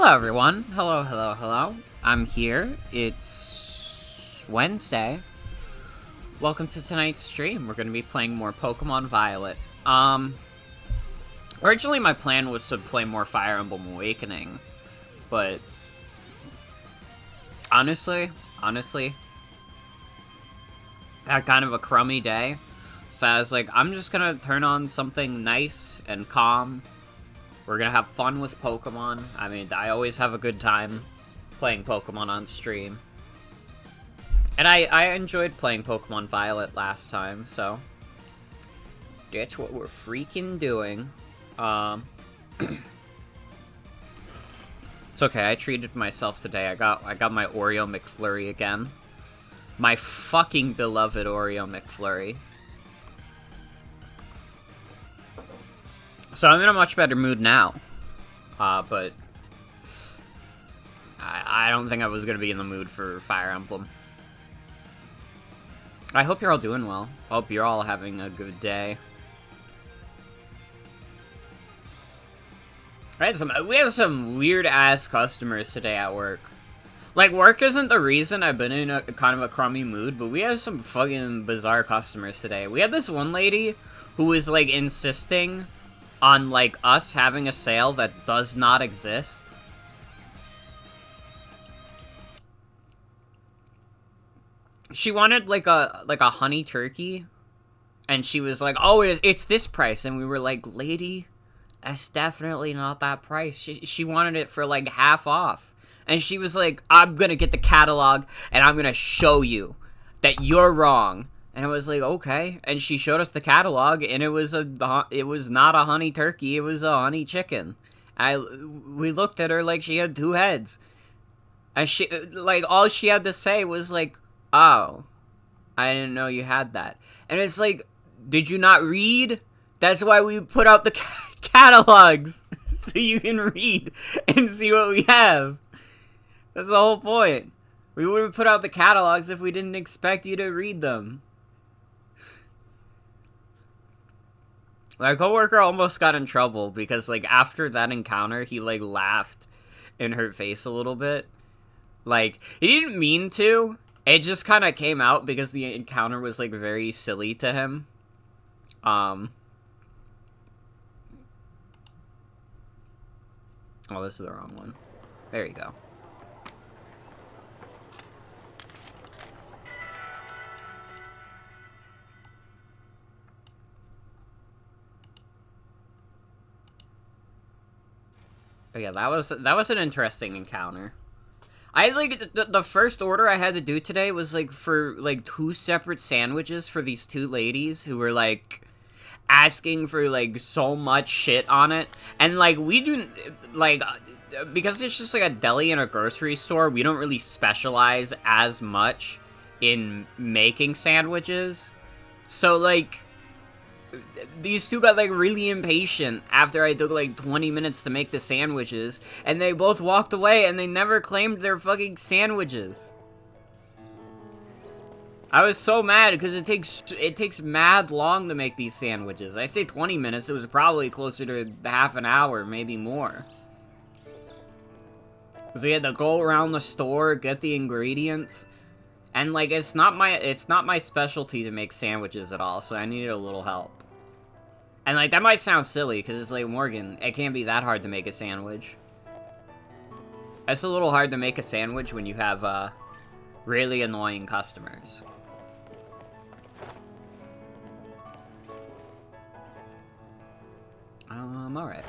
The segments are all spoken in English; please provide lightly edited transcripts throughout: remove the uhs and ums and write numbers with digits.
Hello, everyone. Hello, hello, hello. I'm here. It's Wednesday. Welcome to tonight's stream. We're going to be playing more Pokemon Violet. Originally my plan was to play more Fire Emblem Awakening, but honestly, I had kind of a crummy day, so I was like, I'm just going to turn on something nice and calm. We're gonna have fun with Pokemon. I mean, I always have a good time playing Pokemon on stream. And I enjoyed playing Pokemon Violet last time, so that's what we're freaking doing. It's okay, I treated myself today. I got my Oreo McFlurry again. My fucking beloved Oreo McFlurry. So I'm in a much better mood now, but I don't think I was going to be in the mood for Fire Emblem. I hope you're all doing well. I hope you're all having a good day. We had some weird-ass customers today at work. Like, work isn't the reason I've been in a kind of a crummy mood, but we had some fucking bizarre customers today. We had this one lady who was, like, insisting on, like, us having a sale that does not exist. She wanted, like a honey turkey, and she was like, oh, it's this price, and we were like, lady, that's definitely not that price. She wanted it for, like, half off, and she was like, I'm gonna get the catalog, and I'm gonna show you that you're wrong. And I was like, okay. And she showed us the catalog, and it was not a honey turkey, it was a honey chicken. We looked at her like she had two heads. And she, like, all she had to say was like, oh, I didn't know you had that. And it's like, did you not read? That's why we put out the catalogs, so you can read and see what we have. That's the whole point. We would have put out the catalogs if we didn't expect you to read them. My coworker almost got in trouble because, like, after that encounter, he, like, laughed in her face a little bit. Like, he didn't mean to. It just kind of came out because the encounter was, like, very silly to him. Oh, this is the wrong one. There you go. But yeah, that was an interesting encounter. I, like, the first order I had to do today was, like, for, like, 2 separate sandwiches for these 2 ladies who were, like, asking for, like, so much shit on it. And, like, we do, like, because it's just, like, a deli and a grocery store, we don't really specialize as much in making sandwiches. So, like, these 2 got, like, really impatient after I took, like, 20 minutes to make the sandwiches, and they both walked away, and they never claimed their fucking sandwiches. I was so mad, because it takes mad long to make these sandwiches. I say 20 minutes, it was probably closer to half an hour, maybe more. Because we had to go around the store, get the ingredients, and, like, it's not my specialty to make sandwiches at all, so I needed a little help. And, like, that might sound silly, because it's like, Morgan, it can't be that hard to make a sandwich. It's a little hard to make a sandwich when you have, really annoying customers. Alright.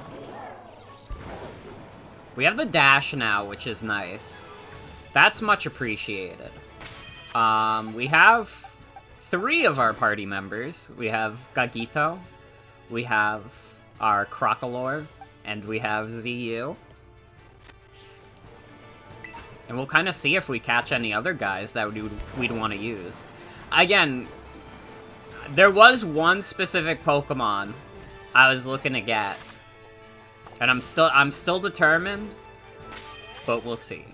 We have the dash now, which is nice. That's much appreciated. We have 3 of our party members. We have Gagito. We have our Crocolore, and we have ZU. And we'll kind of see if we catch any other guys that we'd want to use. Again, there was one specific Pokemon I was looking to get, and I'm still determined, but we'll see.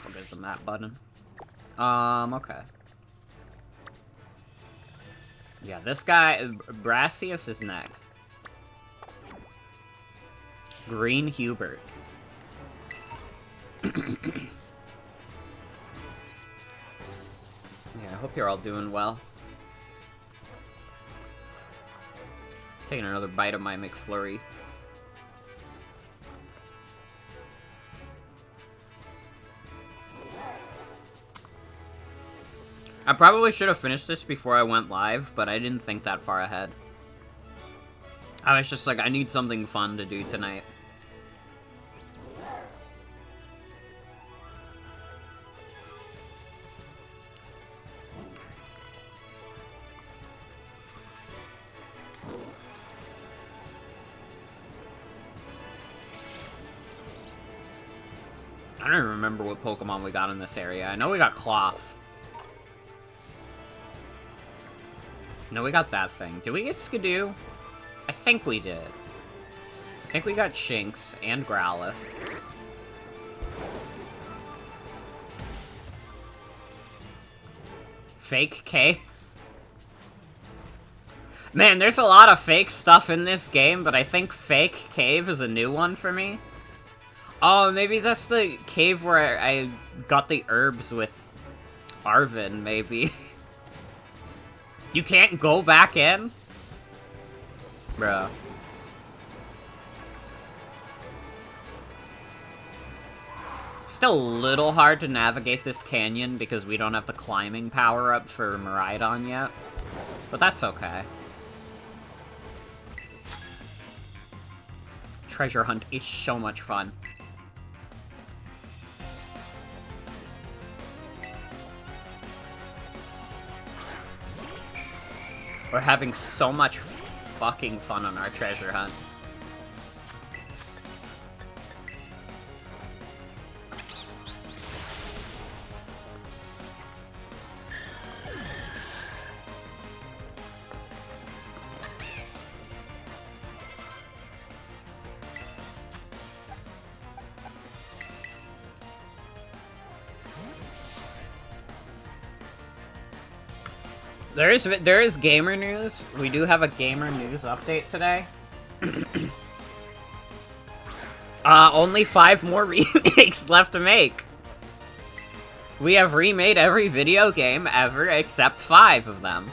So there's the map button. Okay. Yeah, this guy, Brassius is next. Green Hubert. Yeah, I hope you're all doing well. Taking another bite of my McFlurry. I probably should have finished this before I went live, but I didn't think that far ahead. I was just like, I need something fun to do tonight. I don't even remember what Pokemon we got in this area. I know we got Cloth. No, we got that thing. Did we get Skidoo? I think we did. I think we got Shinx and Growlithe. Fake K? Man, there's a lot of fake stuff in this game, but I think Fake Cave is a new one for me. Oh, maybe that's the cave where I got the herbs with Arven, maybe. You can't go back in? Bro. Still a little hard to navigate this canyon because we don't have the climbing power-up for Miraidon yet. But that's okay. Treasure hunt is so much fun. We're having so much fucking fun on our treasure hunt. There is gamer news. We do have a gamer news update today. Only 5 more remakes left to make. We have remade every video game ever except 5 of them.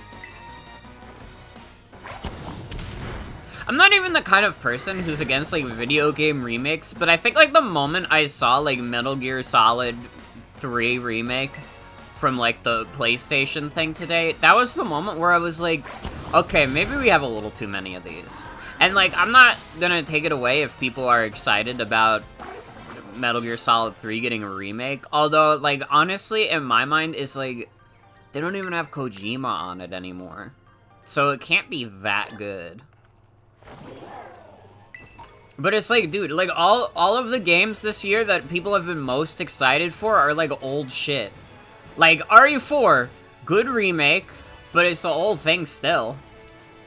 I'm not even the kind of person who's against, like, video game remakes, but I think, like, the moment I saw, like, Metal Gear Solid 3 Remake from, like, the PlayStation thing today, that was the moment where I was like, okay, maybe we have a little too many of these. And, like, I'm not gonna take it away if people are excited about Metal Gear Solid 3 getting a remake, although, like, honestly, in my mind, it's like, they don't even have Kojima on it anymore. So it can't be that good. But it's like, dude, like, all of the games this year that people have been most excited for are, like, old shit. Like, RE4, good remake, but it's an old thing still.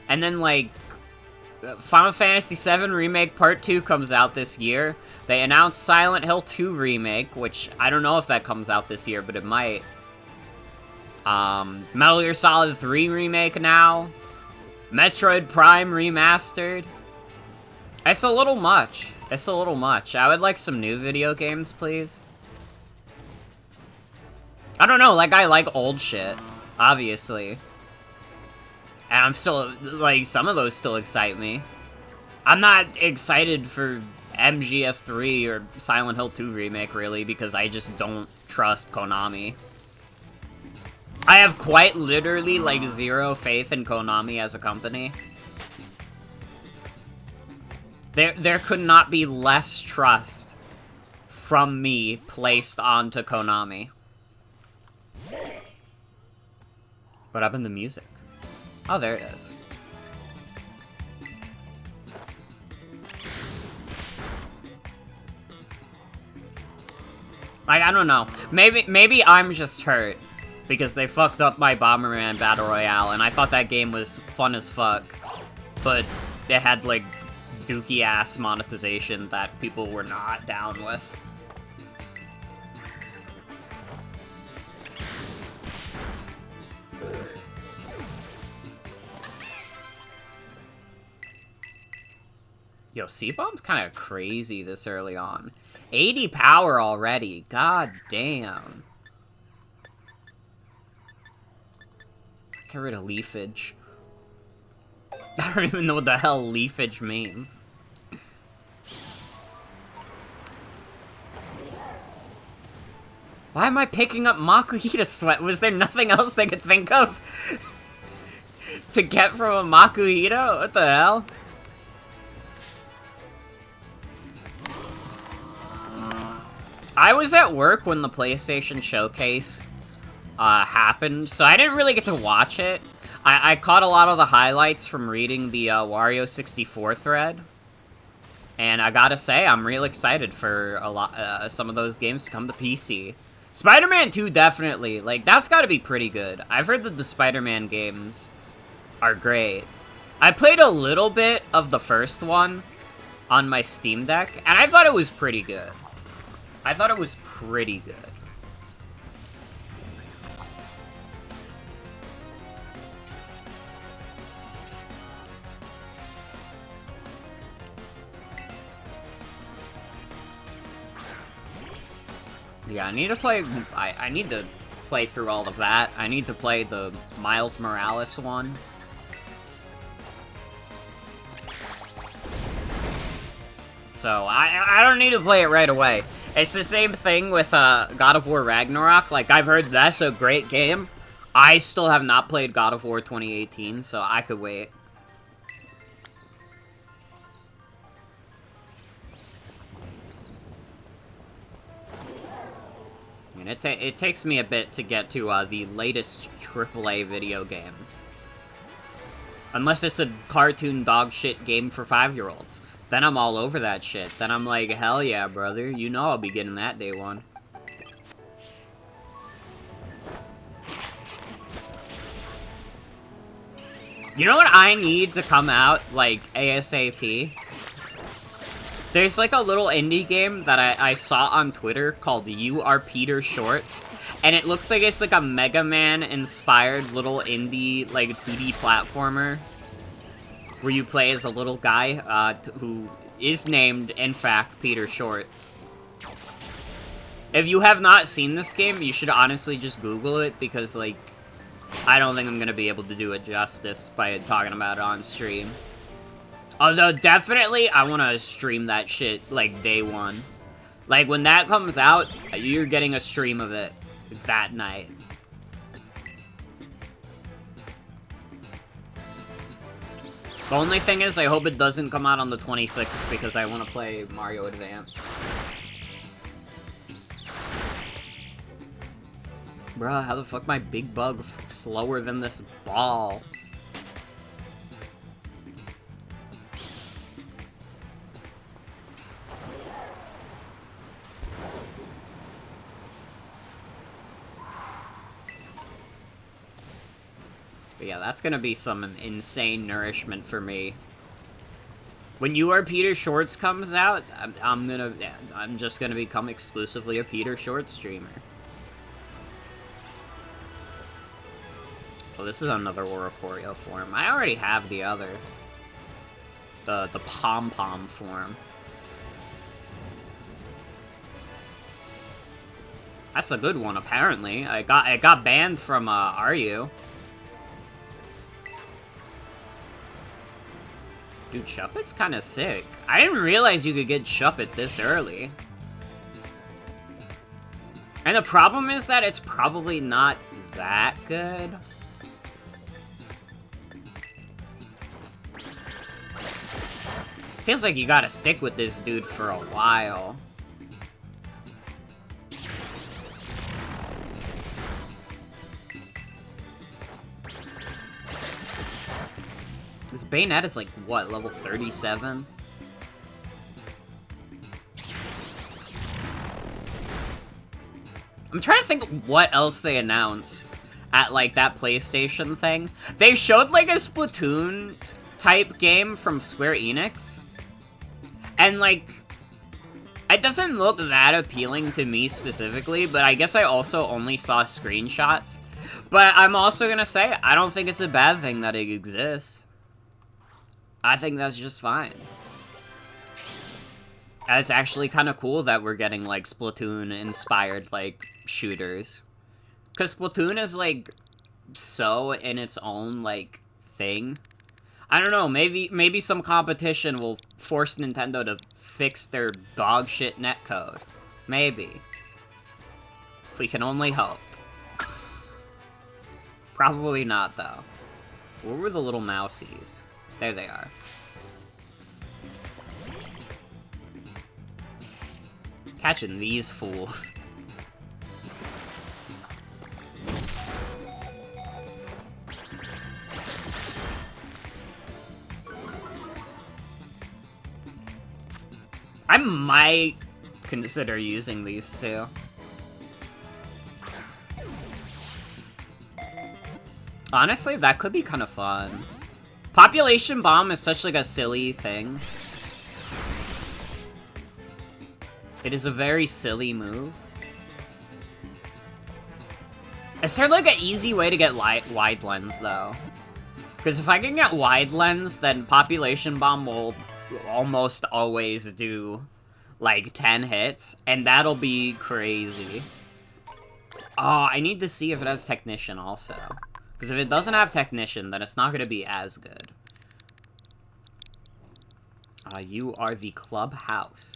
And then, like, Final Fantasy VII Remake Part 2 comes out this year. They announced Silent Hill 2 Remake, which I don't know if that comes out this year, but it might. Metal Gear Solid 3 Remake now. Metroid Prime Remastered. It's a little much. It's a little much. I would like some new video games, please. I don't know, like, I like old shit, obviously. And I'm still, like, some of those still excite me. I'm not excited for MGS3 or Silent Hill 2 Remake, really, because I just don't trust Konami. I have quite literally, like, zero faith in Konami as a company. There could not be less trust from me placed onto Konami. What happened to music? Oh, there it is. Like, I don't know. Maybe I'm just hurt because they fucked up my Bomberman Battle Royale, and I thought that game was fun as fuck. But it had, like, dookie-ass monetization that people were not down with. Yo, C-Bomb's kind of crazy this early on. 80 power already. God damn. Get rid of leafage. I don't even know what the hell leafage means. Why am I picking up Makuhita Sweat? Was there nothing else they could think of to get from a Makuhita? What the hell? I was at work when the PlayStation Showcase happened, so I didn't really get to watch it. I caught a lot of the highlights from reading the Wario 64 thread, and I gotta say, I'm real excited for some of those games to come to PC. Spider-Man 2, definitely. Like, that's gotta be pretty good. I've heard that the Spider-Man games are great. I played a little bit of the first one on my Steam Deck, and I thought it was pretty good. I thought it was pretty good. Yeah, I need to play... I need to play through all of that. I need to play the Miles Morales one. So, I don't need to play it right away. It's the same thing with God of War Ragnarok. Like, I've heard that's a great game. I still have not played God of War 2018, so I could wait. And it takes me a bit to get to the latest AAA video games. Unless it's a cartoon dog shit game for 5-year-olds. Then I'm all over that shit. Then I'm like, hell yeah, brother. You know I'll be getting that day one. You know what I need to come out, like, ASAP? There's, like, a little indie game that I saw on Twitter called You Are Peter Shorts. And it looks like it's, like, a Mega Man-inspired little indie, like, 2D platformer. Where you play as a little guy, who is named, in fact, Peter Shorts. If you have not seen this game, you should honestly just Google it, because, like, I don't think I'm gonna be able to do it justice by talking about it on stream. Although, definitely, I wanna stream that shit, like, day one. Like, when that comes out, you're getting a stream of it that night. The only thing is, I hope it doesn't come out on the 26th, because I want to play Mario Advance. Bruh, how the fuck my big bug slower than this ball? But yeah, that's gonna be some insane nourishment for me. When You Are Peter Shorts comes out, I'm just gonna become exclusively a Peter Shorts streamer. Oh, this is another Oricorio form. I already have the other. The pom-pom form. That's a good one, apparently. It got banned from, RU. Dude, Shuppet's kind of sick. I didn't realize you could get Shuppet this early. And the problem is that it's probably not that good. Feels like you gotta stick with this dude for a while. This Bayonet is like, what, level 37? I'm trying to think what else they announced at, like, that PlayStation thing. They showed, like, a Splatoon-type game from Square Enix. And, like, it doesn't look that appealing to me specifically, but I guess I also only saw screenshots. But I'm also gonna say, I don't think it's a bad thing that it exists. I think that's just fine. it's actually kind of cool that we're getting, like, Splatoon-inspired, like, shooters. Because Splatoon is, like, so in its own, like, thing. I don't know, maybe some competition will force Nintendo to fix their dog shit netcode. Maybe. If we can only hope. Probably not, though. Where were the little mousies? There they are. Catching these fools. I might consider using these two. Honestly, that could be kind of fun. Population Bomb is such like a silly thing. It is a very silly move. Is there like an easy way to get wide lens though? Because if I can get wide lens, then Population Bomb will almost always do like 10 hits, and that'll be crazy. Oh, I need to see if it has Technician also. Because if it doesn't have Technician, then it's not going to be as good. You are the Clubhouse.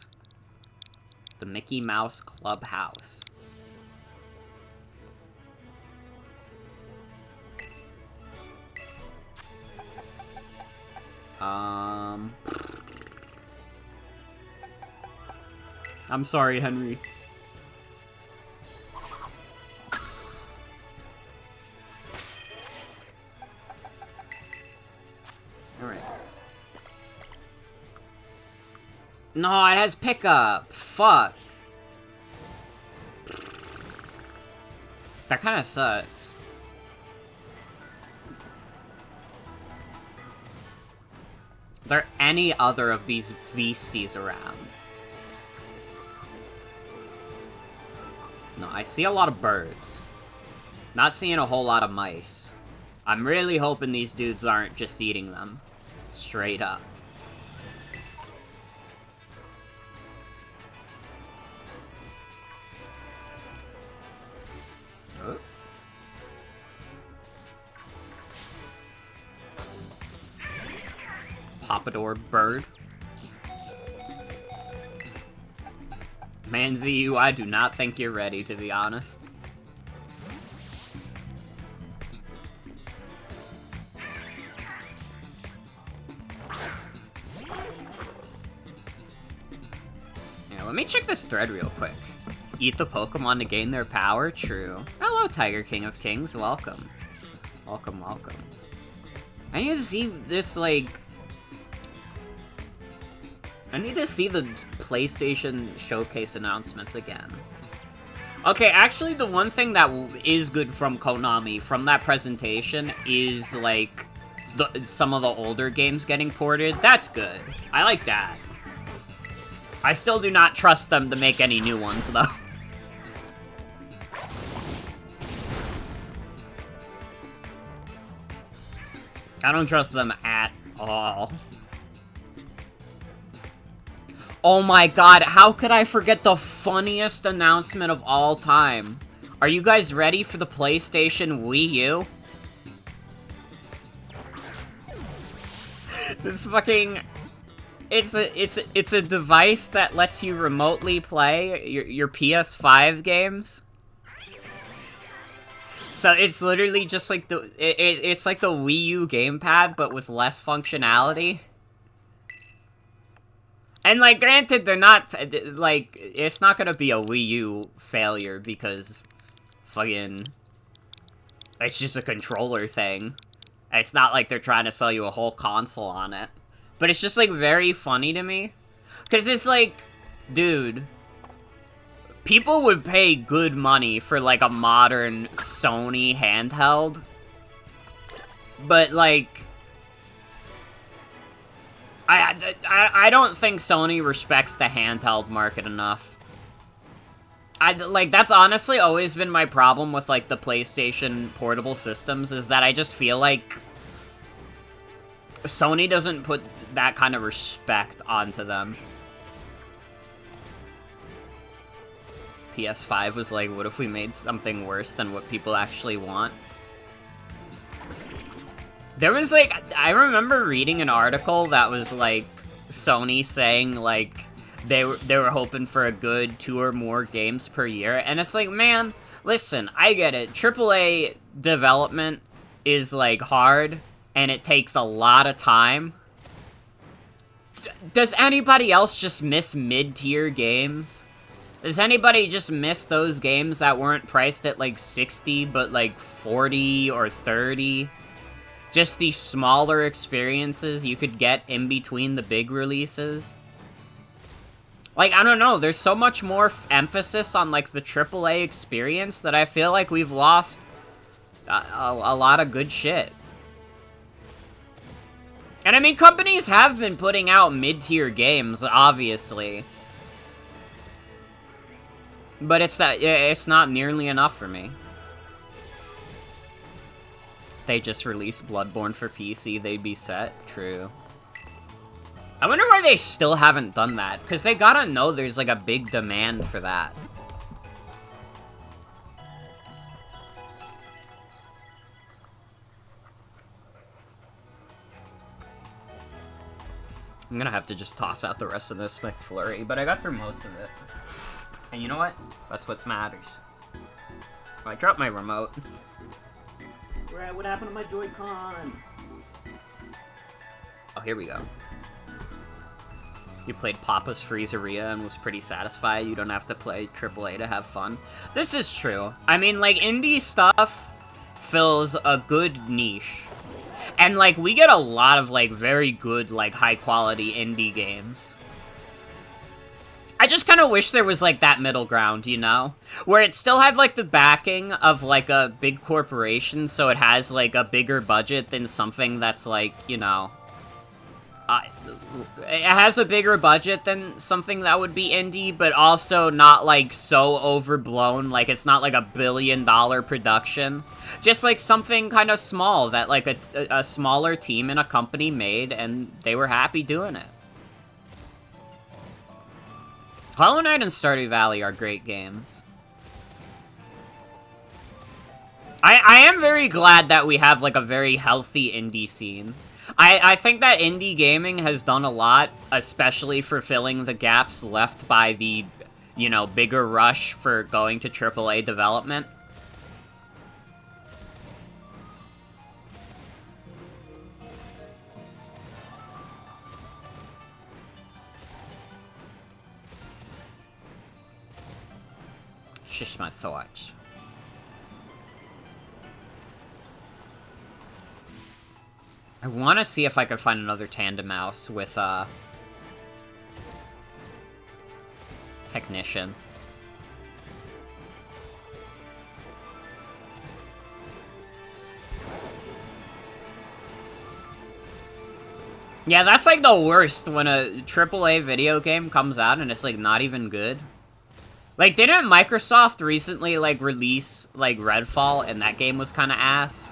The Mickey Mouse Clubhouse. I'm sorry, Henry. Alright. No, it has pickup. Fuck. That kind of sucks. Are there any other of these beasties around? No, I see a lot of birds. Not seeing a whole lot of mice. I'm really hoping these dudes aren't just eating them. Straight up. Oh. Pompadour bird. Man, ZU, I do not think you're ready, to be honest. Yeah, let me check this thread real quick. Eat the Pokemon to gain their power? True. Hello, Tiger King of Kings. Welcome. Welcome, welcome. I need to see this, like... I need to see the PlayStation Showcase announcements again. Okay, actually, the one thing that is good from Konami, from that presentation, is, like, some of the older games getting ported. That's good. I like that. I still do not trust them to make any new ones, though. I don't trust them at all. Oh my god, how could I forget the funniest announcement of all time? Are you guys ready for the PlayStation Wii U? This fucking... It's a device that lets you remotely play your PS5 games. So it's literally just like it's like the Wii U gamepad, but with less functionality. And, like, granted, they're not, like, it's not gonna be a Wii U failure because fucking, it's just a controller thing. It's not like they're trying to sell you a whole console on it. But it's just, like, very funny to me. Because it's like, dude, people would pay good money for, like, a modern Sony handheld. But, like... I don't think Sony respects the handheld market enough. Like, that's honestly always been my problem with, like, the PlayStation portable systems, is that I just feel like Sony doesn't put that kind of respect onto them. PS5 was like, what if we made something worse than what people actually want? There was, like, I remember reading an article that was, like, Sony saying, like, they were hoping for a good 2 or more games per year, and it's like, man, listen, I get it. AAA development is, like, hard, and it takes a lot of time. Does anybody else just miss mid-tier games? Does anybody just miss those games that weren't priced at, like, 60, but, like, 40 or 30? Just these smaller experiences you could get in between the big releases? Like, I don't know, there's so much more emphasis on, like, the AAA experience that I feel like we've lost a lot of good shit. And I mean, companies have been putting out mid-tier games, obviously. But it's not nearly enough for me. They just released Bloodborne for PC, they'd be set. True. I wonder why they still haven't done that, because they gotta know there's, like, a big demand for that. I'm gonna have to just toss out the rest of this McFlurry, but I got through most of it. And you know what? That's what matters. Oh, I dropped my remote. What happened to my Joy-Con? Oh, here we go. You played Papa's Freezeria and was pretty satisfied. You don't have to play AAA to have fun. This is true. I mean, like, indie stuff fills a good niche. And, like, we get a lot of, like, very good, like, high-quality indie games. I just kind of wish there was, like, that middle ground, you know? Where it still had, like, the backing of, like, a big corporation, so it has, like, a bigger budget than something that's, like, you know... it has a bigger budget than something that would be indie, but also not, like, so overblown, like, it's not, like, $1 billion production. Just, like, something kind of small that, like, a smaller team in a company made, and they were happy doing it. Hollow Knight and Stardew Valley are great games. I am very glad that we have, like, a very healthy indie scene. I think that indie gaming has done a lot, especially for filling the gaps left by the, you know, bigger rush for going to AAA development. It's just my thoughts. I want to see if I could find another Tandem Mouse with, Technician. Yeah, that's, like, the worst when a AAA video game comes out and it's, like, not even good. Like, didn't Microsoft recently, like, release, like, Redfall and that game was kind of ass?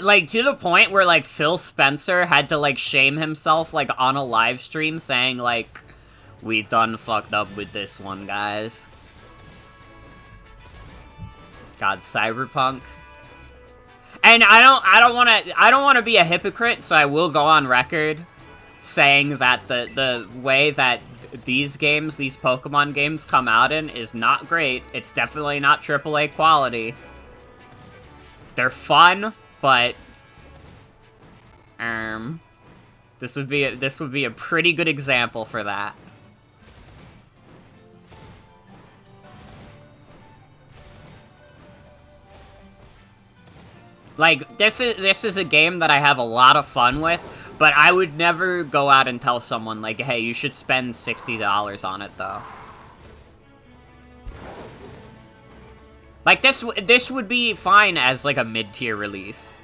Like, to the point where, like, Phil Spencer had to, like, shame himself, like, on a live stream saying, like, we done fucked up with this one, guys. God, Cyberpunk. And I don't want to be a hypocrite, so I will go on record saying that the way that these games, these Pokemon games come out in is not great. It's definitely not AAA quality. They're fun, but this would be a pretty good example for that. Like, this is a game that I have a lot of fun with, but I would never go out and tell someone, like, hey, you should spend $60 on it, though. Like, this would be fine as, like, a mid-tier release.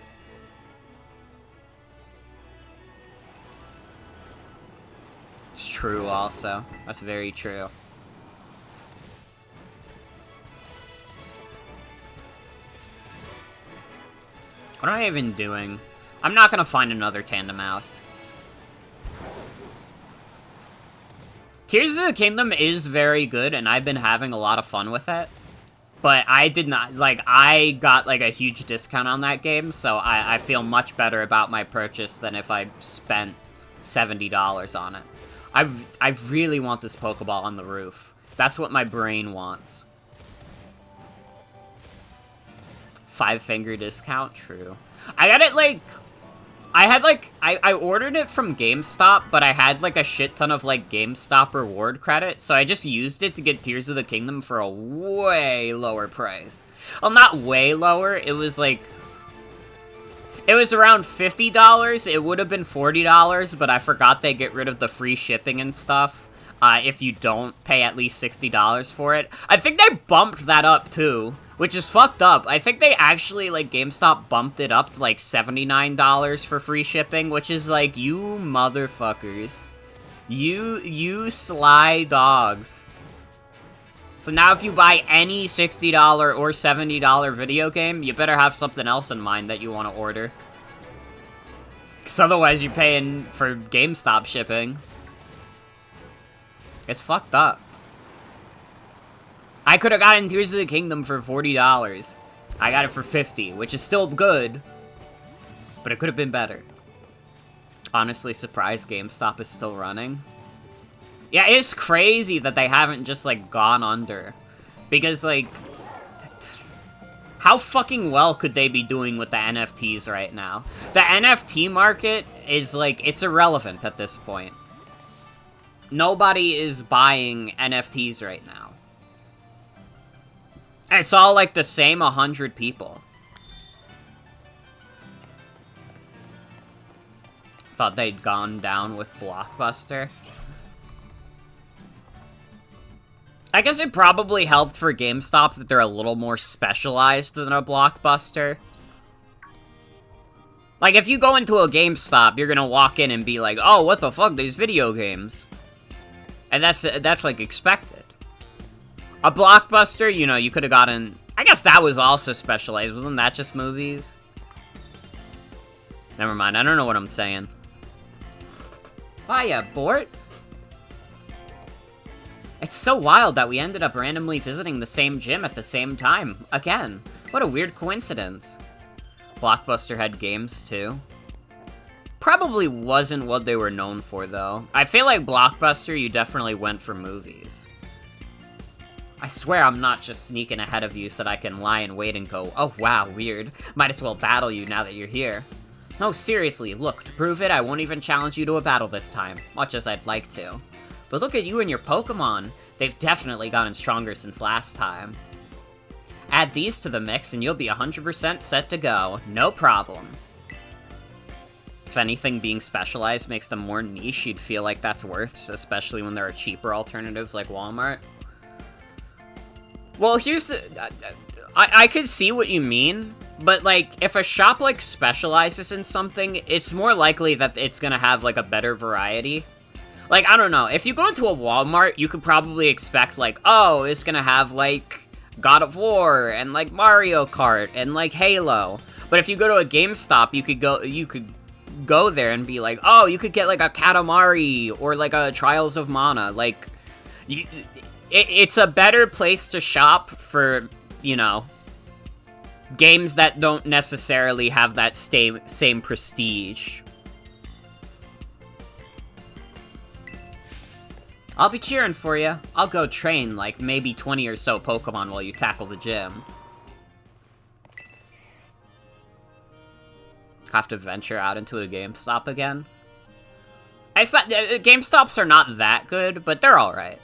It's true, also. That's very true. What am I even doing? I'm not gonna find another Tandem Mouse. Tears of the Kingdom is very good, and I've been having a lot of fun with it. But I did not, like, I got, like, a huge discount on that game, so I feel much better about my purchase than if I spent $70 on it. I really want this Pokeball on the roof. That's what my brain wants. 5-finger discount? True. I got it, like... I ordered it from GameStop, but I had, like, a shit ton of, like, GameStop reward credit, so I just used it to get Tears of the Kingdom for a way lower price. Well, not way lower, it was, like... It was around $50, it would have been $40, but I forgot they get rid of the free shipping and stuff, if you don't pay at least $60 for it. I think they bumped that up, too. Which is fucked up. I think they actually, like, GameStop bumped it up to, like, $79 for free shipping, which is, like, you motherfuckers. You sly dogs. So now if you buy any $60 or $70 video game, you better have something else in mind that you want to order. Because otherwise you're paying for GameStop shipping. It's fucked up. I could have gotten Tears of the Kingdom for $40. I got it for $50, which is still good. But it could have been better. Honestly, surprised GameStop is still running. Yeah, it's crazy that they haven't just, like, gone under. Because, like... How fucking well could they be doing with the NFTs right now? The NFT market is, like, it's irrelevant at this point. Nobody is buying NFTs right now. It's all, like, the same 100 people. Thought they'd gone down with Blockbuster. I guess it probably helped for GameStop that they're a little more specialized than a Blockbuster. Like, if you go into a GameStop, you're gonna walk in and be like, oh, what the fuck, these video games. And that's like, expected. A Blockbuster, you know, you could have gotten... I guess that was also specialized. Wasn't that just movies? Never mind. I don't know what I'm saying. Hiya, Bort. It's so wild that we ended up randomly visiting the same gym at the same time. Again. What a weird coincidence. Blockbuster had games, too. Probably wasn't what they were known for, though. I feel like Blockbuster, you definitely went for movies. I swear I'm not just sneaking ahead of you so that I can lie in wait and go, oh wow, weird. Might as well battle you now that you're here. No, seriously, look, to prove it, I won't even challenge you to a battle this time, much as I'd like to. But look at you and your Pokemon. They've definitely gotten stronger since last time. Add these to the mix and you'll be 100% set to go. No problem. If anything, being specialized makes them more niche, you'd feel like that's worth, especially when there are cheaper alternatives like Walmart. Well, here's the... I could see what you mean, but, like, if a shop, like, specializes in something, it's more likely that it's gonna have, like, a better variety. Like, I don't know, if you go into a Walmart, you could probably expect, like, oh, it's gonna have, like, God of War, and, like, Mario Kart, and, like, Halo. But if you go to a GameStop, you could go there and be like, oh, you could get, like, a Katamari, or, like, a Trials of Mana, like... It's a better place to shop for, you know, games that don't necessarily have that same prestige. I'll be cheering for you. I'll go train, like, maybe 20 or so Pokemon while you tackle the gym. Have to venture out into a GameStop again? It's not, GameStops are not that good, but they're alright.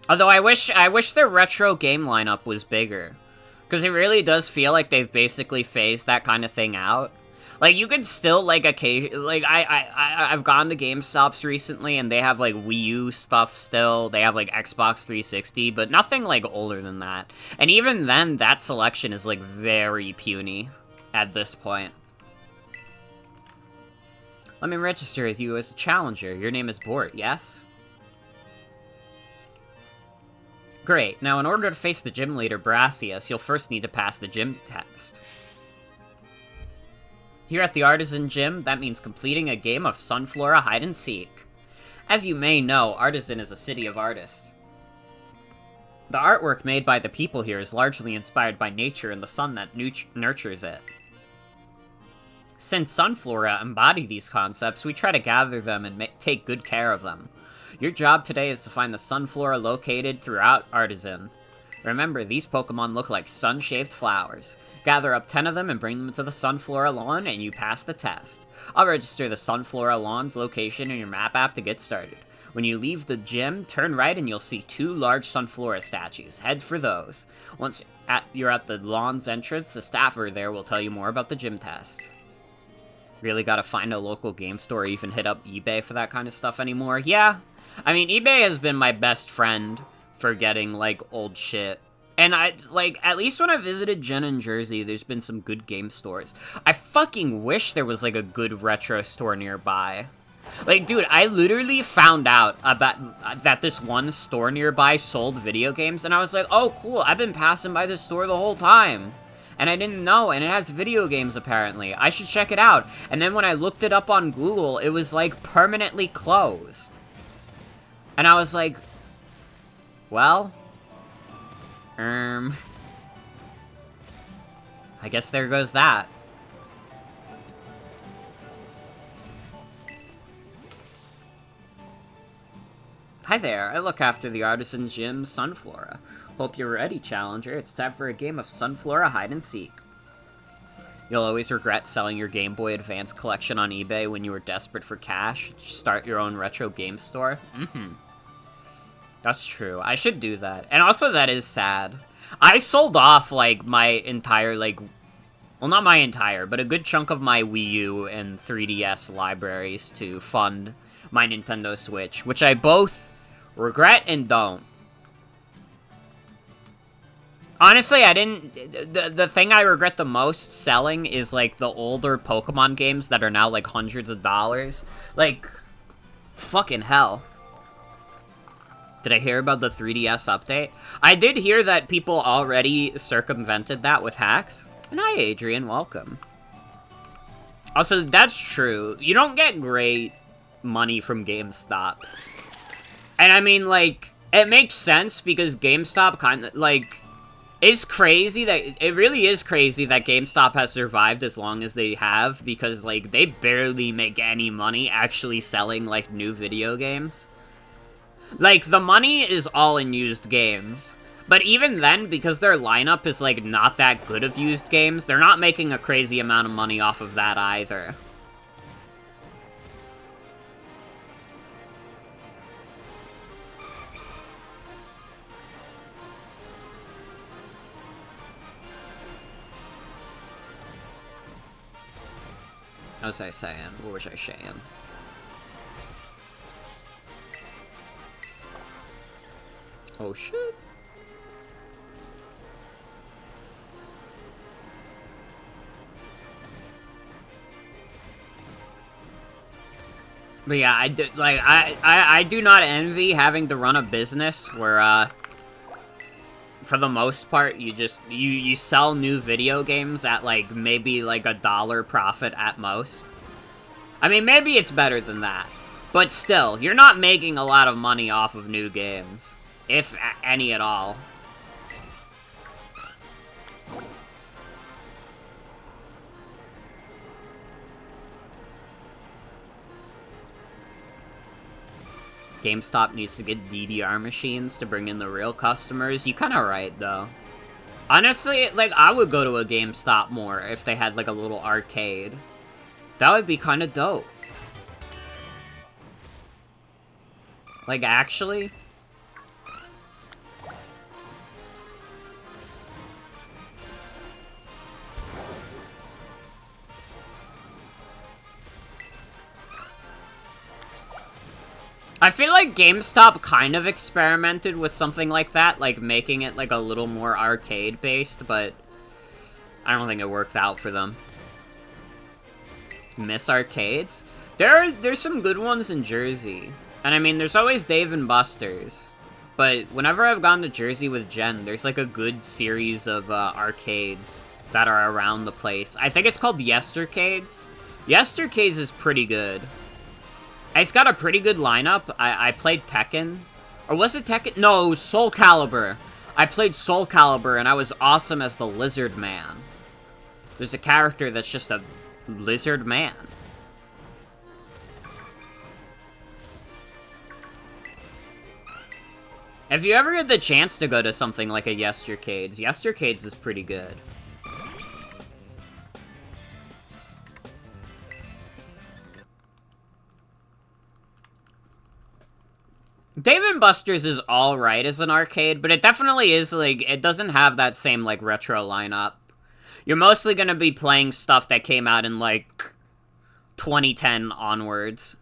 Although I wish their retro game lineup was bigger. Because it really does feel like they've basically phased that kind of thing out. Like, you could still, like, like, I've gone to GameStops recently, and they have, like, Wii U stuff still. They have, like, Xbox 360, but nothing, like, older than that. And even then, that selection is, like, very puny at this point. Let me register as you as a challenger. Your name is Bort, yes? Great. Now, in order to face the gym leader, Brassius, you'll first need to pass the gym test. Here at the Artisan Gym, that means completing a game of Sunflora hide and seek. As you may know, Artisan is a city of artists. The artwork made by the people here is largely inspired by nature and the sun that nurtures it. Since Sunflora embody these concepts, we try to gather them and take good care of them. Your job today is to find the Sunflora located throughout Artisan. Remember, these Pokemon look like sun-shaped flowers. Gather up 10 of them and bring them to the Sunflora lawn, and you pass the test. I'll register the Sunflora lawn's location in your map app to get started. When you leave the gym, turn right and you'll see 2 large Sunflora statues. Head for those. Once you're at the lawn's entrance, the staffer there will tell you more about the gym test. Really gotta find a local game store or even hit up eBay for that kind of stuff anymore? Yeah. I mean, eBay has been my best friend for getting, like, old shit. And at least when I visited Jen in Jersey, there's been some good game stores. I fucking wish there was, like, a good retro store nearby. Like, dude, I literally found out about that this one store nearby sold video games, and I was like, oh, cool, I've been passing by this store the whole time. And I didn't know, and it has video games, apparently. I should check it out. And then when I looked it up on Google, it was, like, permanently closed. And I was like, well, I guess there goes that. Hi there, I look after the Artisan Gym, Sunflora. Hope you're ready, Challenger. It's time for a game of Sunflora hide and seek. You'll always regret selling your Game Boy Advance collection on eBay when you were desperate for cash. Start your own retro game store. That's true. I should do that. And also, that is sad. I sold off, like, my entire, like... Well, not my entire, but a good chunk of my Wii U and 3DS libraries to fund my Nintendo Switch, which I both regret and don't. Honestly, I didn't... The thing I regret the most selling is, like, the older Pokemon games that are now, like, hundreds of dollars. Like, fucking hell. Did I hear about the 3DS update? I did hear that people already circumvented that with hacks. And hi, Adrian, welcome. Also, that's true. You don't get great money from GameStop. And I mean, like, it makes sense because GameStop kind of, like... It's crazy that, it really is crazy that GameStop has survived as long as they have, because, like, they barely make any money actually selling, like, new video games. Like, the money is all in used games. But even then, because their lineup is, like, not that good of used games, they're not making a crazy amount of money off of that either. What was I saying? What was I saying? Oh shit. But yeah, I do not envy having to run a business where, for the most part, you sell new video games at, like, maybe, like, $1 profit at most. I mean, maybe it's better than that. But still, you're not making a lot of money off of new games. If any at all. GameStop needs to get DDR machines to bring in the real customers. You're kinda right, though. Honestly, like, I would go to a GameStop more if they had, like, a little arcade. That would be kinda dope. Like, actually... I feel like GameStop kind of experimented with something like that, like making it like a little more arcade-based, but I don't think it worked out for them. Miss arcades? There's some good ones in Jersey. And I mean, there's always Dave and Buster's. But whenever I've gone to Jersey with Jen, there's like a good series of arcades that are around the place. I think it's called Yestercades. Yestercades is pretty good. It's got a pretty good lineup. I played Tekken. Or was it Tekken? No, it was Soul Calibur. I played Soul Calibur, and I was awesome as the Lizard Man. There's a character that's just a lizard man. If you ever get the chance to go to something like a Yestercades, Yestercades is pretty good. Dave & Buster's is alright as an arcade, but it definitely is, like, it doesn't have that same, like, retro lineup. You're mostly gonna be playing stuff that came out in, like, 2010 onwards.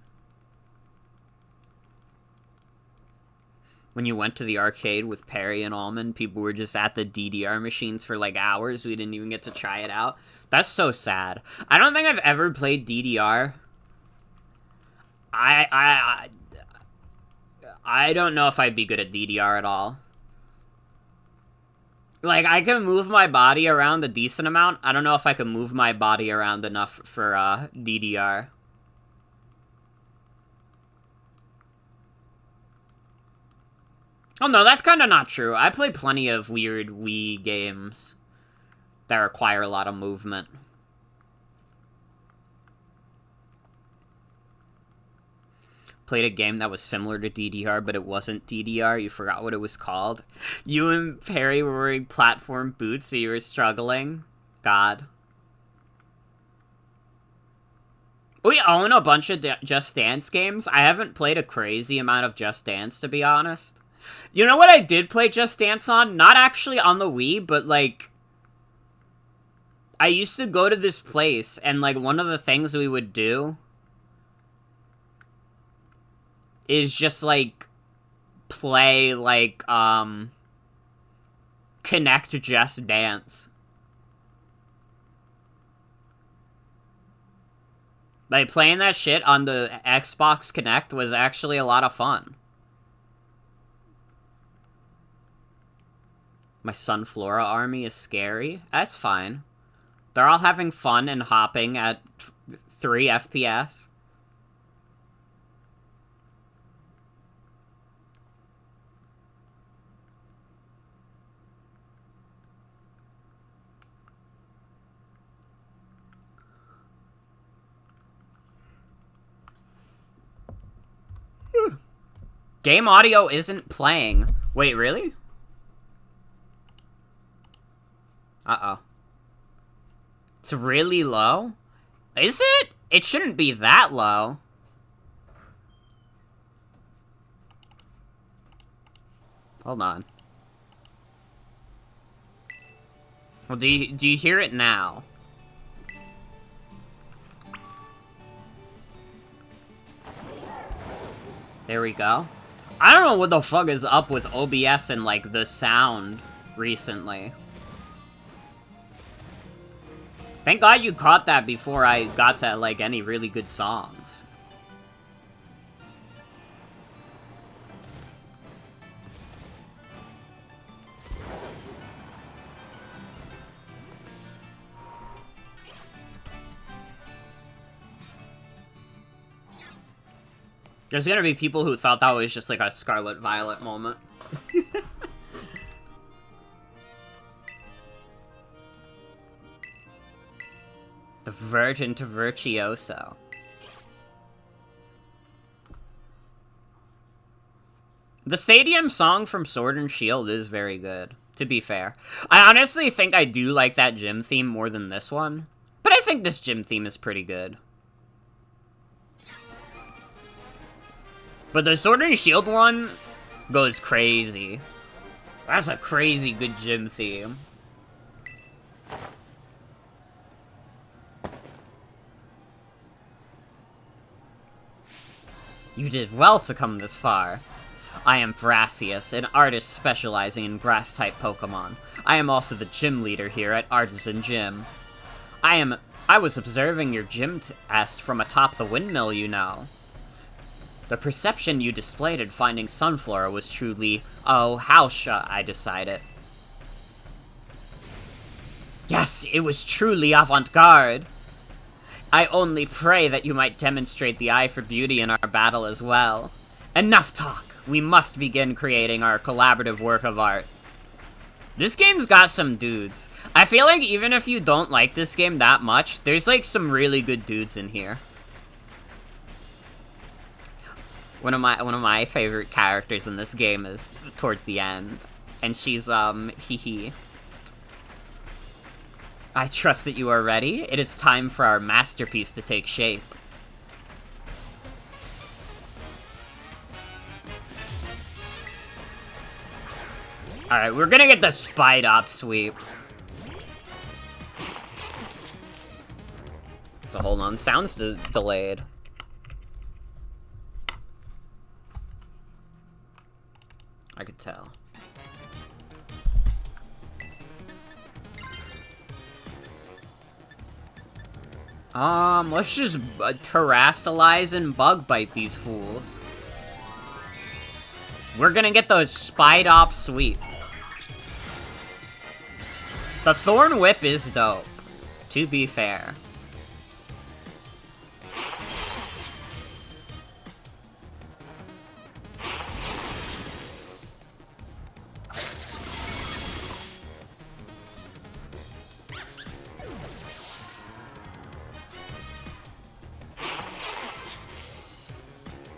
When you went to the arcade with Perry and Allman, people were just at the DDR machines for, like, hours. We didn't even get to try it out. That's so sad. I don't think I've ever played DDR. I don't know if I'd be good at DDR at all. Like, I can move my body around a decent amount. I don't know if I can move my body around enough for, DDR. Oh, no, that's kind of not true. I play plenty of weird Wii games that require a lot of movement. Played a game that was similar to DDR, but it wasn't DDR. You forgot what it was called. You and Perry were wearing platform boots, so you were struggling. God. We own a bunch of Just Dance games. I haven't played a crazy amount of Just Dance, to be honest. You know what I did play Just Dance on? Not actually on the Wii, but, like, I used to go to this place, and, like, one of the things we would do is just, like, play, like, Connect Just Dance. Like, playing that shit on the Xbox Connect was actually a lot of fun. My Sunflora army is scary. That's fine. They're all having fun and hopping at 3 FPS. Game audio isn't playing. Wait, really? Uh-oh. It's really low? Is it? It shouldn't be that low. Hold on. Well, do you hear it now? There we go. I don't know what the fuck is up with OBS and, like, the sound recently. Thank God you caught that before I got to, like, any really good songs. There's gonna be people who thought that was just, like, a Scarlet Violet moment. The Virgin to Virtuoso. The stadium song from Sword and Shield is very good, to be fair. I honestly think I do like that gym theme more than this one, but I think this gym theme is pretty good. But the Sword and Shield one goes crazy. That's a crazy good gym theme. You did well to come this far. I am Brassius, an artist specializing in grass-type Pokemon. I am also the gym leader here at Artisan Gym. I was observing your gym test from atop the windmill, you know. The perception you displayed in finding Sunflora was truly, oh, how shall I decide it? Yes, it was truly avant-garde. I only pray that you might demonstrate the eye for beauty in our battle as well. Enough talk. We must begin creating our collaborative work of art. This game's got some dudes. I feel like even if you don't like this game that much, there's like some really good dudes in here. One of my favorite characters in this game is towards the end, and she's hee hee. I trust that you are ready. It is time for our masterpiece to take shape. Alright, we're gonna get the Spide Op sweep. So hold on, sound's delayed. I could tell. Let's just terrastalize and bug bite these fools. We're gonna get those Spide Op sweep. The Thorn Whip is dope, to be fair.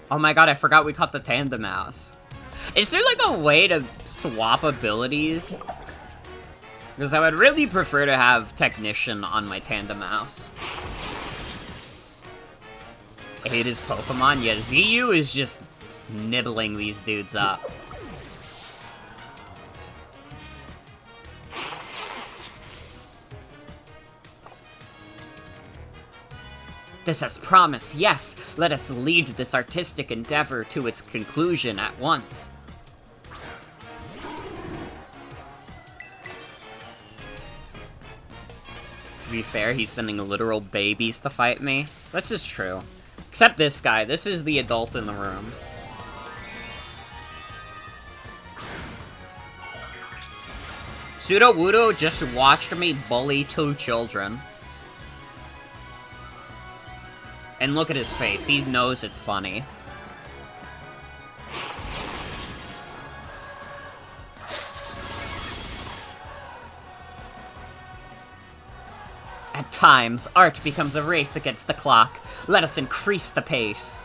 Oh my god, I forgot we caught the Tandem Mouse. Is there like a way to swap abilities? Because I would really prefer to have Technician on my Tandem Mouse. I hate his Pokemon. Yeah, ZU is just nibbling these dudes up. This has promise, yes! Let us lead this artistic endeavor to its conclusion at once. To be fair, he's sending literal babies to fight me. This is true. Except this guy. This is the adult in the room. Sudowoodo just watched me bully 2 children. And look at his face. He knows it's funny. At times, art becomes a race against the clock. Let us increase the pace.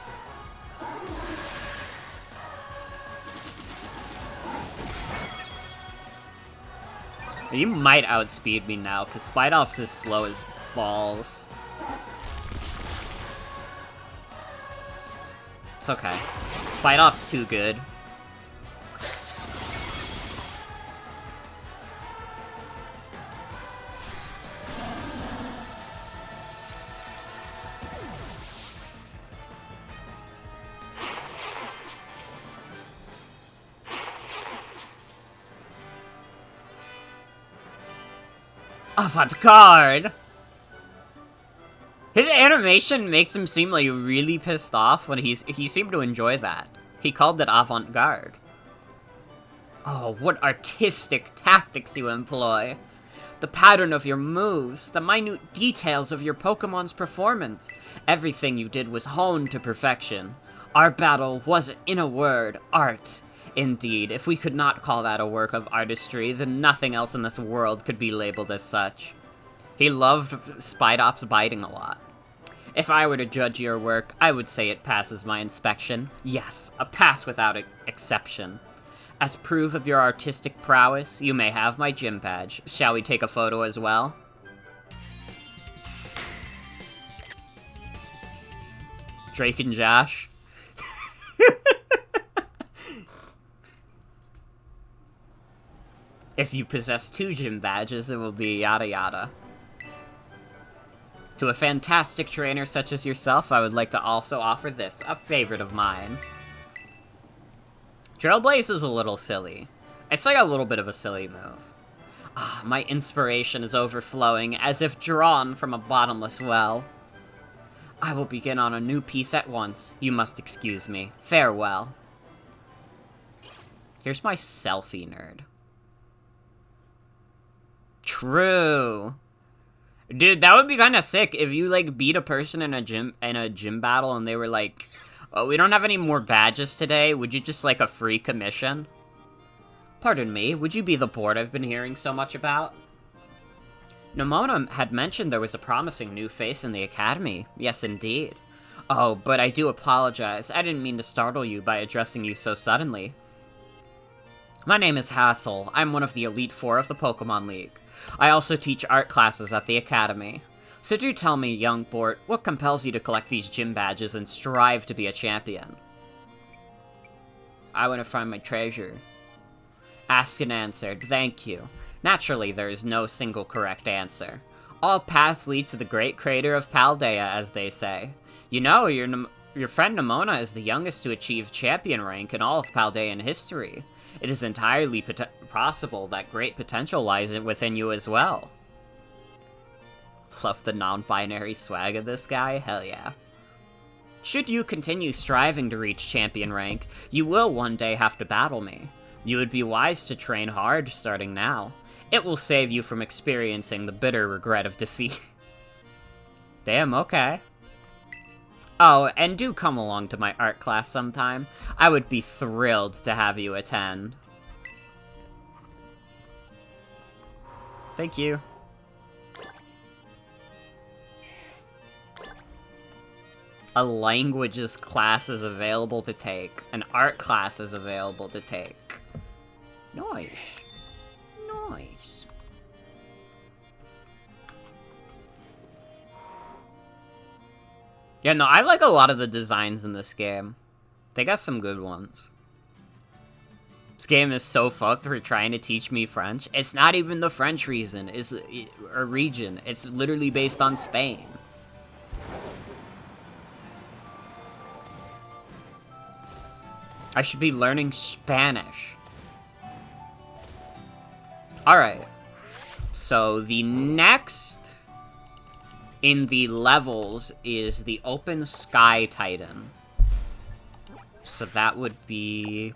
You might outspeed me now, because Spide Op's as slow as balls. It's okay. Spide Op's too good. Avant-garde! His animation makes him seem like really pissed off when he seemed to enjoy that. He called it avant-garde. Oh, what artistic tactics you employ. The pattern of your moves, the minute details of your Pokemon's performance. Everything you did was honed to perfection. Our battle was, in a word, art. Indeed, if we could not call that a work of artistry, then nothing else in this world could be labeled as such. He loved Spide Op's biting a lot. If I were to judge your work, I would say it passes my inspection. Yes, a pass without exception. As proof of your artistic prowess, you may have my gym badge. Shall we take a photo as well? Drake and Josh? If you possess 2 gym badges, it will be yada yada. To a fantastic trainer such as yourself, I would like to also offer this, a favorite of mine. Trailblaze is a little silly. It's like a little bit of a silly move. Ah, my inspiration is overflowing, as if drawn from a bottomless well. I will begin on a new piece at once. You must excuse me. Farewell. Here's my selfie, nerd. true. Dude, that would be kind of sick if you, like, beat a person in a gym battle and they were like, oh, we don't have any more badges today. Would you just like a free commission? Pardon me, would you be the board I've been hearing so much about? Nomona had mentioned there was a promising new face in the academy. Yes, indeed. Oh, but I do apologize. I didn't mean to startle you by addressing you so suddenly. My name is Hassel. I'm one of the Elite Four of the Pokemon League. I also teach art classes at the academy. So do tell me, young Bort, what compels you to collect these gym badges and strive to be a champion? I want to find my treasure. Asked and answered, thank you. Naturally, there is no single correct answer. All paths lead to the great crater of Paldea, as they say. You know, your friend Nomona is the youngest to achieve champion rank in all of Paldean history. It is entirely possible that great potential lies within you as well. Love the non-binary swag of this guy, hell yeah. Should you continue striving to reach champion rank, you will one day have to battle me. You would be wise to train hard starting now. It will save you from experiencing the bitter regret of defeat. Damn, okay. Oh, and do come along to my art class sometime. I would be thrilled to have you attend. Thank you. A languages class is available to take. An art class is available to take. Nice. Nice. Yeah, no, I like a lot of the designs in this game. They got some good ones. This game is so fucked for trying to teach me French. It's not even the French region. It's a region. It's literally based on Spain. I should be learning Spanish. Alright. So the next in the levels is the Open Sky Titan. So that would be...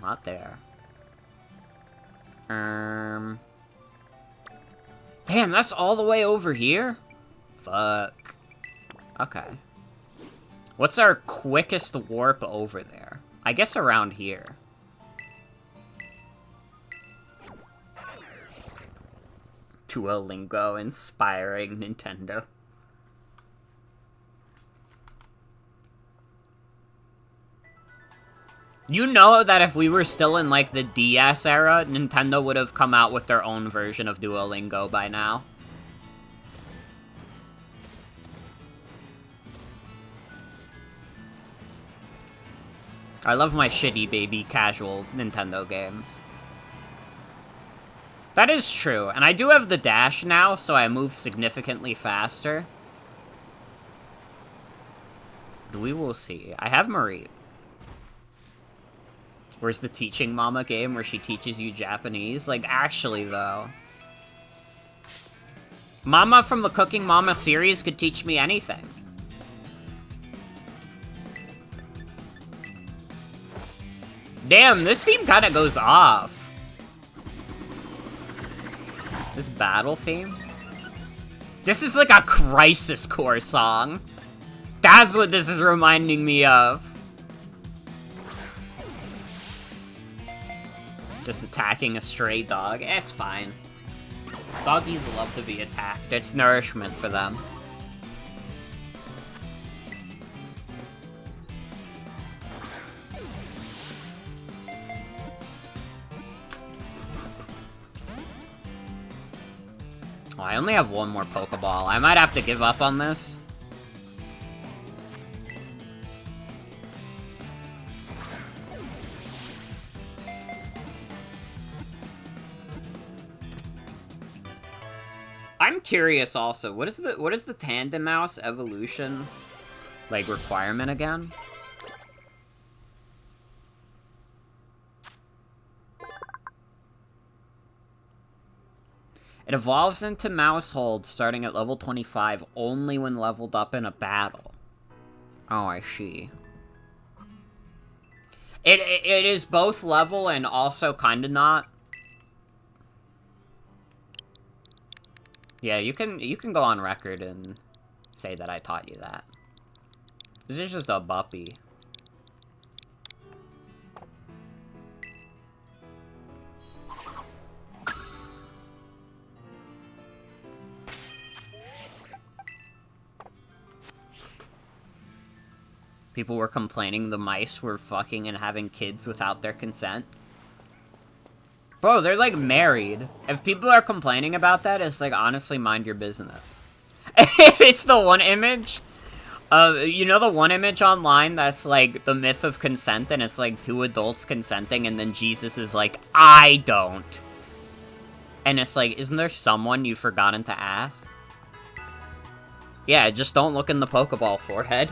not there. Damn, that's all the way over here? Fuck. Okay. What's our quickest warp over there? I guess around here. Duolingo inspiring Nintendo. You know that if we were still in, like, the DS era, Nintendo would have come out with their own version of Duolingo by now. I love my shitty baby casual Nintendo games. That is true, and I do have the dash now, so I move significantly faster. We will see. I have Marie. Where's the Teaching Mama game where she teaches you Japanese? Like, actually, though. Mama from the Cooking Mama series could teach me anything. Damn, this theme kind of goes off. This battle theme? This is like a Crisis Core song. That's what this is reminding me of. Just attacking a stray dog. It's fine. Doggies love to be attacked. It's nourishment for them. Oh, I only have one more Pokeball. I might have to give up on this. I'm curious also, what is the Tandem Mouse evolution, like, requirement again? It evolves into Mousehold starting at level 25 only when leveled up in a battle. Oh, I see. It is both level and also kinda not. Yeah, you can go on record and say that I taught you that. This is just a puppy. People were complaining the mice were fucking and having kids without their consent. Bro, they're like married. If people are complaining about that, it's like, honestly, mind your business. If it's the one image, you know the one image online that's like the myth of consent and it's like two adults consenting and then Jesus is like, I don't. And it's like, isn't there someone you've forgotten to ask? Yeah, just don't look in the Pokeball forehead.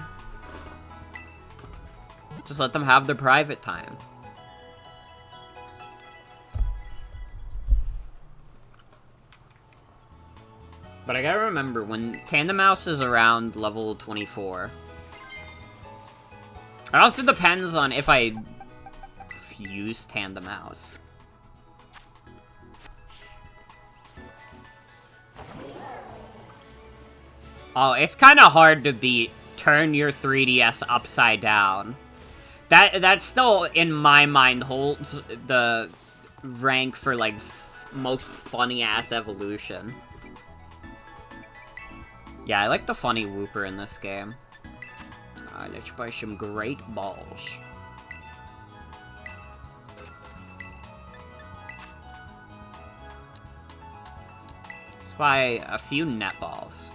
Just let them have their private time. But I gotta remember, when Tandemaus is around level 24... It also depends on if I use Tandemaus. Oh, it's kind of hard to beat turn your 3DS upside down. That still, in my mind, holds the rank for, like, most funny-ass evolution. Yeah, I like the funny Wooper in this game. Let's buy some great balls. Let's buy a few netballs.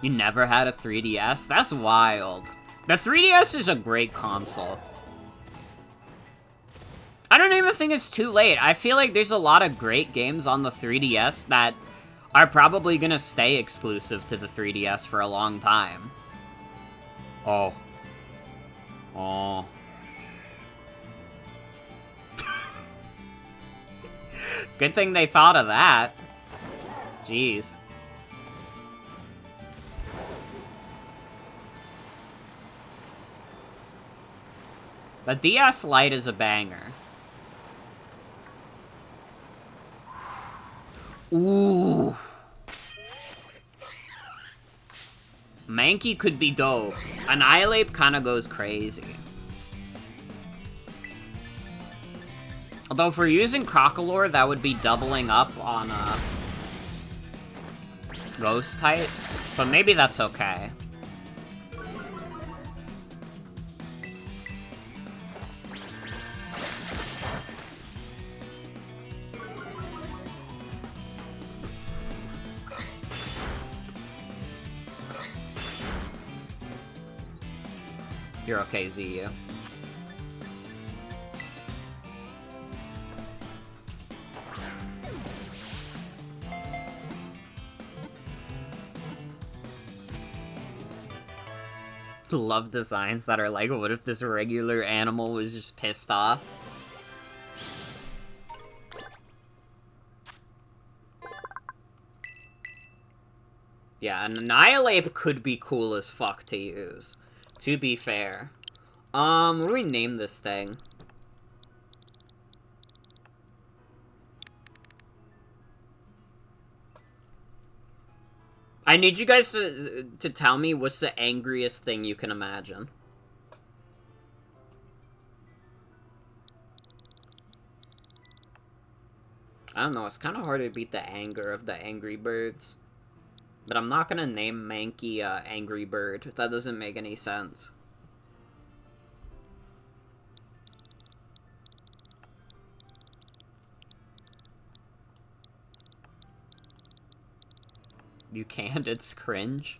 You never had a 3DS? That's wild. The 3DS is a great console. I don't even think it's too late. I feel like there's a lot of great games on the 3DS that are probably gonna stay exclusive to the 3DS for a long time. Oh. Oh. Good thing they thought of that. Jeez. The DS Lite is a banger. Ooh. Mankey could be dope. Annihilape kind of goes crazy. Although if we're using Crocalor, that would be doubling up on ghost types. But maybe that's okay. You're okay, ZU. Love designs that are like, what if this regular animal was just pissed off? Yeah, an Annihilape could be cool as fuck to use. To be fair. What do we name this thing? I need you guys to tell me what's the angriest thing you can imagine. I don't know, it's kind of hard to beat the anger of the Angry Birds. But I'm not gonna name Mankey Angry Bird. That doesn't make any sense. You can't, it's cringe.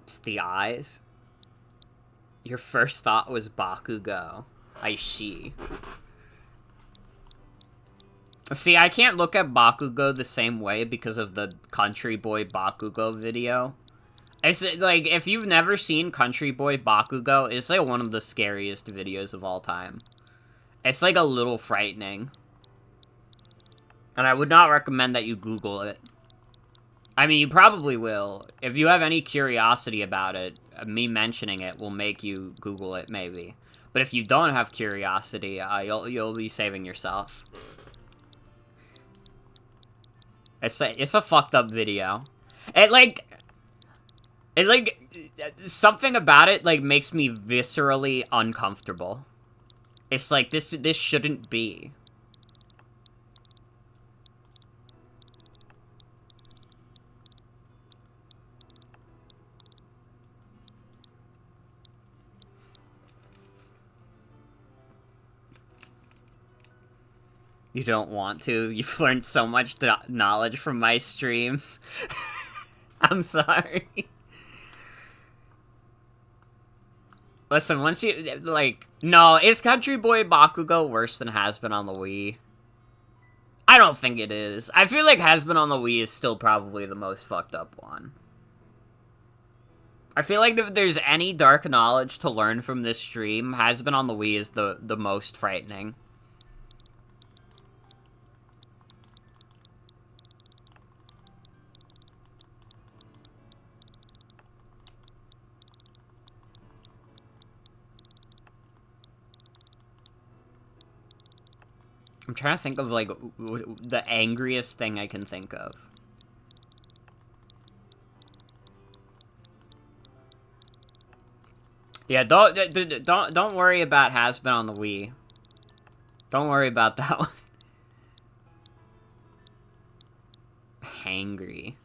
It's the eyes. Your first thought was Bakugo. I see. See, I can't look at Bakugo the same way because of the Country Boy Bakugo video. It's like, if you've never seen Country Boy Bakugo, it's like one of the scariest videos of all time. It's like a little frightening. And I would not recommend that you Google it. I mean, you probably will. If you have any curiosity about it, me mentioning it will make you Google it, maybe. But if you don't have curiosity, you'll be saving yourself. It's a fucked up video. Something about it, like, makes me viscerally uncomfortable. It's like, this shouldn't be. You don't want to. You've learned so much knowledge from my streams. I'm sorry. Listen, once you, like... No, is Country Boy Bakugo worse than Has Been on the Wii? I don't think it is. I feel like Has Been on the Wii is still probably the most fucked up one. I feel like if there's any dark knowledge to learn from this stream, Has Been on the Wii is the most frightening. I'm trying to think of, like, the angriest thing I can think of. Yeah, don't worry about Has Been on the Wii. Don't worry about that one. Hangry.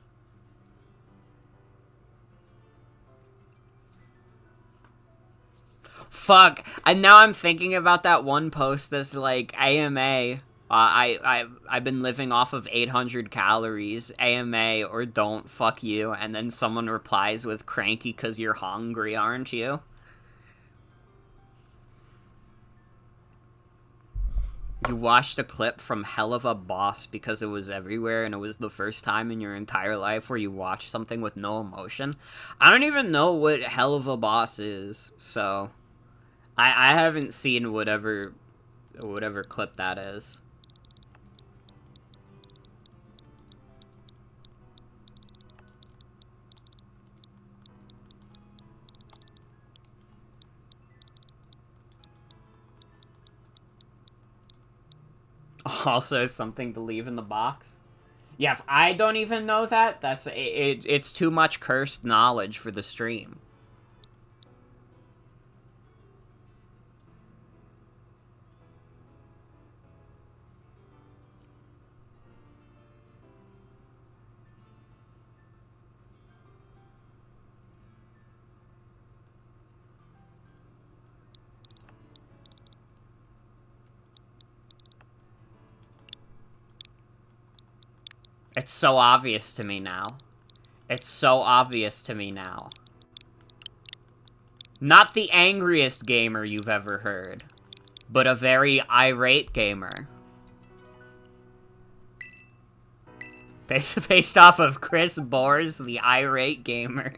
Fuck. And now I'm thinking about that one post that's like, AMA, I've been living off of 800 calories, AMA, or don't, fuck you, and then someone replies with, cranky cause you're hungry, aren't you? You watched a clip from Helluva Boss because it was everywhere and it was the first time in your entire life where you watched something with no emotion? I don't even know what Helluva Boss is, so... I haven't seen whatever clip that is. Also something to leave in the box. Yeah, if I don't even know that, it's too much cursed knowledge for the stream. It's so obvious to me now. It's so obvious to me now. Not the angriest gamer you've ever heard, but a very irate gamer. Based off of Chris Bors, the irate gamer.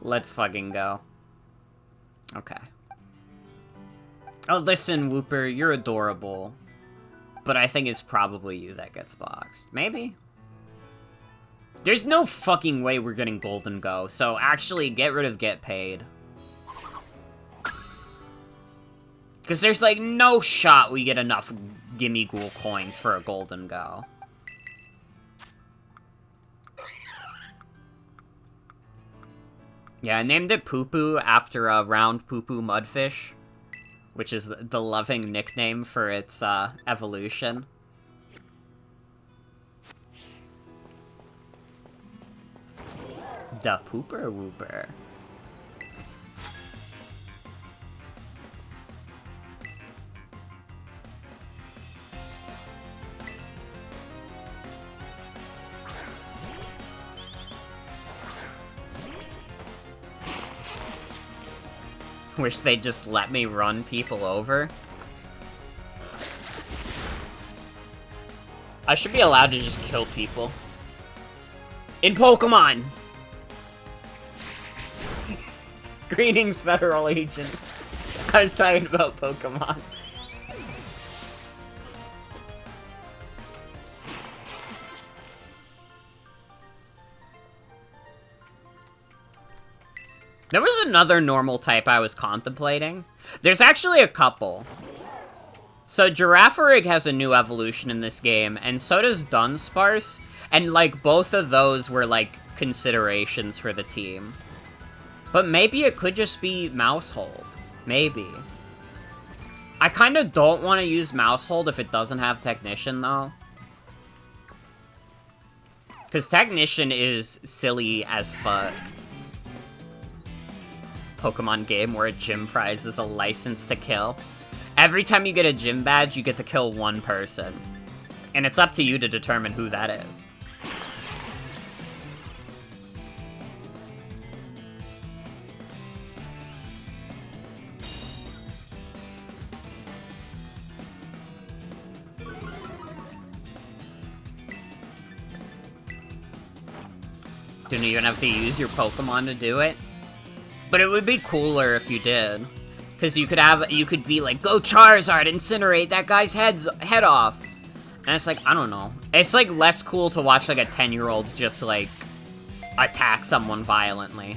Let's fucking go. Okay. Oh, listen, Whooper, you're adorable. But I think it's probably you that gets boxed. Maybe? There's no fucking way we're getting Golden Go, so actually get rid of Get Paid. Because there's, like, no shot we get enough Gimme Ghoul coins for a Golden Go. Yeah, I named it Poo Poo after a round Poo Poo Mudfish, which is the loving nickname for its evolution. The Pooper Whooper. Wish they'd just let me run people over. I should be allowed to just kill people. In Pokemon! Greetings, federal agents. I was talking about Pokemon. There was another normal type I was contemplating. There's actually a couple. So Girafarig has a new evolution in this game, and so does Dunsparce, and, like, both of those were, like, considerations for the team. But maybe it could just be Mousehold. Maybe. I kind of don't want to use Mousehold if it doesn't have Technician, though. Because Technician is silly as fuck. Pokemon game where a gym prize is a license to kill. Every time you get a gym badge, you get to kill one person. And it's up to you to determine who that is. Don't even have to use your Pokemon to do it. But it would be cooler if you did. Because you could be like, go Charizard, incinerate that guy's head off. And it's like, I don't know. It's like less cool to watch like a 10-year-old just like attack someone violently.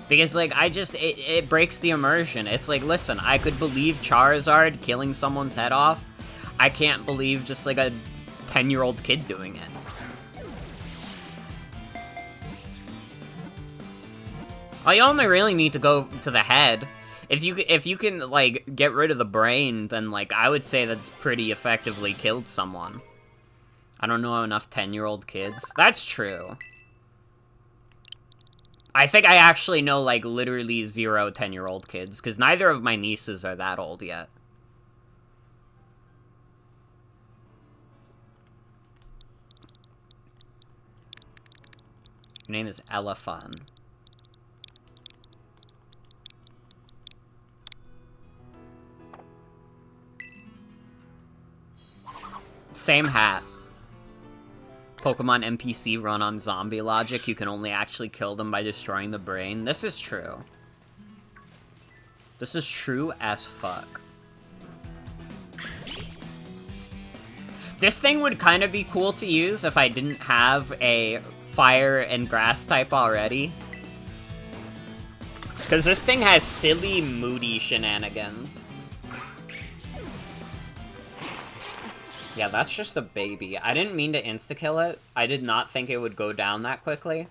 Because like, it breaks the immersion. It's like, listen, I could believe Charizard killing someone's head off. I can't believe just like a 10-year-old kid doing it. Oh, you only really need to go to the head. If you can, like, get rid of the brain, then, like, I would say that's pretty effectively killed someone. I don't know enough 10-year-old kids. That's true. I think I actually know, like, literally 0 10-year-old kids, because neither of my nieces are that old yet. Her name is Elephant. Same hat. Pokemon NPC run on zombie logic. You can only actually kill them by destroying the brain. This is true. This is true as fuck. This thing would kind of be cool to use if I didn't have a fire and grass type already. Because this thing has silly, moody shenanigans. Yeah, that's just a baby. I didn't mean to insta-kill it. I did not think it would go down that quickly.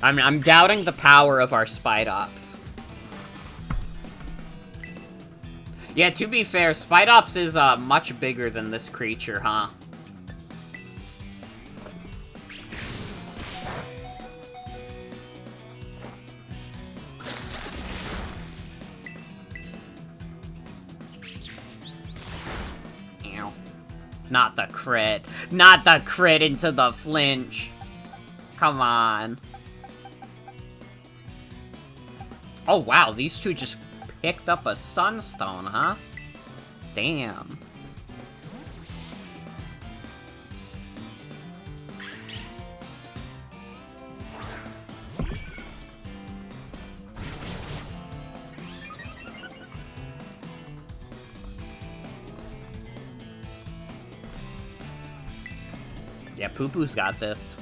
I'm doubting the power of our Spidops. Yeah, to be fair, Spidops is much bigger than this creature, huh? Not the crit. Not the crit into the flinch. Come on. Oh, wow. These two just picked up a Sunstone, huh? Damn. Yeah, Poo-Poo's got this.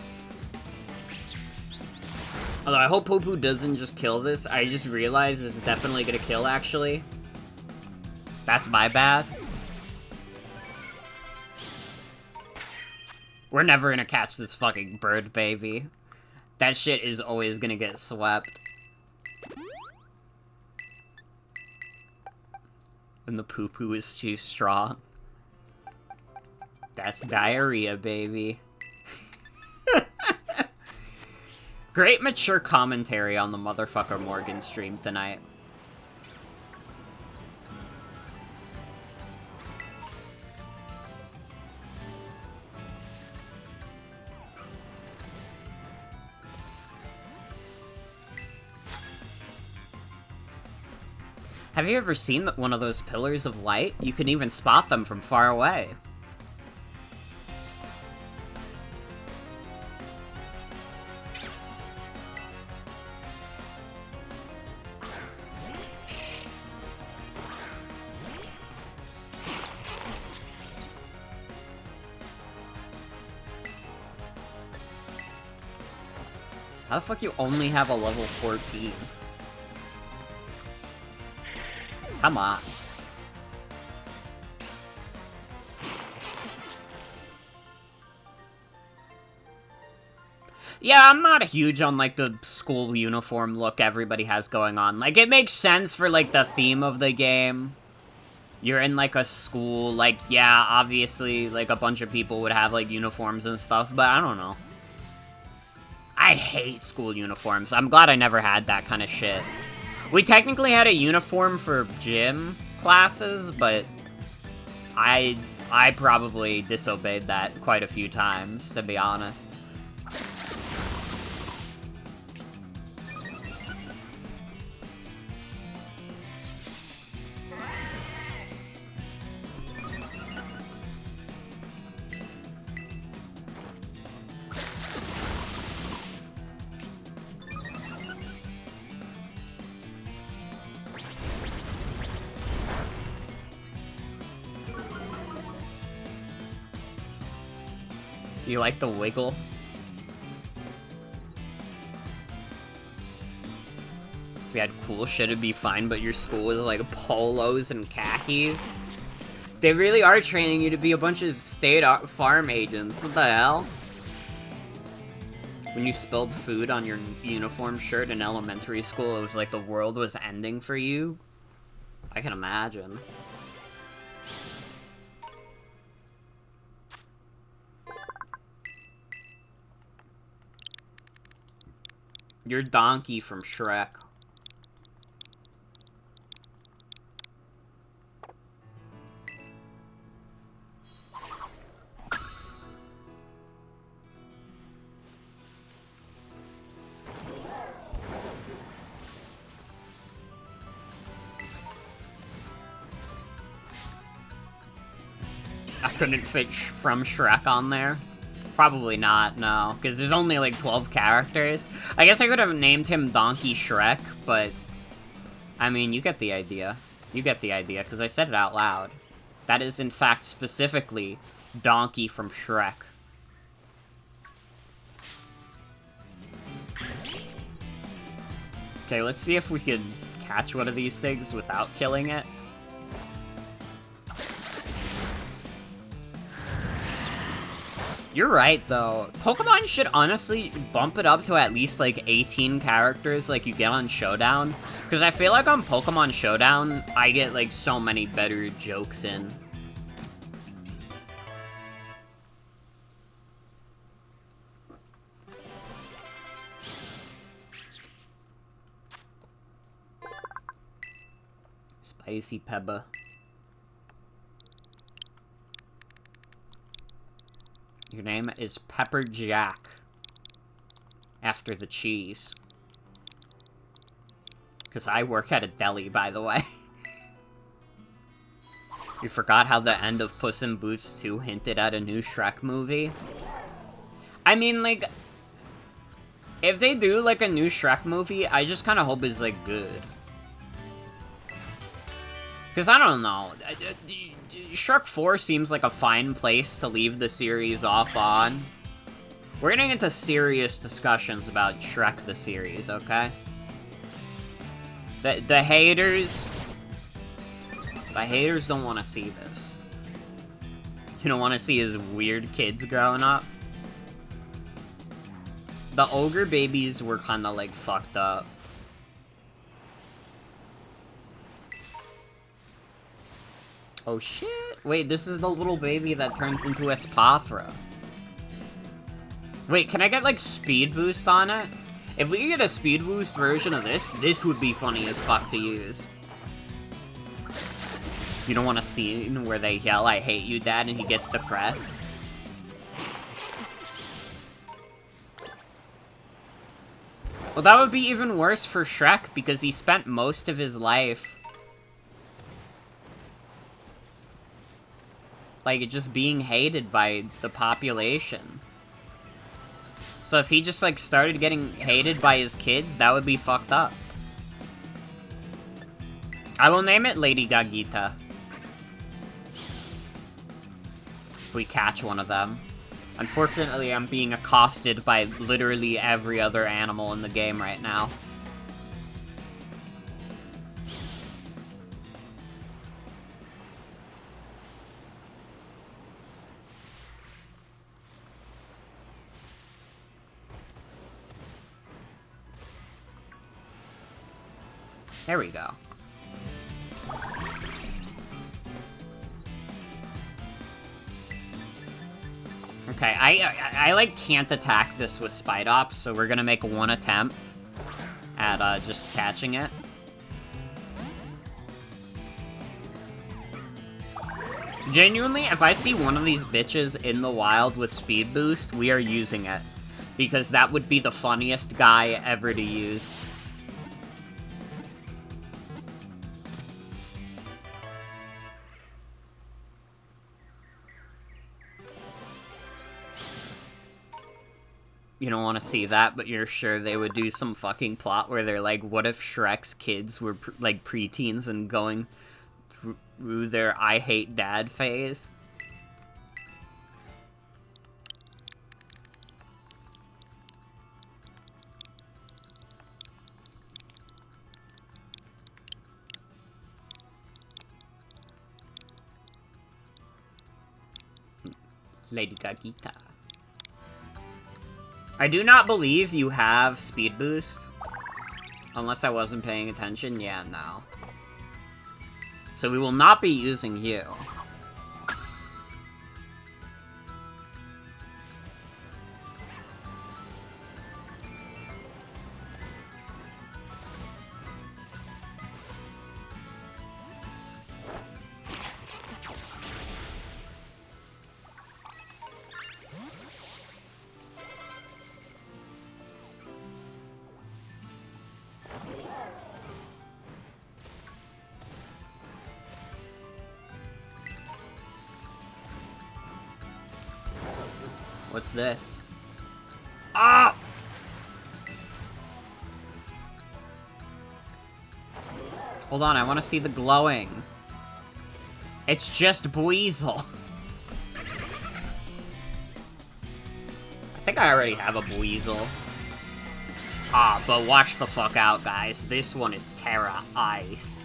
Although I hope Poo-Poo doesn't just kill this. I just realized this is definitely gonna kill, actually. That's my bad. We're never gonna catch this fucking bird, baby. That shit is always gonna get swept. And the Poo-Poo is too strong. That's diarrhea, baby. Great mature commentary on the motherfucker Morgan stream tonight. Have you ever seen one of those pillars of light? You can even spot them from far away. How the fuck you only have a level 14? Come on. Yeah, I'm not huge on, like, the school uniform look everybody has going on. Like, it makes sense for, like, the theme of the game. You're in, like, a school, like, yeah, obviously, like, a bunch of people would have, like, uniforms and stuff, but I don't know. I hate school uniforms. I'm glad I never had that kind of shit. We technically had a uniform for gym classes, but I probably disobeyed that quite a few times, to be honest. Do you like the wiggle? If you had cool shit, it'd be fine, but your school is like polos and khakis. They really are training you to be a bunch of state farm agents. What the hell? When you spilled food on your uniform shirt in elementary school, it was like the world was ending for you. I can imagine. You're Donkey from Shrek. I couldn't fit from Shrek on there. Probably not, no. Because there's only like 12 characters. I guess I could have named him Donkey Shrek, but... I mean, you get the idea. You get the idea, because I said it out loud. That is, in fact, specifically Donkey from Shrek. Okay, let's see if we could catch one of these things without killing it. You're right, though. Pokemon should honestly bump it up to at least, like, 18 characters like you get on Showdown. Because I feel like on Pokemon Showdown, I get, like, so many better jokes in. Spicy Pebba. Your name is Pepper Jack. After the cheese. Because I work at a deli, by the way. You forgot how the end of Puss in Boots 2 hinted at a new Shrek movie? I mean, like... if they do, like, a new Shrek movie, I just kind of hope it's, like, good. Because I don't know. Shrek 4 seems like a fine place to leave the series off on. We're getting into serious discussions about Shrek the series, okay? The haters... the haters don't want to see this. You don't want to see his weird kids growing up? The ogre babies were kind of, like, fucked up. Oh shit! Wait, this is the little baby that turns into Espathra. Wait, can I get, like, speed boost on it? If we could get a speed boost version of this, this would be funny as fuck to use. You don't want a scene where they yell, "I hate you, Dad," and he gets depressed? Well, that would be even worse for Shrek, because he spent most of his life... like, just being hated by the population. So if he just, like, started getting hated by his kids, that would be fucked up. I will name it Lady Gagita. If we catch one of them. Unfortunately, I'm being accosted by literally every other animal in the game right now. There we go. Okay, I like, can't attack this with Spidops, so we're gonna make one attempt at, just catching it. Genuinely, if I see one of these bitches in the wild with Speed Boost, we are using it. Because that would be the funniest guy ever to use. You don't want to see that, but you're sure they would do some fucking plot where they're like, what if Shrek's kids were, like, preteens and going through their I hate dad phase? Lady Gagita. I do not believe you have Speed Boost. Unless I wasn't paying attention. Yeah, no. So we will not be using you. What's this? Ah! Hold on, I want to see the glowing. It's just Buizel. I think I already have a Buizel. Ah, but watch the fuck out, guys. This one is Terra Ice.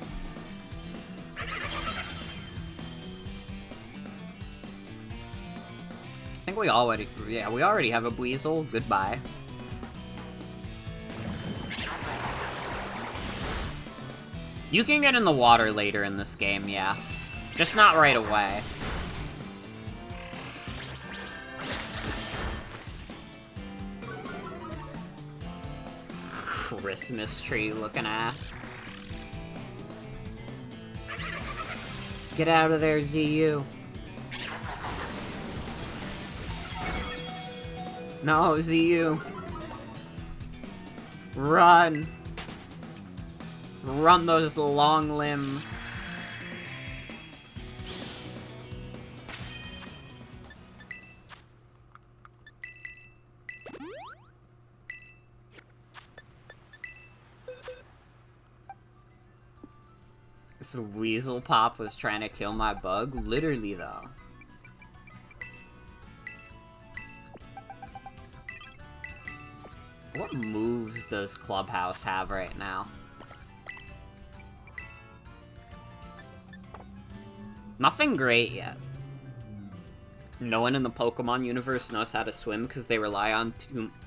I think we already have a Buizel. Goodbye. You can get in the water later in this game, yeah. Just not right away. Christmas tree looking ass. Get out of there, ZU. No, ZU. Run. Run those long limbs. This Weasel Pop was trying to kill my bug? Literally, though. What moves does Clubhouse have right now? Nothing great yet. No one in the Pokemon universe knows how to swim because they rely on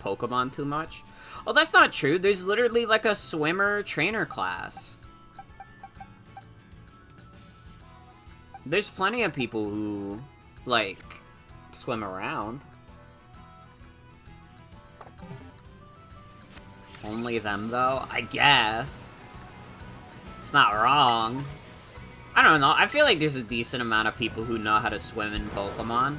Pokemon too much. Oh, that's not true. There's literally like a swimmer trainer class. There's plenty of people who, like, swim around. Only them, though? I guess. It's not wrong. I don't know. I feel like there's a decent amount of people who know how to swim in Pokemon.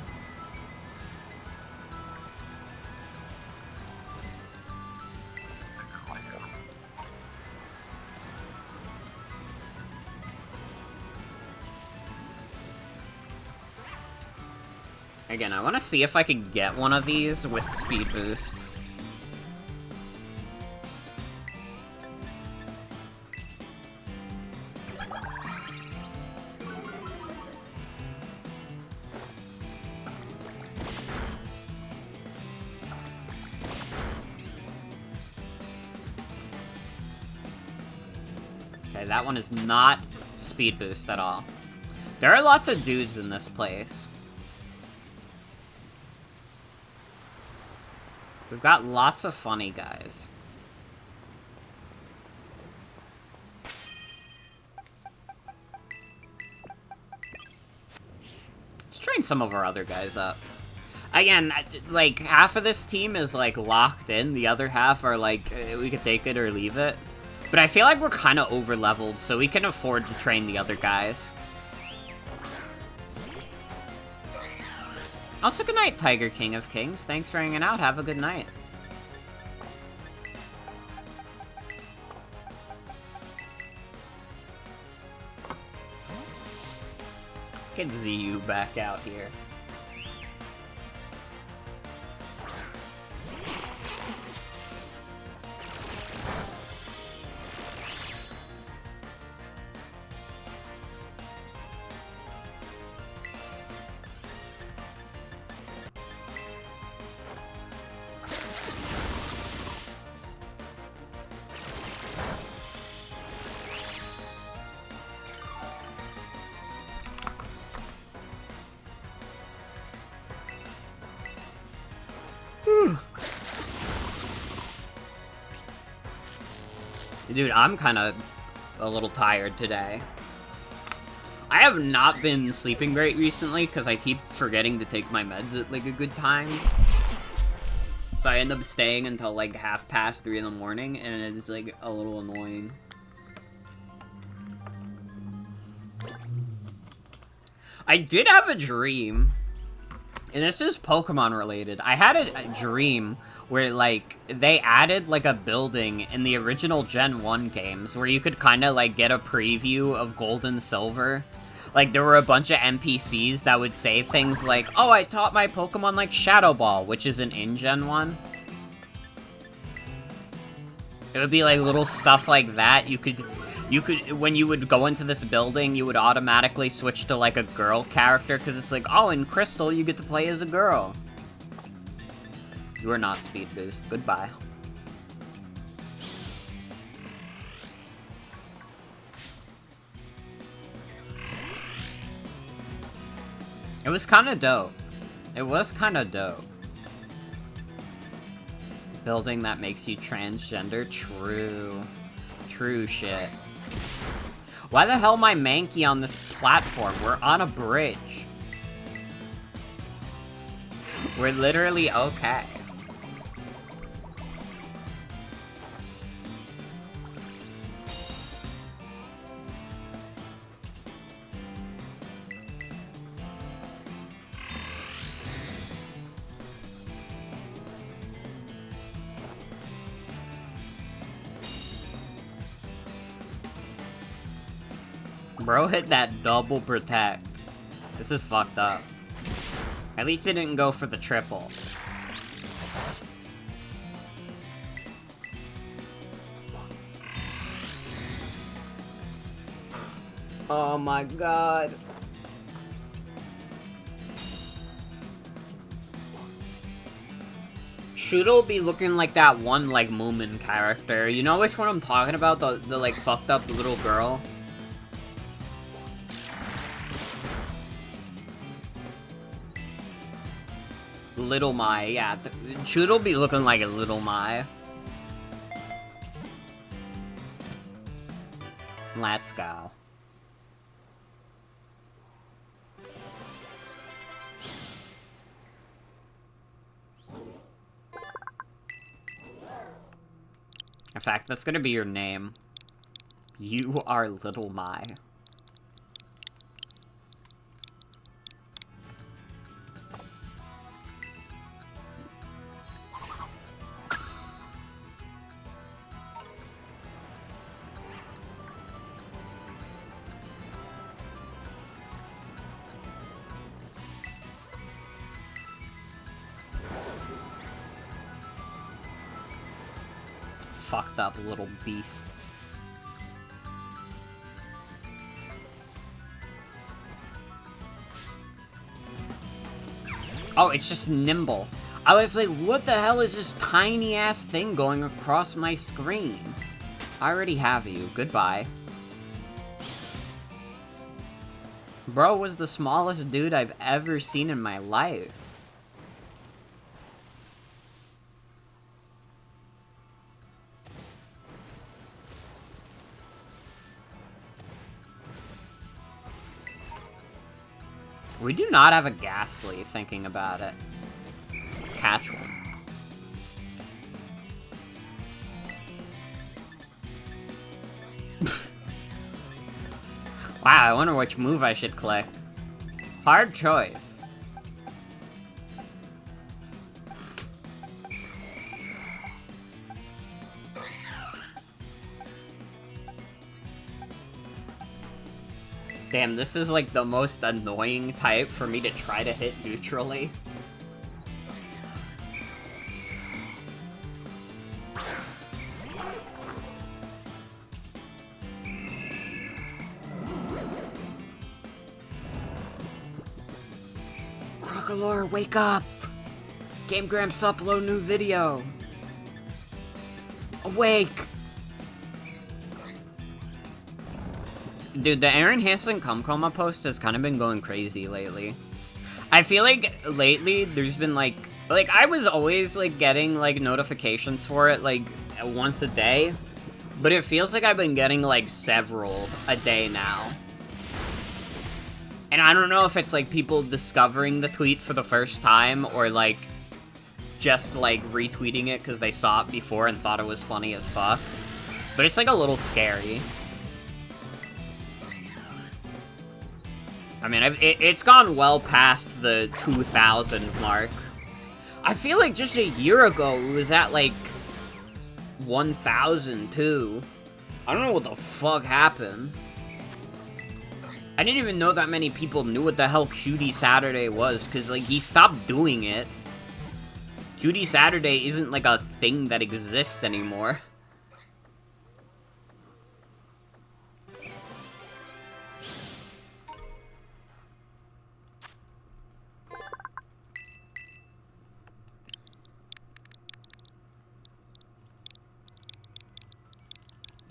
Again, I want to see if I can get one of these with Speed Boost. Okay, that one is not speed boost at all. There are lots of dudes in this place. We've got lots of funny guys. Let's train some of our other guys up. Again, like, half of this team is, like, locked in. The other half are, like, we could take it or leave it. But I feel like we're kind of over-leveled, so we can afford to train the other guys. Also, good night, Tiger King of Kings. Thanks for hanging out. Have a good night. Get ZU back out here. Dude, I'm kind of a little tired today. I have not been sleeping great recently because I keep forgetting to take my meds at, like, a good time. So I end up staying until, like, 3:30 in the morning, and it's, like, a little annoying. I did have a dream, and this is Pokemon related. I had a dream where, like, they added, like, a building in the original Gen 1 games where you could kind of, like, get a preview of Gold and Silver. Like, there were a bunch of NPCs that would say things like, oh, I taught my Pokemon, like, Shadow Ball, which isn't in Gen 1. It would be, like, little stuff like that. You could, when you would go into this building, you would automatically switch to, like, a girl character, because it's like, oh, in Crystal, you get to play as a girl. You are not speed boost. Goodbye. It was kind of dope. It was kind of dope. Building that makes you transgender? True. True shit. Why the hell am I Mankey on this platform? We're on a bridge. We're literally okay. Bro hit that double protect. This is fucked up. At least it didn't go for the triple. Oh my god. Shooter'll be looking like that one, like, Moomin character. You know which one I'm talking about? The like, fucked up little girl? Little Mai, yeah. Shooter'll be looking like a Little Mai. Let's go. In fact, that's gonna be your name. You are Little Mai. Fucked up little beast. Oh, it's just nimble. I was like, what the hell is this tiny ass thing going across my screen? I already have you. Goodbye. Bro was the smallest dude I've ever seen in my life. We do not have a Ghastly, thinking about it. Let's catch one. Wow, I wonder which move I should click. Hard choice. Damn, this is like the most annoying type for me to try to hit neutrally. Crocolore, wake up! Game Gramps upload new video! Awake! Dude, the Aaron Hansen Cum Coma post has kind of been going crazy lately. I feel like lately there's been like I was always like getting like notifications for it like once a day, but it feels like I've been getting like several a day now. And I don't know if it's like people discovering the tweet for the first time or like just like retweeting it because they saw it before and thought it was funny as fuck. But it's like a little scary. I mean, it's gone well past the 2,000 mark. I feel like just a year ago, it was at, like, 1,000, too. I don't know what the fuck happened. I didn't even know that many people knew what the hell Cutie Saturday was, because, like, he stopped doing it. Cutie Saturday isn't, like, a thing that exists anymore.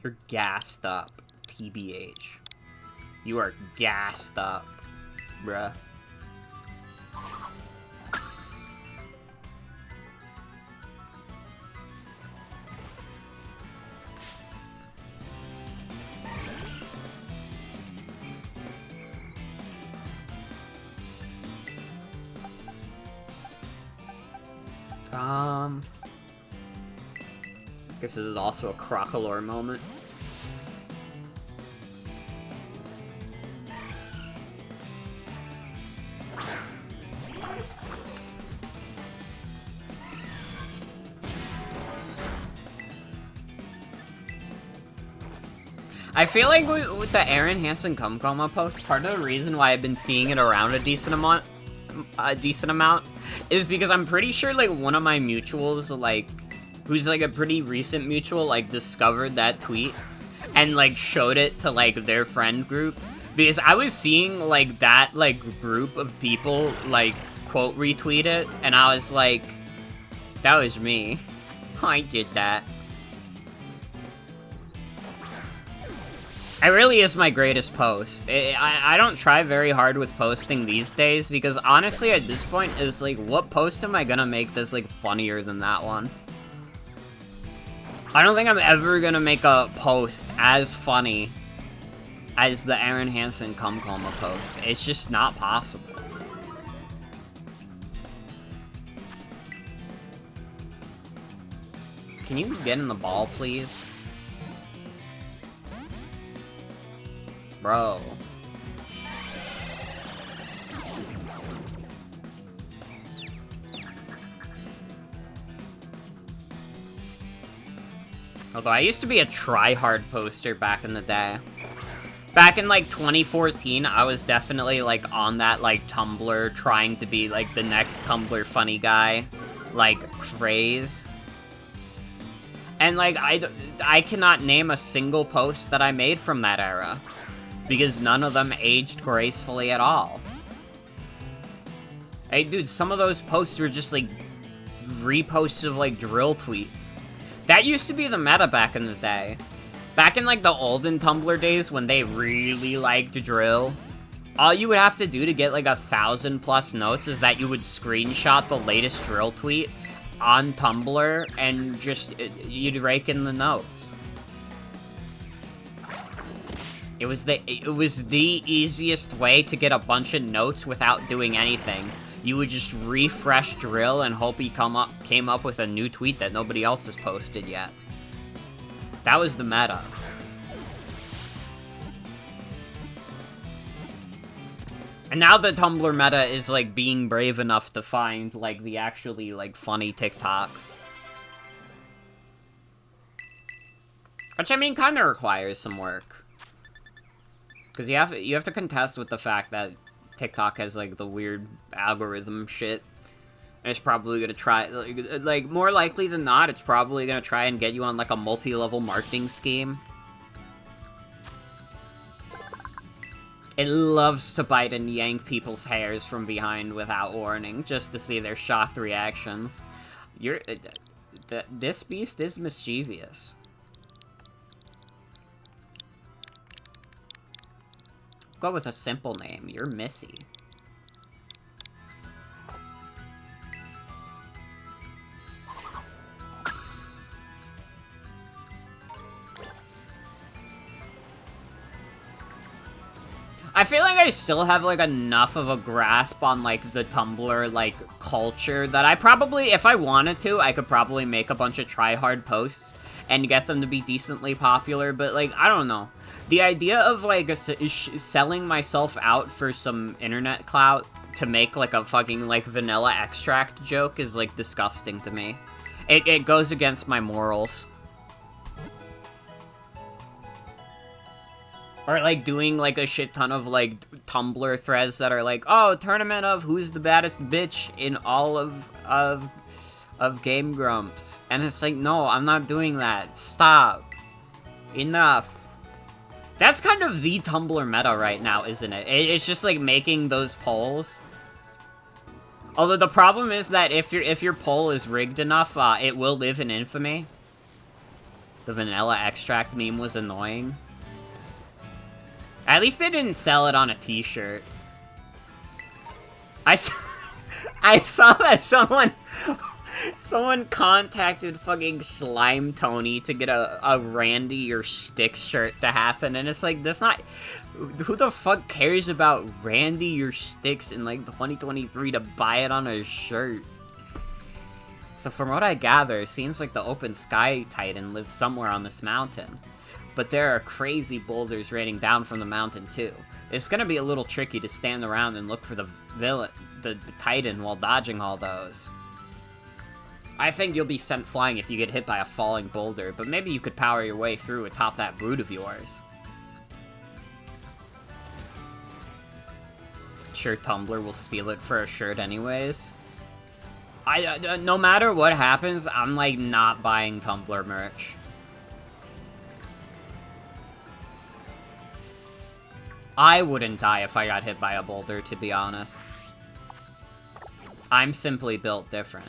You're gassed up, TBH. You are gassed up, bruh. Guess this is also a Crocolore moment. I feel like with the Aaron Hansen Cum Coma post, part of the reason why I've been seeing it around a decent amount, is because I'm pretty sure like one of my mutuals, like, who's like a pretty recent mutual, like discovered that tweet and like showed it to like their friend group, because I was seeing like that like group of people like quote retweet it, and I was like, that was me. I did that. It really is my greatest post. I don't try very hard with posting these days, because honestly at this point is like, what post am I gonna make that's like funnier than that one? I don't think I'm ever gonna make a post as funny as the Aaron Hansen Cum Coma post. It's just not possible. Can you get in the ball, please? Bro. Although I used to be a try-hard poster back in the day. Back in, like, 2014, I was definitely, like, on that, like, Tumblr, trying to be, like, the next Tumblr funny guy, like, craze. And, like, I cannot name a single post that I made from that era, because none of them aged gracefully at all. Hey, dude, some of those posts were just, like, reposts of, like, drill tweets. That used to be the meta back in the day. Back in, like, the olden Tumblr days when they really liked drill. All you would have to do to get like 1,000+ notes is that you would screenshot the latest drill tweet on Tumblr and just, you'd rake in the notes. It was the easiest way to get a bunch of notes without doing anything. You would just refresh drill and hope he came up with a new tweet that nobody else has posted yet. That was the meta. And now the Tumblr meta is, like, being brave enough to find, like, the actually, like, funny TikToks. Which, I mean, kind of requires some work. Because you have to contest with the fact that TikTok has, like, the weird algorithm shit. And it's probably gonna try, like, more likely than not, it's probably gonna try and get you on, like, a multi-level marketing scheme. It loves to bite and yank people's hairs from behind without warning, just to see their shocked reactions. This beast is mischievous. Go with a simple name. You're Missy. I feel like I still have, like, enough of a grasp on, like, the Tumblr, like, culture that I probably, if I wanted to, I could probably make a bunch of try-hard posts and get them to be decently popular, but, like, I don't know. The idea of, like, selling myself out for some internet clout to make, like, a fucking, like, vanilla extract joke is, like, disgusting to me. It goes against my morals. Or, like, doing, like, a shit ton of, like, Tumblr threads that are like, oh, tournament of who's the baddest bitch in all of Game Grumps. And it's like, no, I'm not doing that. Stop. Enough. That's kind of the Tumblr meta right now, isn't it? It's just, like, making those polls. Although the problem is that if your poll is rigged enough, it will live in infamy. The vanilla extract meme was annoying. At least they didn't sell it on a t-shirt. I saw that someone contacted fucking Slime Tony to get a Randy Your Sticks shirt to happen, and it's like, that's not... Who the fuck cares about Randy Your Sticks in, like, 2023 to buy it on a shirt? So from what I gather, it seems like the Open Sky Titan lives somewhere on this mountain. But there are crazy boulders raining down from the mountain, too. It's gonna be a little tricky to stand around and look for the Titan while dodging all those. I think you'll be sent flying if you get hit by a falling boulder, but maybe you could power your way through atop that brood of yours. Sure, Tumblr will steal it for a shirt anyways. No matter what happens, I'm, like, not buying Tumblr merch. I wouldn't die if I got hit by a boulder, to be honest. I'm simply built different.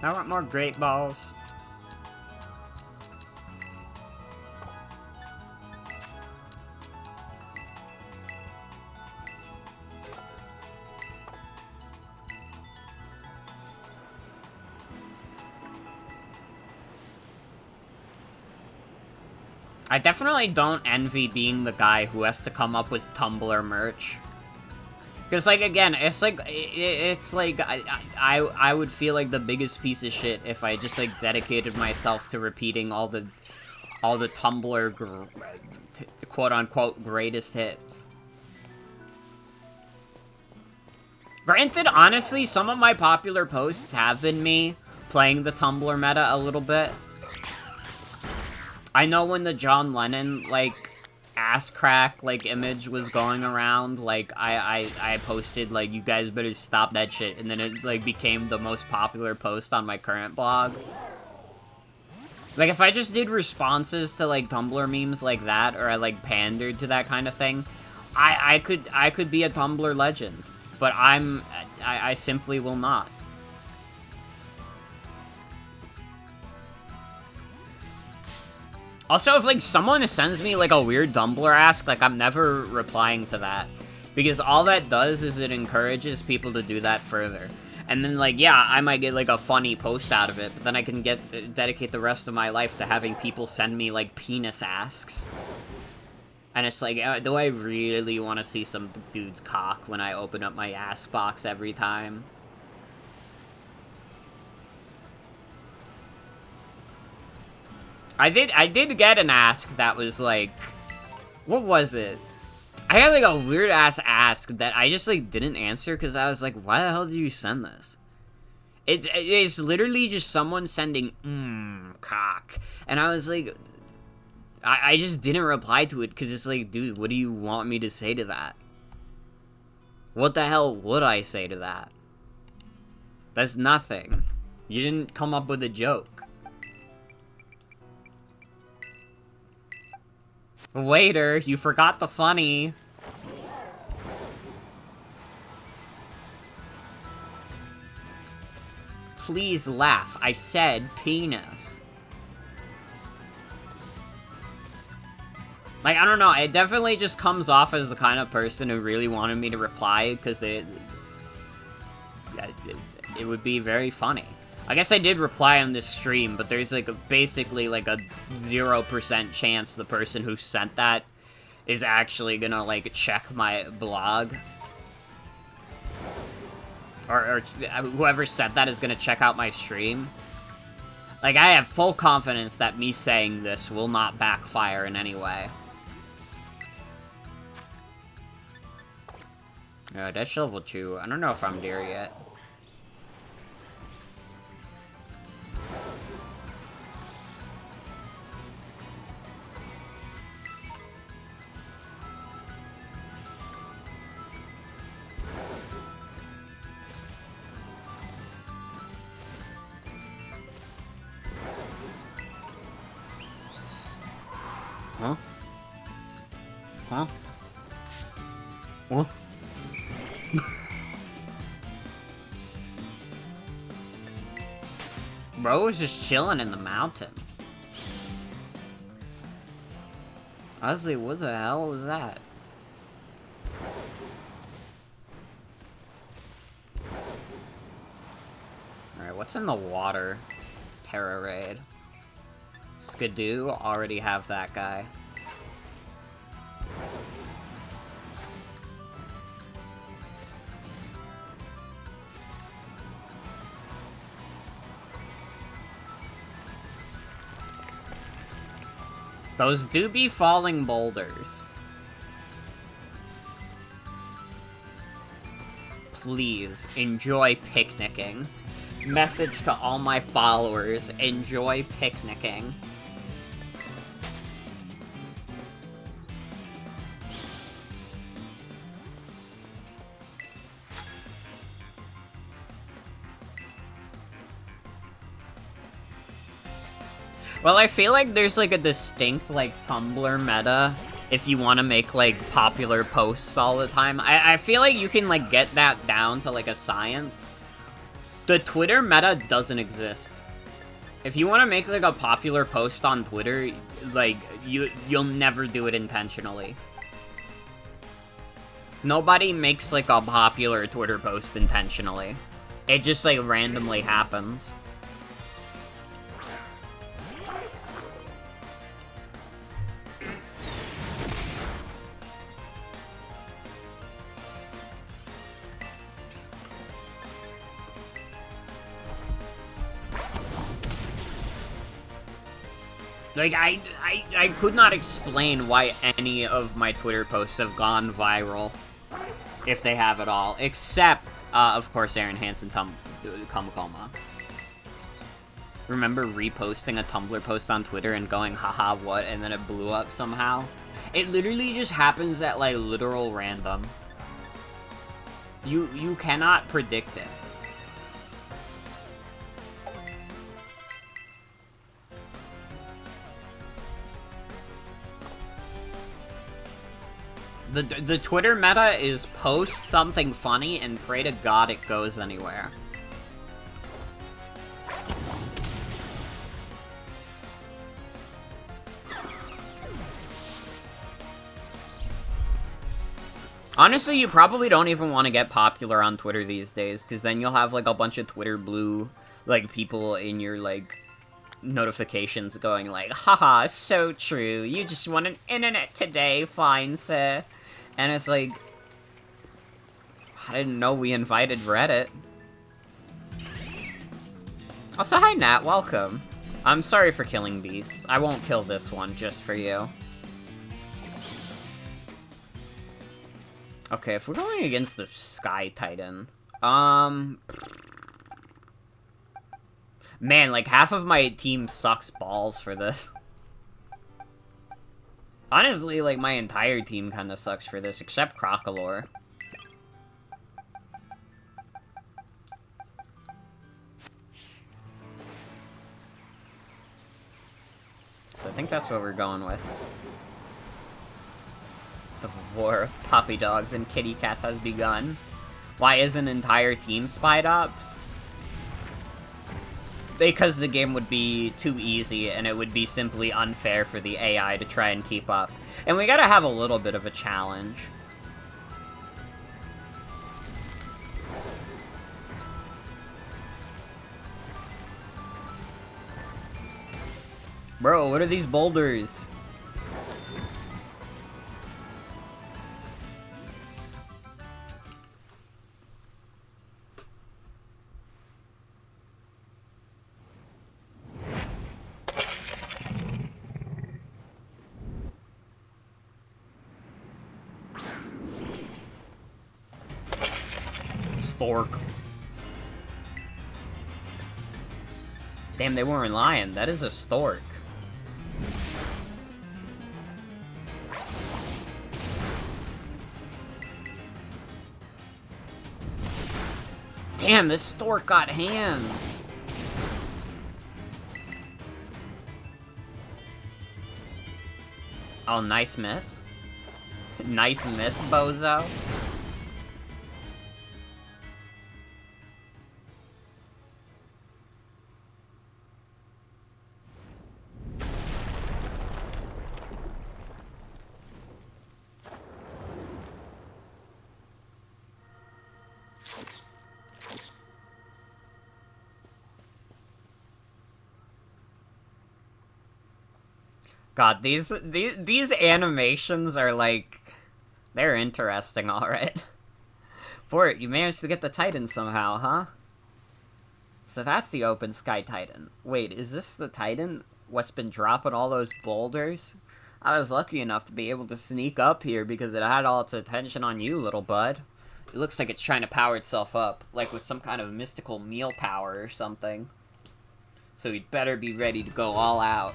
I want more Great Balls. I definitely don't envy being the guy who has to come up with Tumblr merch. Because, like, again, it's like, I would feel like the biggest piece of shit if I just, like, dedicated myself to repeating all the Tumblr, quote-unquote, greatest hits. Granted, honestly, some of my popular posts have been me playing the Tumblr meta a little bit. I know when the John Lennon, like, ass crack, like, image was going around, like, I posted, like, you guys better stop that shit, and then it, like, became the most popular post on my current blog. Like, if I just did responses to, like, Tumblr memes like that, or I, like, pandered to that kind of thing, I could be a Tumblr legend. But I simply will not. Also, if, like, someone sends me, like, a weird Tumblr ask, like, I'm never replying to that. Because all that does is it encourages people to do that further. And then, like, yeah, I might get, like, a funny post out of it, but then I can dedicate the rest of my life to having people send me, like, penis asks. And it's like, do I really want to see some dude's cock when I open up my ask box every time? I did get an ask that was, like... What was it? I had, like, a weird-ass ask that I just, like, didn't answer because I was like, why the hell did you send this? It's literally just someone sending, cock. And I was like... I just didn't reply to it because it's like, dude, what do you want me to say to that? What the hell would I say to that? That's nothing. You didn't come up with a joke. Waiter, you forgot the funny. Please laugh. I said penis. Like, I don't know, it definitely just comes off as the kind of person who really wanted me to reply, because it would be very funny. I guess I did reply on this stream, but there's, like, basically, like, a 0% chance the person who sent that is actually gonna, like, check my blog. Or whoever sent that is gonna check out my stream. Like, I have full confidence that me saying this will not backfire in any way. That's level 2. I don't know if I'm there yet. Huh? Huh? What? Bro was just chilling in the mountain. Honestly, what the hell was that? Alright, what's in the water? Terra Raid. Skidoo, already have that guy. Those do be falling boulders. Please, enjoy picnicking. Message to all my followers, enjoy picnicking. Well, I feel like there's, like, a distinct, like, Tumblr meta if you want to make, like, popular posts all the time. I feel like you can, like, get that down to, like, a science. The Twitter meta doesn't exist. If you want to make, like, a popular post on Twitter, like, you'll never do it intentionally. Nobody makes, like, a popular Twitter post intentionally. It just, like, randomly happens. Like, I could not explain why any of my Twitter posts have gone viral, if they have at all, except, of course, Aaron Hansen Kamakoma. Remember reposting a Tumblr post on Twitter and going, haha, what, and then it blew up somehow? It literally just happens at, like, literal random. You cannot predict it. The Twitter meta is post something funny and pray to God it goes anywhere. Honestly, you probably don't even want to get popular on Twitter these days, because then you'll have, like, a bunch of Twitter blue, like, people in your, like, notifications going like, haha, so true, you just want an internet today, fine sir. And it's like, I didn't know we invited Reddit. Also, hi Nat, welcome. I'm sorry for killing beasts. I won't kill this one just for you. Okay, if we're going against the Sky Titan, man, like, half of my team sucks balls for this. Honestly, like, my entire team kind of sucks for this, except Crocolore. So I think that's what we're going with. The war of puppy dogs and kitty cats has begun. Why is an entire team Spied Ops? Because the game would be too easy, and it would be simply unfair for the AI to try and keep up. And we gotta have a little bit of a challenge. Bro, what are these boulders? Stork. Damn, they weren't lying. That is a stork. Damn, this stork got hands. Oh, nice miss. Nice miss, bozo. God, these animations are like, they're interesting, alright. Bort, you managed to get the Titan somehow, huh? So that's the Open Sky Titan. Wait, is this the Titan? What's been dropping all those boulders? I was lucky enough to be able to sneak up here because it had all its attention on you, little bud. It looks like it's trying to power itself up, like with some kind of mystical meal power or something. So you'd better be ready to go all out.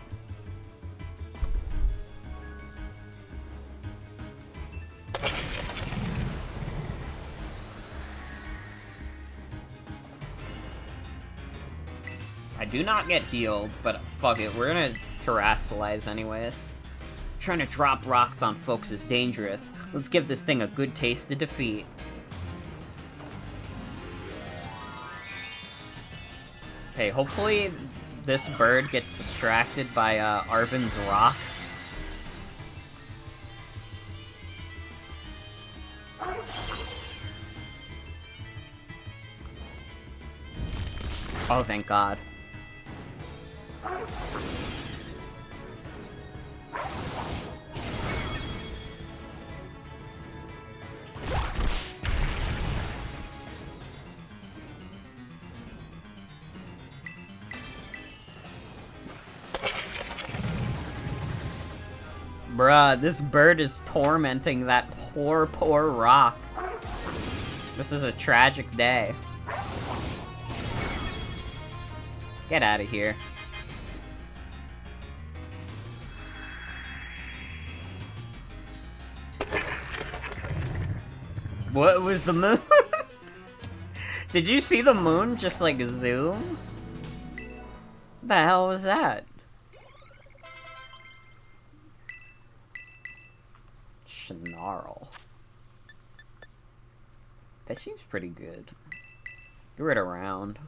I do not get healed, but fuck it, we're gonna terrestrialize anyways. Trying to drop rocks on folks is dangerous. Let's give this thing a good taste to defeat. Okay, hopefully this bird gets distracted by Arven's rock. Oh, thank God. Bruh, this bird is tormenting that poor, poor rock. This is a tragic day. Get out of here. What was the moon? Did you see the moon just like zoom? The hell was that? Snarl. That seems pretty good. Throw it around.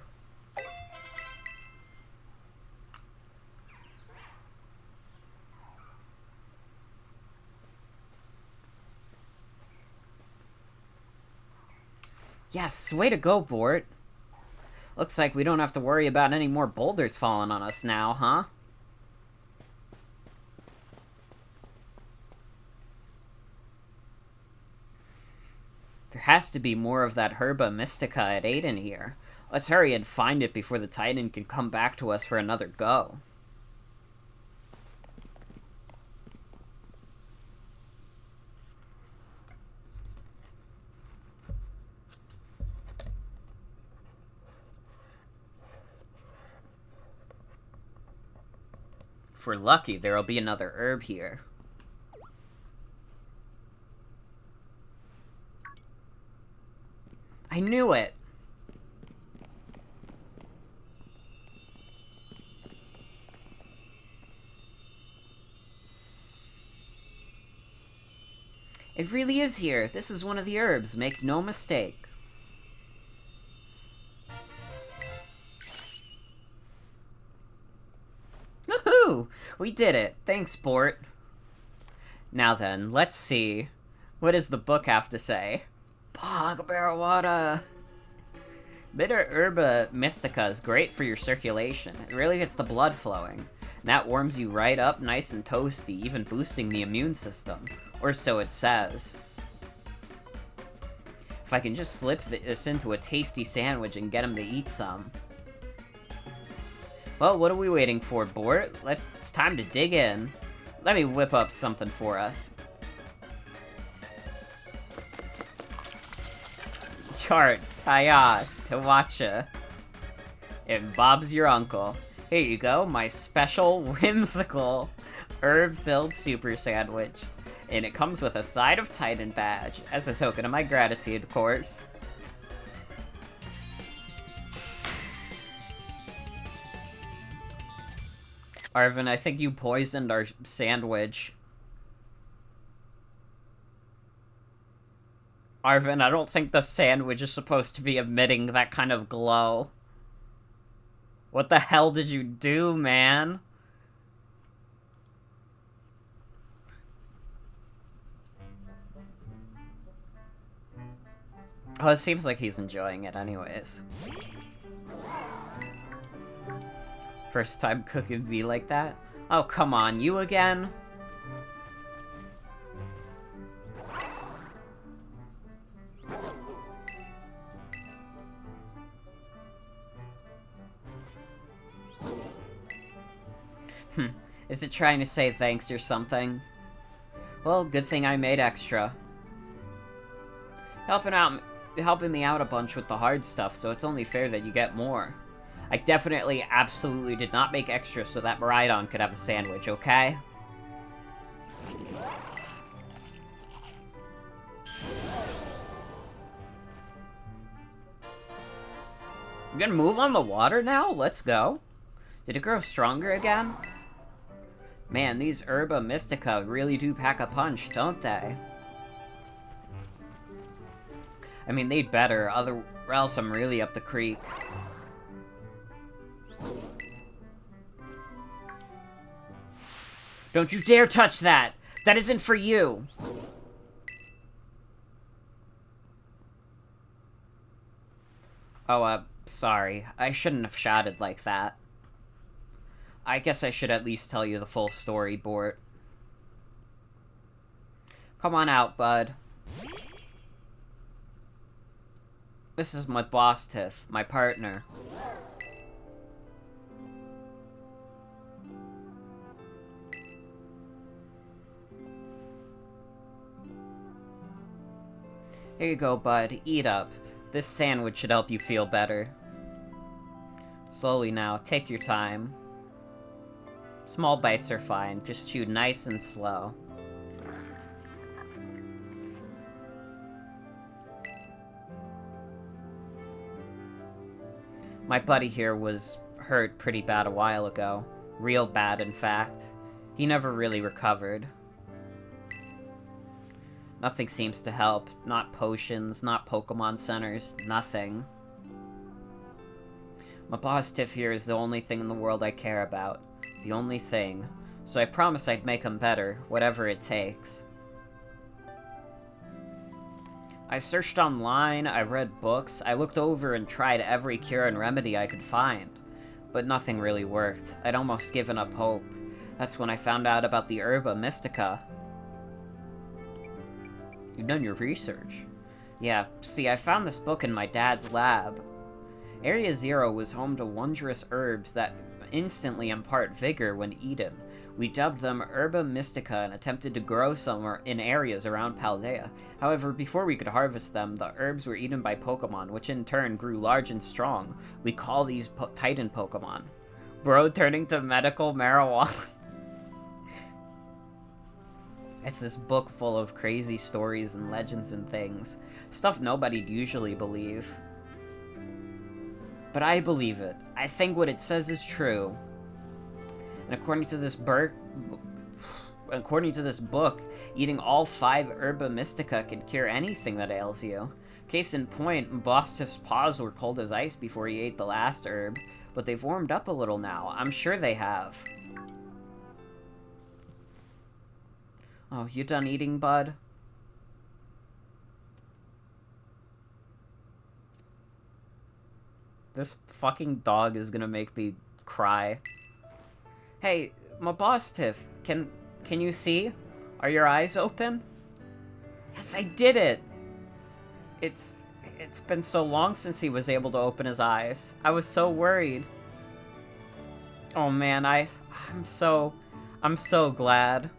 Yes, way to go, Bort. Looks like we don't have to worry about any more boulders falling on us now, huh? There has to be more of that Herba Mystica at Aiden here. Let's hurry and find it before the Titan can come back to us for another go. If we're lucky, there'll be another herb here. I knew it! It really is here. This is one of the herbs, make no mistake. Woohoo! We did it. Thanks, Bort. Now then, let's see. What does the book have to say? Pogbarawada. Bitter Herba Mystica is great for your circulation. It really gets the blood flowing. And that warms you right up nice and toasty, even boosting the immune system. Or so it says. If I can just slip this into a tasty sandwich and get him to eat some. Well, what are we waiting for, Bort? It's time to dig in. Let me whip up something for us. Chart, Kaya, Tawacha. And Bob's your uncle. Here you go, my special, whimsical, herb-filled super sandwich. And it comes with a side of Titan badge, as a token of my gratitude, of course. Arvin, I think you poisoned our sandwich. Arvin, I don't think the sandwich is supposed to be emitting that kind of glow. What the hell did you do, man? Oh, it seems like he's enjoying it anyways. First time cooking be like that? Oh, come on, you again? Is it trying to say thanks or something? Well, good thing I made extra. Helping me out a bunch with the hard stuff, so it's only fair that you get more. I definitely, absolutely did not make extra so that Miraidon could have a sandwich, okay? You gonna move on the water now? Let's go. Did it grow stronger again? Man, these Herba Mystica really do pack a punch, don't they? I mean, they'd better, or else I'm really up the creek. Don't you dare touch that! That isn't for you! Oh, sorry. I shouldn't have shouted like that. I guess I should at least tell you the full story, Bort. Come on out, bud. This is my boss, Tiff, my partner. Here you go, bud. Eat up. This sandwich should help you feel better. Slowly now. Take your time. Small bites are fine. Just chew nice and slow. My buddy here was hurt pretty bad a while ago. Real bad, in fact. He never really recovered. Nothing seems to help. Not potions, not Pokemon centers, nothing. My boss Tiff here is the only thing in the world I care about. The only thing. So I promised I'd make him better, whatever it takes. I searched online, I read books, I looked over and tried every cure and remedy I could find. But nothing really worked. I'd almost given up hope. That's when I found out about the Herba Mystica. You've done your research. Yeah, see, I found this book in my dad's lab. Area Zero was home to wondrous herbs that instantly impart vigor when eaten. We dubbed them Herba Mystica and attempted to grow some in areas around Paldea. However, before we could harvest them, the herbs were eaten by Pokemon, which in turn grew large and strong. We call these Titan Pokemon. Bro turning to medical marijuana. It's this book full of crazy stories and legends and things. Stuff nobody'd usually believe. But I believe it. I think what it says is true. And according to this book, eating all 5 Herba Mystica can cure anything that ails you. Case in point, Boss Tiff's paws were cold as ice before he ate the last herb, but they've warmed up a little now. I'm sure they have. Oh, you done eating, bud? This fucking dog is gonna make me cry. Hey, my boss Tiff, can you see? Are your eyes open? Yes, I did it! It's been so long since he was able to open his eyes. I was so worried. Oh man, I'm so glad.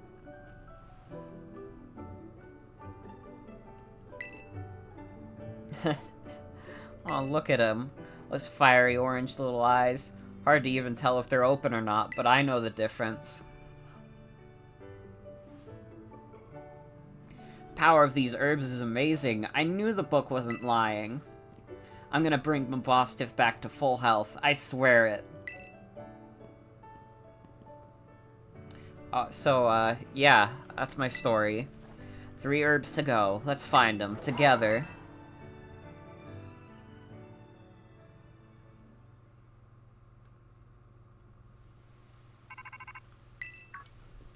Oh, look at him. Those fiery orange little eyes. Hard to even tell if they're open or not, but I know the difference. Power of these herbs is amazing. I knew the book wasn't lying. I'm gonna bring my boss Tiff back to full health. I swear it. Yeah, that's my story. 3 herbs to go. Let's find them together.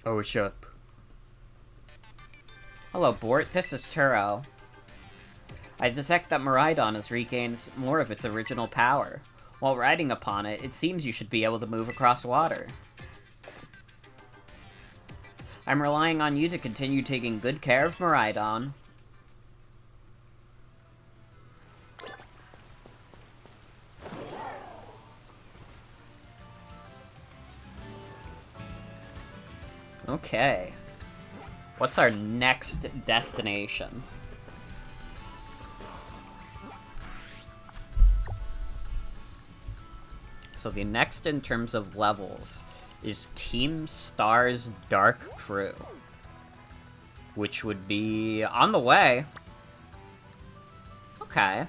Oh, what's up? Hello, Bort. This is Turo. I detect that Miraidon has regained more of its original power. While riding upon it, it seems you should be able to move across water. I'm relying on you to continue taking good care of Miraidon. Okay. What's our next destination? So the next in terms of levels is Team Star's Dark Crew, which would be on the way. Okay.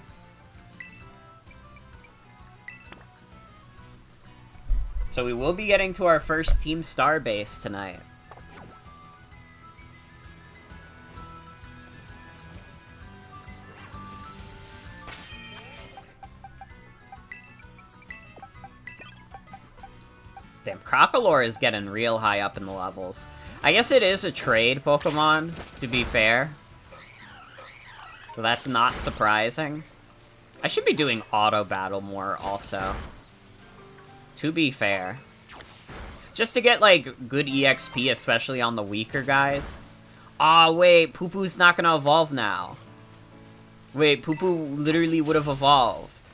So we will be getting to our first Team Star base tonight. Damn, Crocalor is getting real high up in the levels. I guess it is a trade Pokemon, to be fair. So that's not surprising. I should be doing auto battle more also. To be fair. Just to get, like, good EXP, especially on the weaker guys. Aw, wait, Poo-Poo's not gonna evolve now. Wait, Poo-Poo literally would have evolved.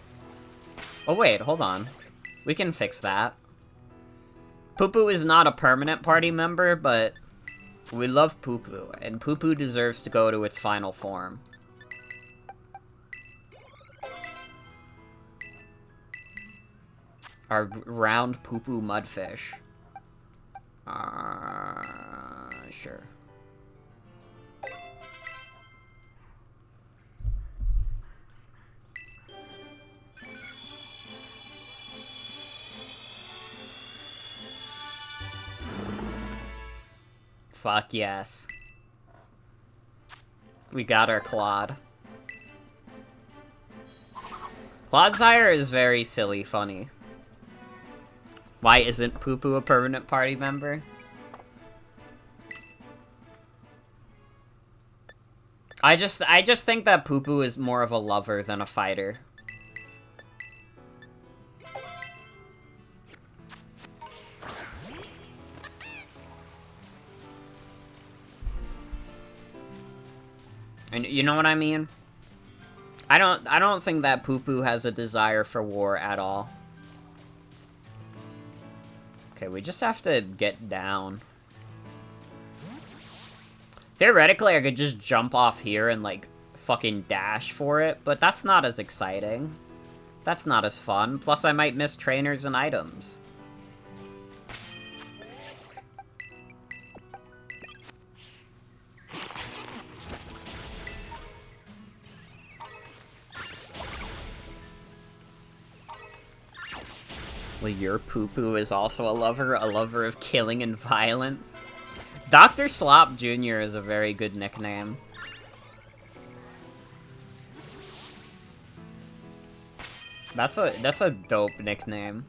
Oh, wait, hold on. We can fix that. Poo-Poo is not a permanent party member, but we love Poo-Poo, and Poo-Poo deserves to go to its final form. Our round Poo-Poo Mudfish. Sure. Fuck yes. We got our Claude. Clodsire is very silly funny. Why isn't Poo Poo a permanent party member? I just think that Poo Poo is more of a lover than a fighter. And you know what I mean? I don't think that Poo Poo has a desire for war at all. Okay, we just have to get down. Theoretically, I could just jump off here and, like, fucking dash for it, but that's not as exciting. That's not as fun. Plus, I might miss trainers and items. Well, your Poo Poo is also a lover of killing and violence. Dr. Slop Jr. is a very good nickname. That's a dope nickname.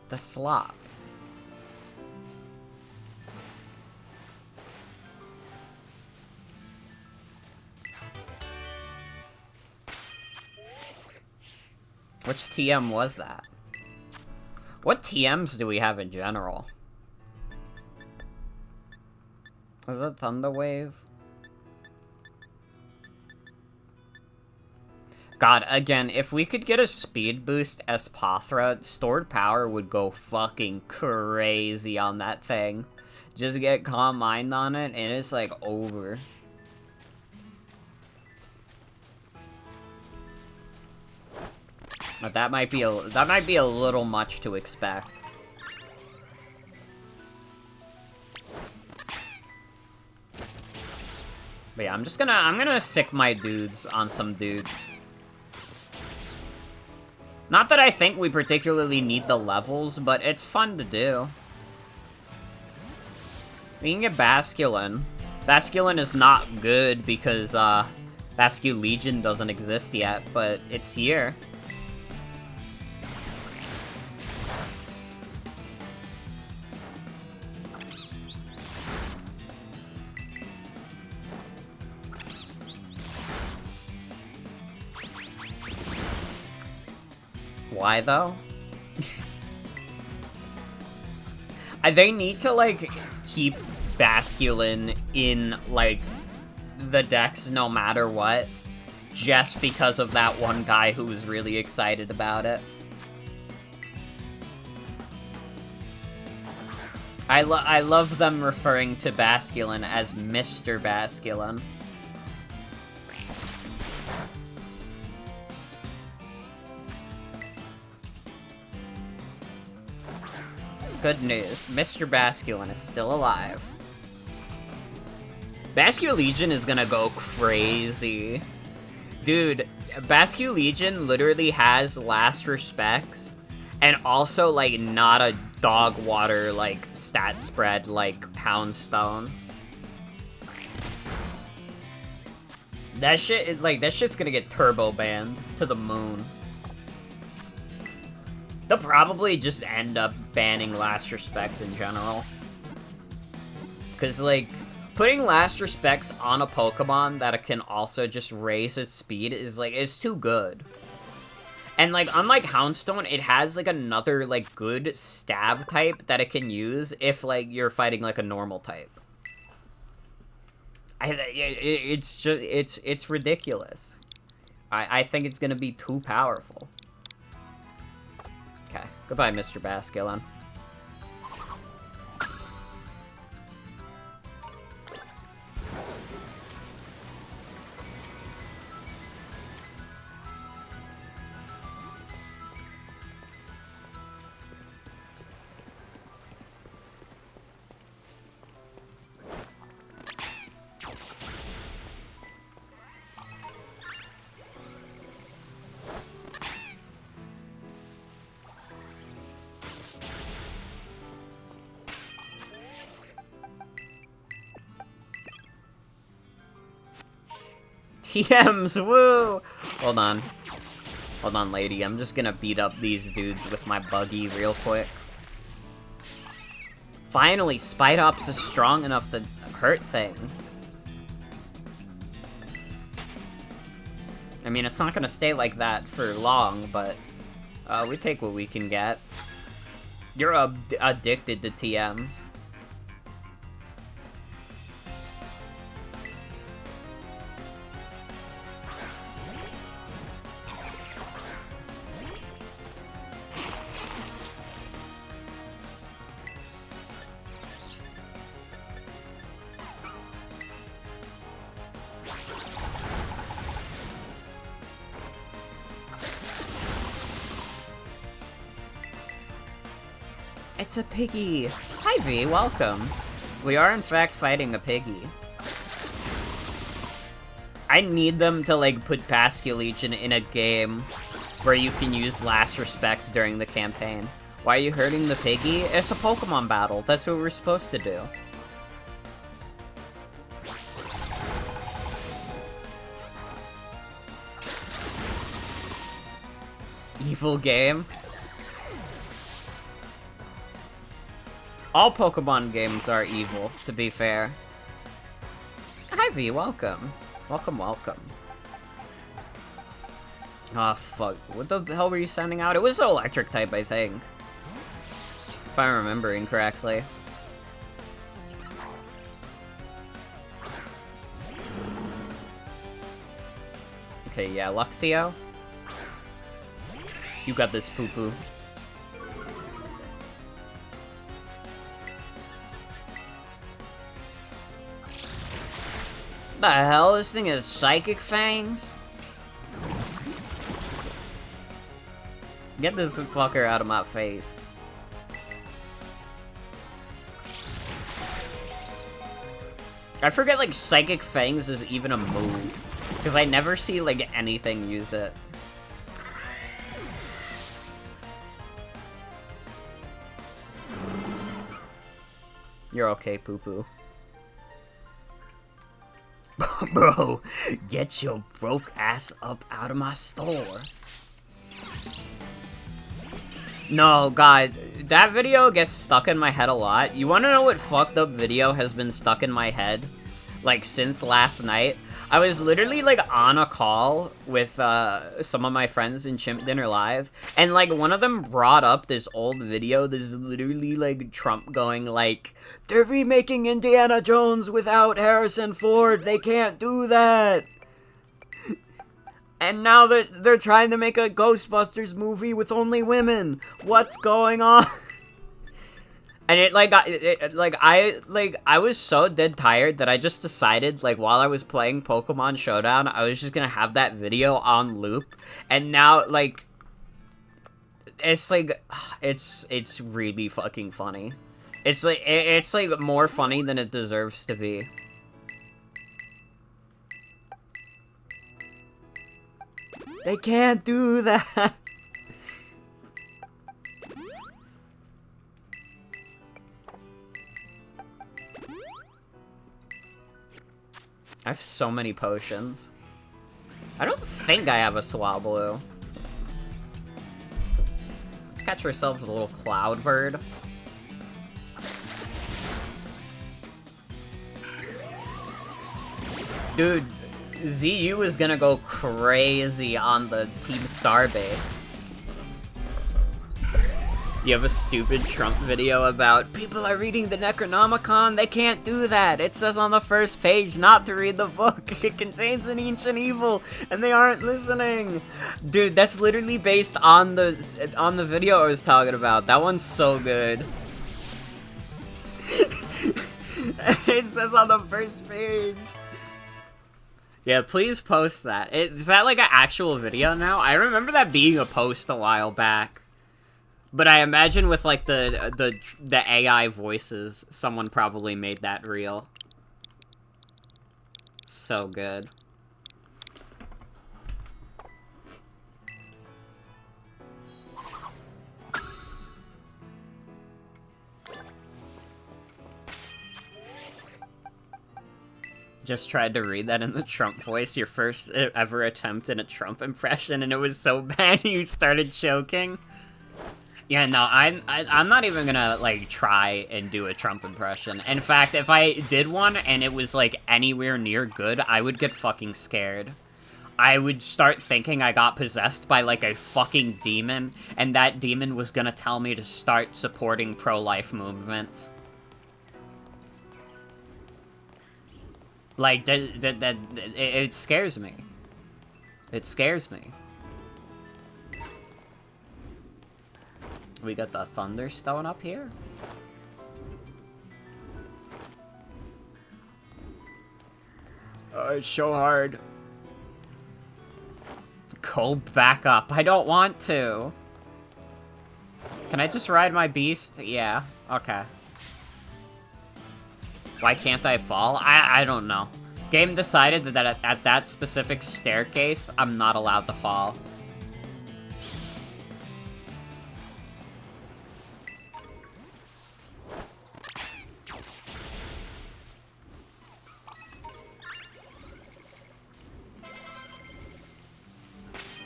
The Slop. Which TM was that? What TMs do we have in general? Is it Thunderwave? God, again, if we could get a speed boost Espathra, stored power would go fucking crazy on that thing. Just get Calm Mind on it, and it's like over. But that might be a little much to expect. But yeah, I'm gonna sick my dudes on some dudes. Not that I think we particularly need the levels, but it's fun to do. We can get Basculin. Basculin is not good because Bascu Legion doesn't exist yet, but it's here. Why, though? They need to, like, keep Basculin in, like, the decks no matter what, just because of that one guy who was really excited about it. I love them referring to Basculin as Mr. Basculin. Good news, Mr. Basculin is still alive. Bascu Legion is gonna go crazy. Dude, Bascu Legion literally has Last Respects, and also, like, not a dog water, like, stat spread like Houndstone. That shit, like, that shit's gonna get turbo banned to the moon. They'll probably just end up banning Last Respects in general. Because, like, putting Last Respects on a Pokemon that can also just raise its speed is, like, is too good. And, like, unlike Houndstone, it has, like, another, like, good stab type that it can use if, like, you're fighting, like, a normal type. It's ridiculous. I think it's gonna be too powerful. Okay, goodbye, Mr. Basculin. TMs, woo! Hold on. Hold on, lady. I'm just gonna beat up these dudes with my buggy real quick. Finally, Spidops is strong enough to hurt things. I mean, it's not gonna stay like that for long, but we take what we can get. You're addicted to TMs. It's a piggy! Hi V, welcome! We are in fact fighting a piggy. I need them to like put Pasculegion in a game where you can use last respects during the campaign. Why are you hurting the piggy? It's a Pokemon battle, that's what we're supposed to do. Evil game? All Pokemon games are evil, to be fair. Hi V, welcome. Welcome, welcome. Oh fuck, what the hell were you sending out? It was electric type, I think. If I'm remembering correctly. Okay, yeah, Luxio. You got this, poo-poo. The hell? This thing is Psychic Fangs? Get this fucker out of my face. I forget, like, Psychic Fangs is even a move. Because I never see, like, anything use it. You're okay, poo-poo. Bro, get your broke ass up out of my store. No, God, that video gets stuck in my head a lot. You wanna know what fucked up video has been stuck in my head? Like, since last night? I was literally, like, on a call with, some of my friends in Chimp Dinner Live, and, like, one of them brought up this old video. This is literally, like, Trump going, like, they're remaking Indiana Jones without Harrison Ford. They can't do that. And now that they're trying to make a Ghostbusters movie with only women. What's going on? And I was so dead tired that I just decided, like, while I was playing Pokemon Showdown, I was just gonna have that video on loop. And now, like, it's like, it's really fucking funny. It's like more funny than it deserves to be. They can't do that. I have so many potions. I don't think I have a Swablu. Let's catch ourselves a little Cloudbird. Dude, ZU is gonna go crazy on the Team Starbase. You have a stupid Trump video about people are reading the Necronomicon. They can't do that. It says on the first page not to read the book. It contains an ancient evil, and they aren't listening. Dude, that's literally based on the video I was talking about. That one's so good. It says on the first page. Yeah, please post that. Is that like an actual video now? I remember that being a post a while back. But I imagine with, like, the AI voices, someone probably made that real. So good. just tried to read that in the Trump voice, your first ever attempt at a Trump impression, and it was so bad you started choking. Yeah, no, I'm not even gonna, like, try and do a Trump impression. In fact, if I did one and it was, like, anywhere near good, I would get fucking scared. I would start thinking I got possessed by, like, a fucking demon, and that demon was gonna tell me to start supporting pro-life movements. Like, it scares me. It scares me. We got the Thunderstone up here. It's so hard. Go back up. I don't want to. Can I just ride my beast? Yeah. Okay. Why can't I fall? I don't know. Game decided that at that specific staircase, I'm not allowed to fall.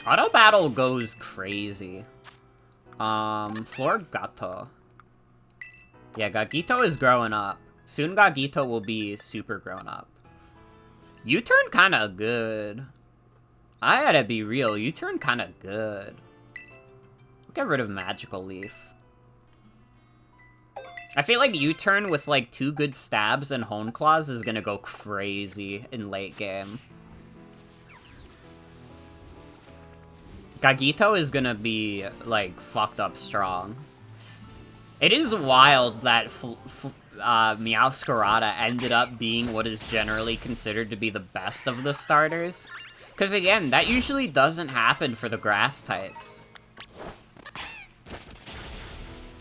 Auto battle goes crazy. Florgato. Yeah, Gagito is growing up. Soon Gagito will be super grown up. U-turn kinda good. I gotta be real, U-turn kinda good. Get rid of Magical Leaf. I feel like U-turn with like 2 good stabs and Hone Claws is gonna go crazy in late game. Gagito is gonna be, like, fucked up strong. It is wild that Meowscarada ended up being what is generally considered to be the best of the starters. Because, again, that usually doesn't happen for the grass types.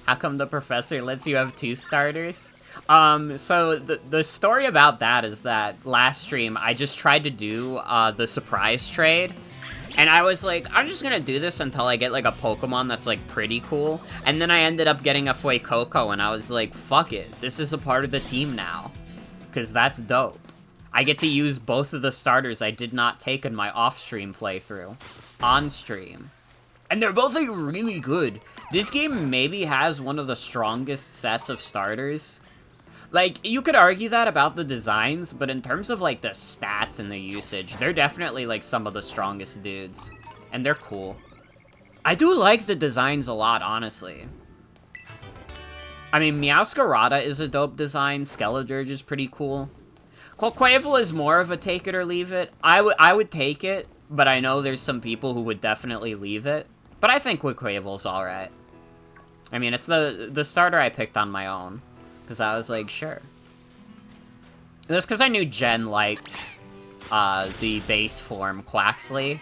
How come the professor lets you have 2 starters? So the story about that is that last stream, I just tried to do, the surprise trade. And I was like, I'm just gonna do this until I get, like, a Pokemon that's, like, pretty cool. And then I ended up getting a Fuecoco, and I was like, fuck it. This is a part of the team now. Because that's dope. I get to use both of the starters I did not take in my off-stream playthrough. On-stream. And they're both, like, really good. This game maybe has one of the strongest sets of starters. Like, you could argue that about the designs, but in terms of, like, the stats and the usage, they're definitely, like, some of the strongest dudes. And they're cool. I do like the designs a lot, honestly. I mean, Meowscarada is a dope design, Skeledirge is pretty cool. Quaquaval is more of a take it or leave it. I would take it, but I know there's some people who would definitely leave it. But I think Quaquaval's alright. I mean, it's the starter I picked on my own. Because I was like, sure. That's because I knew Jen liked the base form Quaxley.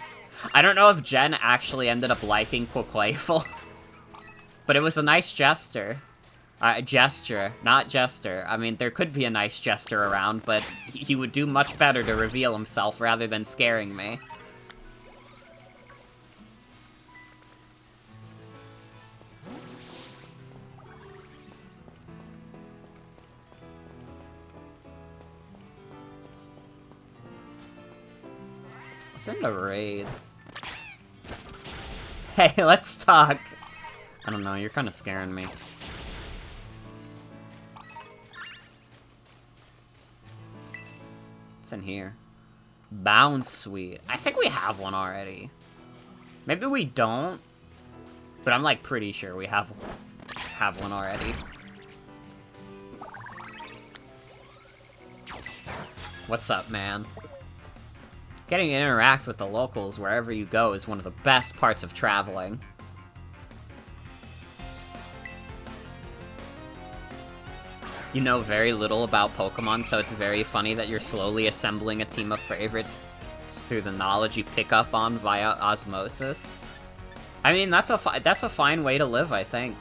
I don't know if Jen actually ended up liking Quaquaval. But it was a nice gesture. Gesture, not jester. I mean, there could be a nice jester around, but he would do much better to reveal himself rather than scaring me. It's in the raid. Hey, let's talk. I don't know, you're kind of scaring me. What's in here? Bound Sweet. I think we have one already. Maybe we don't, but I'm like pretty sure we have one already. What's up, man? Getting to interact with the locals wherever you go is one of the best parts of traveling. You know very little about Pokemon, so it's very funny that you're slowly assembling a team of favorites through the knowledge you pick up on via osmosis. I mean, that's a fine way to live, I think.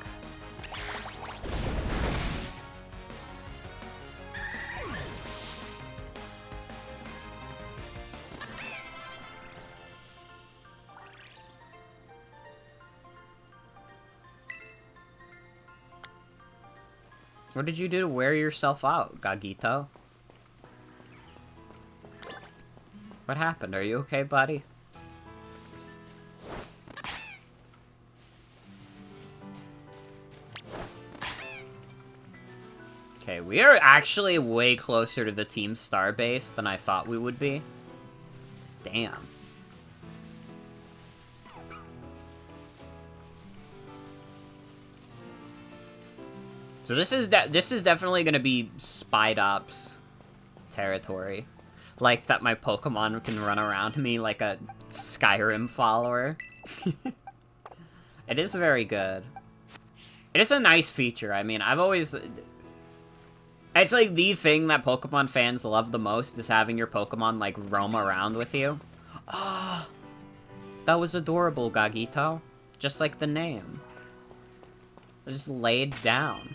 What did you do to wear yourself out, Gagito? What happened? Are you okay, buddy? Okay, we are actually way closer to the Team Star base than I thought we would be. Damn. So this is definitely gonna be Spied Ops territory. Like that my Pokemon can run around me like a Skyrim follower. It is very good. It is a nice feature. I mean, it's like the thing that Pokemon fans love the most is having your Pokemon like roam around with you. Ah, oh, that was adorable, Gagito. Just like the name. Just laid down.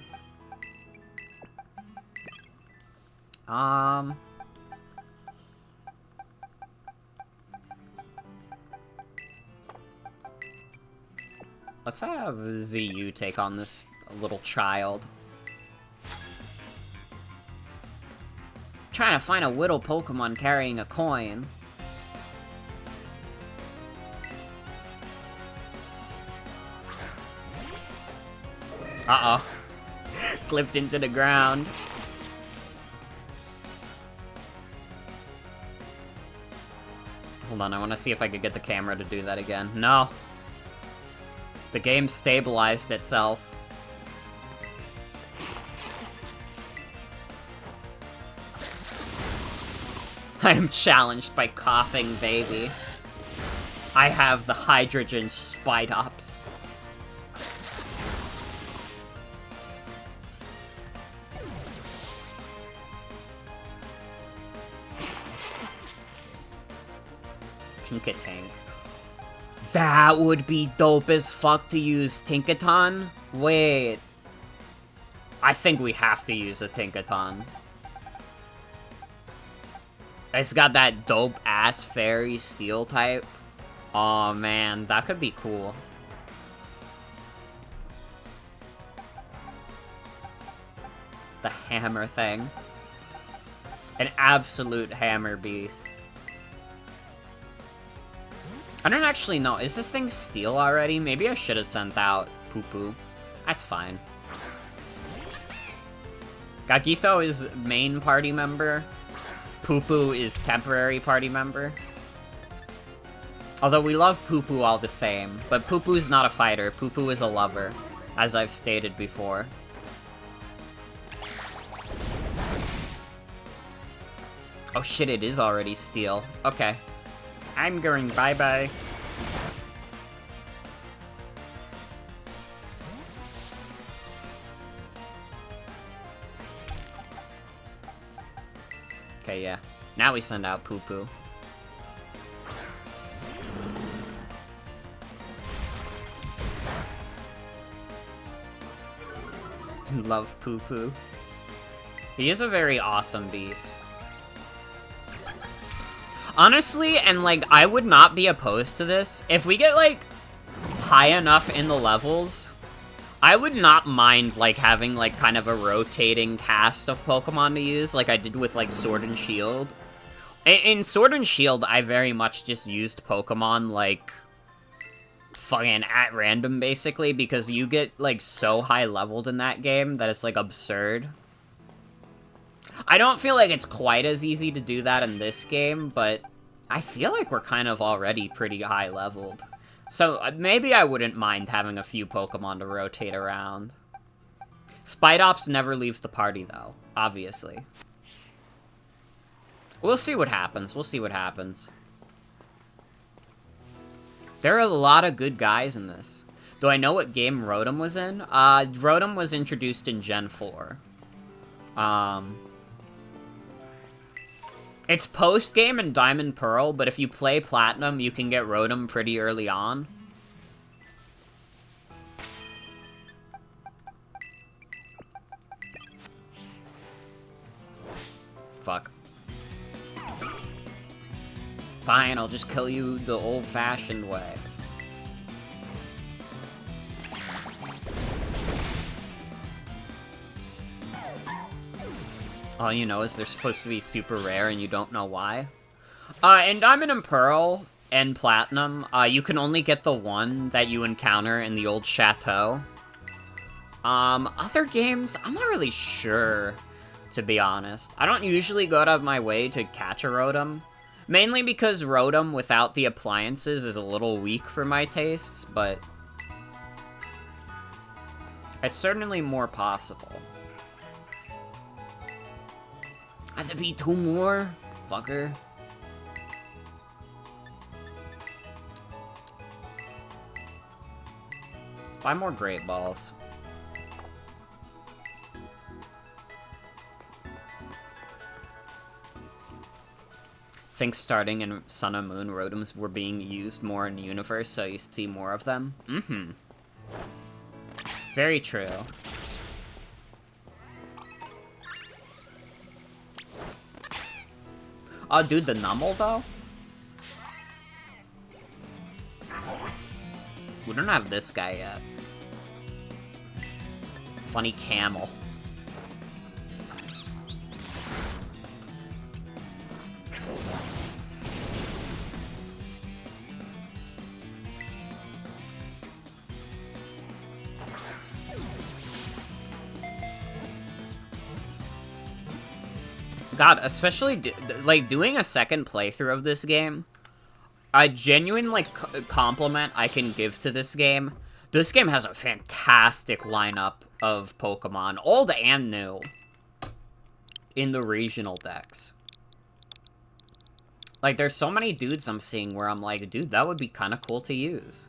Let's have ZU take on this little child. Trying to find a little Pokemon carrying a coin. Uh-oh. Clipped into the ground. Hold on, I want to see if I could get the camera to do that again. No. The game stabilized itself. I am challenged by Coughing Baby. I have the Hydrogen Spied Ops. Tinkatank. That would be dope as fuck to use Tinkaton? Wait. I think we have to use a Tinkaton. It's got that dope-ass fairy steel type. Oh man, that could be cool. The hammer thing. An absolute hammer beast. I don't actually know. Is this thing steel already? Maybe I should have sent out Poo-Poo. That's fine. Gagito is main party member. Poo-Poo is temporary party member. Although we love Poo-Poo all the same. But Poo-Poo's not a fighter. Poo-Poo is a lover, as I've stated before. Oh shit, it is already steel. Okay. I'm going bye-bye. Okay, yeah. Now we send out Poo-Poo. Love Poo-Poo. He is a very awesome beast. Honestly, and like, I would not be opposed to this. If we get like, high enough in the levels, I would not mind like having like kind of a rotating cast of Pokemon to use, like I did with like Sword and Shield. In Sword and Shield, I very much just used Pokemon like, fucking at random basically, because you get like so high leveled in that game that it's like absurd. I don't feel like it's quite as easy to do that in this game, but I feel like we're kind of already pretty high leveled. So maybe I wouldn't mind having a few Pokemon to rotate around. Spied Ops never leaves the party though, obviously. We'll see what happens, we'll see what happens. There are a lot of good guys in this. Do I know what game Rotom was in? Rotom was introduced in Gen 4. It's post-game in Diamond Pearl, but if you play Platinum, you can get Rotom pretty early on. Fuck. Fine, I'll just kill you the old-fashioned way. All you know is they're supposed to be super rare and you don't know why? In Diamond and Pearl and Platinum, you can only get the one that you encounter in the old chateau. Other games, I'm not really sure, to be honest. I don't usually go out of my way to catch a Rotom. Mainly because Rotom without the appliances is a little weak for my tastes, but it's certainly more possible. Has to be 2 more? Fucker. Let's buy more Great Balls. Think starting in Sun and Moon, Rotoms were being used more in the universe, so you see more of them. Mm-hmm. Very true. Oh, dude, the Numel, though? We don't have this guy yet. Funny camel. God, especially, like, doing a second playthrough of this game, a genuine, like, compliment I can give to this game has a fantastic lineup of Pokemon, old and new, in the regional decks. Like, there's so many dudes I'm seeing where I'm like, dude, that would be kind of cool to use.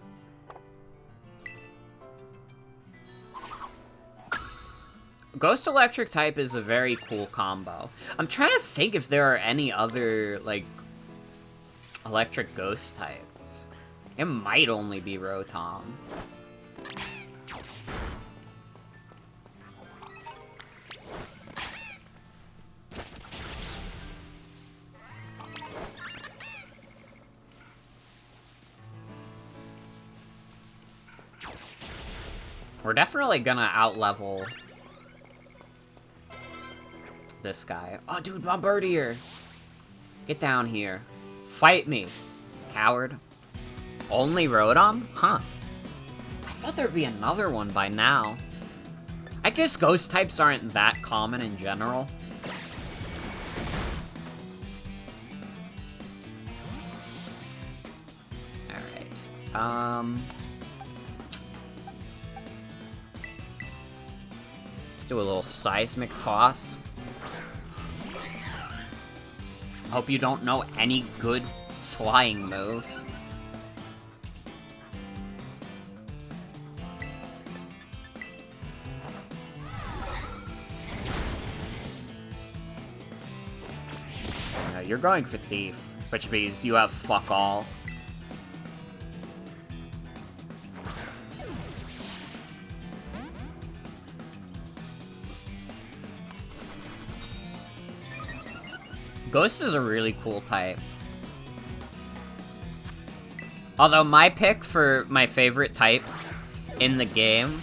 Ghost Electric type is a very cool combo. I'm trying to think if there are any other, like, electric ghost types. It might only be Rotom. We're definitely gonna outlevel this guy. Oh, dude, Bombardier! Get down here. Fight me, coward. Only Rotom? Huh. I thought there'd be another one by now. I guess ghost types aren't that common in general. Alright. Let's do a little seismic toss. Hope you don't know any good flying moves. You're going for Thief, which means you have fuck all. Ghost is a really cool type. Although my pick for my favorite types in the game,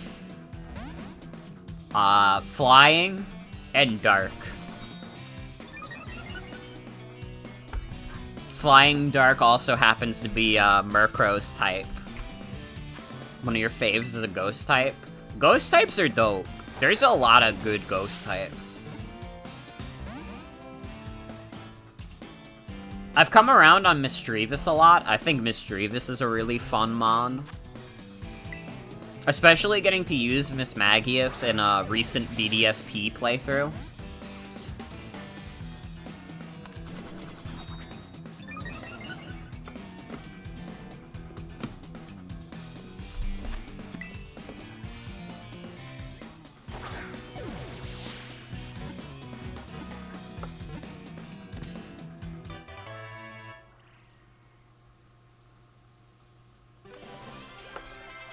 Flying and Dark. Flying Dark also happens to be Murkrow's type. One of your faves is a ghost type. Ghost types are dope. There's a lot of good ghost types. I've come around on Misdreavus a lot. I think Misdreavus is a really fun mon. Especially getting to use Mismagius in a recent BDSP playthrough.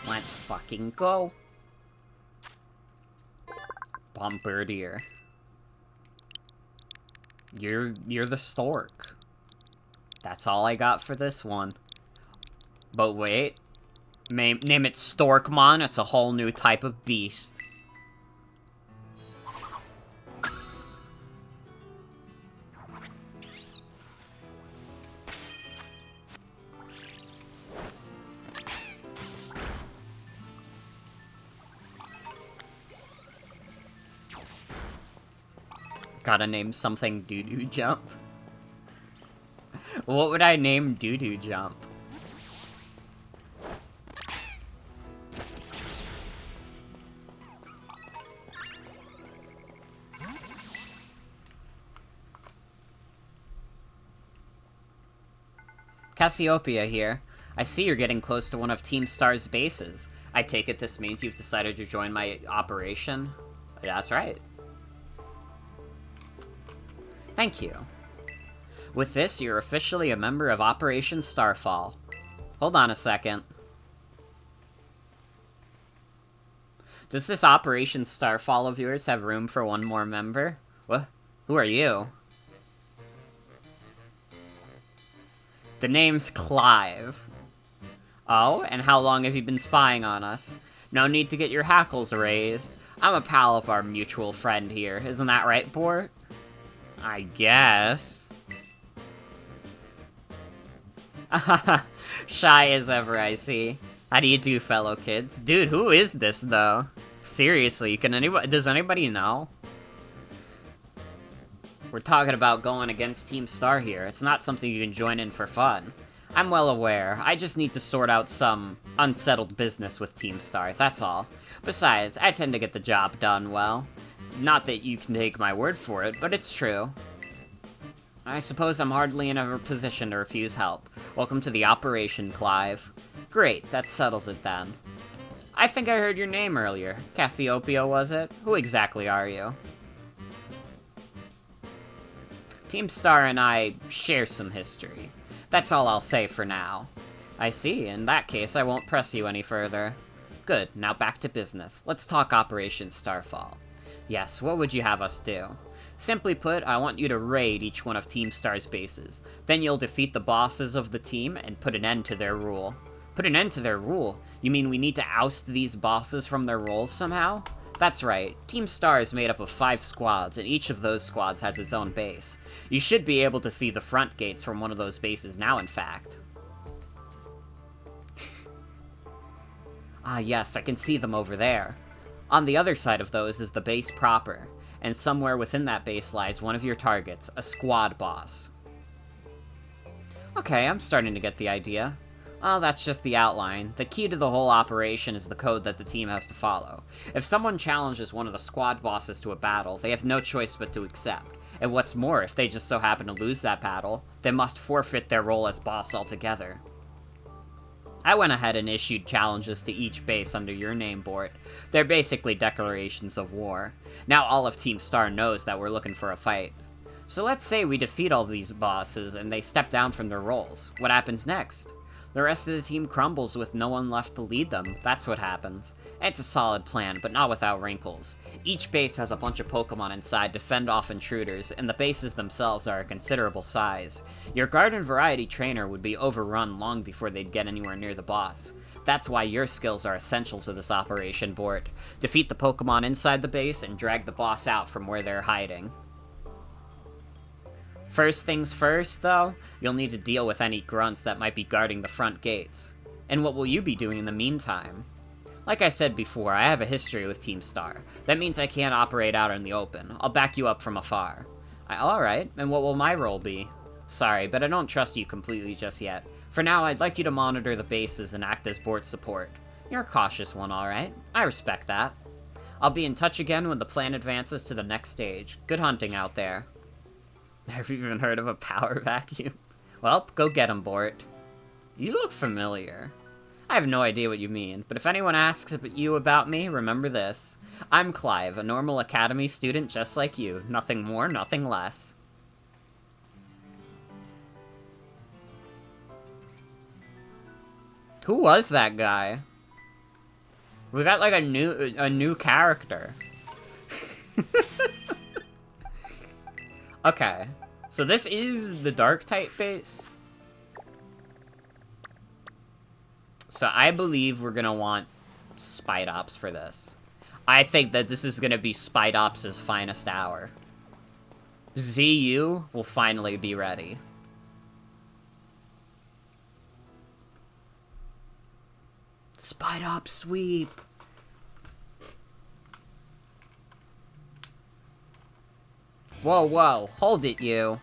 Let's fucking go. Bombardier. You're the stork. That's all I got for this one. But wait. Name it Storkmon. It's a whole new type of beast. Gotta name something Doo-Doo Jump. What would I name Doo-Doo Jump? Cassiopeia here. I see you're getting close to one of Team Star's bases. I take it this means you've decided to join my operation? That's right. Thank you. With this, you're officially a member of Operation Starfall. Hold on a second. Does this Operation Starfall of yours have room for one more member? What? Who are you? The name's Clive. Oh, and how long have you been spying on us? No need to get your hackles raised. I'm a pal of our mutual friend here. Isn't that right, Bort? I guess. Shy as ever, I see. How do you do, fellow kids? Dude, who is this, though? Seriously, does anybody know? We're talking about going against Team Star here. It's not something you can join in for fun. I'm well aware. I just need to sort out some unsettled business with Team Star, that's all. Besides, I tend to get the job done well. Not that you can take my word for it, but it's true. I suppose I'm hardly in a position to refuse help. Welcome to the operation, Clive. Great, that settles it then. I think I heard your name earlier. Cassiopeia, was it? Who exactly are you? Team Star and I share some history. That's all I'll say for now. I see. In that case, I won't press you any further. Good. Now back to business. Let's talk Operation Starfall. Yes, what would you have us do? Simply put, I want you to raid each one of Team Star's bases. Then you'll defeat the bosses of the team and put an end to their rule. Put an end to their rule? You mean we need to oust these bosses from their roles somehow? That's right. Team Star is made up of 5 squads, and each of those squads has its own base. You should be able to see the front gates from one of those bases now, in fact. Ah, yes, I can see them over there. On the other side of those is the base proper, and somewhere within that base lies one of your targets, a squad boss. Okay, I'm starting to get the idea. Oh, that's just the outline. The key to the whole operation is the code that the team has to follow. If someone challenges one of the squad bosses to a battle, they have no choice but to accept. And what's more, if they just so happen to lose that battle, they must forfeit their role as boss altogether. I went ahead and issued challenges to each base under your name, Bort. They're basically declarations of war. Now all of Team Star knows that we're looking for a fight. So let's say we defeat all these bosses and they step down from their roles. What happens next? The rest of the team crumbles with no one left to lead them. That's what happens. It's a solid plan, but not without wrinkles. Each base has a bunch of Pokemon inside to fend off intruders, and the bases themselves are a considerable size. Your Garden Variety trainer would be overrun long before they'd get anywhere near the boss. That's why your skills are essential to this operation, Bort. Defeat the Pokemon inside the base and drag the boss out from where they're hiding. First things first, though, you'll need to deal with any grunts that might be guarding the front gates. And what will you be doing in the meantime? Like I said before, I have a history with Team Star. That means I can't operate out in the open. I'll back you up from afar. Alright, and what will my role be? Sorry, but I don't trust you completely just yet. For now, I'd like you to monitor the bases and act as board support. You're a cautious one, alright. I respect that. I'll be in touch again when the plan advances to the next stage. Good hunting out there. Have you even heard of a power vacuum? Well, go get him, Bort. You look familiar. I have no idea what you mean, but if anyone asks you about me, remember this. I'm Clive, a normal academy student just like you. Nothing more, nothing less. Who was that guy? We got like a new character. Okay, so this is the Dark-type base. So I believe we're gonna want Spidops for this. I think that this is gonna be Spidops' finest hour. ZU will finally be ready. Spidops sweep! Whoa, whoa, hold it, you.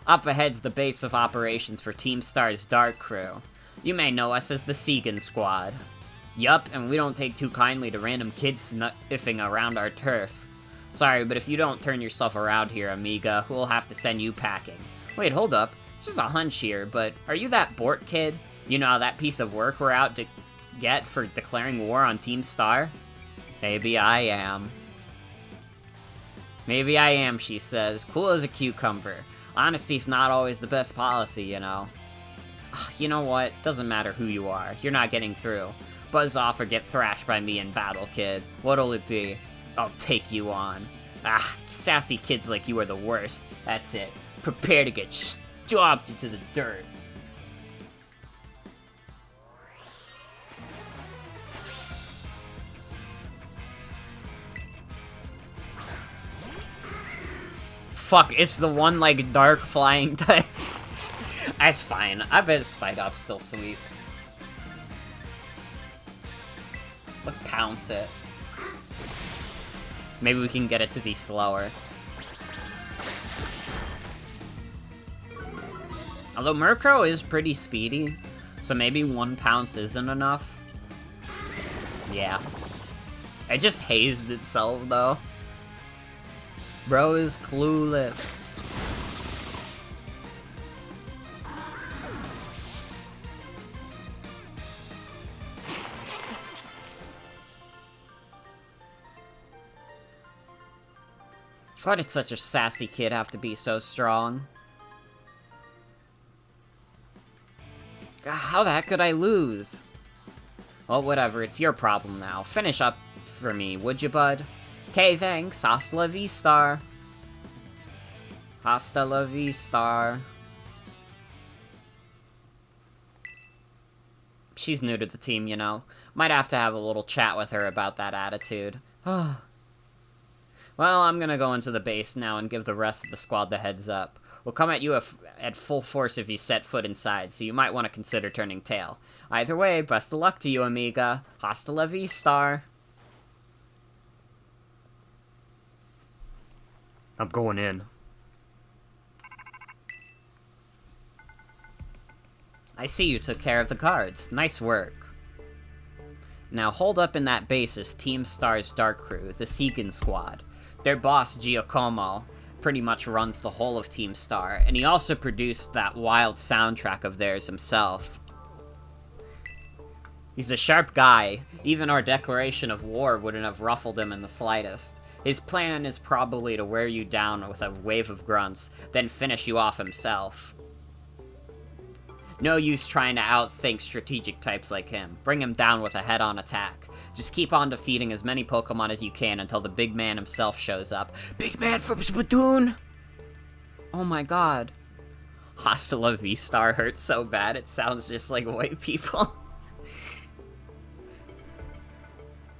Up ahead's the base of operations for Team Star's Dark Crew. You may know us as the Segan Squad. Yup, and we don't take too kindly to random kids sniffing around our turf. Sorry, but if you don't turn yourself around here, amiga, we'll have to send you packing. Wait, hold up. Just a hunch here, but are you that Bort kid? You know, that piece of work we're out to get for declaring war on Team Star? Maybe I am. Maybe I am, she says, cool as a cucumber. Honesty's not always the best policy, you know. You know what? Doesn't matter who you are. You're not getting through. Buzz off or get thrashed by me in battle, kid. What'll it be? I'll take you on. Sassy kids like you are the worst. That's it. Prepare to get stomped into the dirt. Fuck, it's the one, like, dark flying type. That's fine. I bet Spite Up still sweeps. Let's pounce it. Maybe we can get it to be slower. Although Murkrow is pretty speedy, so maybe one pounce isn't enough. Yeah. It just hazed itself, though. Bro is clueless. Why did such a sassy kid have to be so strong? How the heck could I lose? Well, whatever, it's your problem now. Finish up for me, would you, bud? Okay, thanks. Hasta la vista. Hasta la vista. She's new to the team, you know. Might have to have a little chat with her about that attitude. Well, I'm gonna go into the base now and give the rest of the squad the heads up. We'll come at you at full force if you set foot inside, so you might want to consider turning tail. Either way, best of luck to you, amiga. Hasta la vista. I'm going in. I see you took care of the guards. Nice work. Now hold up in that base is Team Star's Dark Crew, the Segan Squad. Their boss, Giacomo, pretty much runs the whole of Team Star, and he also produced that wild soundtrack of theirs himself. He's a sharp guy. Even our declaration of war wouldn't have ruffled him in the slightest. His plan is probably to wear you down with a wave of grunts, then finish you off himself. No use trying to outthink strategic types like him. Bring him down with a head-on attack. Just keep on defeating as many Pokemon as you can until the big man himself shows up. Big man from Splatoon! Oh my god. Hasta la V-Star hurts so bad it sounds just like white people.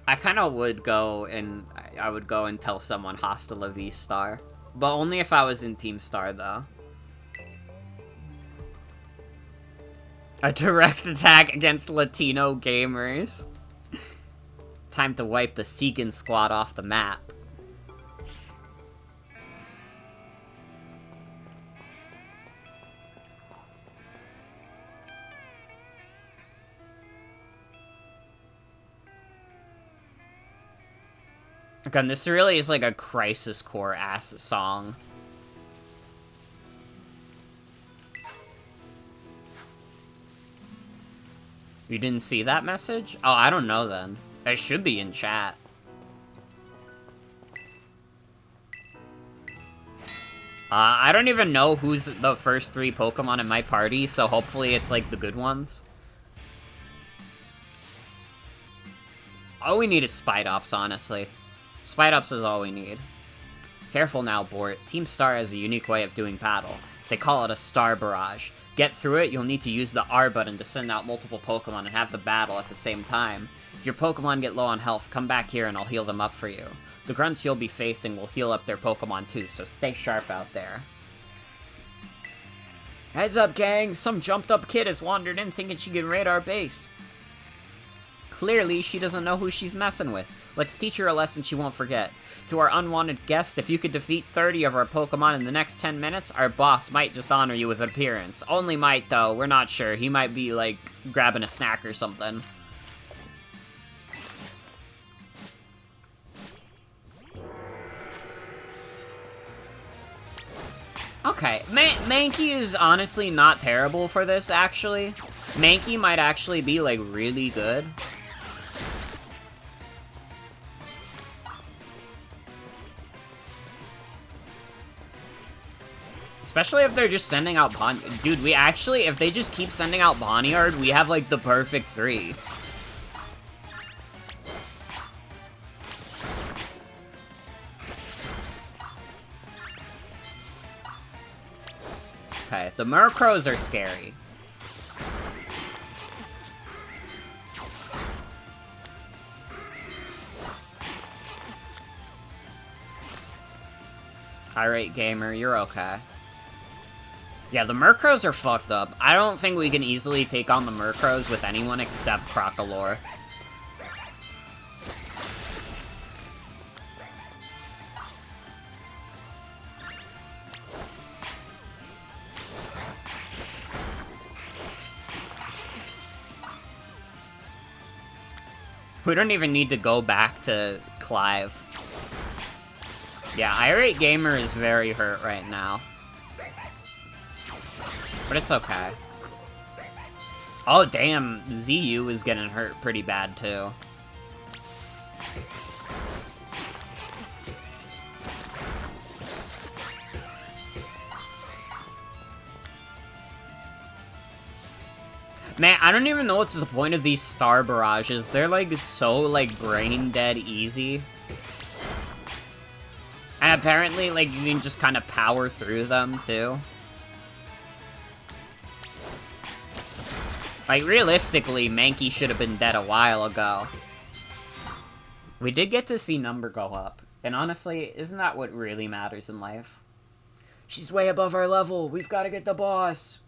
I kinda would go and... I would go and tell someone Hasta la V-Star. But only if I was in Team Star, though. A direct attack against Latino gamers. Time to wipe the Segan Squad off the map. Again, this really is like a Crisis Core-ass song. You didn't see that message? Oh, I don't know then. It should be in chat. I don't even know who's the first 3 Pokemon in my party, so hopefully it's like the good ones. All we need is Spite-Ops, honestly. Spite-Ops is all we need. Careful now, Bort. Team Star has a unique way of doing battle. They call it a Star Barrage. Get through it, you'll need to use the R button to send out multiple Pokemon and have the battle at the same time. If your Pokemon get low on health, come back here and I'll heal them up for you. The grunts you'll be facing will heal up their Pokemon too, so stay sharp out there. Heads up, gang! Some jumped up kid has wandered in thinking she can raid our base. Clearly, she doesn't know who she's messing with. Let's teach her a lesson she won't forget. To our unwanted guest, if you could defeat 30 of our Pokemon in the next 10 minutes, our boss might just honor you with an appearance. Only might, though. We're not sure. He might be, like, grabbing a snack or something. Okay, Mankey is honestly not terrible for this, actually. Mankey might actually be, like, really good. Especially if they're just sending out Dude, we actually, if they just keep sending out Boneyard, we have, like, the perfect 3. Okay, the Murkrows are scary. Irate Gamer, you're okay. Yeah, the Murkrows are fucked up. I don't think we can easily take on the Murkrows with anyone except Crocalor. We don't even need to go back to Clive. Yeah, Irate Gamer is very hurt right now. But it's okay. Oh, damn. ZU is getting hurt pretty bad, too. Man, I don't even know what's the point of these Star Barrages. They're, like, so, like, brain-dead easy. And apparently, like, you can just kind of power through them, too. Like, realistically, Mankey should have been dead a while ago. We did get to see number go up. And honestly, isn't that what really matters in life? She's way above our level. We've got to get the boss.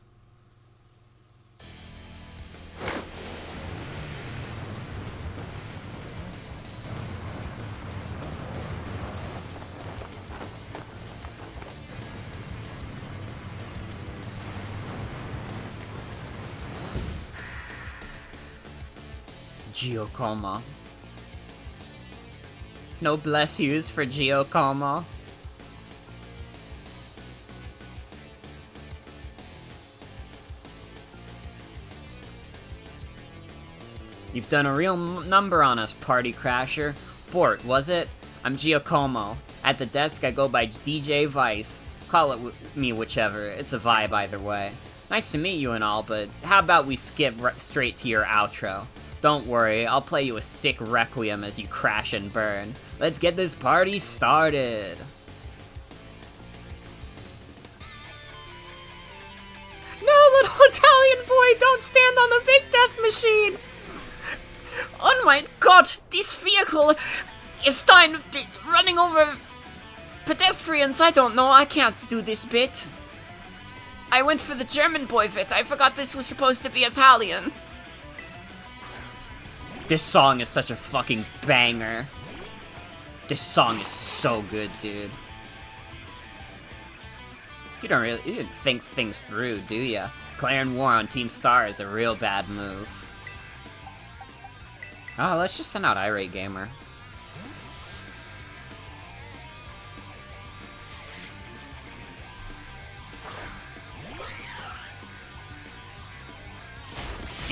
Geokoma. No bless yous for Geokoma. You've done a real number on us, Party Crasher. Bort, was it? I'm Giacomo. At the desk, I go by DJ Vice. Call it me whichever. It's a vibe either way. Nice to meet you and all, but how about we skip straight to your outro? Don't worry, I'll play you a sick requiem as you crash and burn. Let's get this party started! No, little Italian boy, don't stand on the big death machine! Oh my god, this vehicle is running over pedestrians. I don't know, I can't do this bit. I went for the German boy bit, I forgot this was supposed to be Italian. This song is such a fucking banger. This song is so good, dude. You didn't think things through, do ya? Declaring war on Team Star is a real bad move. Oh, let's just send out Irate Gamer.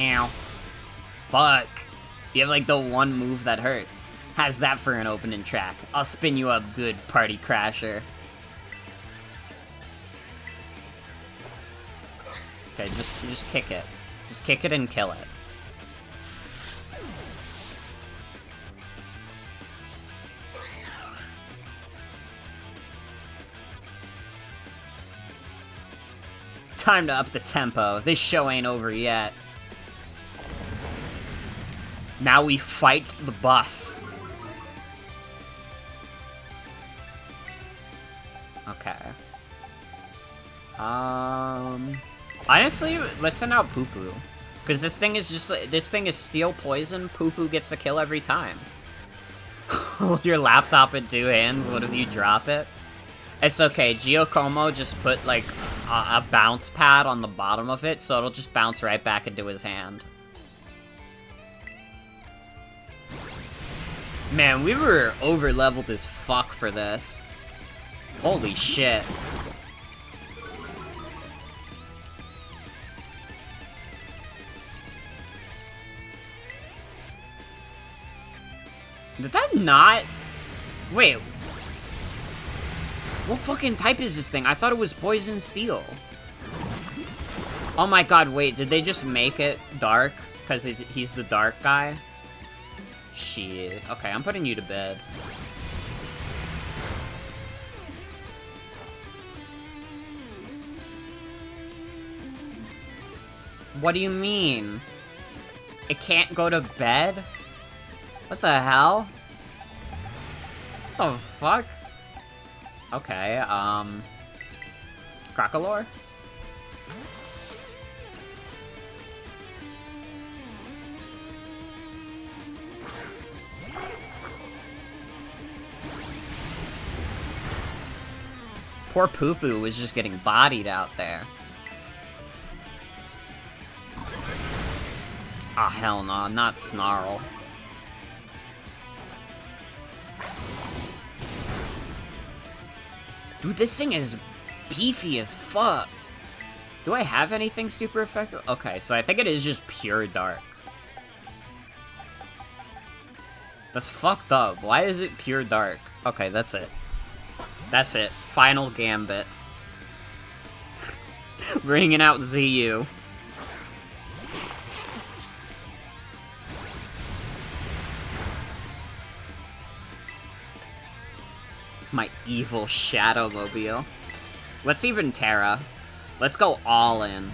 Ow. Fuck. You have, like, the one move that hurts. How's that for an opening track? I'll spin you up good, Party Crasher. Okay, just kick it. Just kick it and kill it. Time to up the tempo. This show ain't over yet. Now we fight the bus. Okay. Honestly, let's send out Poo Poo. Because this thing is steel poison. Poo-poo gets the kill every time. Hold your laptop in 2 hands. What if you drop it? It's okay. Giacomo just put, like, a bounce pad on the bottom of it, so it'll just bounce right back into his hand. Man, we were over-leveled as fuck for this. Holy shit. Did that not... Wait. What fucking type is this thing? I thought it was poison steel. Oh my god, wait. Did they just make it dark? Because he's the dark guy? Shit. Okay, I'm putting you to bed. What do you mean? It can't go to bed? What the hell? What the fuck? Okay, Crocolore? Poor Poo-Poo was just getting bodied out there. Ah, hell no, not Snarl. Dude, this thing is beefy as fuck. Do I have anything super effective? Okay, so I think it is just pure dark. That's fucked up. Why is it pure dark? Okay, that's it. That's it. Final Gambit. Bringing out ZU. My evil Shadow Mobile. Let's even Terra. Let's go all in.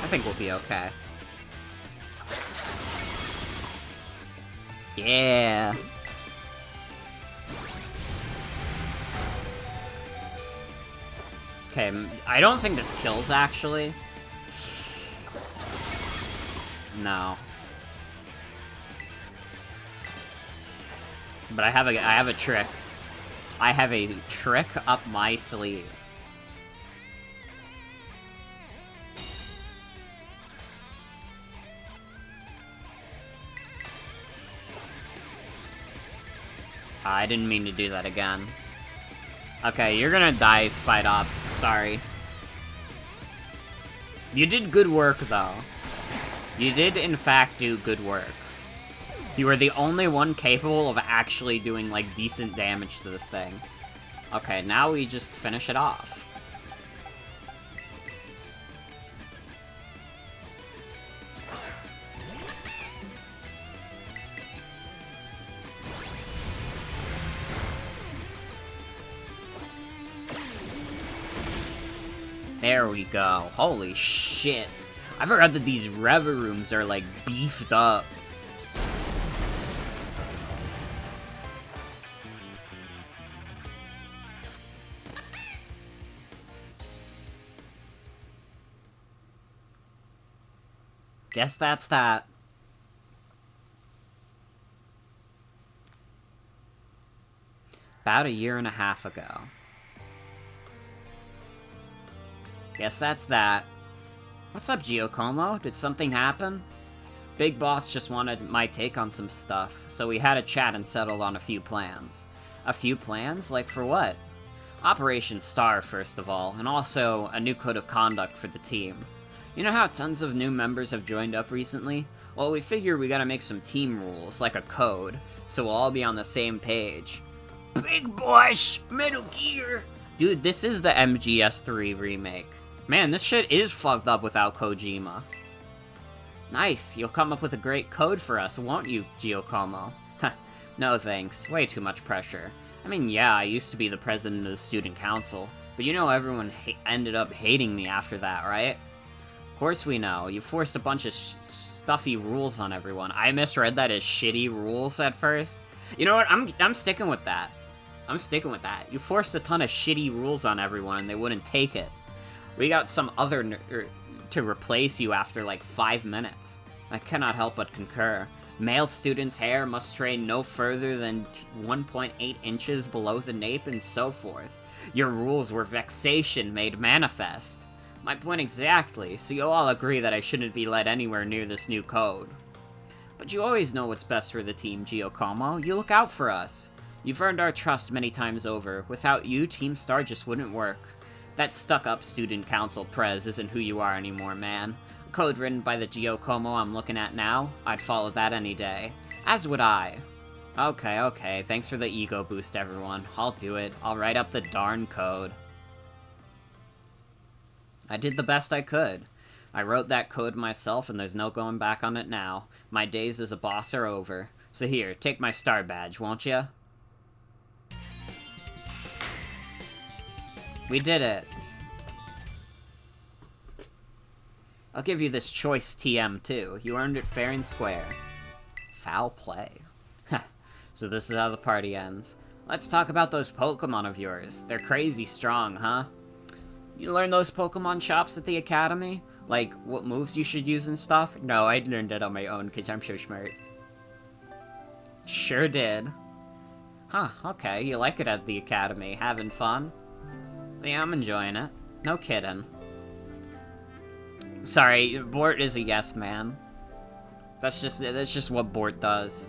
I think we'll be okay. Yeah. Okay, I don't think this kills, actually. No. But I have a trick. I have a trick up my sleeve. I didn't mean to do that again. Okay, you're gonna die, Spidops. Sorry. You did good work, though. You did, in fact, do good work. You were the only one capable of actually doing, like, decent damage to this thing. Okay, now we just finish it off. There we go. Holy shit. I forgot that these Reverooms are, like, beefed up. Guess that's that. About 1.5 years ago. Guess that's that. What's up, Giacomo? Did something happen? Big Boss just wanted my take on some stuff, so we had a chat and settled on a few plans. A few plans? Like for what? Operation Star, first of all, and also a new code of conduct for the team. You know how tons of new members have joined up recently? Well, we figure we gotta make some team rules, like a code, so we'll all be on the same page. Big Boss! Metal Gear! Dude, this is the MGS3 remake. Man, this shit is fucked up without Kojima. Nice, you'll come up with a great code for us, won't you, Giacomo? No thanks, way too much pressure. I mean, yeah, I used to be the president of the student council, but you know everyone ended up hating me after that, right? Of course we know. You forced a bunch of stuffy rules on everyone. I misread that as shitty rules at first. You know what? I'm sticking with that. I'm sticking with that. You forced a ton of shitty rules on everyone and they wouldn't take it. We got some other to replace you after like 5 minutes. I cannot help but concur. Male students' hair must train no further than 1.8 inches below the nape and so forth. Your rules were vexation made manifest. My point exactly, so you'll all agree that I shouldn't be let anywhere near this new code. But you always know what's best for the team, Giacomo. You look out for us. You've earned our trust many times over. Without you, Team Star just wouldn't work. That stuck-up student council prez isn't who you are anymore, man. A code written by the Giacomo I'm looking at now, I'd follow that any day. As would I. Okay, thanks for the ego boost, everyone. I'll do it. I'll write up the darn code. I did the best I could. I wrote that code myself, and there's no going back on it now. My days as a boss are over. So here, take my star badge, won't ya? We did it. I'll give you this choice TM, too. You earned it fair and square. Foul play. So this is how the party ends. Let's talk about those Pokemon of yours. They're crazy strong, huh? You learn those Pokemon shops at the academy? Like, what moves you should use and stuff? No, I learned that on my own, because I'm so smart. Sure did. Huh, okay, you like it at the academy. Having fun? Yeah, I'm enjoying it. No kidding. Sorry, Bort is a yes man. That's just what Bort does.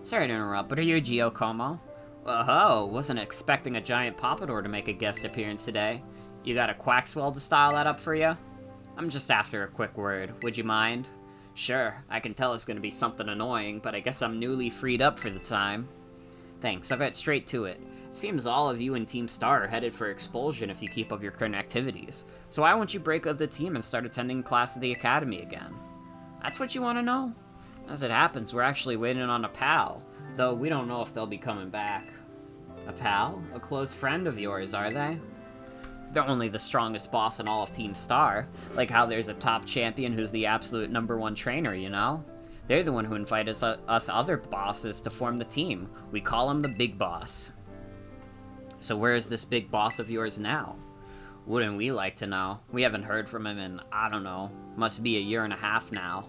Sorry to interrupt, but are you a Giacomo? Oh, wasn't expecting a giant Pompadour to make a guest appearance today. You got a Quaxwell to style that up for you? I'm just after a quick word. Would you mind? Sure, I can tell it's gonna be something annoying, but I guess I'm newly freed up for the time. Thanks, I'll get straight to it. Seems all of you in Team Star are headed for expulsion if you keep up your current activities. So why won't you break up the team and start attending class at the academy again? That's what you want to know? As it happens, we're actually waiting on a pal, though we don't know if they'll be coming back. A pal? A close friend of yours, are they? They're only the strongest boss in all of Team Star, like how there's a top champion who's the absolute #1 trainer, you know? They're the one who invited us other bosses to form the team. We call him the Big Boss. So where is this big boss of yours now? Wouldn't we like to know? We haven't heard from him in, I don't know, must be a year and a half now.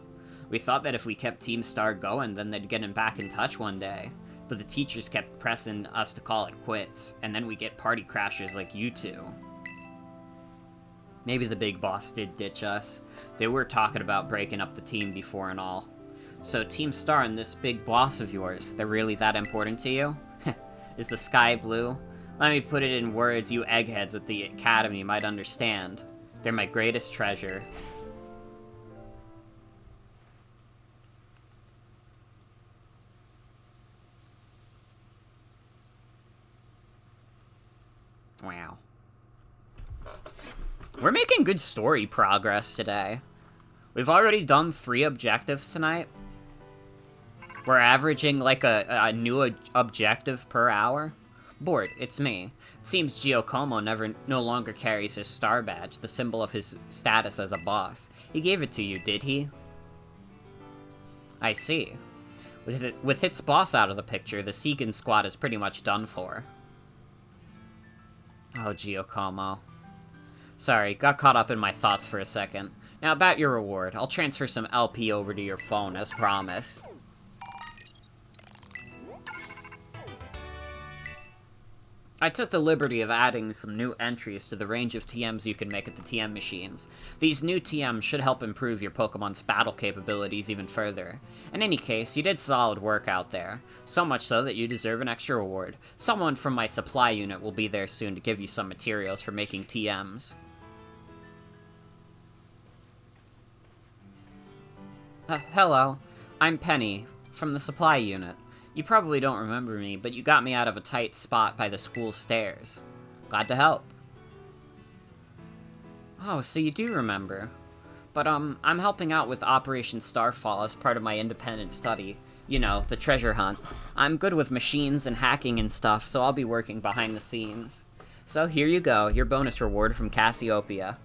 We thought that if we kept Team Star going, then they'd get him back in touch one day. But the teachers kept pressing us to call it quits, and then we get party crashers like you two. Maybe the big boss did ditch us. They were talking about breaking up the team before and all. So Team Star and this big boss of yours, they're really that important to you? Is the sky blue? Let me put it in words you eggheads at the academy might understand. They're my greatest treasure. Wow. We're making good story progress today. We've already done 3 objectives tonight. We're averaging like a new objective per hour. Bort, it's me. It seems Giacomo no longer carries his star badge, the symbol of his status as a boss. He gave it to you, did he? I see. With its boss out of the picture, the Seekin squad is pretty much done for. Oh, Giacomo. Sorry, got caught up in my thoughts for a second. Now about your reward, I'll transfer some LP over to your phone as promised. I took the liberty of adding some new entries to the range of TMs you can make at the TM machines. These new TMs should help improve your Pokemon's battle capabilities even further. In any case, you did solid work out there. So much so that you deserve an extra reward. Someone from my supply unit will be there soon to give you some materials for making TMs. Hello. I'm Penny, from the supply unit. You probably don't remember me, but you got me out of a tight spot by the school stairs. Glad to help. Oh, so you do remember. But, I'm helping out with Operation Starfall as part of my independent study. you know, the treasure hunt. I'm good with machines and hacking and stuff, so I'll be working behind the scenes. So here you go, your bonus reward from Cassiopeia.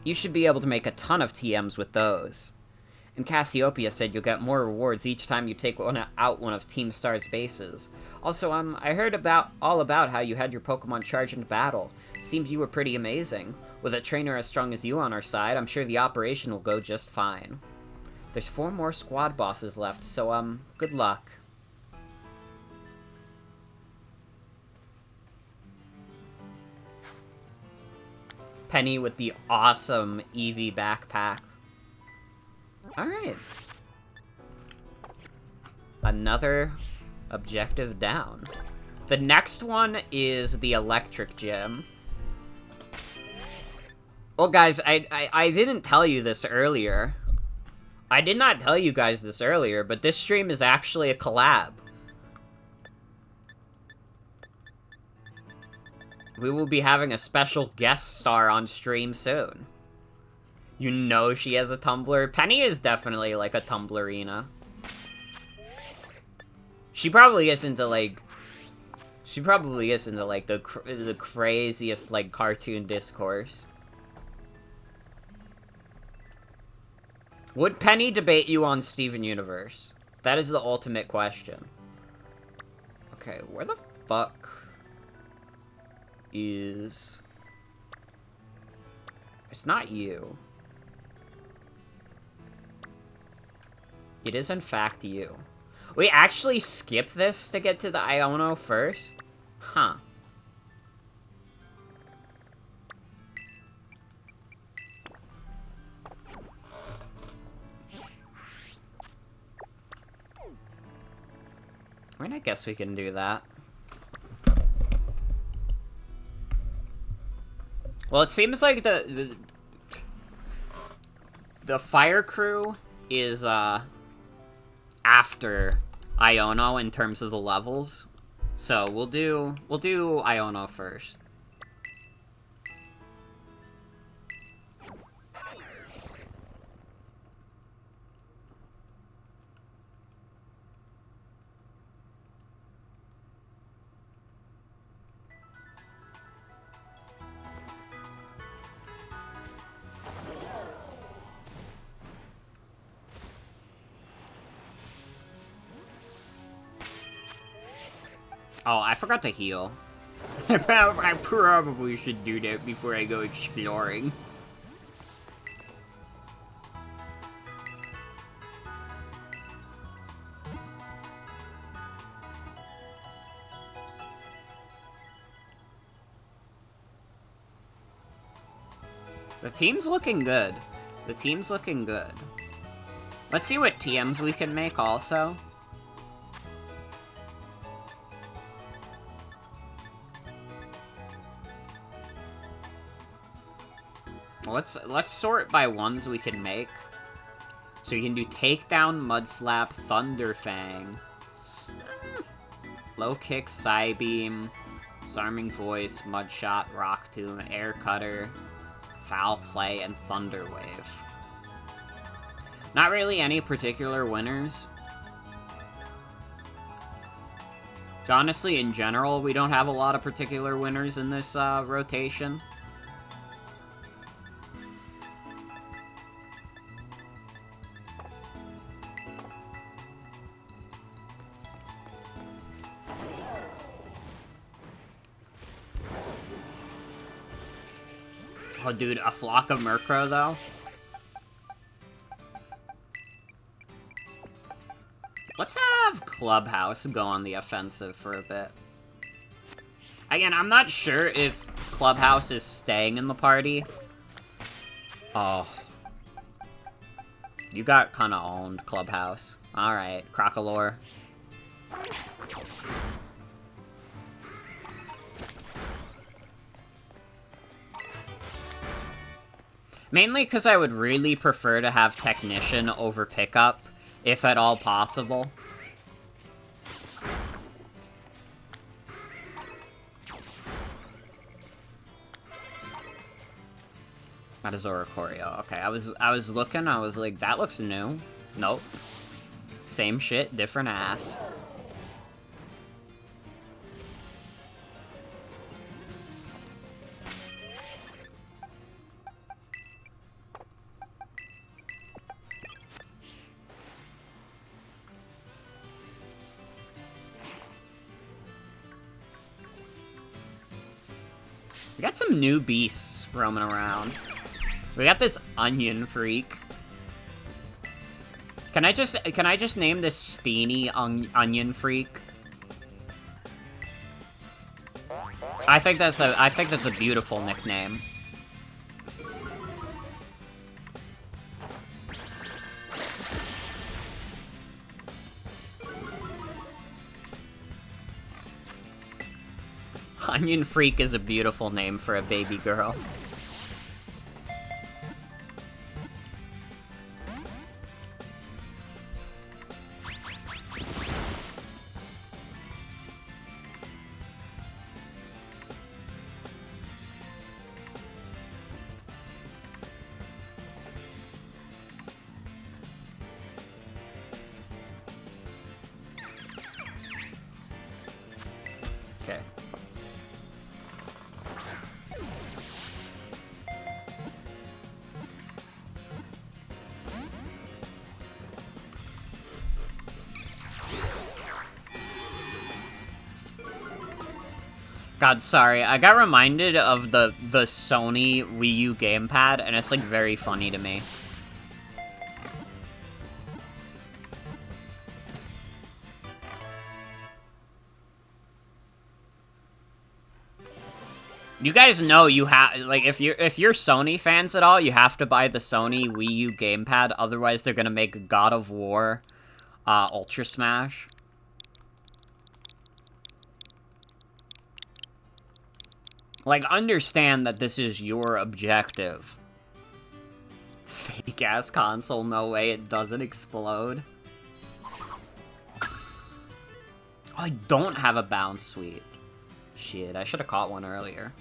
You should be able to make a ton of TMs with those. And Cassiopeia said you'll get more rewards each time you take out one of Team Star's bases. Also, I heard all about how you had your Pokemon charge into battle. Seems you were pretty amazing. With a trainer as strong as you on our side, I'm sure the operation will go just fine. There's 4 more squad bosses left, so, good luck. Penny with the awesome Eevee backpack. Alright. Another objective down. The next one is the Electric Gym. Well, guys, I didn't tell you this earlier. I did not tell you guys this earlier, but this stream is actually a collab. We will be having a special guest star on stream soon. You know she has a Tumblr. Penny is definitely, like, a Tumblrina. She probably is into, like... She probably is into, like, the craziest, like, cartoon discourse. Would Penny debate you on Steven Universe? That is the ultimate question. Okay, where the fuck is... It's not you. It is, in fact, you. We actually skip this to get to the Iono first? Huh. I mean, I guess we can do that. Well, it seems like the fire crew is, after Iono in terms of the levels. So we'll do Iono first. Oh, I forgot to heal. I probably should do that before I go exploring. The team's looking good. The team's looking good. Let's see what TMs we can make also. Let's sort by ones we can make. So you can do Takedown, Mudslap, Thunderfang, Low Kick, Psybeam, Disarming Voice, Mudshot, Rock Tomb, Air Cutter, Foul Play, and Thunder Wave. Not really any particular winners. Honestly, in general, we don't have a lot of particular winners in this rotation. Oh, dude, a flock of Murkrow, though? Let's have Clubhouse go on the offensive for a bit. Again, I'm not sure if Clubhouse is staying in the party. Oh. You got kinda owned, Clubhouse. Alright, Crocolore. Mainly because I would really prefer to have Technician over Pickup, if at all possible. That is Oricorio. Okay, I was looking, I was like, that looks new. Nope. Same shit, different ass. We got some new beasts roaming around. We got this onion freak. Can I just name this Steeny onion freak? I think that's a beautiful nickname. Onion freak is a beautiful name for a baby girl. Okay. God, sorry. I got reminded of the Sony Wii U gamepad, and it's, like, very funny to me. You guys know you have, like, if you're Sony fans at all, you have to buy the Sony Wii U gamepad, otherwise they're gonna make God of War, Ultra Smash. Like, understand that this is your objective. Fake-ass console, no way it doesn't explode. I don't have a bounce suite. Shit, I should have caught one earlier.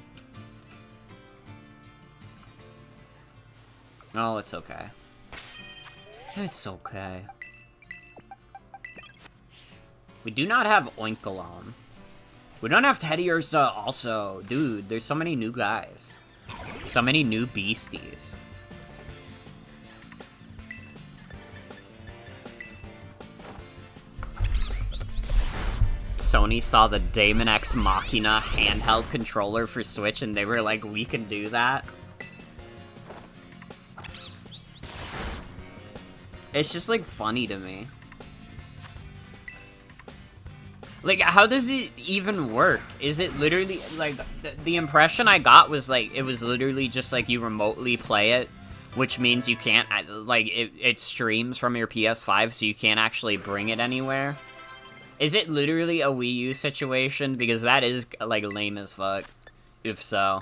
Oh, it's okay. It's okay. We do not have Oinkalon. We don't have Teddiursa also. Dude, there's so many new guys. So many new beasties. Sony saw the Daemon X Machina handheld controller for Switch and they were like, we can do that. It's just, like, funny to me. Like, how does it even work? Is it literally, like, the impression I got was, like, it was literally just, like, you remotely play it, which means you can't, like, it streams from your PS5, so you can't actually bring it anywhere. Is it literally a Wii U situation? Because that is, like, lame as fuck, if so.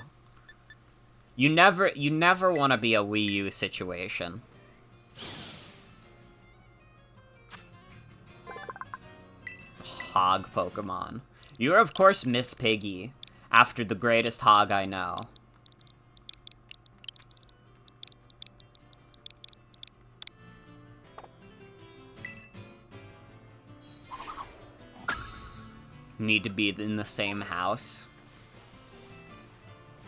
You never want to be a Wii U situation. Hog Pokemon. You're, of course, Miss Piggy, after the greatest hog I know. Need to be in the same house.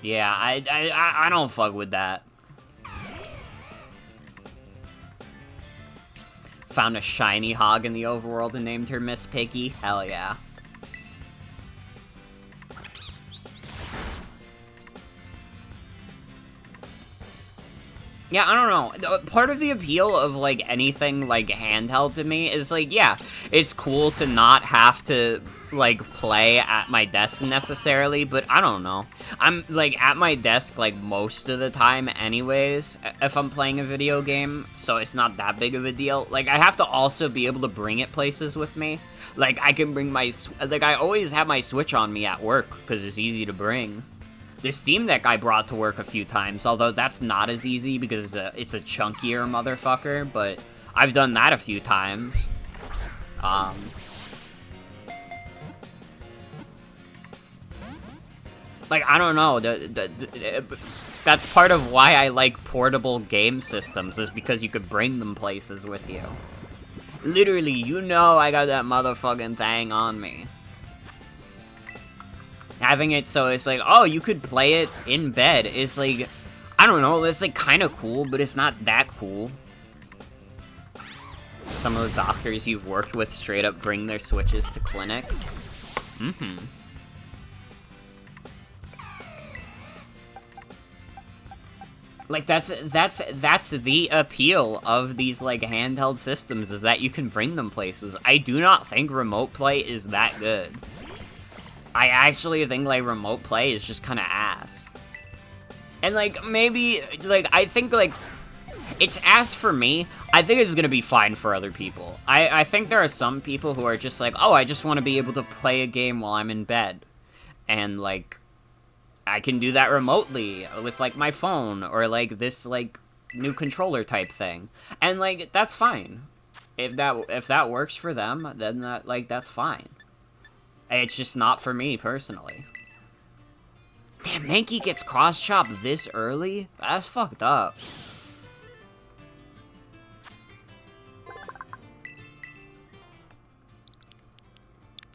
Yeah, I don't fuck with that. Found a shiny hog in the overworld and named her Miss Piggy. Hell yeah. Yeah, I don't know. Part of the appeal of, like, anything, like, handheld to me is, like, yeah, it's cool to not have to, like, play at my desk necessarily, but I don't know. I'm, like, at my desk, like, most of the time anyways, if I'm playing a video game, so it's not that big of a deal. Like, I have to also be able to bring it places with me. Like, I can bring my, like, I always have my Switch on me at work, because it's easy to bring. The Steam Deck I brought to work a few times, although that's not as easy because it's a chunkier motherfucker, but I've done that a few times. Like, I don't know, that's part of why I like portable game systems, is because you could bring them places with you. Literally, you know I got that motherfucking thing on me. Having it so it's like, oh, you could play it in bed is like, I don't know, it's like kind of cool, but it's not that cool. Some of the doctors you've worked with straight up bring their Switches to clinics. Mm-hmm. Like, that's the appeal of these, like, handheld systems, is that you can bring them places. I do not think Remote Play is that good. I actually think, like, Remote Play is just kind of ass. And, like, maybe, like, I think, like, it's ass for me. I think it's gonna be fine for other people. I think there are some people who are just like, oh, I just want to be able to play a game while I'm in bed. And, like, I can do that remotely with, like, my phone or, like, this, like, new controller type thing. And, like, that's fine. If that works for them, then that's fine. It's just not for me, personally. Damn, Mankey gets cross-chopped this early? That's fucked up.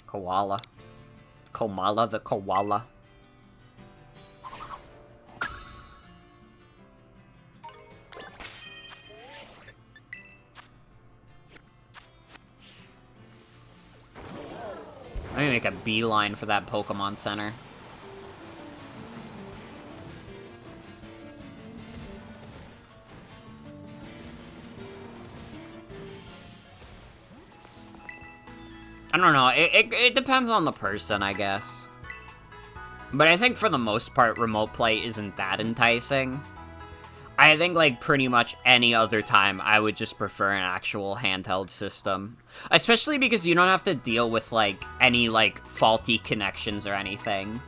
Koala. Komala the koala. Let me make a beeline for that Pokemon Center. I don't know, it depends on the person, I guess. But I think for the most part, Remote Play isn't that enticing. I think, like, pretty much any other time, I would just prefer an actual handheld system. Especially because you don't have to deal with, like, any, like, faulty connections or anything.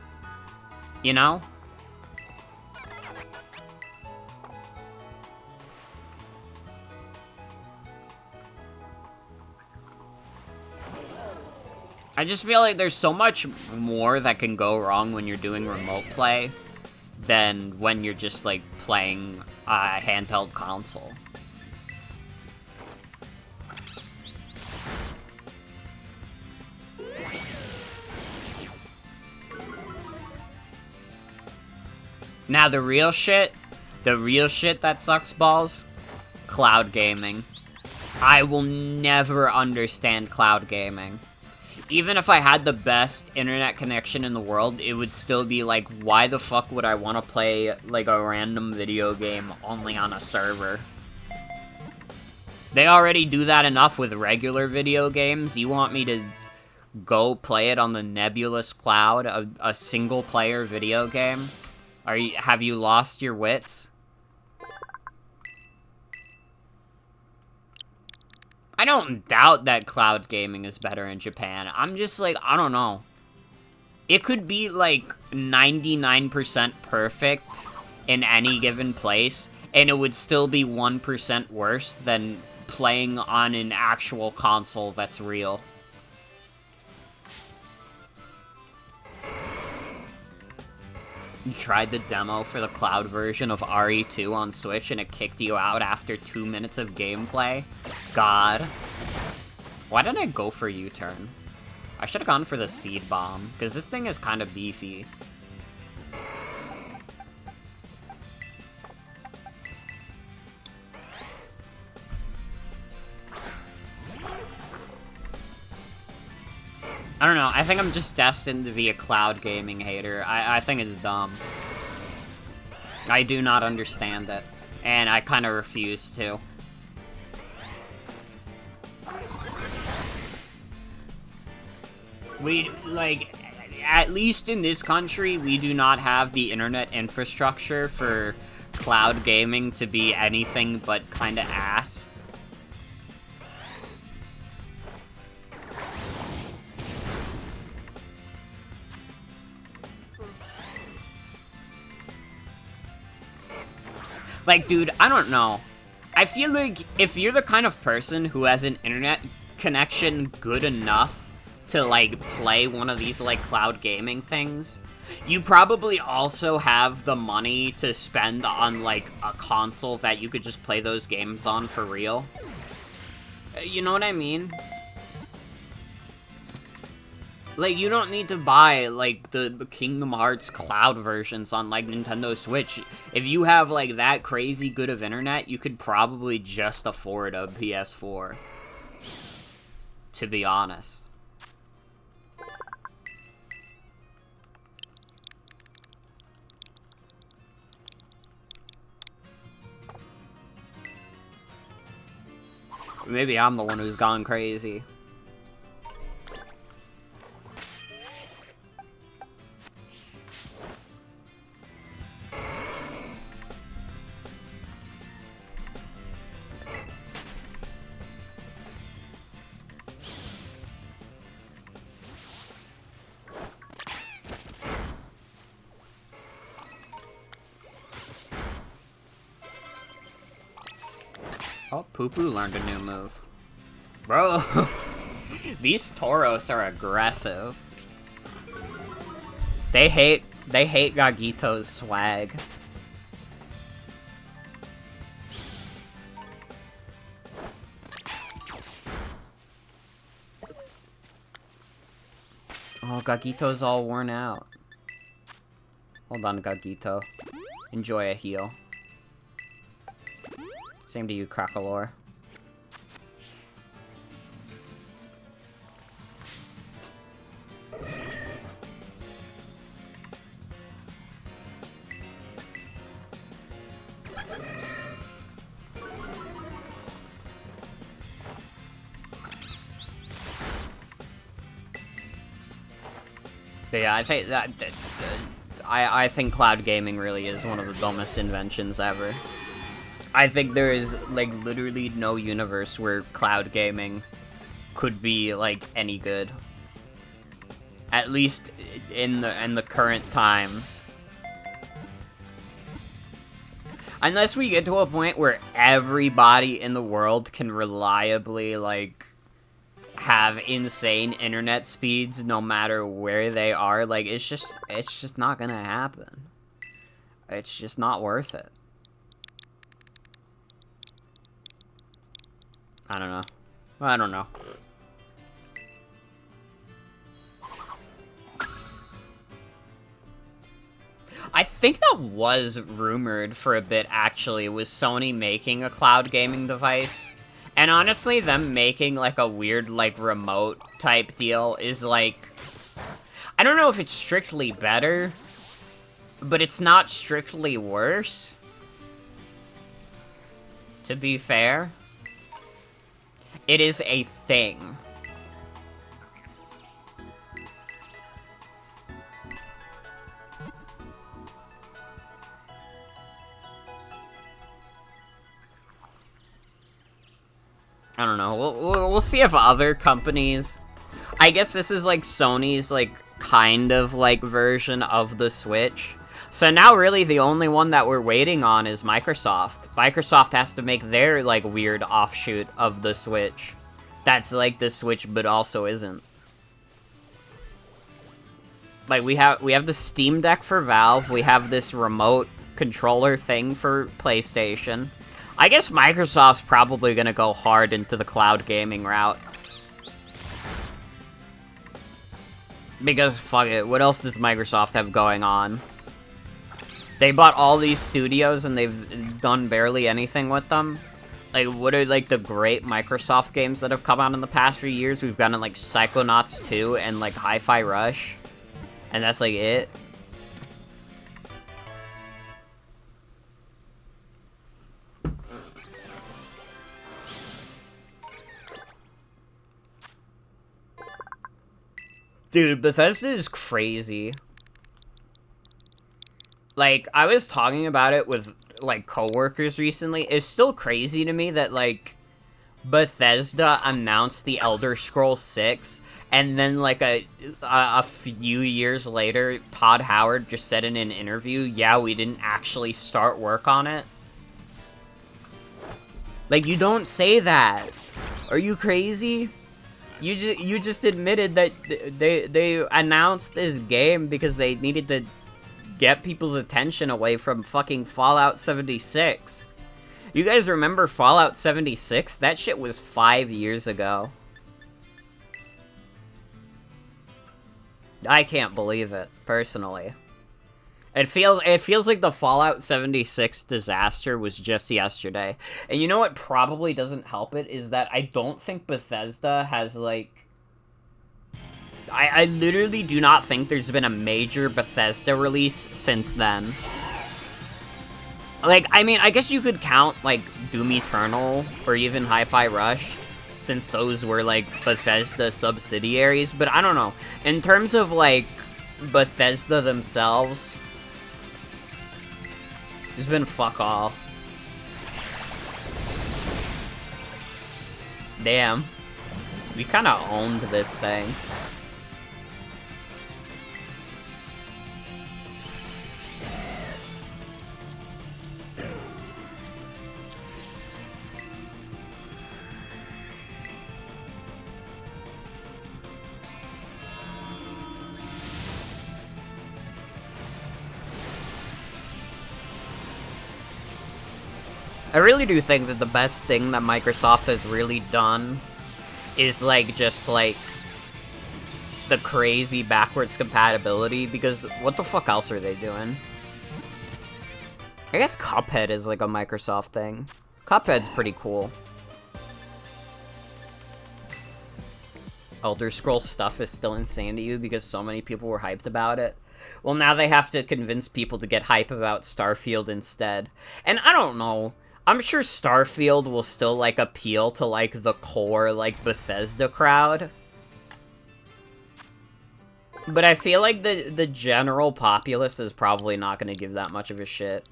You know? I just feel like there's so much more that can go wrong when you're doing Remote Play than when you're just, like, playing a handheld console. Now, the real shit that sucks balls, cloud gaming. I will never understand cloud gaming. Even if I had the best internet connection in the world, it would still be like, why the fuck would I want to play, like, a random video game only on a server? They already do that enough with regular video games. You want me to go play it on the nebulous cloud of a single-player video game? Have you lost your wits? I don't doubt that cloud gaming is better in Japan. I'm just like, I don't know. It could be like 99% perfect in any given place, and it would still be 1% worse than playing on an actual console that's real. You tried the demo for the cloud version of RE2 on Switch and it kicked you out after 2 minutes of gameplay? God. Why didn't I go for U-turn? I should have gone for the Seed Bomb, because this thing is kind of beefy. I don't know, I think I'm just destined to be a cloud gaming hater. I think it's dumb. I do not understand it, and I kind of refuse to. We, like, at least in this country, we do not have the internet infrastructure for cloud gaming to be anything but kind of ass. Like, dude, I don't know. I feel like if you're the kind of person who has an internet connection good enough to, like, play one of these, like, cloud gaming things, you probably also have the money to spend on, like, a console that you could just play those games on for real. You know what I mean? Like, you don't need to buy, like, the Kingdom Hearts cloud versions on, like, Nintendo Switch. If you have, like, that crazy good of internet, you could probably just afford a PS4. To be honest. Maybe I'm the one who's gone crazy. Oh, Poo-Poo learned a new move. Bro, these Tauros are aggressive. They hate Gagito's swag. Oh, Gagito's all worn out. Hold on, Gagito. Enjoy a heal. Same to you, Crocalor. But yeah, I think I think cloud gaming really is one of the dumbest inventions ever. I think there is, like, literally no universe where cloud gaming could be, like, any good. At least in the current times. Unless we get to a point where everybody in the world can reliably, like, have insane internet speeds no matter where they are, like, it's just not gonna happen. It's just not worth it. I don't know. I don't know. I think that was rumored for a bit, actually, was Sony making a cloud gaming device. And honestly, them making, like, a weird, like, remote type deal is, like... I don't know if it's strictly better, but it's not strictly worse. To be fair. It is a thing. I don't know. We'll see if other companies... I guess this is, like, Sony's, like, kind of, like, version of the Switch. So now, really, the only one that we're waiting on is Microsoft. Microsoft has to make their, like, weird offshoot of the Switch. That's, like, the Switch, but also isn't. Like, we have the Steam Deck for Valve, we have this remote controller thing for PlayStation. I guess Microsoft's probably gonna go hard into the cloud gaming route. Because, fuck it, what else does Microsoft have going on? They bought all these studios and they've done barely anything with them. Like, what are, like, the great Microsoft games that have come out in the past few years? We've gotten, like, Psychonauts 2 and, like, Hi-Fi Rush. And that's, like, it. Dude, Bethesda is crazy. Like, I was talking about it with, like, coworkers recently. It's still crazy to me that, like, Bethesda announced the Elder Scrolls 6, and then, like, a few years later, Todd Howard just said in an interview, yeah, we didn't actually start work on it. Like, you don't say that. Are you crazy? You just admitted that they announced this game because they needed to get people's attention away from fucking Fallout 76. You guys remember Fallout 76? That shit was 5 years ago. I can't believe it, personally. It feels like the Fallout 76 disaster was just yesterday. And you know what probably doesn't help it is that I don't think Bethesda has, like... I literally do not think there's been a major Bethesda release since then. Like, I mean, I guess you could count, like, Doom Eternal or even Hi-Fi Rush, since those were, like, Bethesda subsidiaries, but I don't know. In terms of, like, Bethesda themselves, there's been fuck all. Damn. We kinda owned this thing. I really do think that the best thing that Microsoft has really done is, like, just, like, the crazy backwards compatibility, because what the fuck else are they doing? I guess Cuphead is, like, a Microsoft thing. Cuphead's pretty cool. Elder Scrolls stuff is still insane to you because so many people were hyped about it. Well, now they have to convince people to get hype about Starfield instead. And I don't know. I'm sure Starfield will still, like, appeal to, like, the core, like, Bethesda crowd. But I feel like the general populace is probably not going to give that much of a shit.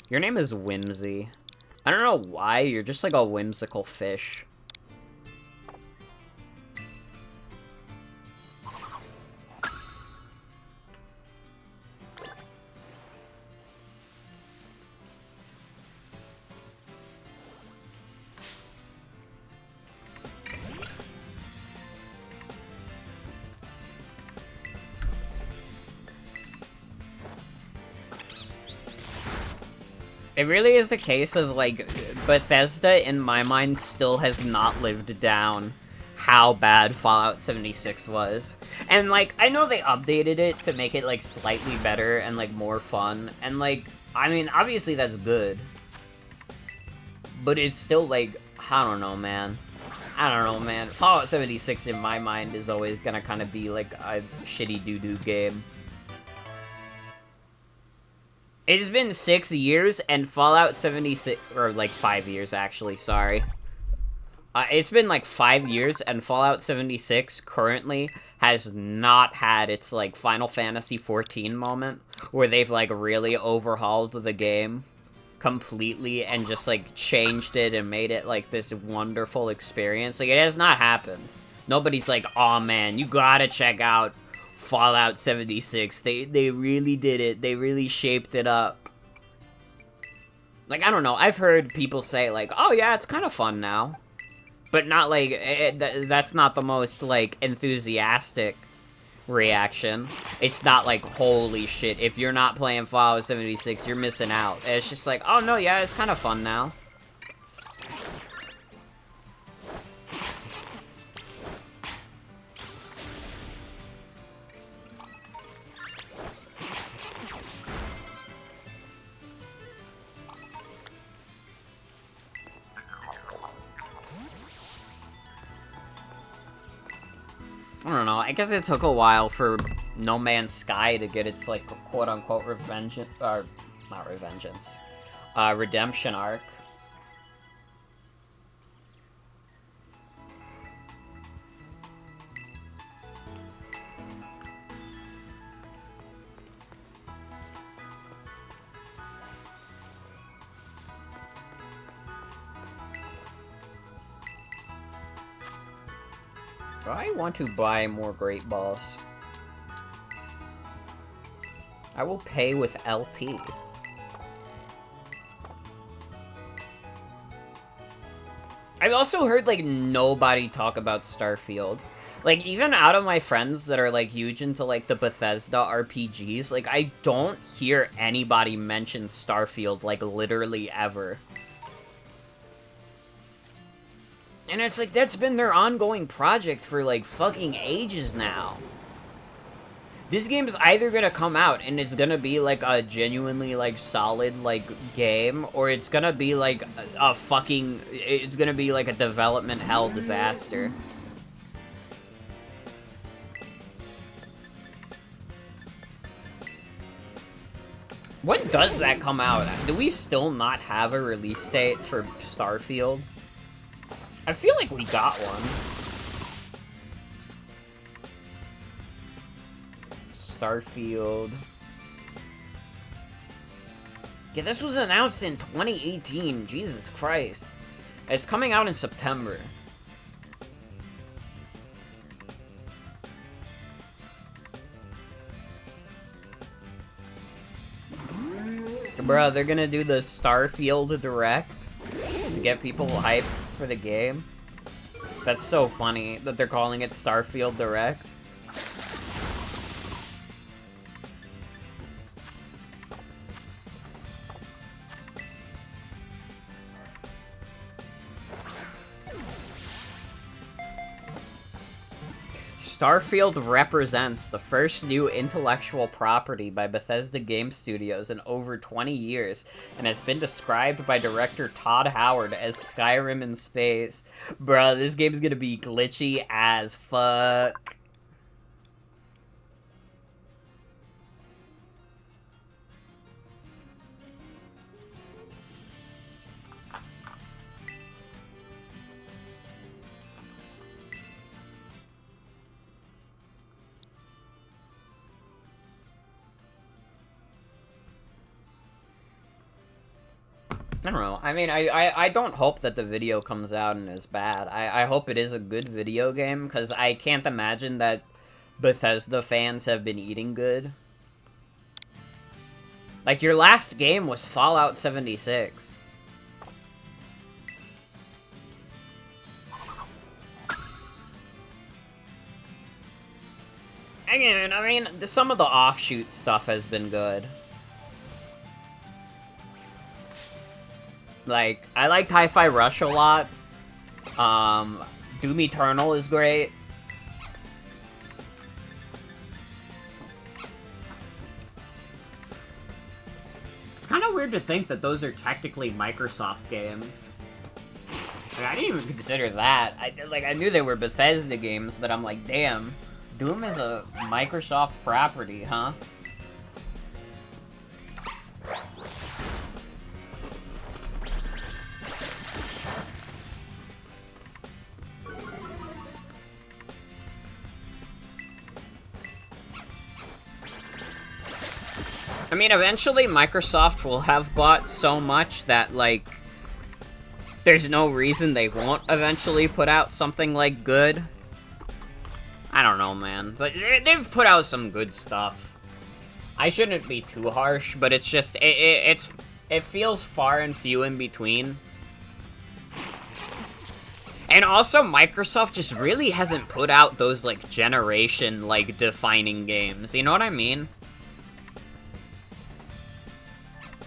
Your name is Whimsy. I don't know why, you're just, like, a whimsical fish. It really is a case of, like, Bethesda, in my mind, still has not lived down how bad Fallout 76 was. And, like, I know they updated it to make it, like, slightly better and, like, more fun. And, like, I mean, obviously that's good. But it's still, like, I don't know, man. I don't know, man. Fallout 76, in my mind, is always gonna kind of be, like, a shitty doo-doo game. It's been 6 years, and Fallout 76, or like 5 years actually, sorry. It's been like 5 years, and Fallout 76 currently has not had its like Final Fantasy 14 moment, where they've like really overhauled the game completely and just like changed it and made it like this wonderful experience. Like, it has not happened. Nobody's like, oh man, you gotta check out Fallout 76. They really did it. They really shaped it up. Like, I don't know. I've heard people say, like, oh yeah, it's kind of fun now. But not, like, that's not the most, like, enthusiastic reaction. It's not like, holy shit, if you're not playing Fallout 76, you're missing out. It's just like, oh no, yeah, it's kind of fun now. I don't know, I guess it took a while for No Man's Sky to get its, like, quote-unquote redemption arc. I want to buy more Great Balls. I will pay with LP. I've also heard, like, nobody talk about Starfield. Like, even out of my friends that are, like, huge into, like, the Bethesda RPGs, like, I don't hear anybody mention Starfield, like, literally ever. And it's like, that's been their ongoing project for, like, fucking ages now. This game is either gonna come out and it's gonna be, like, a genuinely, like, solid, like, game, or it's gonna be, like, a fucking... It's gonna be, like, a development hell disaster. When does that come out? Do we still not have a release date for Starfield? I feel like we got one. Starfield. Yeah, this was announced in 2018. Jesus Christ. It's coming out in September. Bruh, they're gonna do the Starfield Direct to get people hyped for the game. That's so funny that they're calling it Starfield Direct. Starfield represents the first new intellectual property by Bethesda Game Studios in over 20 years, and has been described by director Todd Howard as Skyrim in space. Bruh, this game's gonna be glitchy as fuck. I don't know. I mean, I don't hope that the video comes out and is bad. I hope it is a good video game, because I can't imagine that Bethesda fans have been eating good. Like, your last game was Fallout 76. Again, I mean, some of the offshoot stuff has been good. Like, I liked Hi-Fi Rush a lot. Doom Eternal is great. It's kind of weird to think that those are technically Microsoft games. Like, I didn't even consider that. I knew they were Bethesda games, but I'm like, damn. Doom is a Microsoft property, huh? I mean, eventually Microsoft will have bought so much that, like, there's no reason they won't eventually put out something, like, good. I don't know, man. But they've put out some good stuff. I shouldn't be too harsh, but it's just, it feels far and few in between. And also, Microsoft just really hasn't put out those, like, generation, like, defining games. You know what I mean?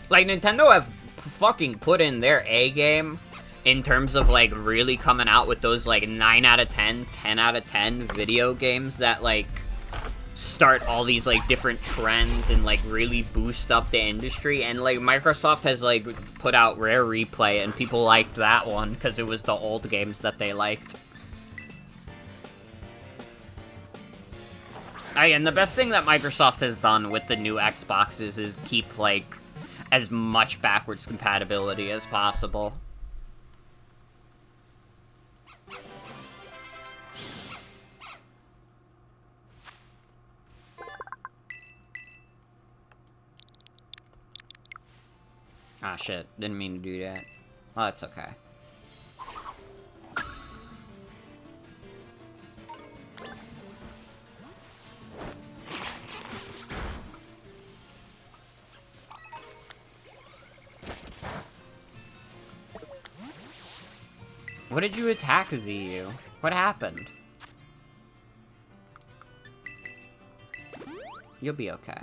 Like, Nintendo have fucking put in their A game in terms of, like, really coming out with those, like, 9 out of 10, 10 out of 10 video games that, like, start all these, like, different trends and, like, really boost up the industry. And, like, Microsoft has, like, put out Rare Replay, and people liked that one because it was the old games that they liked. And the best thing that Microsoft has done with the new Xboxes is keep, like, as much backwards compatibility as possible. Ah, shit. Didn't mean to do that. Oh, it's okay. What did you attack, ZU? What happened? You'll be okay.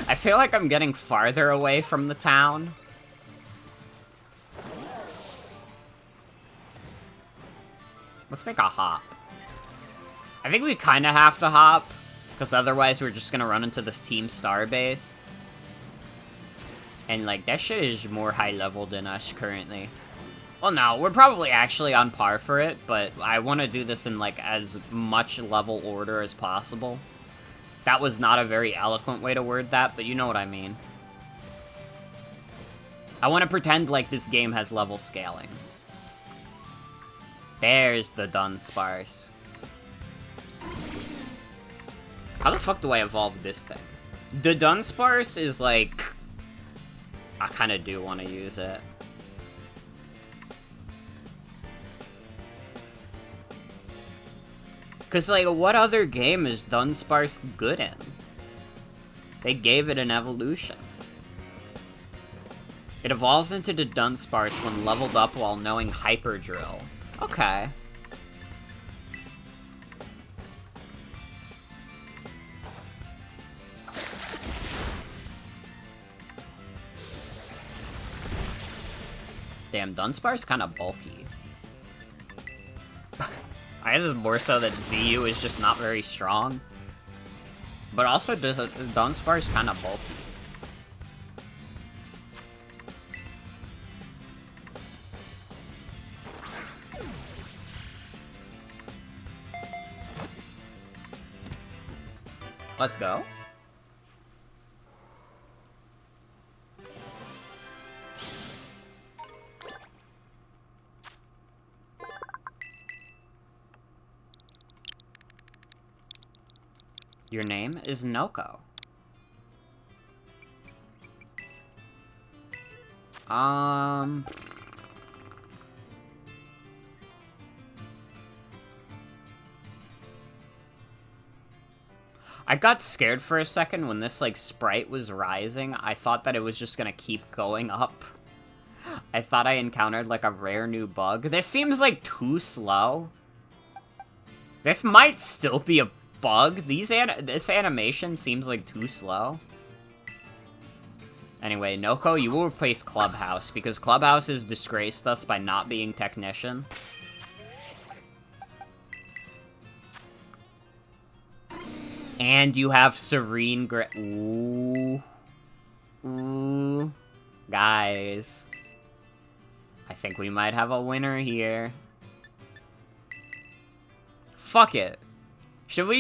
I feel like I'm getting farther away from the town. Let's make a hop. I think we kind of have to hop, because otherwise we're just gonna run into this Team Star base. And, like, that shit is more high-level than us currently. Well, no, we're probably actually on par for it, but I want to do this in, like, as much level order as possible. That was not a very eloquent way to word that, but you know what I mean. I want to pretend like this game has level scaling. There's the Dunsparce. How the fuck do I evolve this thing? The Dunsparce is, like... I kind of do want to use it. Because, like, what other game is Dunsparce good in? They gave it an evolution. It evolves into the Dunsparce when leveled up while knowing Hyper Drill. Okay. Damn, Dunsparce kind of bulky. I guess it's more so that ZU is just not very strong. But also, Dunsparce kind of bulky. Let's go. Your name is Noko. I got scared for a second when this, like, sprite was rising. I thought that it was just gonna keep going up. I thought I encountered, like, a rare new bug. This seems, like, too slow. This might still be a bug. This animation seems, like, too slow. Anyway, Noko, you will replace Clubhouse, because Clubhouse has disgraced us by not being Technician. And you have Serene Ooh. Ooh. Guys. I think we might have a winner here. Fuck it. Should we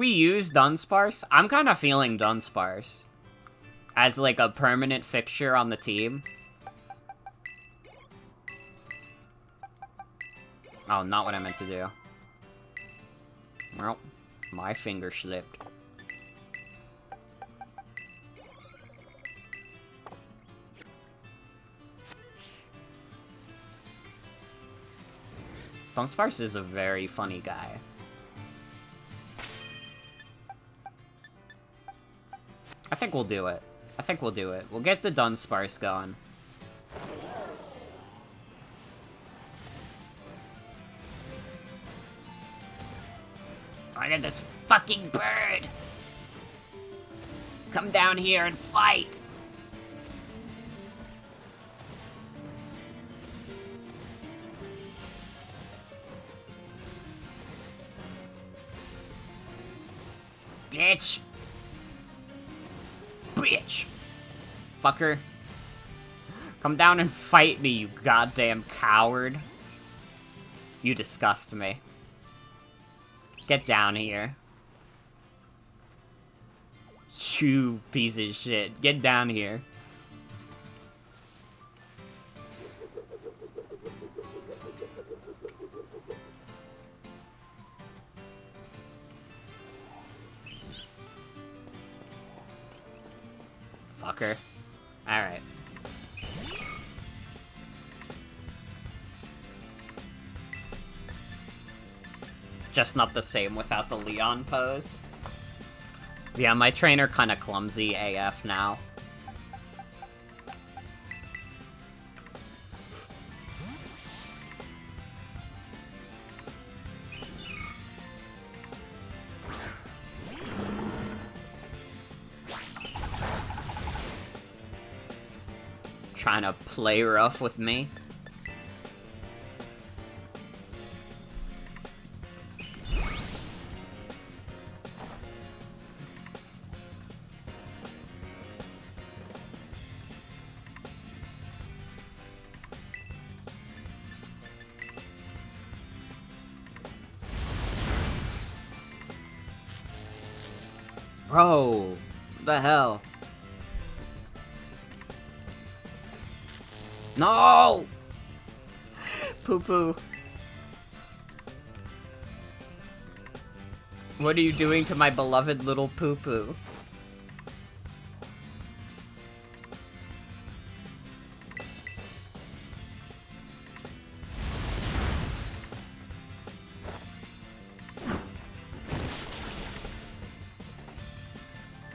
use Dunsparce? I'm kind of feeling Dunsparce as, like, a permanent fixture on the team. Oh, not what I meant to do. Well, my finger slipped. Dunsparce is a very funny guy. I think we'll do it. I think we'll do it. We'll get the Dunsparce going. Look at this fucking bird! Come down here and fight! Bitch! Bitch! Fucker. Come down and fight me, you goddamn coward. You disgust me. Get down here. You piece of shit. Get down here. Fucker. Alright. Just not the same without the Leon pose. Yeah, my trainer kinda clumsy AF now. Trying to play rough with me. Bro, what the hell? No! Poo-poo. What are you doing to my beloved little poo-poo?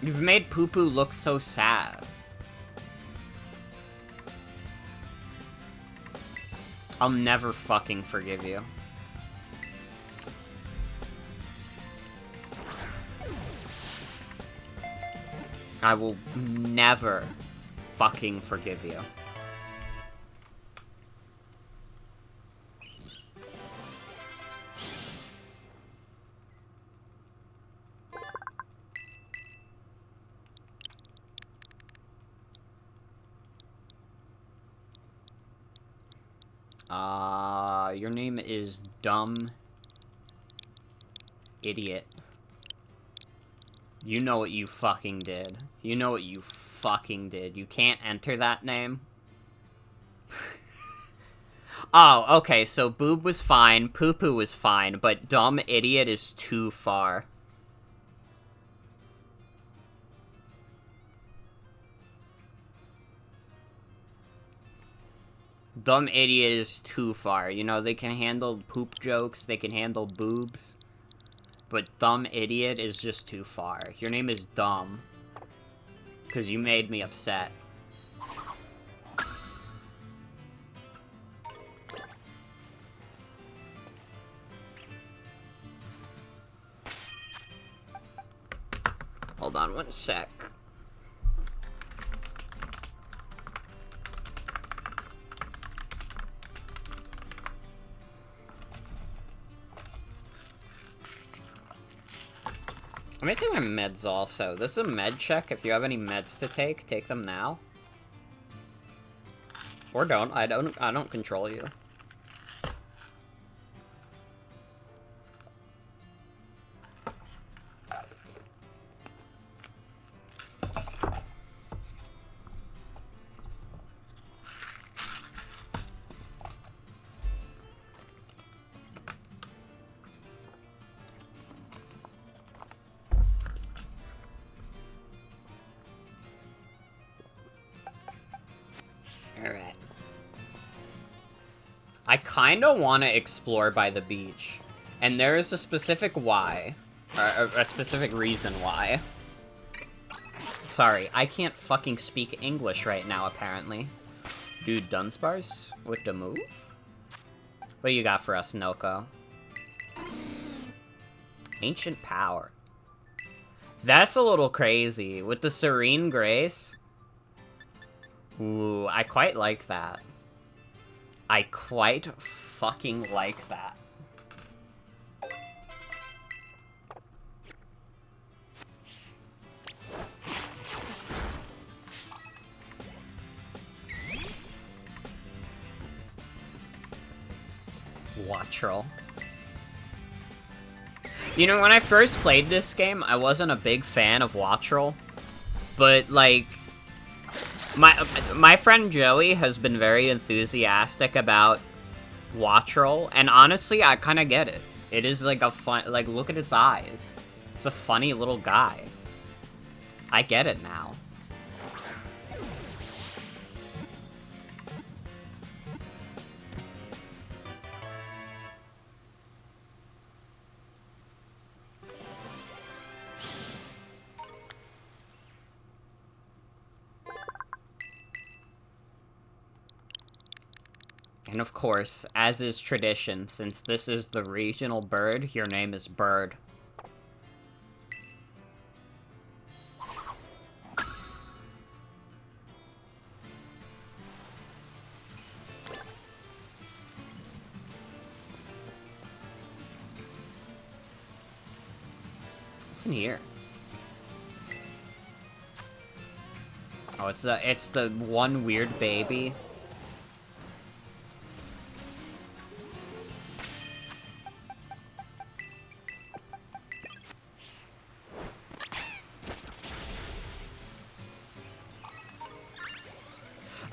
You've made Poo-poo look so sad. I'll never fucking forgive you. I will never fucking forgive you. Your name is Dumb Idiot. You know what you fucking did. You know what you fucking did. You can't enter that name. Oh, okay, so Boob was fine, Poo-poo was fine, but Dumb Idiot is too far. Dumb Idiot is too far. You know, they can handle poop jokes, they can handle boobs. But Dumb Idiot is just too far. Your name is Dumb. Because you made me upset. Hold on one sec. I'm gonna take my meds also. This is a med check. If you have any meds to take them now. Or don't. I don't control you. Alright. I kinda wanna explore by the beach. And there is a specific why. Or a specific reason why. Sorry, I can't fucking speak English right now, apparently. Dude, Dunsparce? With the move? What do you got for us, Noko? Ancient Power. That's a little crazy. With the Serene Grace? Ooh, I quite like that. I quite fucking like that. Wattrel. You know, when I first played this game, I wasn't a big fan of Wattrel. But, like, my friend Joey has been very enthusiastic about Wattrel, and honestly, I kind of get it. It is, like, a fun... Like, look at its eyes. It's a funny little guy. I get it now. And of course, as is tradition, since this is the regional bird, your name is Bird. What's in here? Oh, it's the one weird baby.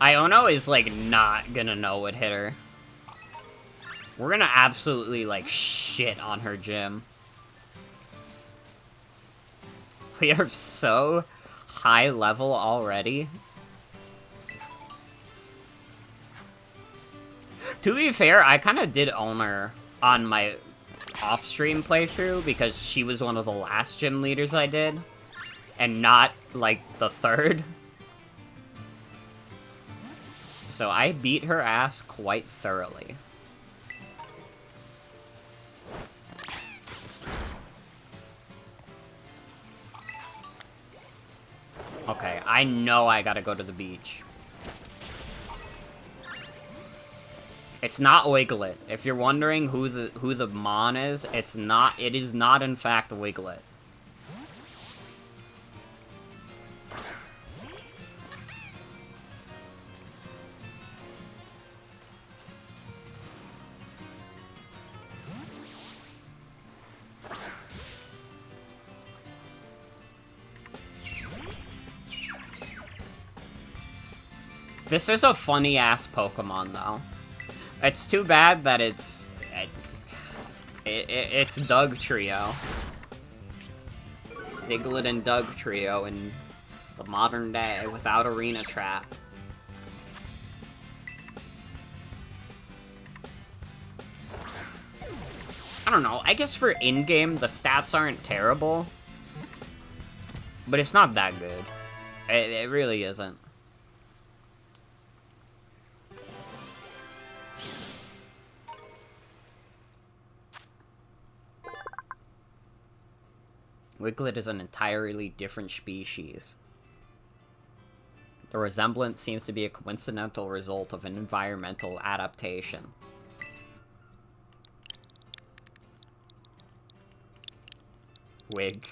Iono is, like, not gonna know what hit her. We're gonna absolutely, like, shit on her gym. We are so high level already. To be fair, I kind of did own her on my off-stream playthrough because she was one of the last gym leaders I did, and not, like, the third. So I beat her ass quite thoroughly. Okay, I know I gotta go to the beach. It's not Wiglet. If you're wondering who the Mon is, it's not. It is not, in fact, Wiglet. This is a funny-ass Pokemon, though. It's too bad that it's Dugtrio. It's Diglett and Dugtrio in the modern day without Arena Trap. I don't know, I guess for in-game, the stats aren't terrible. But it's not that good. It really isn't. Wiglet is an entirely different species. The resemblance seems to be a coincidental result of an environmental adaptation. Wig.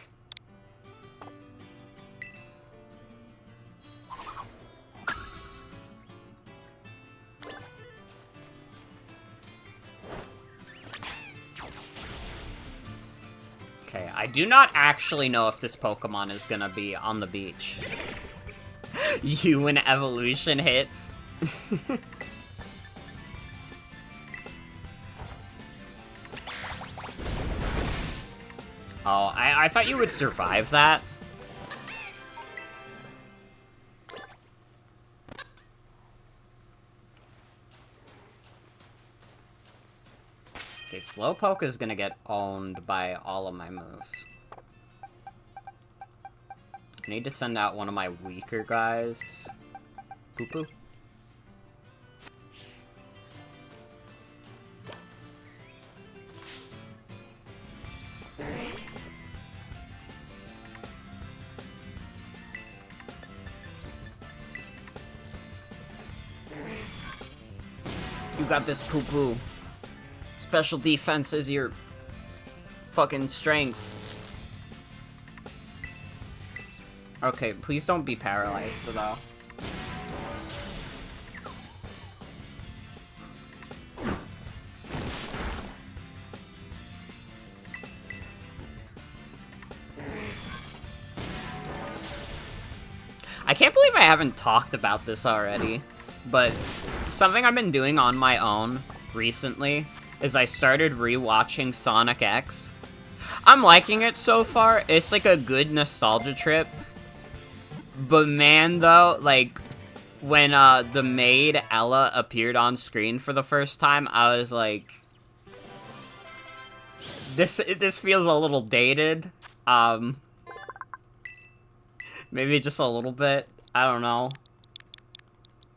Okay, I do not actually know if this Pokemon is gonna be on the beach. You when evolution hits. Oh, I thought you would survive that. Okay, Slowpoke is gonna get owned by all of my moves. I need to send out one of my weaker guys. Poo-poo. You got this, Poo-poo. Special defense is your fucking strength. Okay, please don't be paralyzed, though. I can't believe I haven't talked about this already, but something I've been doing on my own recently is I started rewatching Sonic X. I'm liking it so far. It's like a good nostalgia trip. But man, though, like, when the maid Ella appeared on screen for the first time, I was like, this feels a little dated. Maybe just a little bit. I don't know.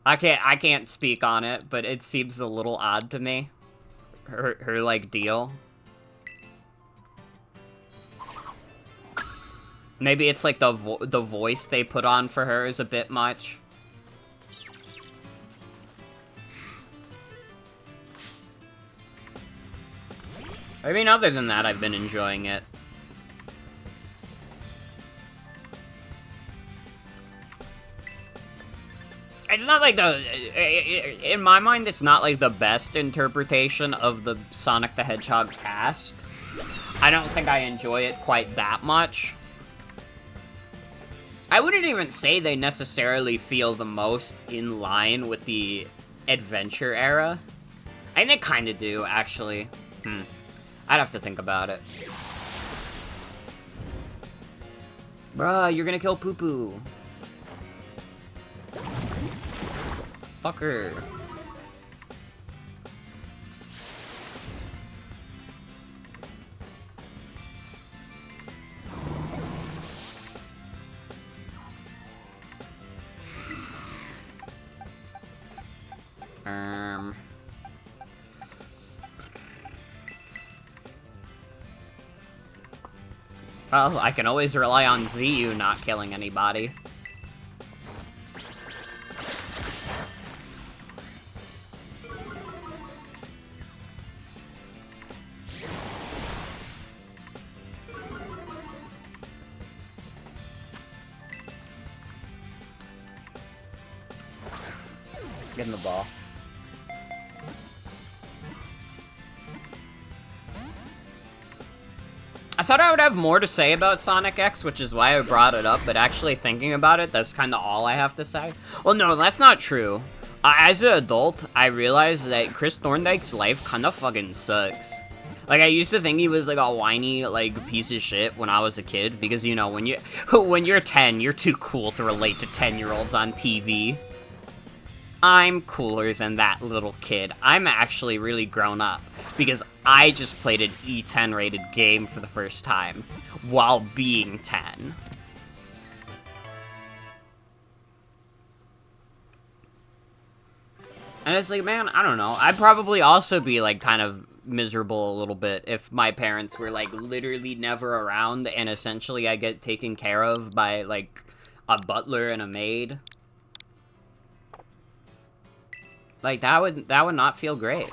I can't speak on it, but it seems a little odd to me. Her like, deal. Maybe it's like the voice they put on for her is a bit much. I mean, other than that, I've been enjoying it. It's not like in my mind, it's not like the best interpretation of the Sonic the Hedgehog past. I don't think I enjoy it quite that much. I wouldn't even say they necessarily feel the most in line with the adventure era. I think they kind of do, actually. I'd have to think about it. Bruh, you're gonna kill Poo Poo. Fucker. Well, I can always rely on ZU not killing anybody. Give him the ball. I thought I would have more to say about Sonic X, which is why I brought it up, but actually thinking about it, that's kind of all I have to say. Well, no, that's not true. As an adult, I realized that Chris Thorndike's life kind of fucking sucks. Like, I used to think he was, like, a whiny, like, piece of shit when I was a kid, because, you know, when you're 10, you're too cool to relate to 10-year-olds on TV. I'm cooler than that little kid. I'm actually really grown up, because I just played an E10 rated game for the first time, while being 10. And it's like, man, I don't know. I'd probably also be, like, kind of miserable a little bit if my parents were, like, literally never around, and essentially I get taken care of by, like, a butler and a maid. Like, that would not feel great.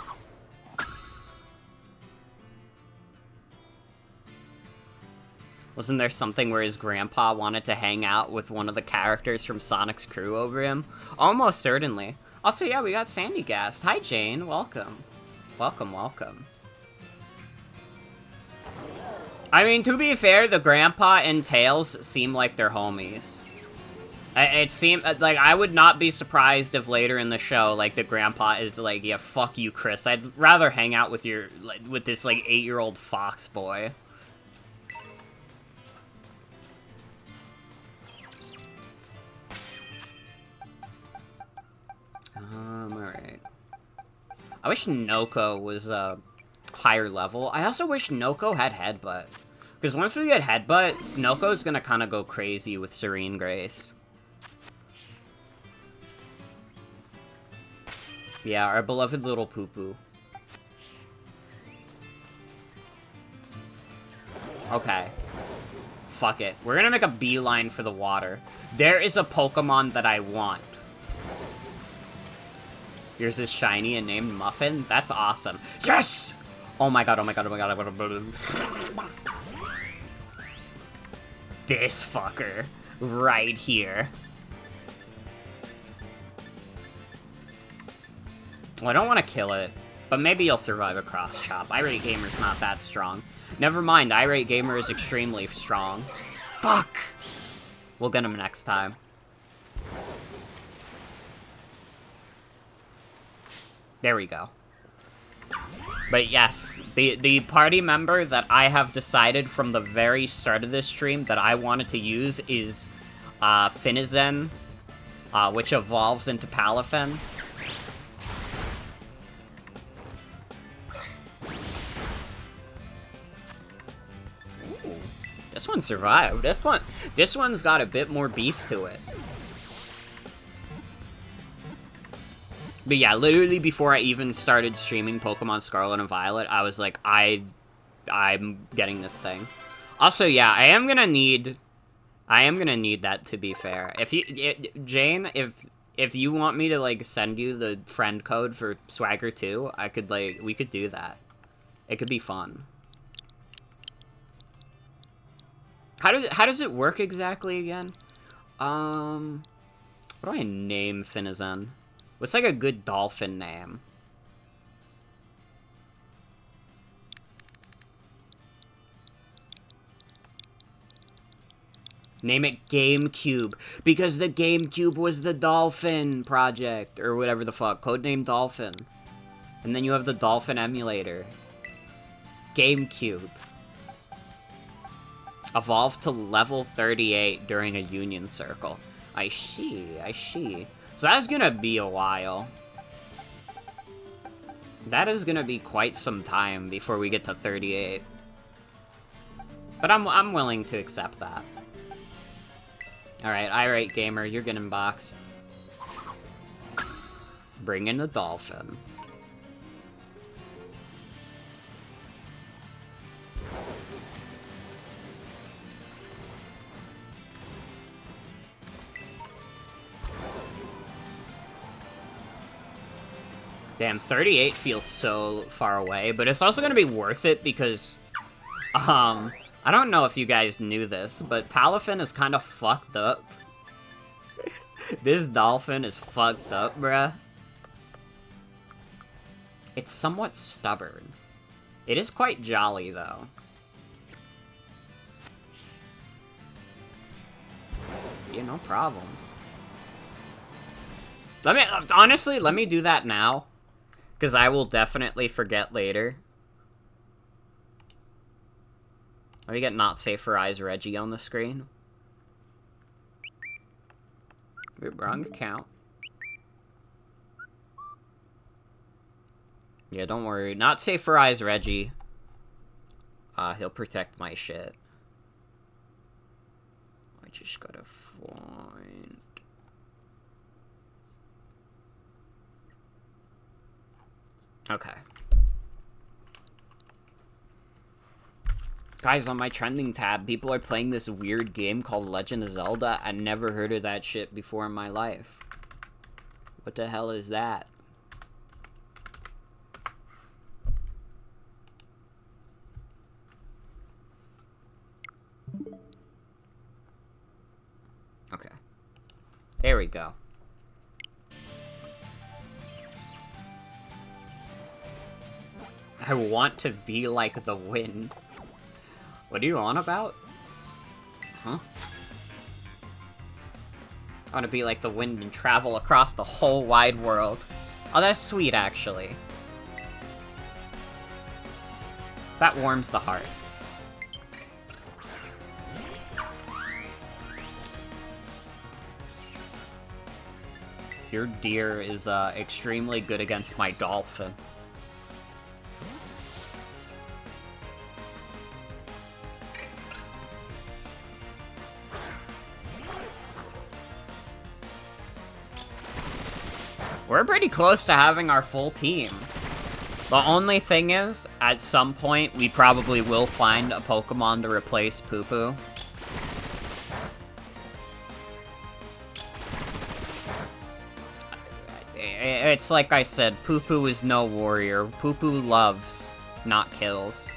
Wasn't there something where his grandpa wanted to hang out with one of the characters from Sonic's crew over him? Almost certainly. Also, yeah, we got Sandy Gast. Hi, Jane. Welcome. Welcome, welcome. I mean, to be fair, the grandpa and Tails seem like they're homies. It seemed, like, I would not be surprised if later in the show, like, the grandpa is like, yeah, fuck you, Chris. I'd rather hang out with your, like, with this, like, 8-year-old fox boy. Alright. I wish Noko was, higher level. I also wish Noko had Headbutt. Because once we get Headbutt, Noko's gonna kind of go crazy with Serene Grace. Yeah, our beloved little Poo Poo. Okay. Fuck it. We're gonna make a beeline for the water. There is a Pokemon that I want. Here's this shiny and named Muffin. That's awesome. Yes! Oh my god, oh my god, oh my god, oh my god. This fucker. Right here. Well, I don't want to kill it, but maybe you'll survive a cross chop. Irate Gamer's not that strong. Never mind, Irate Gamer is extremely strong. Fuck! We'll get him next time. There we go. But yes, the party member that I have decided from the very start of this stream that I wanted to use is Finizen, which evolves into Palafin. Ooh, this one survived. This one's got a bit more beef to it. But yeah, literally before I even started streaming Pokemon Scarlet and Violet, I was like, I'm getting this thing. Also, yeah, I am gonna need that, to be fair. If you, Jane, if you want me to, like, send you the friend code for Swagger 2, I could, like, we could do that. It could be fun. How does it work exactly again? What do I name Finizen? What's like a good dolphin name? Name it GameCube, because the GameCube was the Dolphin project, or whatever the fuck, codename Dolphin. And then you have the Dolphin emulator. GameCube. Evolved to level 38 during a Union Circle. I see, I see. So that's gonna be a while. That is gonna be quite some time before we get to 38. But I'm willing to accept that. Alright, Irate Gamer, you're getting boxed. Bring in the Dolphin. Damn, 38 feels so far away, but it's also gonna be worth it because, I don't know if you guys knew this, but Palafin is kind of fucked up. This Dolphin is fucked up, bruh. It's somewhat stubborn. It is quite jolly, though. Yeah, no problem. Honestly, let me do that now. Because I will definitely forget later. Let me get Not Safe for Eyes Reggie on the screen. Wrong account. Yeah, don't worry. Not Safe for Eyes Reggie. He'll protect my shit. I just gotta find... Okay. Guys, on my trending tab, people are playing this weird game called Legend of Zelda. I never heard of that shit before in my life. What the hell is that? Okay. There we go. I want to be like the wind. What are you on about? Huh? I want to be like the wind and travel across the whole wide world. Oh, that's sweet, actually. That warms the heart. Your deer is extremely good against my dolphin. We're pretty close to having our full team. The only thing is, at some point, we probably will find a Pokemon to replace Poo-Poo. It's like I said, Poo-Poo is no warrior. Poo-Poo loves, not kills.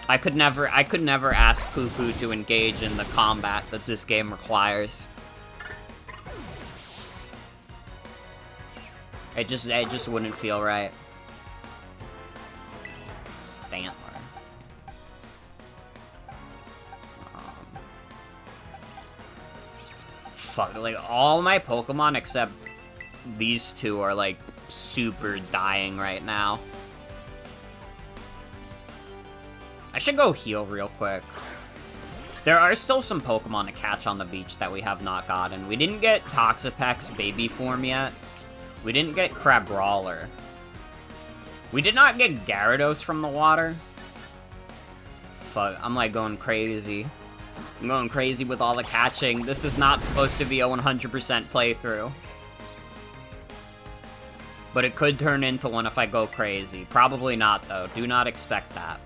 I could never ask Poo-Poo to engage in the combat that this game requires. It just wouldn't feel right. Stantler. Fuck, like, all my Pokemon except these two are, like, super dying right now. I should go heal real quick. There are still some Pokemon to catch on the beach that we have not gotten. We didn't get Toxapex baby form yet. We didn't get Crabrawler. We did not get Gyarados from the water. Fuck, I'm like going crazy. I'm going crazy with all the catching. This is not supposed to be a 100% playthrough. But it could turn into one if I go crazy. Probably not, though. Do not expect that.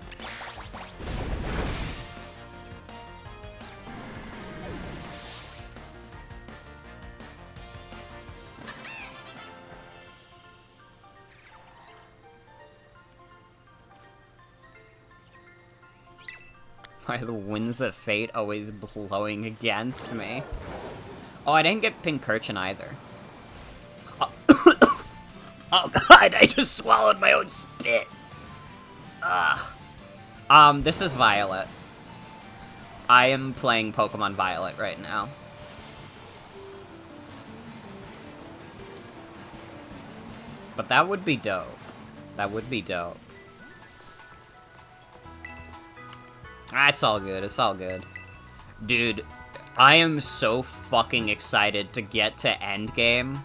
Why are the winds of fate always blowing against me? Oh, I didn't get Pincurchin either. Oh. Oh god, I just swallowed my own spit. Ugh. This is Violet. I am playing Pokemon Violet right now. But that would be dope. That would be dope. Ah, it's all good, it's all good. Dude, I am so fucking excited to get to Endgame.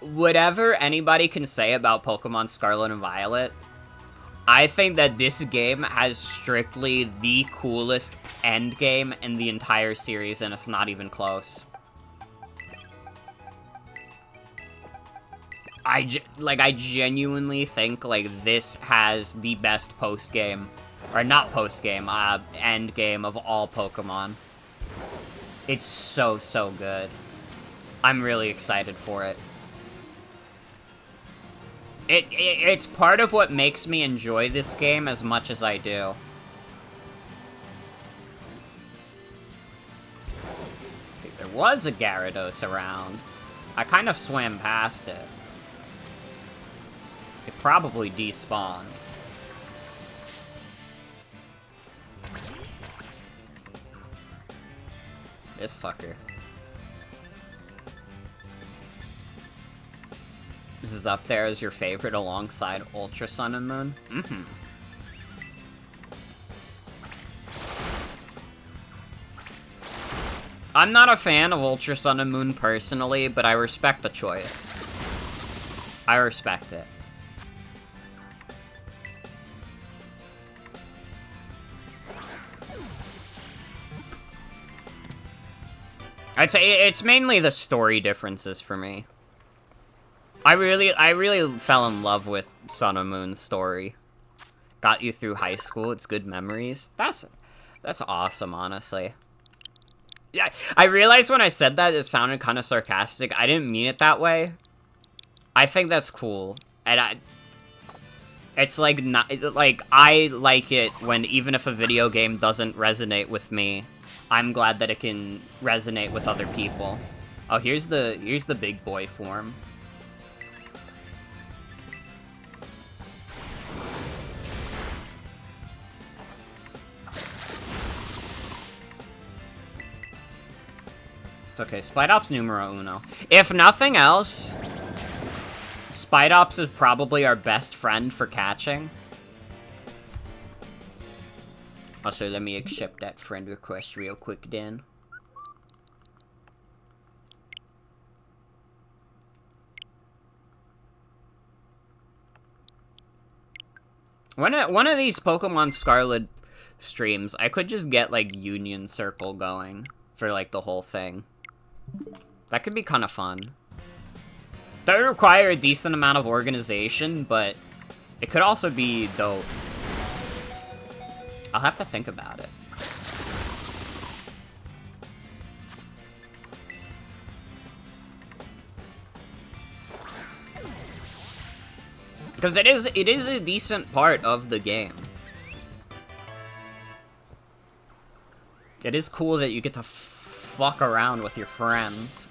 Whatever anybody can say about Pokemon Scarlet and Violet, I think that this game has strictly the coolest endgame in the entire series, and it's not even close. I genuinely think, like, this has the best post-game, or not post-game, end-game of all Pokemon. It's so, so good. I'm really excited for it. It's part of what makes me enjoy this game as much as I do. There was a Gyarados around. I kind of swam past it. It probably despawned. This fucker. This is up there as your favorite alongside Ultra Sun and Moon? Mm-hmm. I'm not a fan of Ultra Sun and Moon personally, but I respect the choice. I respect it. I'd say it's mainly the story differences for me. I really fell in love with Sun and Moon's story. Got you through high school, it's good memories. That's awesome, honestly. Yeah, I realized when I said that it sounded kind of sarcastic. I didn't mean it that way. I think that's cool. And it's like, I like it when even if a video game doesn't resonate with me, I'm glad that it can resonate with other people. Oh, here's the big boy form. It's okay, Spidops numero uno. If nothing else, Spidops is probably our best friend for catching. Also, let me accept that friend request real quick, then. One of these Pokemon Scarlet streams, I could just get, like, Union Circle going for, like, the whole thing. That could be kind of fun. That would require a decent amount of organization, but it could also be dope. I'll have to think about it. Because it is a decent part of the game. It is cool that you get to fuck around with your friends.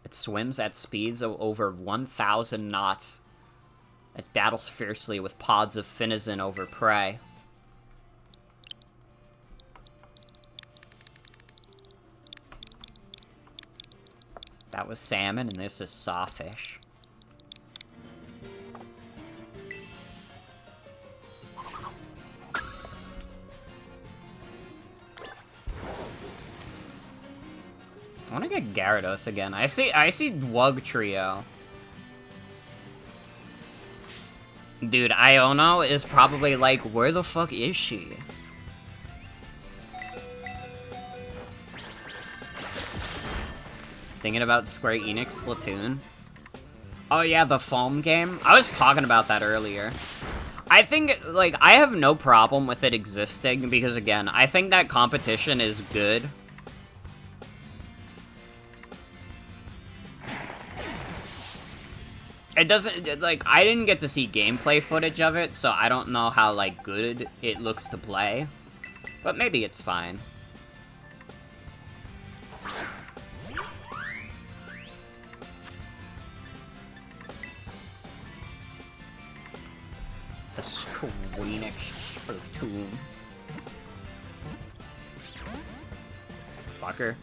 It swims at speeds of over 1,000 knots. It battles fiercely with pods of Finizen over prey. That was salmon, and this is sawfish. I want to get Gyarados again. I see Dwugtrio. Dude, Iono is probably like, where the fuck is she? Thinking about Square Enix Splatoon? Oh yeah, the foam game? I was talking about that earlier. I think, like, I have no problem with it existing, because again, I think that competition is good. It doesn't, like, I didn't get to see gameplay footage of it, so I don't know how, like, good it looks to play. But maybe it's fine. The Squeenix Spurtoon. Fucker.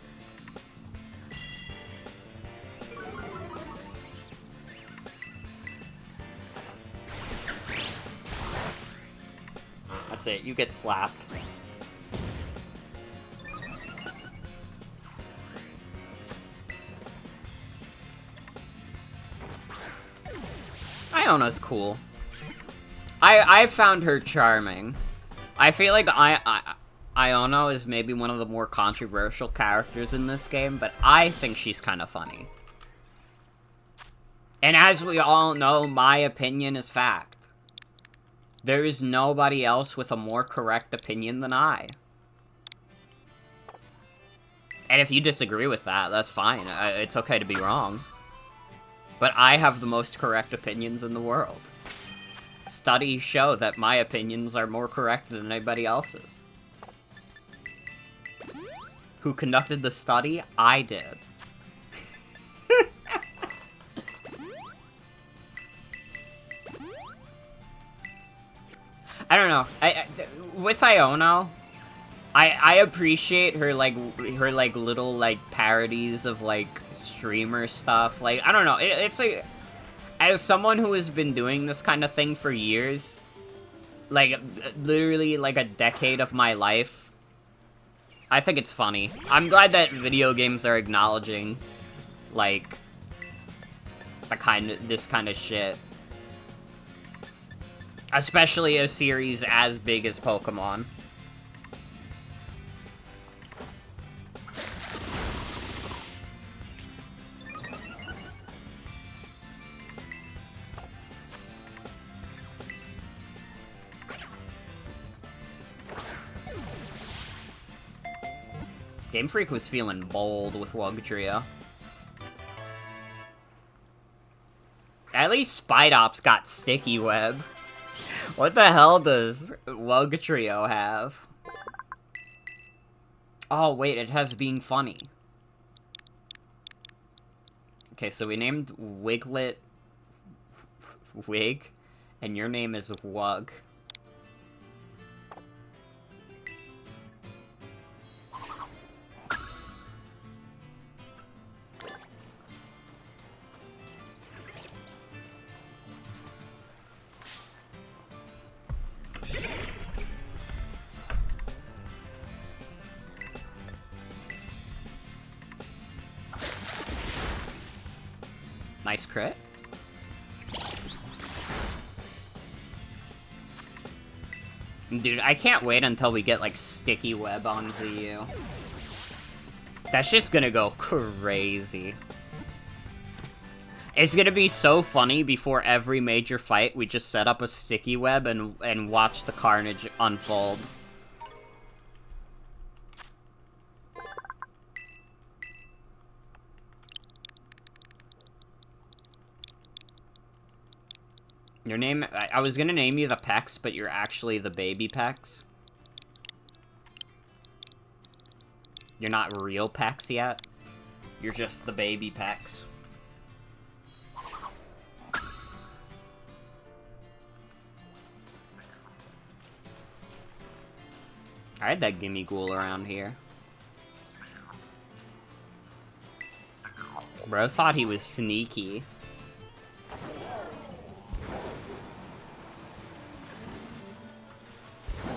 That's it, you get slapped. Iona's cool. I found her charming. I feel like Iona is maybe one of the more controversial characters in this game, but I think she's kind of funny. And as we all know, my opinion is fact. There is nobody else with a more correct opinion than I. And if you disagree with that, that's fine. It's okay to be wrong. But I have the most correct opinions in the world. Studies show that my opinions are more correct than anybody else's. Who conducted the study? I did. I don't know. With Iono, I appreciate her little like parodies of like streamer stuff. Like, I don't know. It's like, as someone who has been doing this kind of thing for years, like literally like a decade of my life, I think it's funny. I'm glad that video games are acknowledging like this kind of shit. Especially a series as big as Pokemon. Game Freak was feeling bold with Wugtrio. At least Spidops got Sticky Web. What the hell does Wugtrio have? Oh, wait, it has Being Funny. Okay, so we named Wiglet Wig, and your name is Wug. Nice crit. Dude, I can't wait until we get, like, Sticky Web on ZU. That's just gonna go crazy. It's gonna be so funny before every major fight, we just set up a Sticky Web and watch the carnage unfold. Your name, I was gonna name you the Pex, but you're actually the Baby Pex. You're not real Pex yet. You're just the Baby Pex. I had that Gimme Ghoul around here. Bro thought he was sneaky.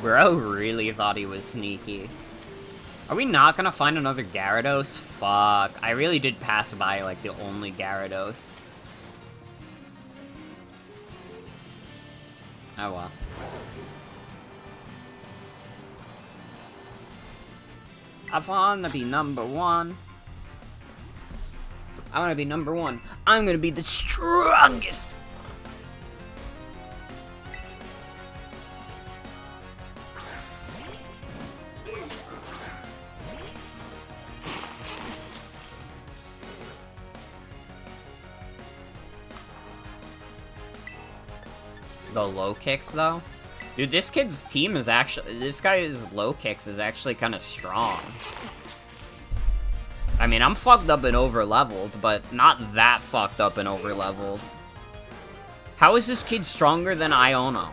Bro really thought he was sneaky. Are we not gonna find another Gyarados? Fuck. I really did pass by, like, the only Gyarados. Oh well. I wanna be number one. I wanna be number one. I'm gonna be the strongest. The low kicks, though? Dude, this kid's team is actually... This guy's low kicks is actually kind of strong. I mean, I'm fucked up and over-leveled, but not that fucked up and over-leveled. How is this kid stronger than Iono?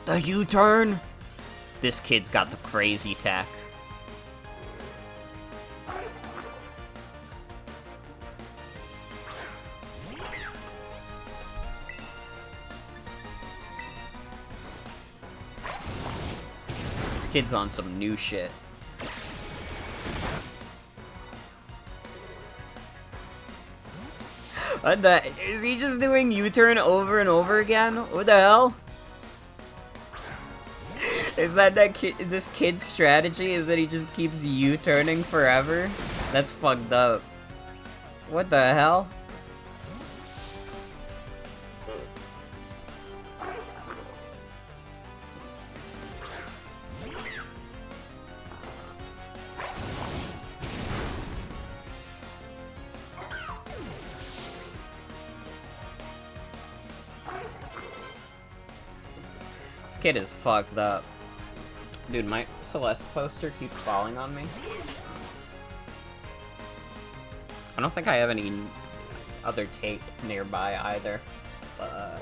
The U-turn? This kid's got the crazy tech. This kid's on some new shit. What the? Is he just doing U-turn over and over again? What the hell? Is that this kid's strategy? Is that he just keeps U-turning forever? That's fucked up. What the hell? This kid is fucked up. Dude, my Celeste poster keeps falling on me. I don't think I have any other tape nearby either. Fuck.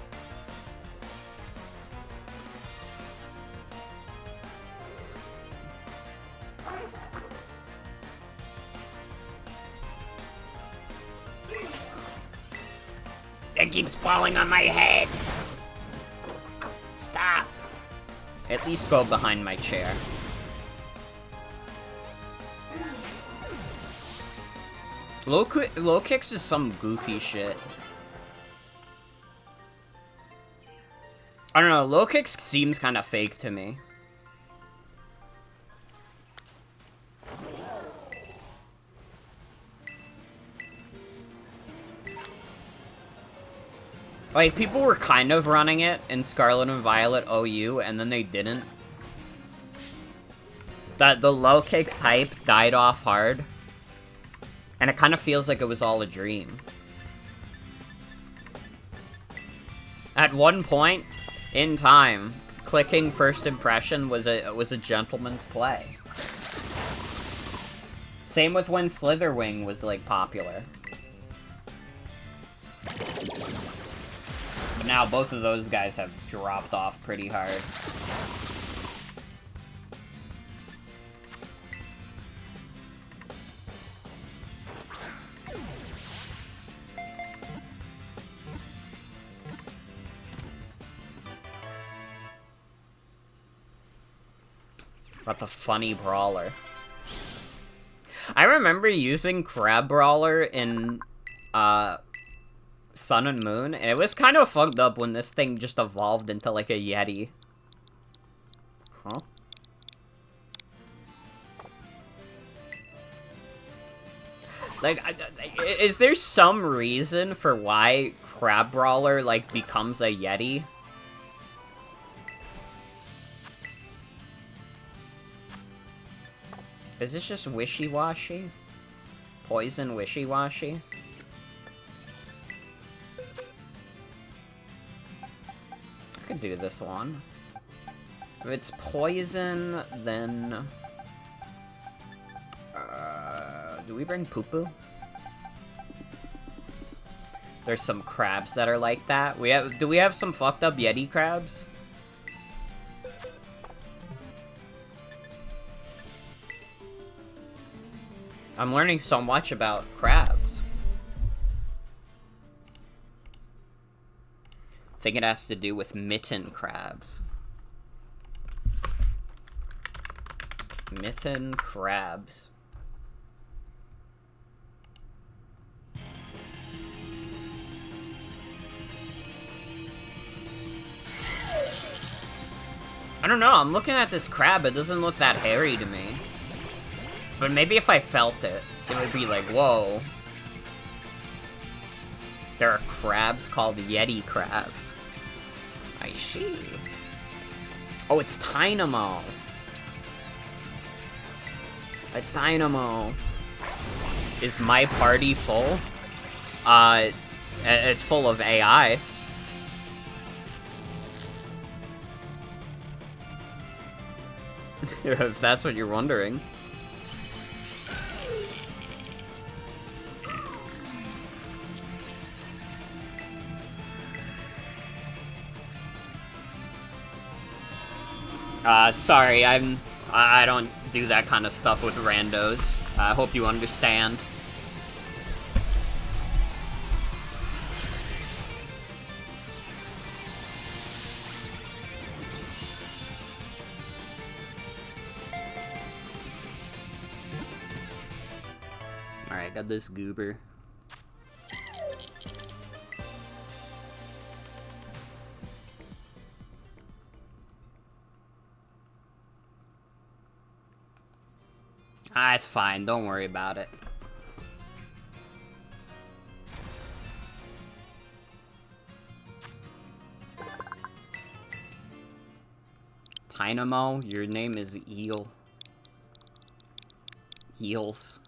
It keeps falling on my head! Stop! At least go behind my chair. Low kicks is some goofy shit. I don't know, low kicks seems kind of fake to me. Like, people were kind of running it in Scarlet and Violet OU, and then they didn't. The low kicks hype died off hard. And it kind of feels like it was all a dream. At one point in time, clicking first impression was a gentleman's play. Same with when Slitherwing was, like, popular. But now both of those guys have dropped off pretty hard. What the funny brawler. I remember using Crab Brawler in, Sun and Moon, and it was kind of fucked up when this thing just evolved into, like, a Yeti. Huh? Like, is there some reason for why Crab Brawler, like, becomes a Yeti? Is this just wishy-washy? Poison wishy-washy? I could do this one. If it's poison, then... do we bring Poo-Poo? There's some crabs that are like that. Do we have some fucked up Yeti crabs? I'm learning so much about crabs. I think it has to do with mitten crabs. Mitten crabs. I don't know, I'm looking at this crab, it doesn't look that hairy to me. But maybe if I felt it, it would be like, whoa. There are crabs called Yeti crabs. I see. Oh, it's Tynamo. It's Dynamo. Is my party full? It's full of AI. If that's what you're wondering. Sorry, I don't do that kind of stuff with randos. I hope you understand. Alright, got this goober. It's fine. Don't worry about it. Dynamo, your name is Eel. Eels.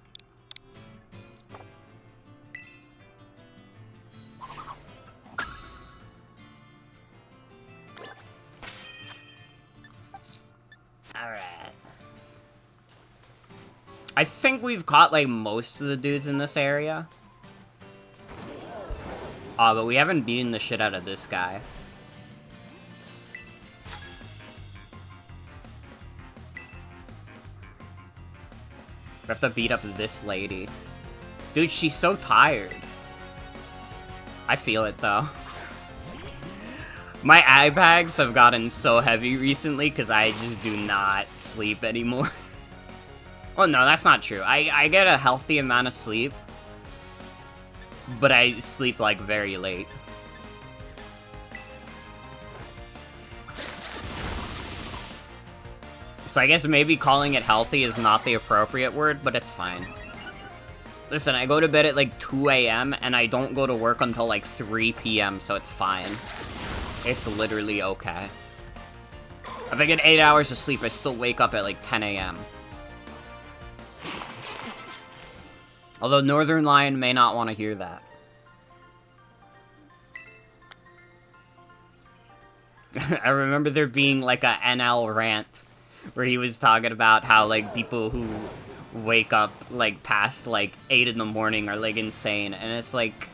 Alright. I think we've caught, like, most of the dudes in this area. But we haven't beaten the shit out of this guy. We have to beat up this lady. Dude, she's so tired. I feel it, though. My eye bags have gotten so heavy recently because I just do not sleep anymore. Well, no, that's not true. I get a healthy amount of sleep, but I sleep, like, very late. So I guess maybe calling it healthy is not the appropriate word, but it's fine. Listen, I go to bed at, like, 2 a.m., and I don't go to work until, like, 3 p.m., so it's fine. It's literally okay. If I get 8 hours of sleep, I still wake up at, like, 10 a.m. Although Northern Lion may not want to hear that. I remember there being, like, a NL rant where he was talking about how, like, people who wake up, like, past, like, 8 in the morning are, like, insane. And it's, like...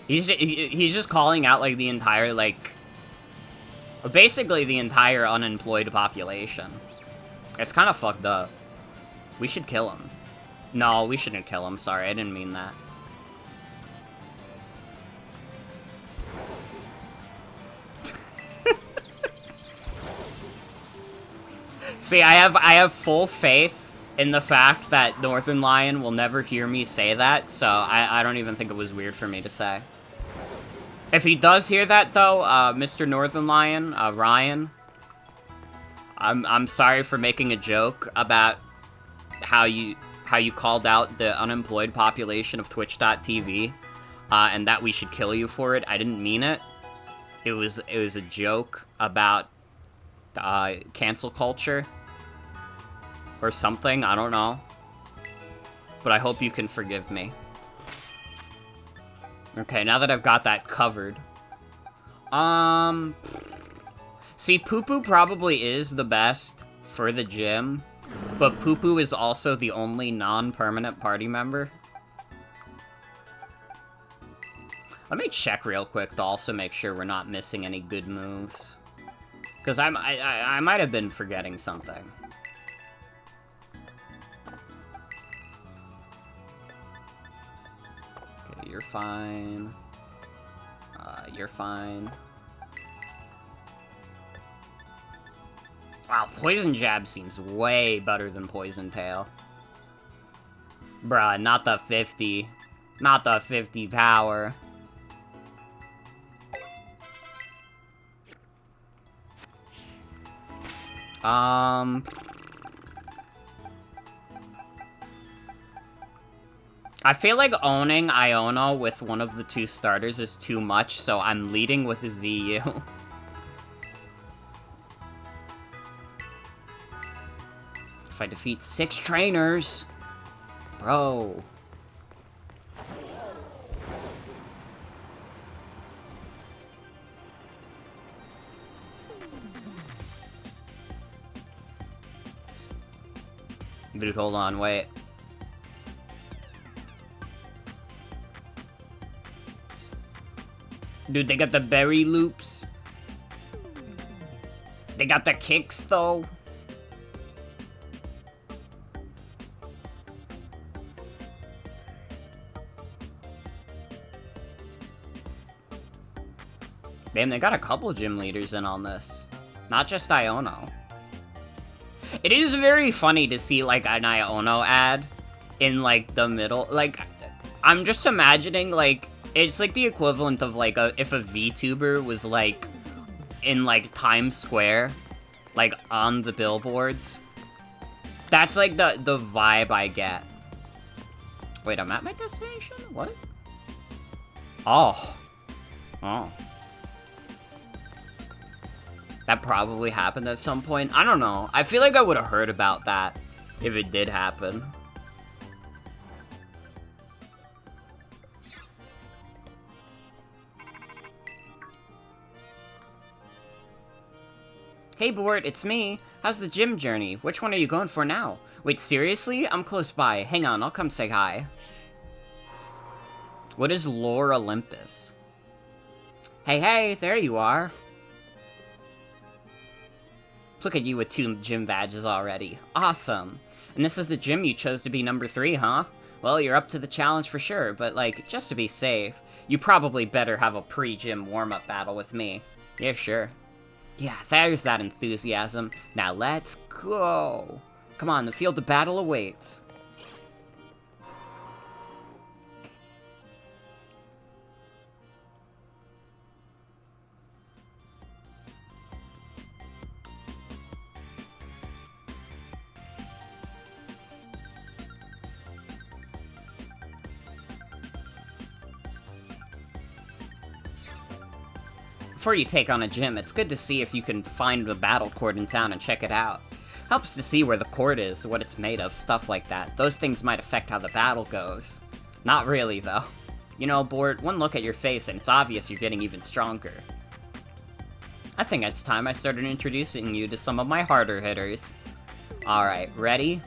He's just calling out, like, the entire, like... Basically the entire unemployed population. It's kind of fucked up. We should kill him. No, we shouldn't kill him. Sorry, I didn't mean that. See, I have full faith in the fact that Northern Lion will never hear me say that, so I don't even think it was weird for me to say. If he does hear that, though, Mr. Northern Lion, Ryan, I'm sorry for making a joke about how you called out the unemployed population of Twitch.tv, and that we should kill you for it. I didn't mean it. It was a joke about cancel culture or something. I don't know. But I hope you can forgive me. Okay, now that I've got that covered. See, Poo-Poo probably is the best for the gym, but Poo-Poo is also the only non-permanent party member. Let me check real quick to also make sure we're not missing any good moves. Because I might have been forgetting something. Okay, you're fine. You're fine. Wow, Poison Jab seems way better than Poison Tail. Bruh, not the 50. Not the 50 power. I feel like owning Iono with one of the two starters is too much, so I'm leading with ZU. If I defeat 6 trainers... Bro. Dude, hold on, wait. Dude, they got the berry loops. They got the kicks, though. Damn, they got a couple gym leaders in on this. Not just Iono. It is very funny to see, like, an Iono ad in, like, the middle. Like, I'm just imagining, like, it's like the equivalent of, like, if a VTuber was, like, in, like, Times Square, like, on the billboards. That's, like, the vibe I get. Wait, I'm at my destination? What? Oh. Oh. That probably happened at some point. I don't know. I feel like I would have heard about that if it did happen. Hey, Bort, it's me. How's the gym journey? Which one are you going for now? Wait, seriously? I'm close by. Hang on, I'll come say hi. What is Lore Olympus? Hey, there you are. Look at you with 2 gym badges already. Awesome. And this is the gym you chose to be number 3, huh? Well, you're up to the challenge for sure, but, like, just to be safe, you probably better have a pre-gym warm-up battle with me. Yeah, sure. Yeah, there's that enthusiasm. Now let's go. Come on, the field of battle awaits. Before you take on a gym, it's good to see if you can find the battle court in town and check it out. Helps to see where the court is, what it's made of, stuff like that. Those things might affect how the battle goes. Not really, though. You know, Bort, one look at your face and it's obvious you're getting even stronger. I think it's time I started introducing you to some of my harder hitters. Alright, ready?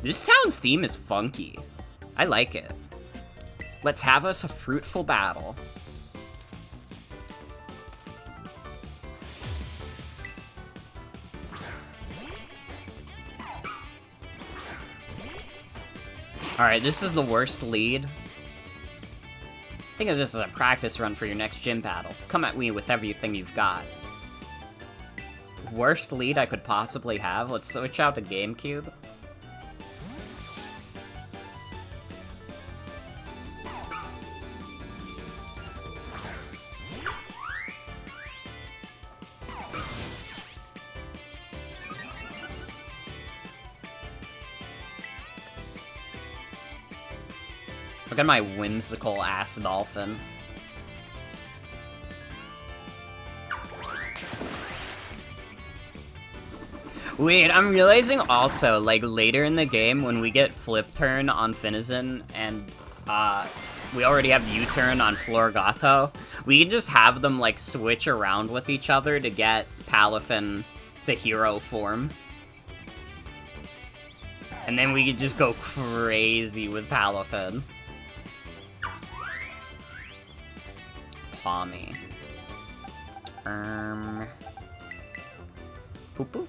This town's theme is funky. I like it. Let's have us a fruitful battle. Alright, this is the worst lead. Think of this as a practice run for your next gym battle. Come at me with everything you've got. Worst lead I could possibly have? Let's switch out to GameCube. Look at my whimsical ass dolphin. Wait, I'm realizing also, like, later in the game, when we get Flip Turn on Finizen, and, we already have U-Turn on Florgato, we can just have them, like, switch around with each other to get Palafin to hero form. And then we could just go crazy with Palafin. Pommy. Poo-poo?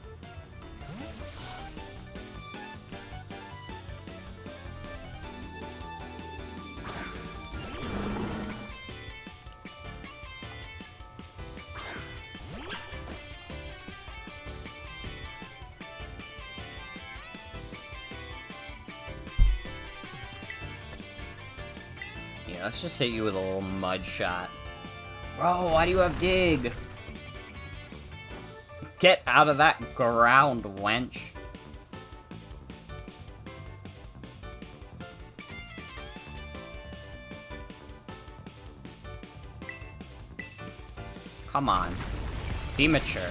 Yeah, let's just hit you with a little mud shot. Bro, why do you have dig? Get out of that ground, wench. Come on. Be mature.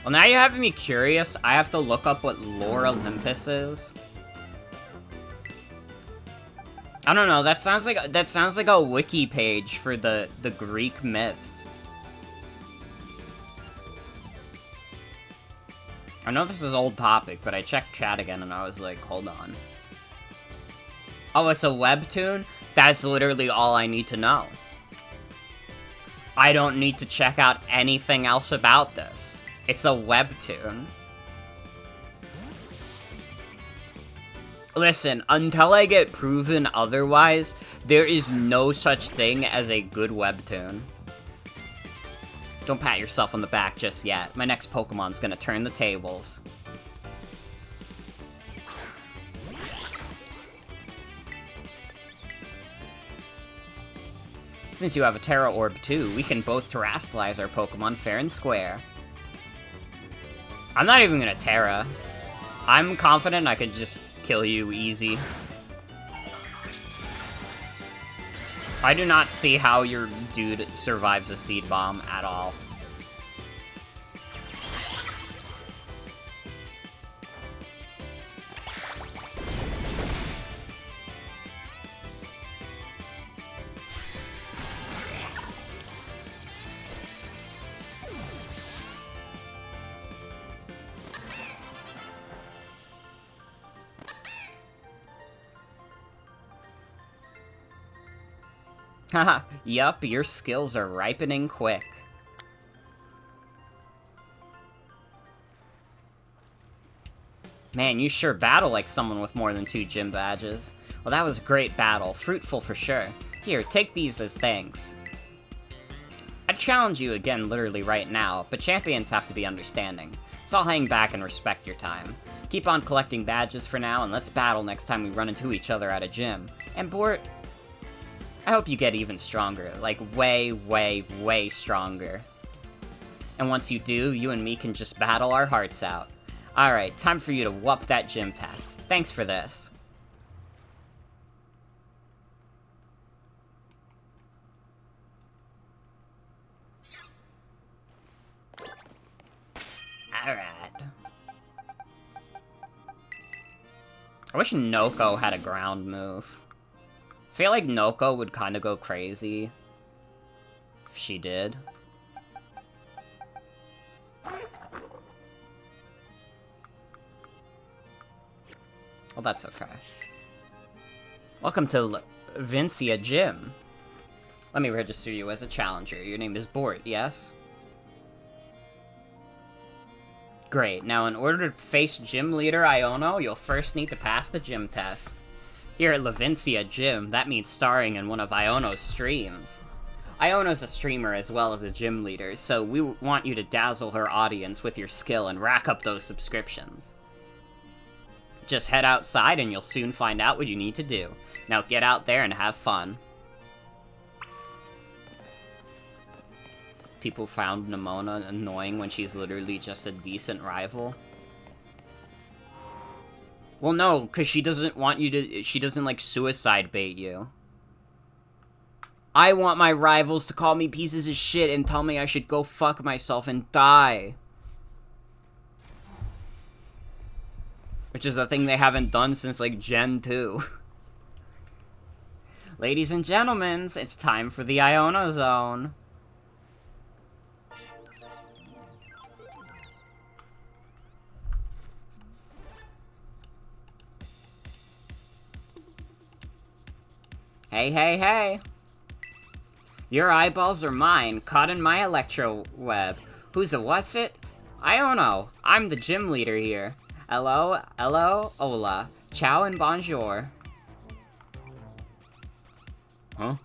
Well, now you're having me curious. I have to look up what Lore Olympus is. I don't know, that sounds like a wiki page for the Greek myths. I know this is old topic, but I checked chat again and I was like, hold on. Oh, it's a webtoon? That's literally all I need to know. I don't need to check out anything else about this. It's a webtoon. Listen, until I get proven otherwise, there is no such thing as a good webtoon. Don't pat yourself on the back just yet. My next Pokemon's gonna turn the tables. Since you have a Terra Orb too, we can both terrestrialize our Pokemon fair and square. I'm not even gonna Terra. I'm confident I could just kill you easy. I do not see how your dude survives a Seed Bomb at all. Haha, yup, your skills are ripening quick. Man, you sure battle like someone with more than 2 gym badges. Well, that was a great battle, fruitful for sure. Here, take these as thanks. I'd challenge you again literally right now, but champions have to be understanding. So I'll hang back and respect your time. Keep on collecting badges for now, and let's battle next time we run into each other at a gym. And Bort, I hope you get even stronger, like way, way, way stronger. And once you do, you and me can just battle our hearts out. Alright, time for you to whoop that gym test. Thanks for this. Alright. I wish Noko had a ground move. I feel like Noko would kind of go crazy if she did. Well, that's okay. Welcome to Vincia Gym. Let me register you as a challenger. Your name is Bort, yes? Great. Now, in order to face Gym Leader Iono, you'll first need to pass the gym test. Here at Levincia Gym, that means starring in one of Iono's streams. Iono's a streamer as well as a gym leader, so we want you to dazzle her audience with your skill and rack up those subscriptions. Just head outside and you'll soon find out what you need to do. Now get out there and have fun. People found Nemona annoying when she's literally just a decent rival. Well, no, because she doesn't want you to... She doesn't, like, suicide bait you. I want my rivals to call me pieces of shit and tell me I should go fuck myself and die. Which is the thing they haven't done since, like, Gen 2. Ladies and gentlemen, it's time for the Iono Zone. Hey, hey, hey. Your eyeballs are mine, caught in my electro web. Who's a what's it? I don't know. I'm the gym leader here. Hello, hello, hola. Ciao and bonjour. Huh?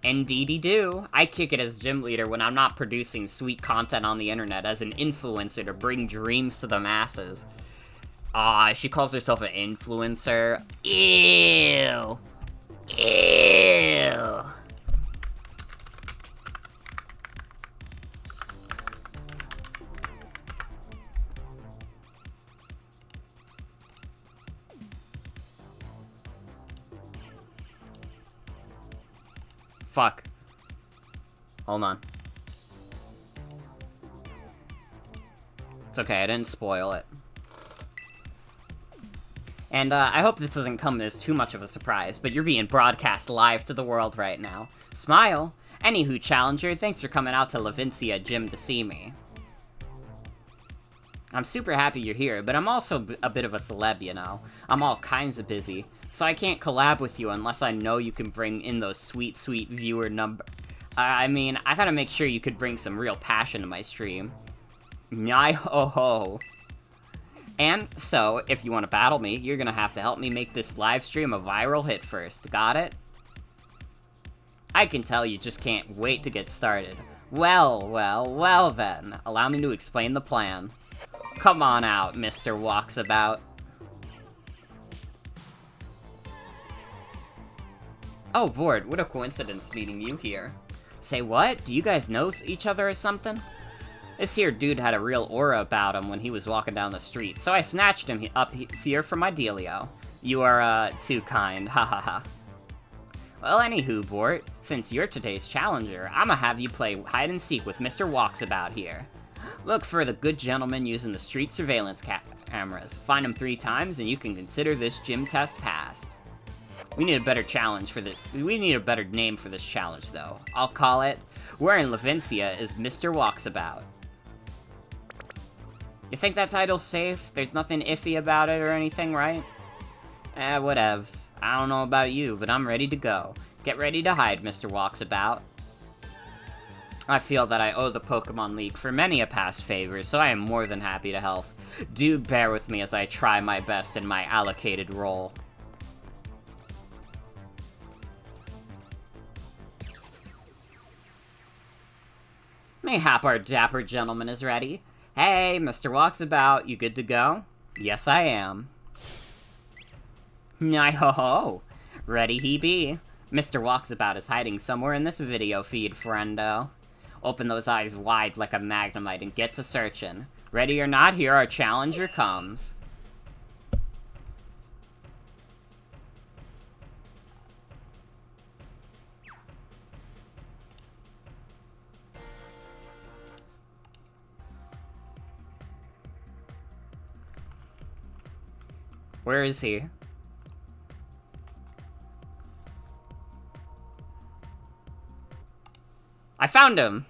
Indeedy do. I kick it as gym leader when I'm not producing sweet content on the internet as an influencer to bring dreams to the masses. Ah, she calls herself an influencer. Ew. Ew. Fuck. Hold on. It's okay, I didn't spoil it. And I hope this doesn't come as too much of a surprise, but you're being broadcast live to the world right now. Smile! Anywho, Challenger, thanks for coming out to Levincia Gym to see me. I'm super happy you're here, but I'm also a bit of a celeb, you know? I'm all kinds of busy, so I can't collab with you unless I know you can bring in those sweet, sweet viewer number... I mean, I gotta make sure you could bring some real passion to my stream. Nyai ho ho. And so, if you want to battle me, you're gonna have to help me make this live stream a viral hit first. Got it? I can tell you just can't wait to get started. Well then. Allow me to explain the plan. Come on out, Mr. Walksabout. Oh, Bord, what a coincidence meeting you here. Say what? Do you guys know each other or something? This here dude had a real aura about him when he was walking down the street, so I snatched him up here for my dealio. You are, too kind, ha ha ha. Well, anywho, Bort, since you're today's challenger, I'ma have you play hide-and-seek with Mr. Walksabout here. Look for the good gentleman using the street surveillance cameras. Find him 3 times, and you can consider this gym test passed. We need a better name for this challenge, though. I'll call it, Where in Levincia is Mr. Walksabout? You think that title's safe? There's nothing iffy about it or anything, right? Whatevs. I don't know about you, but I'm ready to go. Get ready to hide, Mr. Walksabout. I feel that I owe the Pokemon League for many a past favor, so I am more than happy to help. Do bear with me as I try my best in my allocated role. Mayhap our dapper gentleman is ready. Hey, Mr. Walksabout, you good to go? Yes, I am. Nyai-ho-ho! Ready he be. Mr. Walksabout is hiding somewhere in this video feed, friendo. Open those eyes wide like a Magnemite and get to searching. Ready or not, here our challenger comes. Where is he? I found him!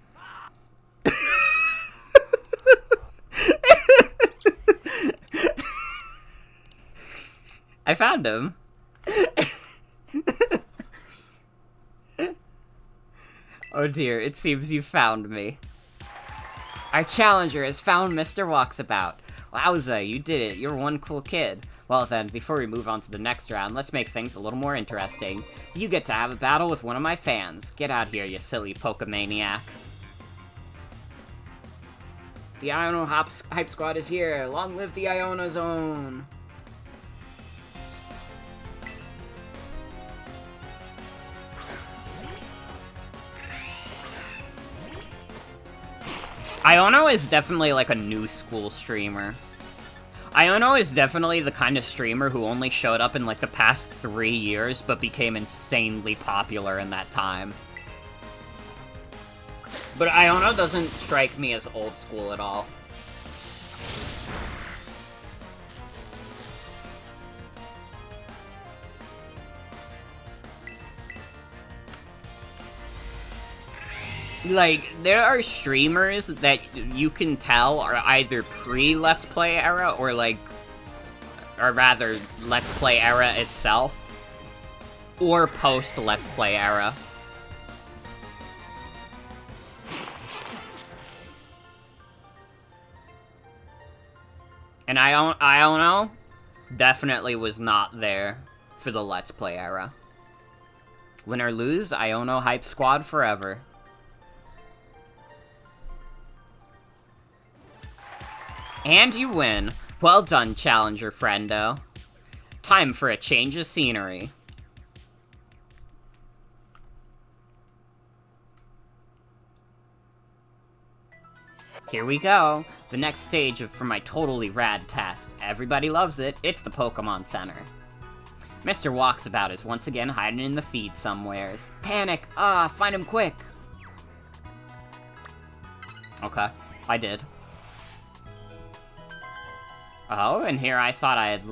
I found him. Oh dear, it seems you found me. Our challenger has found Mr. Walksabout. Wowza, you did it. You're one cool kid. Well then, before we move on to the next round, let's make things a little more interesting. You get to have a battle with one of my fans. Get out here, you silly Pokemaniac. The Iono Hype Squad is here. Long live the Iona Zone. Iono is definitely like a new school streamer. Iono is definitely the kind of streamer who only showed up in like the past 3 years, but became insanely popular in that time. But Iono doesn't strike me as old school at all. Like, there are streamers that you can tell are either pre-Let's Play era or like, or rather, Let's Play era itself, or post-Let's Play era. And Iono definitely was not there for the Let's Play era. Win or lose, Iono Hype Squad forever. And you win. Well done, challenger friendo. Time for a change of scenery. Here we go. The next stage for my totally rad test. Everybody loves it. It's the Pokemon Center. Mr. Walksabout is once again hiding in the feed somewheres. Panic! Find him quick! Okay, I did. Oh, and here I thought I had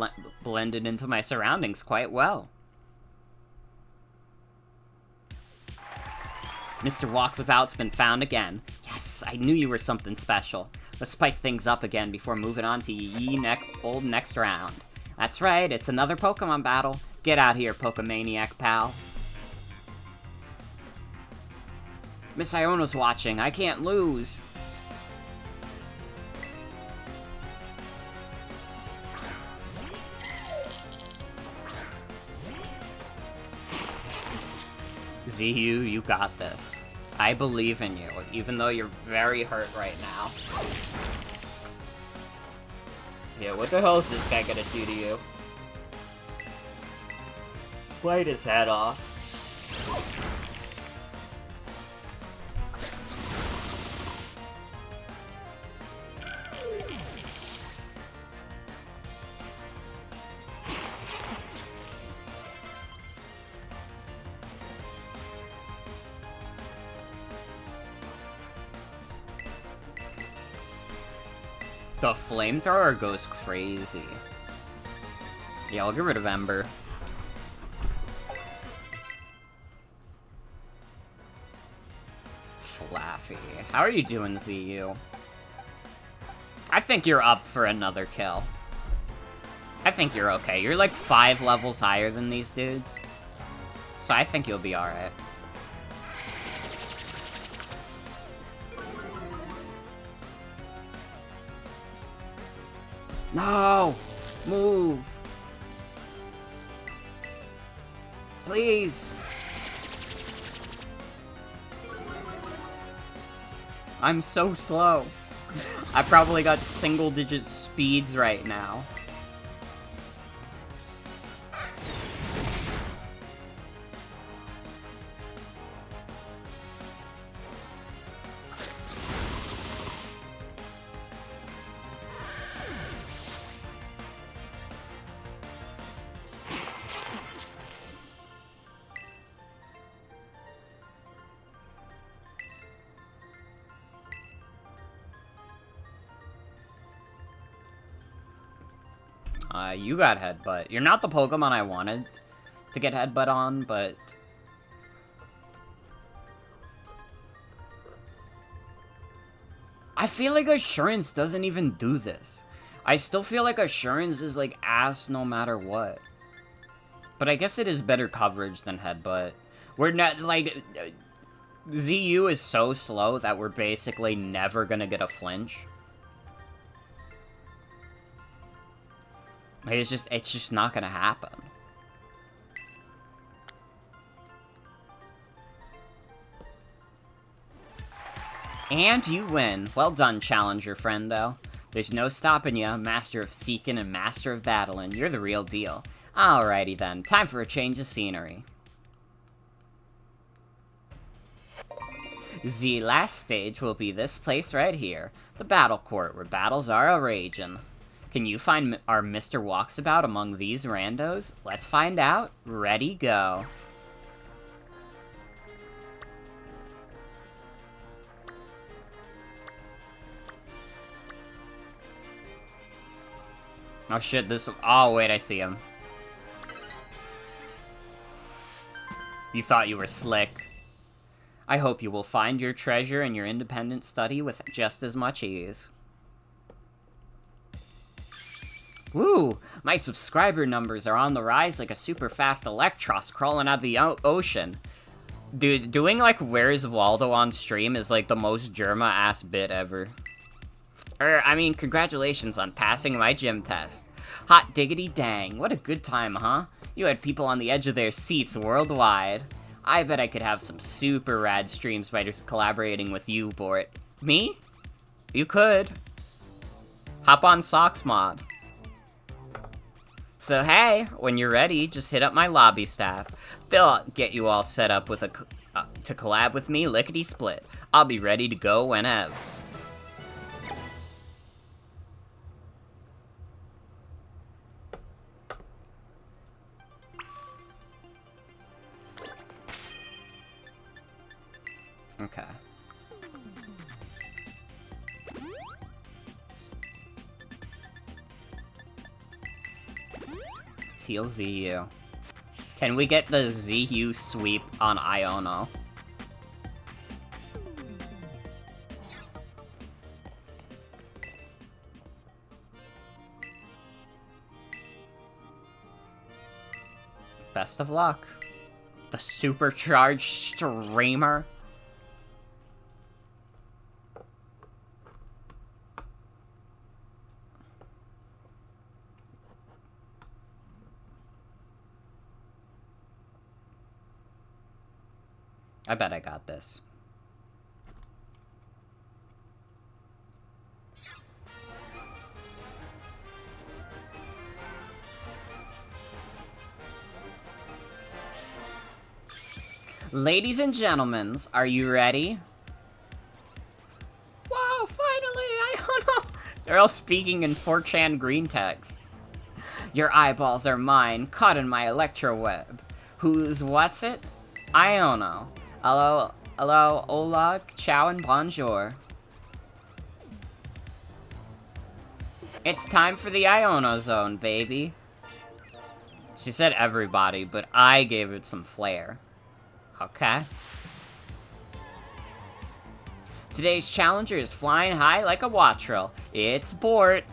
blended into my surroundings quite well. Mr. Walksabout's been found again. Yes, I knew you were something special. Let's spice things up again before moving on to next round. That's right, it's another Pokemon battle. Get out here, Pokemaniac pal. Miss Iono's watching. I can't lose. ZU, you got this. I believe in you, even though you're very hurt right now. Yeah, what the hell is this guy gonna do to you? Bite his head off. The flamethrower goes crazy. Yeah, I'll get rid of Ember. Flaffy. How are you doing, ZU? I think you're up for another kill. I think you're okay. You're like 5 levels higher than these dudes. So I think you'll be alright. No! Move! Please! I'm so slow. I probably got single-digit speeds right now. You got Headbutt. You're not the Pokemon I wanted to get Headbutt on, but... I feel like Assurance doesn't even do this. I still feel like Assurance is, like, ass no matter what. But I guess it is better coverage than Headbutt. We're not, like... ZU is so slow that we're basically never gonna get a flinch. It's just not gonna happen. And you win. Well done, Challenger friendo. There's no stopping you, Master of Seeking and Master of Battling. You're the real deal. Alrighty then, time for a change of scenery. The last stage will be this place right here, the Battle Court, where battles are a-ragin'. Can you find our Mr. Walksabout among these randos? Let's find out. Ready, go. Oh shit, this... Oh, wait, I see him. You thought you were slick. I hope you will find your treasure in your independent study with just as much ease. Woo! My subscriber numbers are on the rise like a super fast Electros crawling out of the ocean. Dude, doing like Where's Waldo on stream is like the most Germa-ass bit ever. I mean, congratulations on passing my gym test. Hot diggity dang, what a good time, huh? You had people on the edge of their seats worldwide. I bet I could have some super rad streams by just collaborating with you, Bort. Me? You could. Hop on Socks Mod. So hey, when you're ready, just hit up my lobby staff. They'll get you all set up with to collab with me lickety-split. I'll be ready to go whenevs. Okay. heal ZU. Can we get the ZU sweep on Iono? Best of luck. The supercharged streamer. I bet I got this. Ladies and gentlemen, are you ready? Whoa, finally! I don't know. They're all speaking in 4chan green text. Your eyeballs are mine, caught in my electro web. What's it? Iono. Hello, hola, ciao, and bonjour. It's time for the Iono Zone, baby. She said everybody, but I gave it some flair. Okay. Today's challenger is flying high like a Watrel. It's Bort.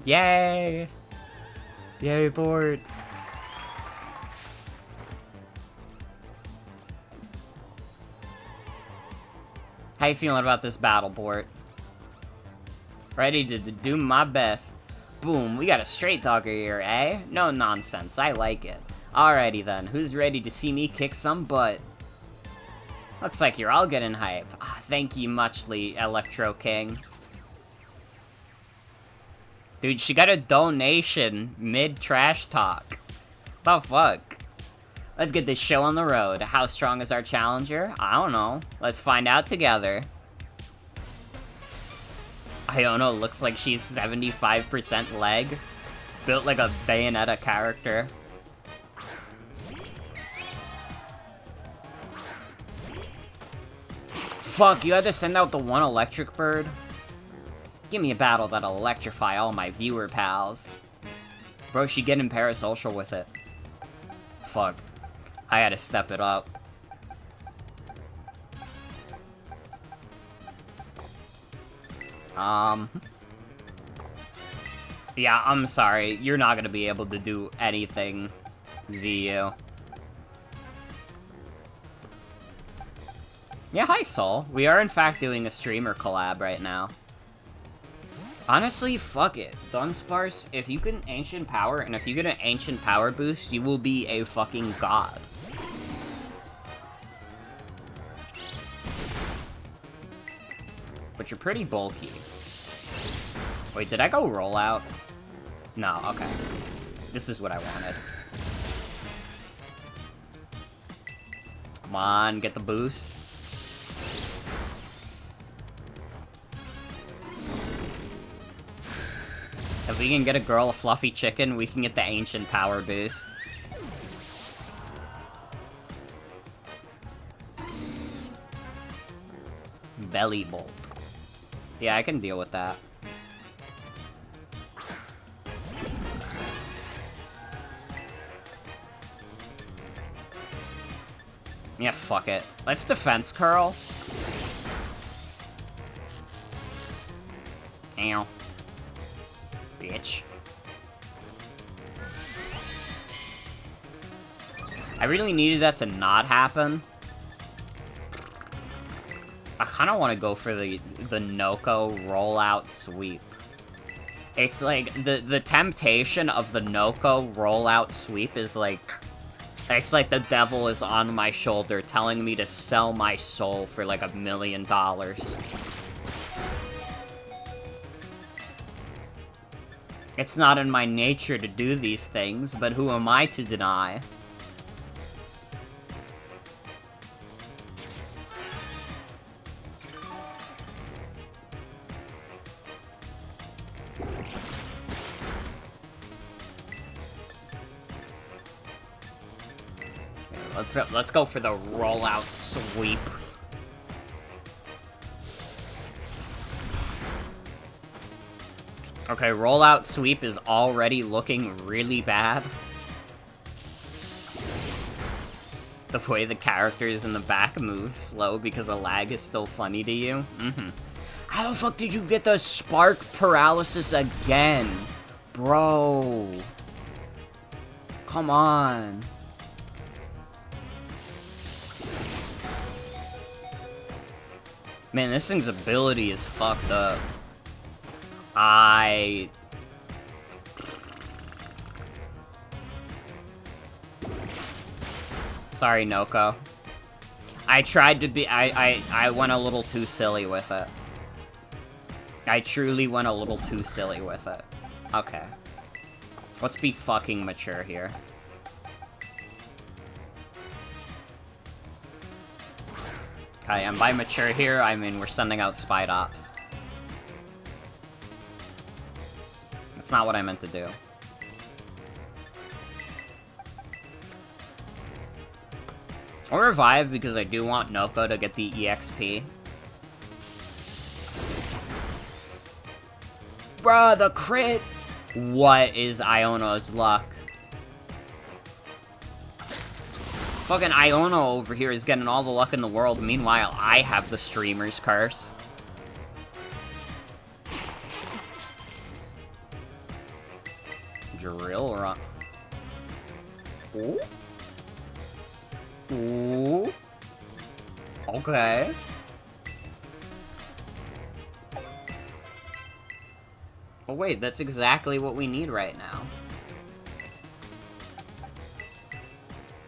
Yay! Yay, Bort. How you feeling about this battle, Bort? Ready to do my best. Boom, we got a straight dogger here, eh? No nonsense, I like it. Alrighty then, who's ready to see me kick some butt? Looks like you're all getting hype. Thank you muchly, Electro King. Dude, she got a donation mid-trash talk. The fuck? Let's get this show on the road. How strong is our challenger? I don't know. Let's find out together. Iono looks like she's 75% leg. Built like a Bayonetta character. Fuck, you had to send out the one electric bird? Give me a battle that'll electrify all my viewer pals. Bro, she getting parasocial with it. Fuck. I had to step it up. Yeah, I'm sorry. You're not gonna be able to do anything, ZU. Yeah, hi, Soul. We are, in fact, doing a streamer collab right now. Honestly, fuck it. Dunsparce, if you can Ancient Power, and if you get an Ancient Power boost, you will be a fucking god. But you're pretty bulky. Wait, did I go rollout? No, okay. This is what I wanted. Come on, get the boost. If we can get a girl a fluffy chicken, we can get the Ancient Power boost. Belly Bolt. Yeah, I can deal with that. Yeah, fuck it. Let's defense curl. Ow. Bitch. I really needed that to not happen. I kind of want to go for the Noko rollout sweep. It's like, the temptation of the Noko rollout sweep is like, it's like the devil is on my shoulder telling me to sell my soul for like $1 million. It's not in my nature to do these things, but who am I to deny? Let's go for the rollout sweep. Okay, rollout sweep is already looking really bad. The way the characters in the back move slow because the lag is still funny to you? Mm-hmm. How the fuck did you get the spark paralysis again? Bro. Come on. Man, this thing's ability is fucked up. Sorry, Noko. I tried to be- I went a little too silly with it. I truly went a little too silly with it. Okay. Let's be fucking mature here. Okay, and by mature here, I mean we're sending out Spite Ops. That's not what I meant to do. I'll revive because I do want Noko to get the EXP. Bruh, the crit! What is Iono's luck? Fucking Iono over here is getting all the luck in the world, meanwhile I have the streamer's curse. Drill run. Ooh. Ooh. Okay. Oh wait, that's exactly what we need right now.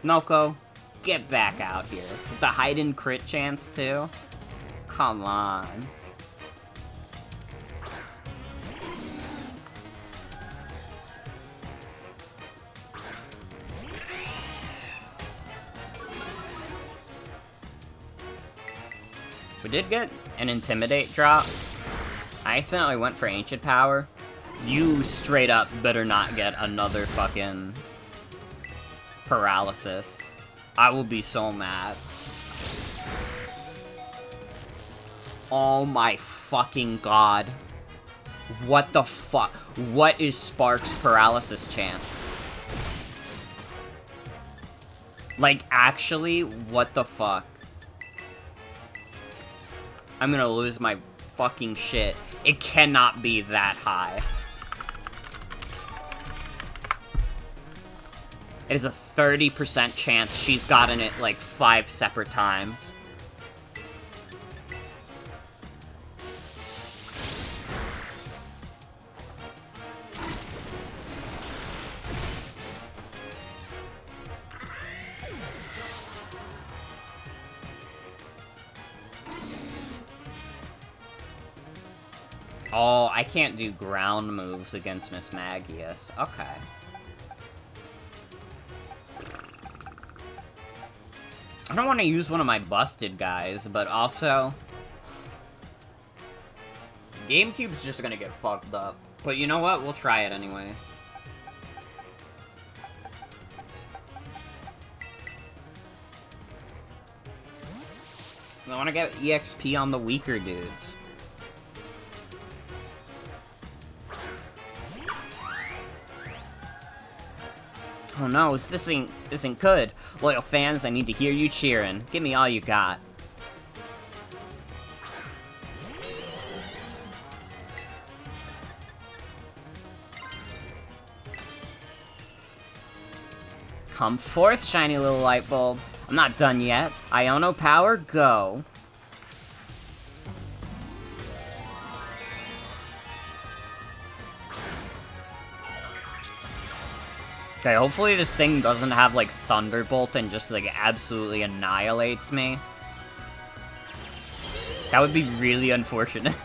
Noko, get back out here. With the hide-in crit chance, too? Come on. We did get an Intimidate drop. I accidentally went for Ancient Power. You straight up better not get another fucking paralysis. I will be so mad. Oh my fucking god. What the fuck? What is Spark's paralysis chance? Like, actually, what the fuck? I'm gonna lose my fucking shit. It cannot be that high. It is a 30% chance she's gotten it, like, 5 separate times. Oh, I can't do ground moves against Miss Magius. Okay. I don't want to use one of my busted guys, but also... GameCube's just gonna get fucked up. But you know what? We'll try it anyways. I want to get EXP on the weaker dudes. Oh no, this isn't good. Loyal fans, I need to hear you cheering. Give me all you got. Come forth, shiny little light bulb. I'm not done yet. Iono power, go. Okay, hopefully this thing doesn't have, like, Thunderbolt and just, like, absolutely annihilates me. That would be really unfortunate.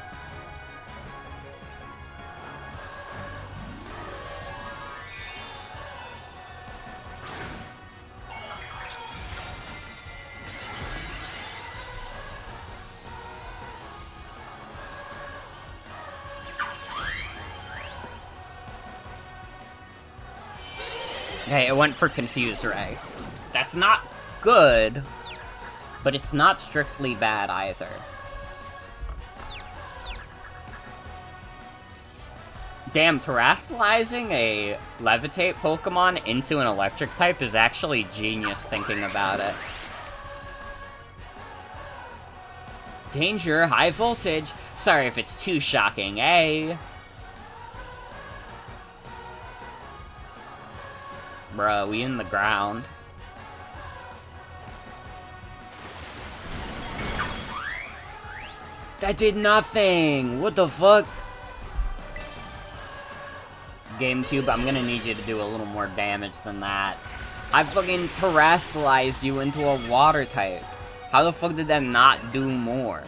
Okay, it went for Confuse Ray. That's not good, but it's not strictly bad either. Damn, terrestrializing a Levitate Pokemon into an electric type is actually genius thinking about it. Danger, high voltage. Sorry if it's too shocking, eh? Bruh, we in the ground. That did nothing! What the fuck? GameCube, I'm gonna need you to do a little more damage than that. I fucking terrestrialized you into a water type. How the fuck did that not do more?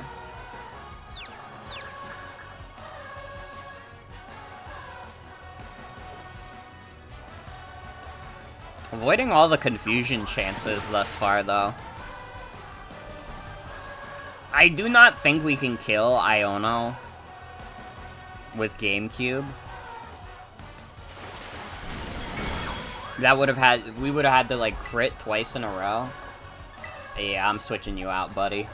Avoiding all the confusion chances thus far, though. I do not think we can kill Iono with GameCube. That would have had, we would have had to like crit twice in a row. Yeah, I'm switching you out, buddy.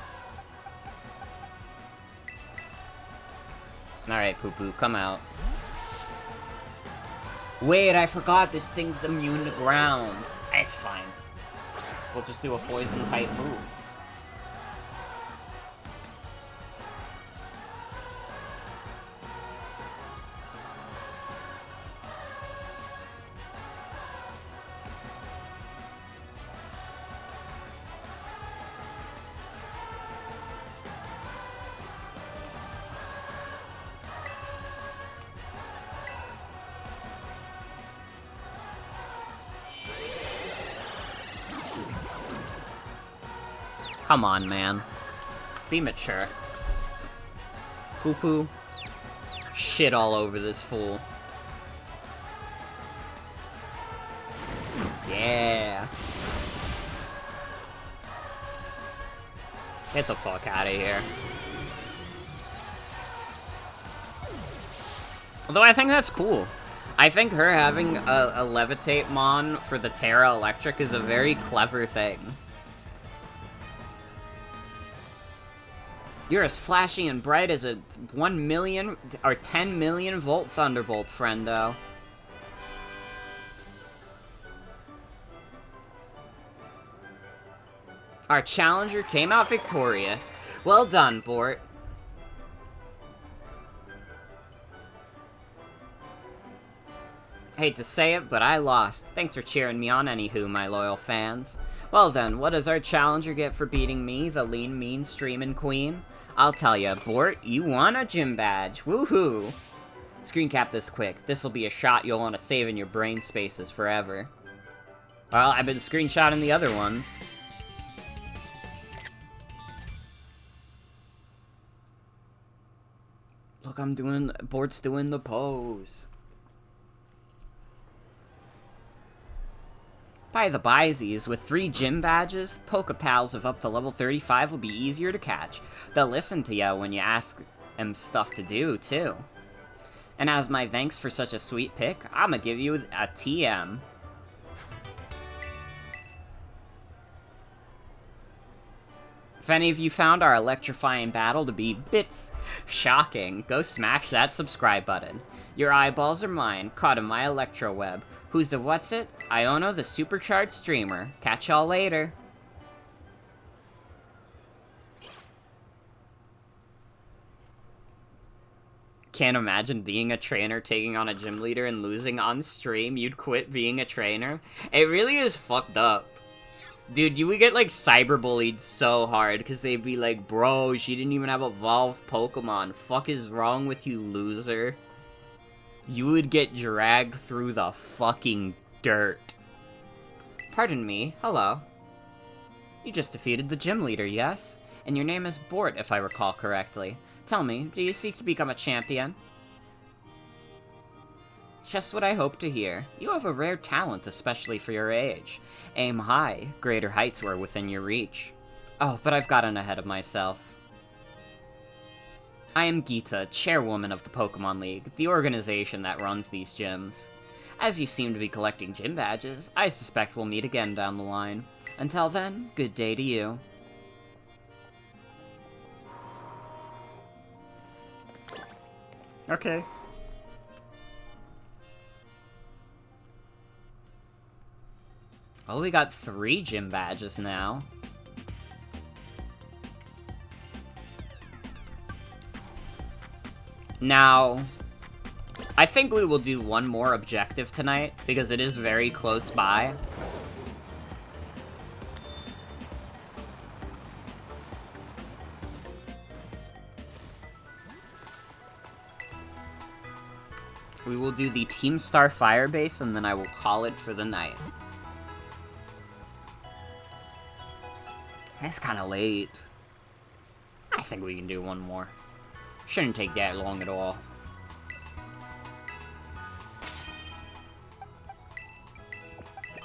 Alright, Poo-Poo, come out. Wait, I forgot this thing's immune to ground. It's fine. We'll just do a poison type move. Come on, man. Be mature. Poo-Poo. Shit all over this fool. Yeah. Get the fuck out of here. Although I think that's cool. I think her having a Levitate Mon for the Terra Electric is a very clever thing. You're as flashy and bright as a 1 million or 10 million volt Thunderbolt, friendo. Our challenger came out victorious. Well done, Bort. Hate to say it, but I lost. Thanks for cheering me on anywho, my loyal fans. Well then, what does our challenger get for beating me, the lean, mean, streamin' queen? I'll tell ya, Bort, you won a gym badge. Woohoo! Screen cap this quick. This'll be a shot you'll want to save in your brain spaces forever. Well, I've been screenshotting the other ones. Look, Bort's doing the pose. By the byesies, with 3 gym badges, Pokepals of up to level 35 will be easier to catch. They'll listen to ya when you ask them stuff to do, too. And as my thanks for such a sweet pick, I'ma give you a TM. If any of you found our electrifying battle to be bits shocking, go smash that subscribe button. Your eyeballs are mine, caught in my electro web. Who's the what's it? Iono the supercharged streamer. Catch y'all later. Can't imagine being a trainer, taking on a gym leader, and losing on stream. You'd quit being a trainer. It really is fucked up. Dude, you would get, like, cyberbullied so hard, because they'd be like, bro, she didn't even have evolved Pokemon. Fuck is wrong with you, loser? You would get dragged through the fucking dirt. Pardon me, hello. You just defeated the gym leader, yes? And your name is Bort, if I recall correctly. Tell me, do you seek to become a champion? Just what I hoped to hear. You have a rare talent, especially for your age. Aim high, greater heights were within your reach. Oh, but I've gotten ahead of myself. I am Geeta, chairwoman of the Pokemon League, the organization that runs these gyms. As you seem to be collecting gym badges, I suspect we'll meet again down the line. Until then, good day to you. Okay. Oh, we got 3 gym badges now. Now, I think we will do one more objective tonight, because it is very close by. We will do the Team Star Firebase, and then I will call it for the night. It's kind of late. I think we can do one more. Shouldn't take that long at all.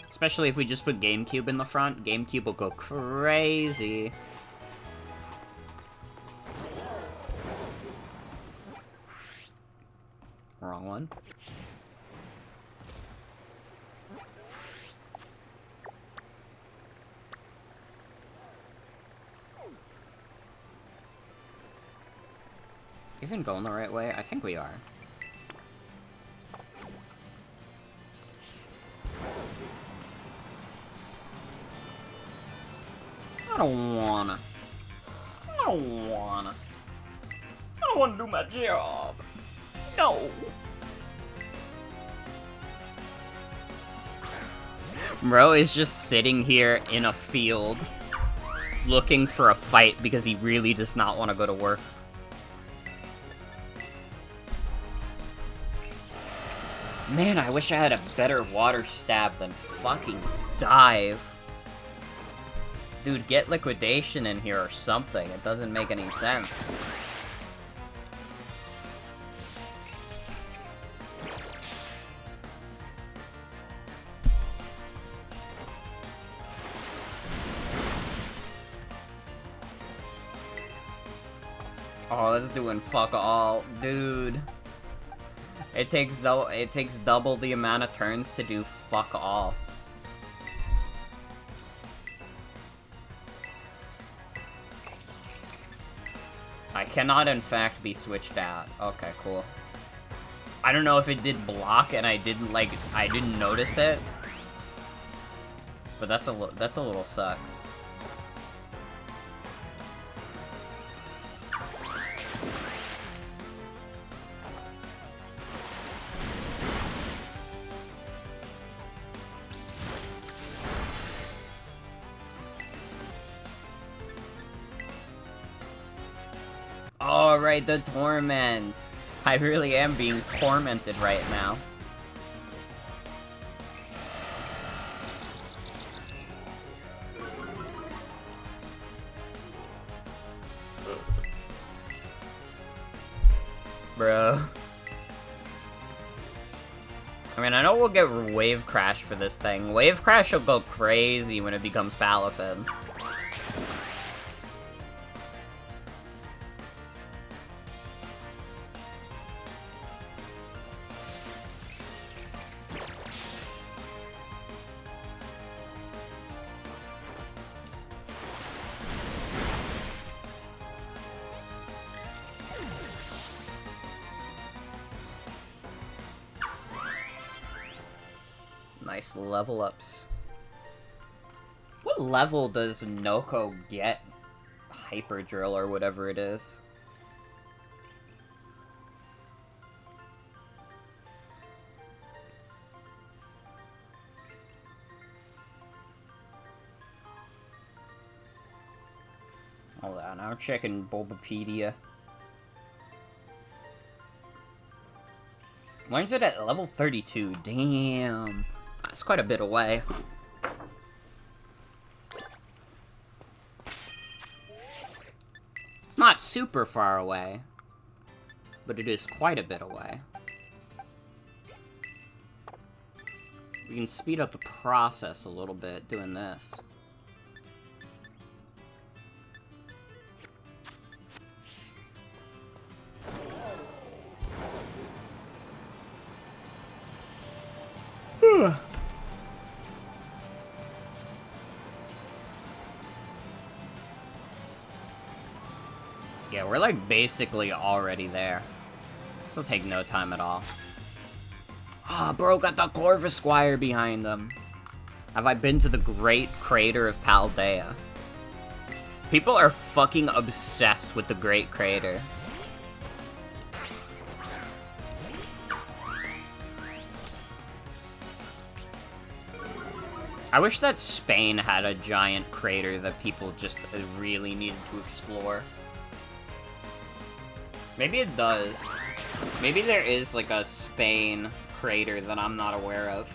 Especially if we just put GameCube in the front. GameCube will go crazy. Wrong one. Even going the right way? I think we are. I don't wanna. I don't wanna. I don't wanna do my job. No. Bro is just sitting here in a field looking for a fight because he really does not want to go to work. Man, I wish I had a better water stab than fucking dive. Dude, get liquidation in here or something. It doesn't make any sense. Oh, that's doing fuck all. Dude. It takes double the amount of turns to do fuck all. I cannot, in fact, be switched out. Okay, cool. I don't know if it did block and I didn't notice it. But that's a little sucks. Oh, right, the torment. I really am being tormented right now. Bro. I mean, I know we'll get Wave Crash for this thing. Wave Crash will go crazy when it becomes Palafin. Nice level ups. What level does Noko get Hyper Drill or whatever it is? Hold on, I'm checking Bulbapedia. When's it at level 32? Damn. That's quite a bit away. It's not super far away, but it is quite a bit away. We can speed up the process a little bit doing this. Yeah, we're like basically already there. This will take no time at all. Ah, oh, bro, got the Corvisquire behind them. Have I been to the Great Crater of Paldea? People are fucking obsessed with the Great Crater. I wish that Spain had a giant crater that people just really needed to explore. Maybe it does. Maybe there is, like, a Spain crater that I'm not aware of.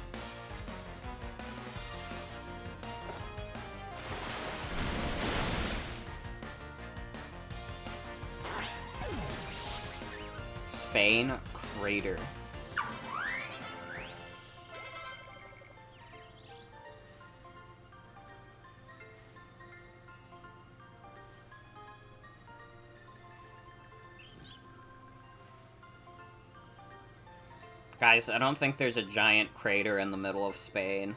Spain crater. Guys, I don't think there's a giant crater in the middle of Spain.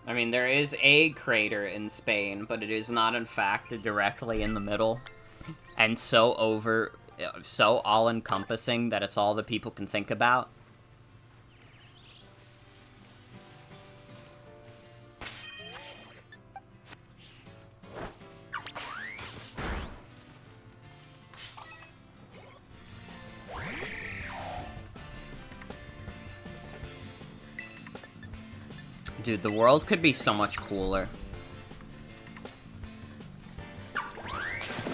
I mean, there is a crater in Spain, but it is not, in fact, directly in the middle. And so all-encompassing that it's all that people can think about. Dude, the world could be so much cooler.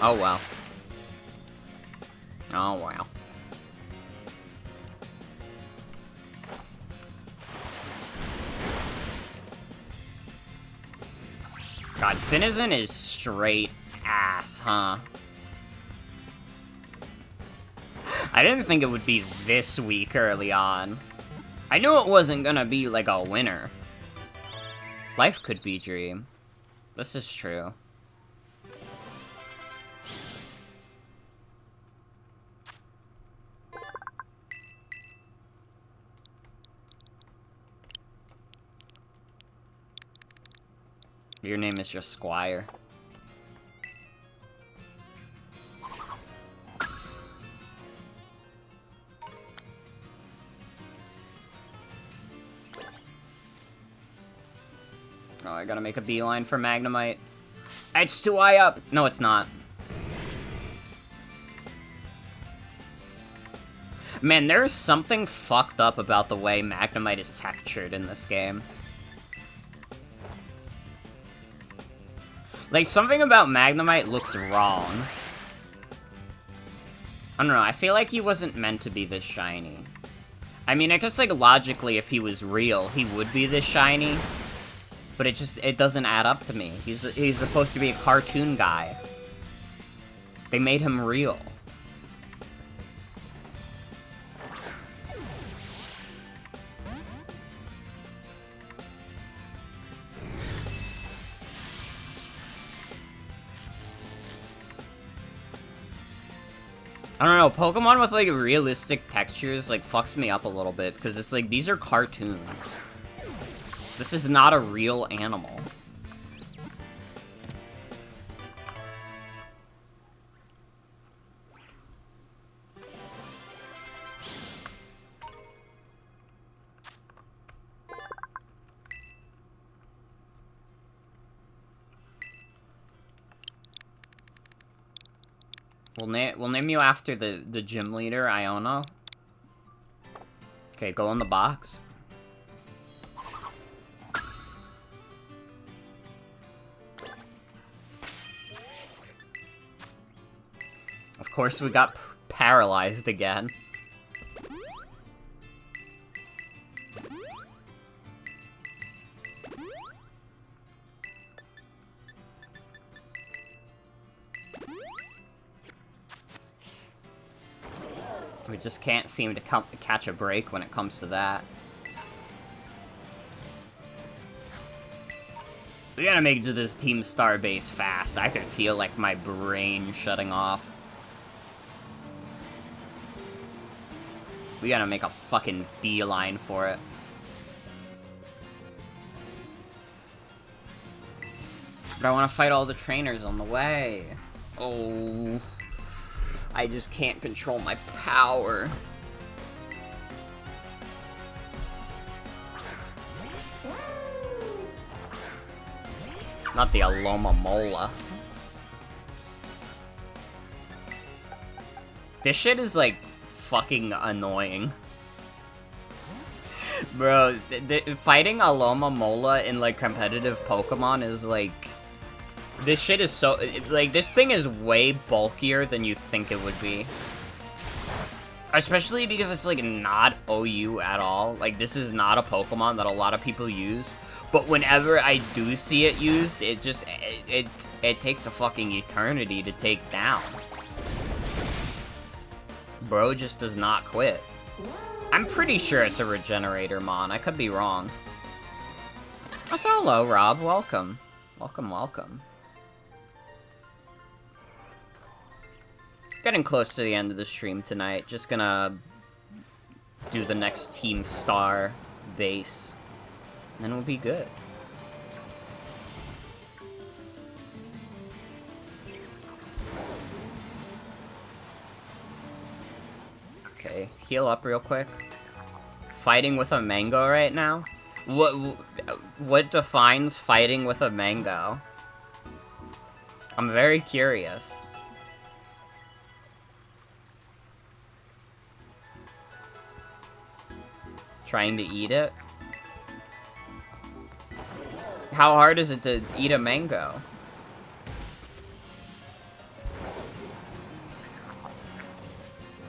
Oh, wow. Oh, wow. God, Finizen is straight ass, huh? I didn't think it would be this weak early on. I knew it wasn't gonna be, like, a winner. Life could be dream. This is true. Your name is just Squire. Oh, I gotta make a beeline for Magnemite. It's 2i up! No, it's not. Man, there's something fucked up about the way Magnemite is textured in this game. Like, something about Magnemite looks wrong. I don't know, I feel like he wasn't meant to be this shiny. I mean, I guess, like, logically, if he was real, he would be this shiny. But it doesn't add up to me. He's supposed to be a cartoon guy. They made him real. I don't know, Pokemon with, like, realistic textures, like, fucks me up a little bit, because it's like, these are cartoons. This is not a real animal. We'll name you after the gym leader, Iono. Okay, go in the box. Of course, we got paralyzed again. We just can't seem to catch a break when it comes to that. We gotta make it to this Team Star base fast. I could feel, like, my brain shutting off. We gotta make a fucking beeline for it. But I want to fight all the trainers on the way. Oh, I just can't control my power. Not the Alomomola. This shit is, like, fucking annoying. Bro, fighting Alomomola in, like, competitive Pokemon is, like... This shit is so... Like, this thing is way bulkier than you think it would be. Especially because it's, like, not OU at all. Like, this is not a Pokemon that a lot of people use. But whenever I do see it used, it just... It takes a fucking eternity to take down. Bro just does not quit. I'm pretty sure it's a Regenerator Mon. I could be wrong. Oh, so hello, Rob. Welcome. Welcome, welcome. Getting close to the end of the stream tonight. Just gonna do the next Team Star base. And then we'll be good. Okay, heal up real quick. Fighting with a mango right now? What defines fighting with a mango? I'm very curious. Trying to eat it? How hard is it to eat a mango?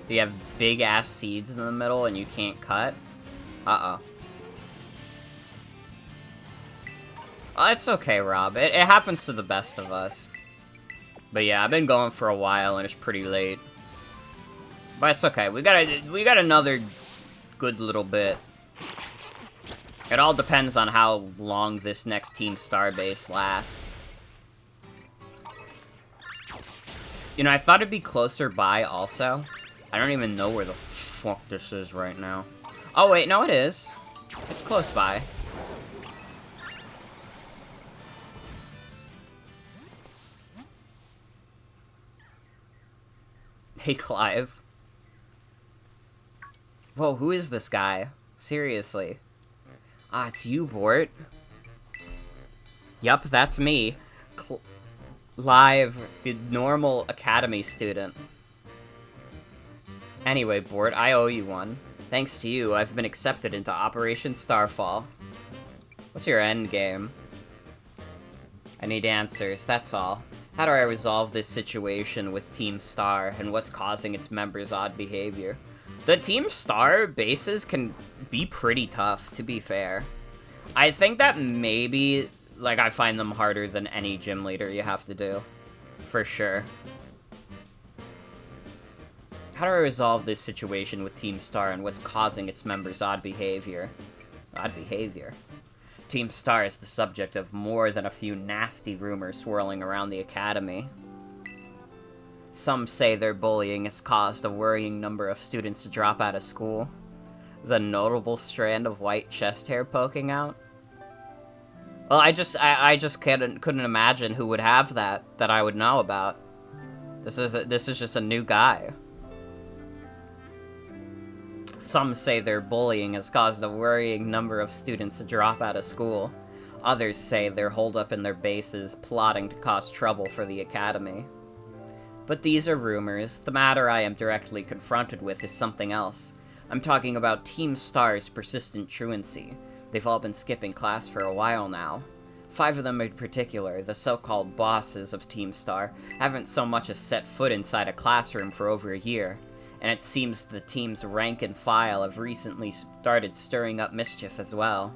Do you have big-ass seeds in the middle and you can't cut? Uh-oh. Oh, it's okay, Rob. It happens to the best of us. But yeah, I've been going for a while and it's pretty late. But it's okay. We got another good little bit. It all depends on how long this next Team Star base lasts. You know, I thought it'd be closer by also. I don't even know where the fuck this is right now. Oh wait, no it is. It's close by. Hey Clive. Whoa, who is this guy? Seriously. Ah, it's you, Bort. Yup, that's me. Live, the normal academy student. Anyway, Bort, I owe you one. Thanks to you, I've been accepted into Operation Starfall. What's your end game? I need answers, that's all. How do I resolve this situation with Team Star, and what's causing its members' odd behavior? The Team Star bases can be pretty tough, to be fair. I think that maybe, like, I find them harder than any gym leader you have to do. For sure. How do I resolve this situation with Team Star and what's causing its members' odd behavior? Odd behavior? Team Star is the subject of more than a few nasty rumors swirling around the academy. Some say their bullying has caused a worrying number of students to drop out of school. There's a notable strand of white chest hair poking out. Well, I just couldn't imagine who would have that I would know about. This is just a new guy. Some say their bullying has caused a worrying number of students to drop out of school. Others say they're holed up in their bases, plotting to cause trouble for the academy. But these are rumors. The matter I am directly confronted with is something else. I'm talking about Team Star's persistent truancy. They've all been skipping class for a while now. 5 of them in particular, the so-called bosses of Team Star, haven't so much as set foot inside a classroom for over a year. And it seems the team's rank and file have recently started stirring up mischief as well.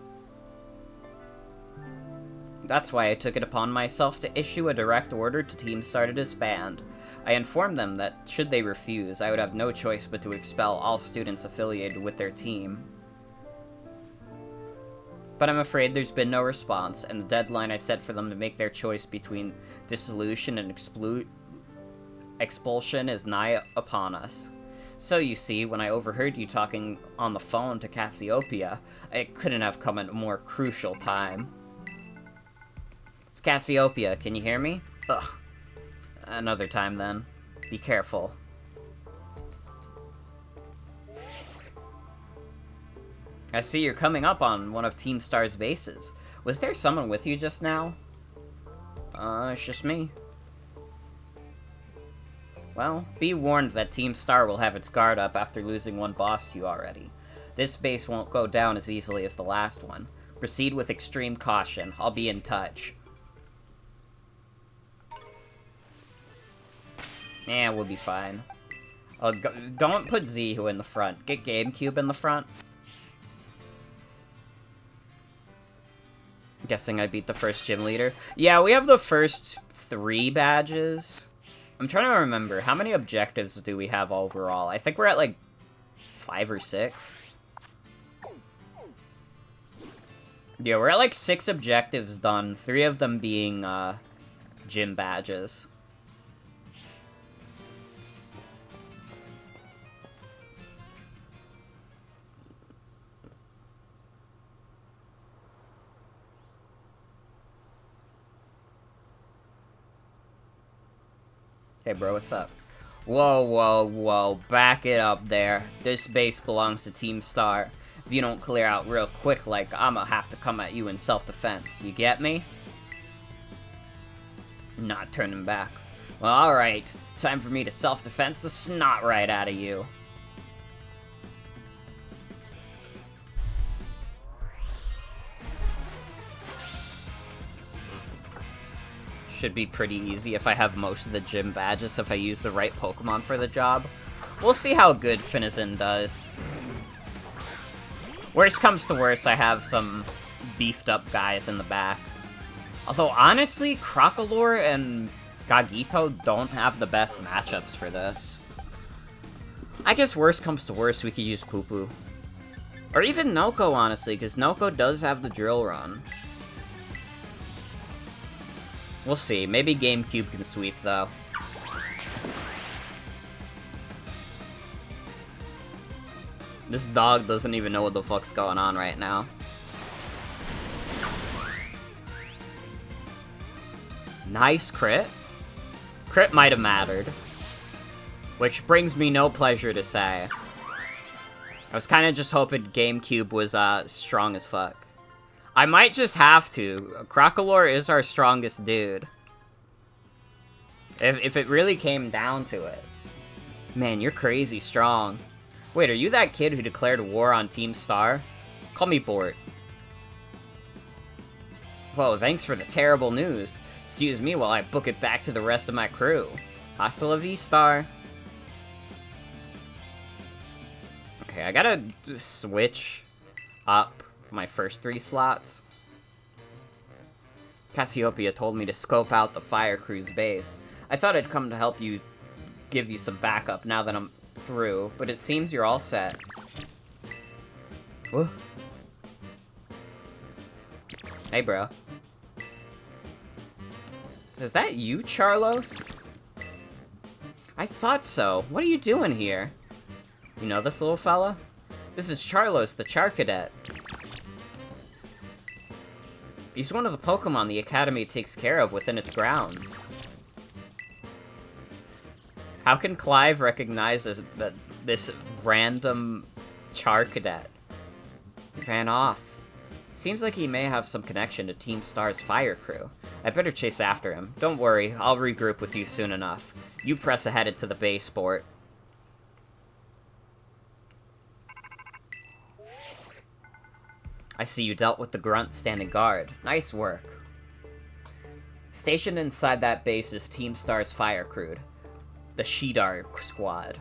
That's why I took it upon myself to issue a direct order to Team Star to disband. I informed them that, should they refuse, I would have no choice but to expel all students affiliated with their team. But I'm afraid there's been no response, and the deadline I set for them to make their choice between dissolution and expulsion is nigh upon us. So, you see, when I overheard you talking on the phone to Cassiopeia, it couldn't have come at a more crucial time. It's Cassiopeia, can you hear me? Ugh. Another time, then. Be careful. I see you're coming up on one of Team Star's bases. Was there someone with you just now? It's just me. Well, be warned that Team Star will have its guard up after losing one boss to you already. This base won't go down as easily as the last one. Proceed with extreme caution. I'll be in touch. Yeah, we'll be fine. Don't put Zihu in the front. Get GameCube in the front. Guessing I beat the first gym leader. Yeah, we have the first 3 badges. I'm trying to remember. How many objectives do we have overall? I think we're at, like, 5 or 6. Yeah, we're at, like, 6 objectives done. 3 of them being, gym badges. Hey bro, what's up? Whoa, whoa, whoa, back it up there. This base belongs to Team Star. If you don't clear out real quick, like, I'ma have to come at you in self-defense. You get me? Not turning back. Well, alright. Time for me to self-defense the snot right out of you. Should be pretty easy if I have most of the gym badges if I use the right Pokemon for the job. We'll see how good Finizen does. Worst comes to worst, I have some beefed up guys in the back. Although, honestly, Crocolore and Gagito don't have the best matchups for this. I guess worst comes to worst, we could use Poo-Poo. Or even Noko, honestly, because Noko does have the Drill Run. We'll see. Maybe GameCube can sweep, though. This dog doesn't even know what the fuck's going on right now. Nice crit. Crit might have mattered. Which brings me no pleasure to say. I was kind of just hoping GameCube was strong as fuck. I might just have to. Crocolore is our strongest dude. If it really came down to it. Man, you're crazy strong. Wait, are you that kid who declared war on Team Star? Call me Bort. Whoa, thanks for the terrible news. Excuse me while I book it back to the rest of my crew. Hasta la vista. Okay, I gotta switch up my first 3 slots. Cassiopeia told me to scope out the Fire Crew's base. I thought I'd come to help you, give you some backup now that I'm through, but it seems you're all set. Whoa. Hey, bro. Is that you, Charlos? I thought so. What are you doing here? You know this little fella? This is Charlos, the Charcadet. He's one of the Pokemon the Academy takes care of within its grounds. How can Clive recognize this random Charcadet? He ran off. Seems like he may have some connection to Team Star's Fire Crew. I better chase after him. Don't worry, I'll regroup with you soon enough. You press ahead into the base, Sport. I see you dealt with the grunt standing guard. Nice work. Stationed inside that base is Team Star's Fire Crew, the Shidar Squad.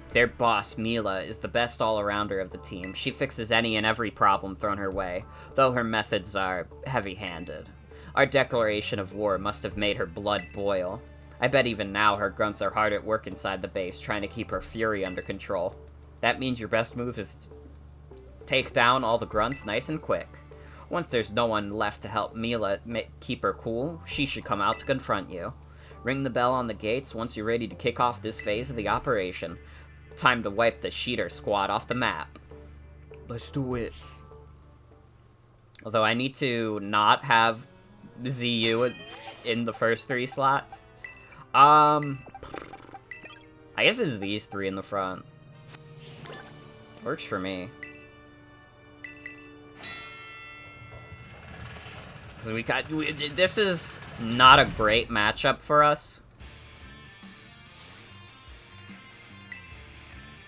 Their boss, Mila, is the best all-arounder of the team. She fixes any and every problem thrown her way, though her methods are heavy-handed. Our declaration of war must have made her blood boil. I bet even now her grunts are hard at work inside the base, trying to keep her fury under control. That means your best move is take down all the grunts nice and quick. Once there's no one left to help Mila keep her cool, she should come out to confront you. Ring the bell on the gates once you're ready to kick off this phase of the operation. Time to wipe the Shidar Squad off the map. Let's do it. Although I need to not have ZU in the first 3 slots. I guess it's these 3 in the front. Works for me. So this is not a great matchup for us.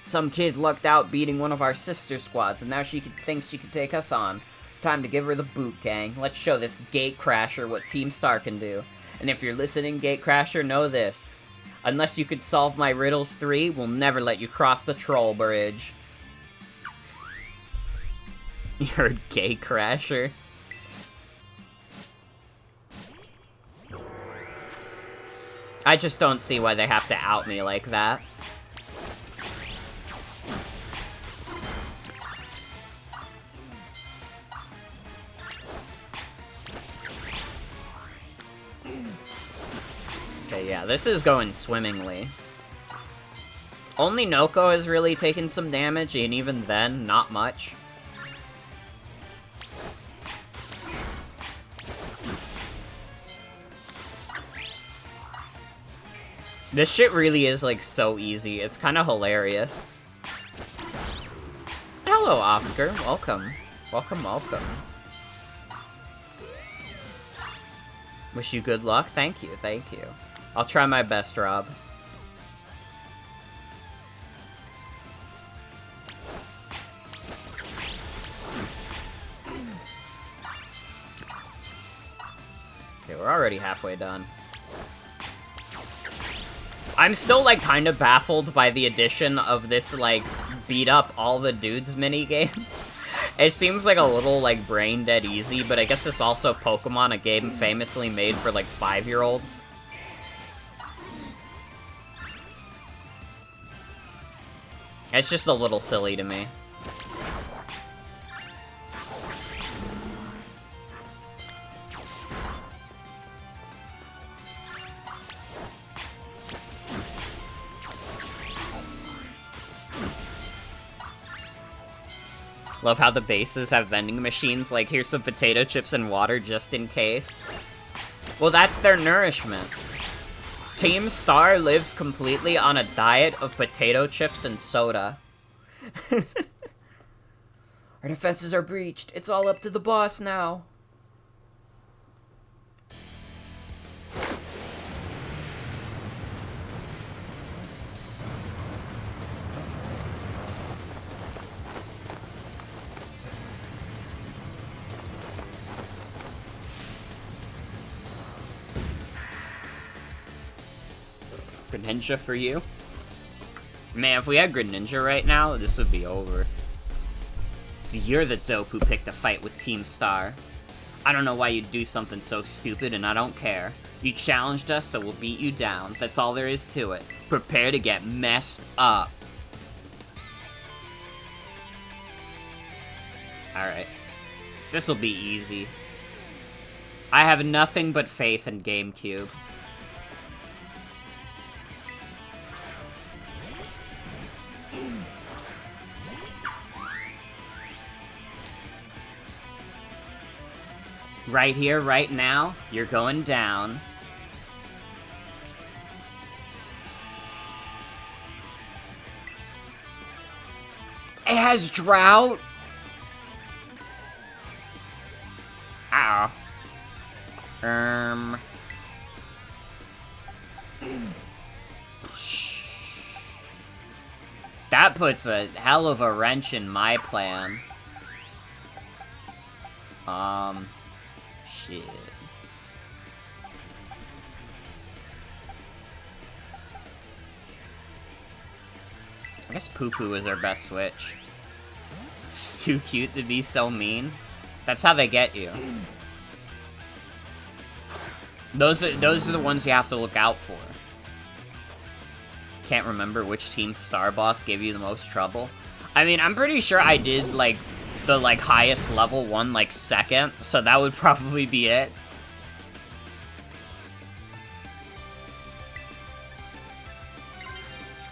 Some kid lucked out beating one of our sister squads, and now thinks she can take us on. Time to give her the boot, gang. Let's show this Gatecrasher what Team Star can do. And if you're listening, Gatecrasher, know this. Unless you could solve my riddles 3, we'll never let you cross the troll bridge. You're a Gatecrasher. I just don't see why they have to out me like that. Okay, yeah, this is going swimmingly. Only Noko has really taken some damage, and even then, not much. This shit really is, like, so easy. It's kind of hilarious. Hello, Oscar. Welcome. Welcome, welcome. Wish you good luck. Thank you, thank you. I'll try my best, Rob. Okay, we're already halfway done. I'm still, like, kind of baffled by the addition of this, like, beat up all the dudes minigame. It seems like a little, like, brain dead easy, but I guess it's also Pokemon, a game famously made for, like, 5-year-olds. It's just a little silly to me. Love how the bases have vending machines, like, here's some potato chips and water just in case. Well, that's their nourishment. Team Star lives completely on a diet of potato chips and soda. Our defenses are breached. It's all up to the boss now. Greninja for you? Man, if we had Greninja right now, this would be over. So you're the dope who picked a fight with Team Star. I don't know why you'd do something so stupid, and I don't care. You challenged us, so we'll beat you down. That's all there is to it. Prepare to get messed up. Alright. This'll be easy. I have nothing but faith in GameCube. Right here, right now, you're going down. It has drought? Ow. That puts a hell of a wrench in my plan. Shit. I guess Poo Poo is our best switch. Just too cute to be so mean. That's how they get you. Those are the ones you have to look out for. Can't remember which Team Star boss gave you the most trouble. I mean, I'm pretty sure I did, like, the, like, highest level one, like, second, so that would probably be it.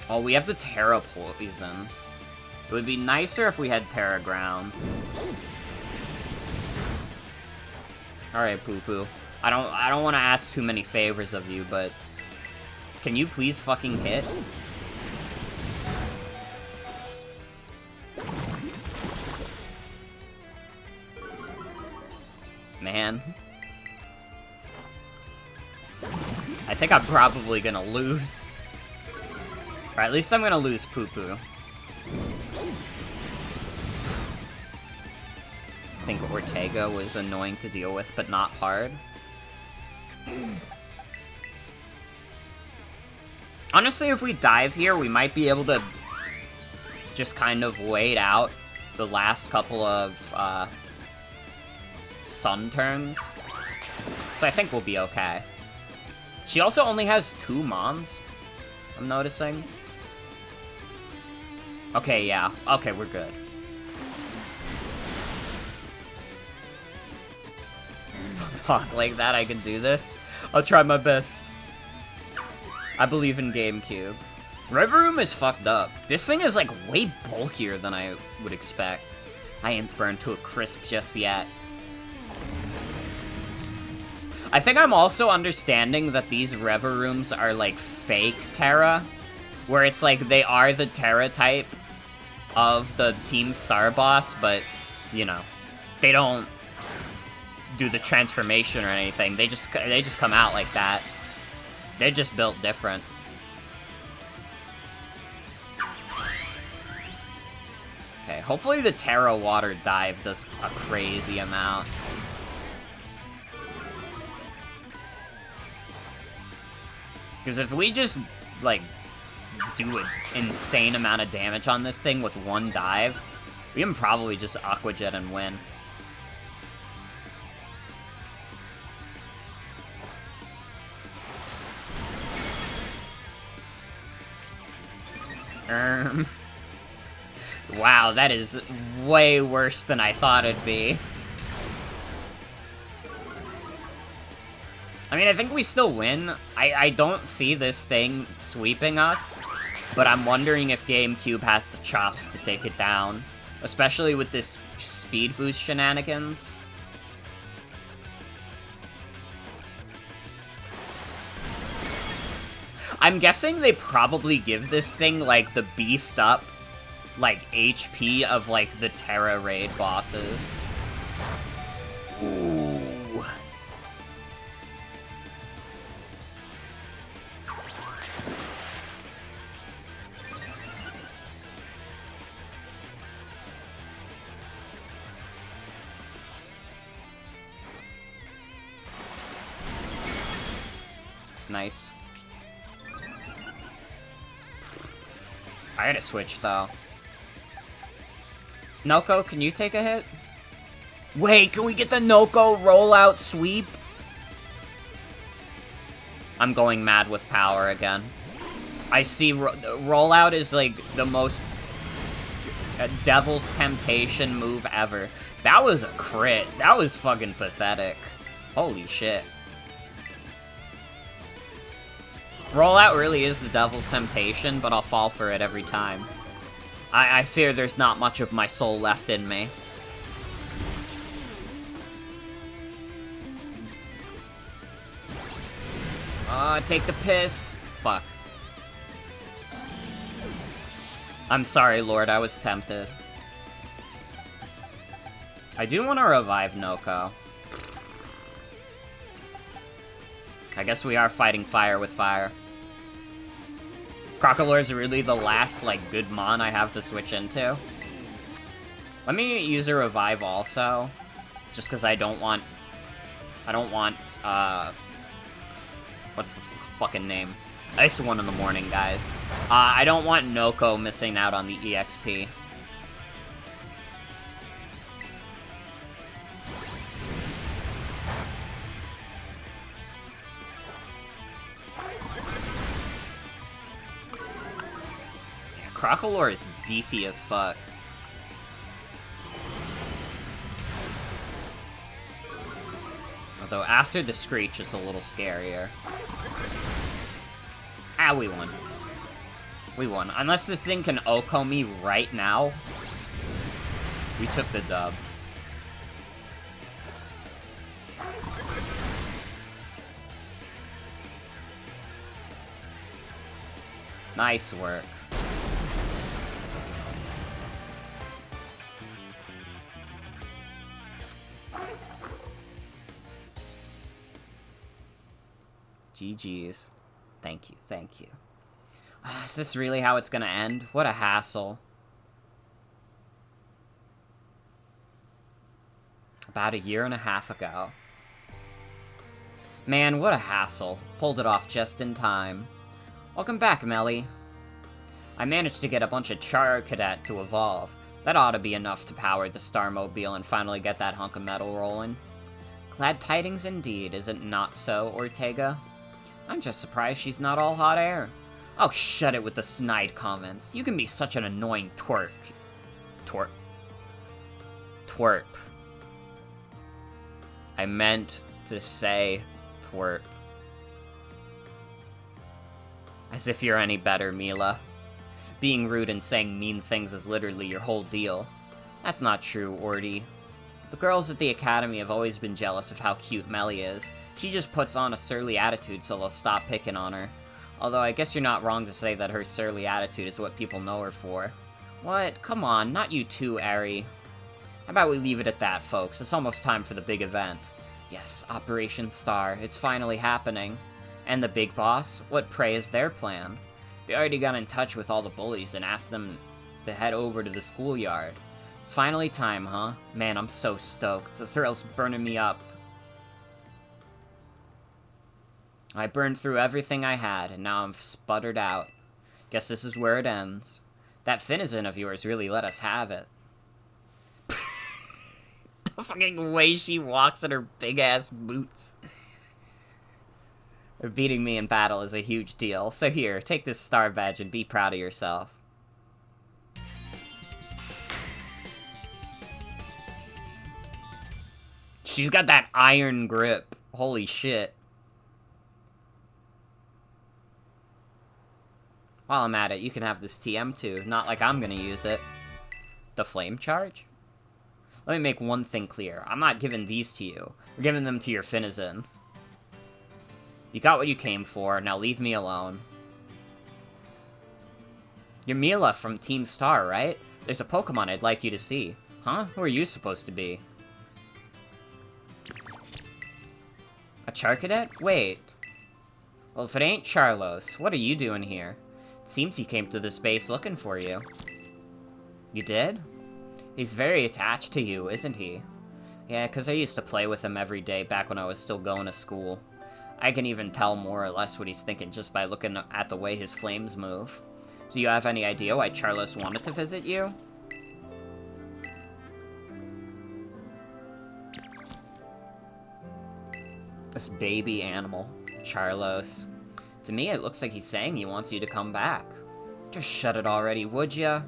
Oh, we have the Terra Poison. It would be nicer if we had Terra Ground. Alright, Poo Poo. I don't want to ask too many favors of you, but can you please fucking hit? Man. I think I'm probably gonna lose. Or at least I'm gonna lose Poo Poo. think Ortega was annoying to deal with, but not hard. Honestly, if we dive here, we might be able to just kind of wait out the last couple of sun turns. So I think we'll be okay. She also only has 2 Mons, I'm noticing. Okay, yeah. Okay, we're good. Don't talk like that, I can do this. I'll try my best. I believe in GameCube. Revavroom is fucked up. This thing is, like, way bulkier than I would expect. I ain't burned to a crisp just yet. I think I'm also understanding that these Revarooms are, like, fake Terra. Where it's like, they are the Terra type of the Team Star boss, but, you know, they don't do the transformation or anything. They just come out like that. They're just built different. Okay, hopefully the Terra Water Dive does a crazy amount. Because if we just, like, do an insane amount of damage on this thing with one dive, we can probably just Aqua Jet and win. Wow, that is way worse than I thought it'd be. I mean, I think we still win. I don't see this thing sweeping us, but I'm wondering if GameCube has the chops to take it down, especially with this speed boost shenanigans. I'm guessing they probably give this thing, like, the beefed up, like, HP of, like, the Terra Raid bosses. Ooh. Nice. I gotta switch, though. Noko, can you take a hit? Wait, can we get the Noko rollout sweep? I'm going mad with power again. I see rollout is, like, the most Devil's Temptation move ever. That was a crit. That was fucking pathetic. Holy shit. Rollout really is the Devil's Temptation, but I'll fall for it every time. I fear there's not much of my soul left in me. Take the piss. Fuck. I'm sorry, Lord, I was tempted. I do want to revive Noko. I guess we are fighting fire with fire. Crocalor is really the last, like, good mon I have to switch into. Let me use a revive also. Just because I don't want, what's the fucking name? Ice 1 in the morning, guys. I don't want Noko missing out on the EXP. Crocalor is beefy as fuck. Although after the Screech, it's a little scarier. Ah, we won. We won. Unless this thing can Oko me right now, we took the dub. Nice work. GG's. Thank you, thank you. Is this really how it's gonna end? What a hassle. about a year and a half ago. Man, what a hassle. Pulled it off just in time. Welcome back, Melly. I managed to get a bunch of Char Cadet to evolve. That ought to be enough to power the Starmobile and finally get that hunk of metal rolling. Glad tidings indeed, is it not so, Ortega? I'm just surprised she's not all hot air. Oh, shut it with the snide comments. You can be such an annoying twerp. Twerp. I meant to say twerp. As if you're any better, Mila. Being rude and saying mean things is literally your whole deal. That's not true, Orty. The girls at the academy have always been jealous of how cute Melly is. She just puts on a surly attitude so they'll stop picking on her. Although I guess you're not wrong to say that her surly attitude is what people know her for. What? Come on, not you too, Ari. How about we leave it at that, folks? It's almost time for the big event. Yes, Operation Star. It's finally happening. And the big boss? What pray is their plan? They already got in touch with all the bullies and asked them to head over to the schoolyard. It's finally time, huh? Man, I'm so stoked. The thrill's burning me up. I burned through everything I had, and now I'm sputtered out. Guess this is where it ends. That Finizen of yours really let us have it. The fucking way she walks in her big-ass boots. Beating me in battle is a huge deal. So here, take this star badge and be proud of yourself. She's got that iron grip. Holy shit. While I'm at it, you can have this TM too. Not like I'm gonna use it. The flame charge? Let me make one thing clear. I'm not giving these to you. We're giving them to your Finizen. You got what you came for, now leave me alone. You're Mila from Team Star, right? There's a Pokemon I'd like you to see. Huh? Who are you supposed to be? A Charcadet? Wait. Well, if it ain't Charlos, what are you doing here? It seems he came to this base looking for you. You did? He's very attached to you, isn't he? Yeah, 'cause I used to play with him every day back when I was still going to school. I can even tell more or less what he's thinking just by looking at the way his flames move. Do you have any idea why Charlos wanted to visit you? This baby animal, Charlos. To me, it looks like he's saying he wants you to come back. Just shut it already, would ya?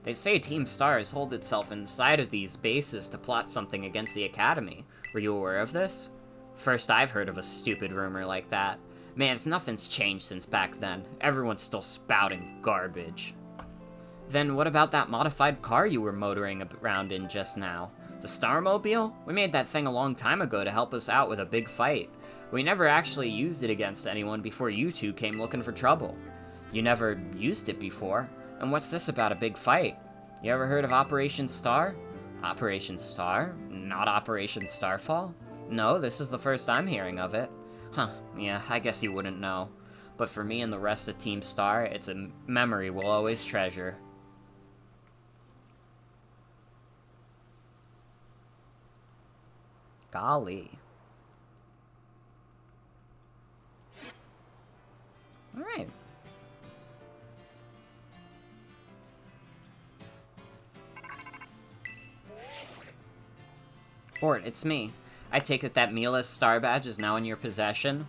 They say Team Star has holed itself inside of these bases to plot something against the Academy. Were you aware of this? First I've heard of a stupid rumor like that. Man, nothing's changed since back then. Everyone's still spouting garbage. Then what about that modified car you were motoring around in just now? The Starmobile? We made that thing a long time ago to help us out with a big fight. We never actually used it against anyone before you two came looking for trouble. You never used it before? And what's this about a big fight? You ever heard of Operation Star? Operation Star? Not Operation Starfall? No, this is the first I'm hearing of it. Huh, yeah, I guess you wouldn't know. But for me and the rest of Team Star, it's a memory we'll always treasure. Golly. Alright. Bort, it's me. I take it that Mila's star badge is now in your possession?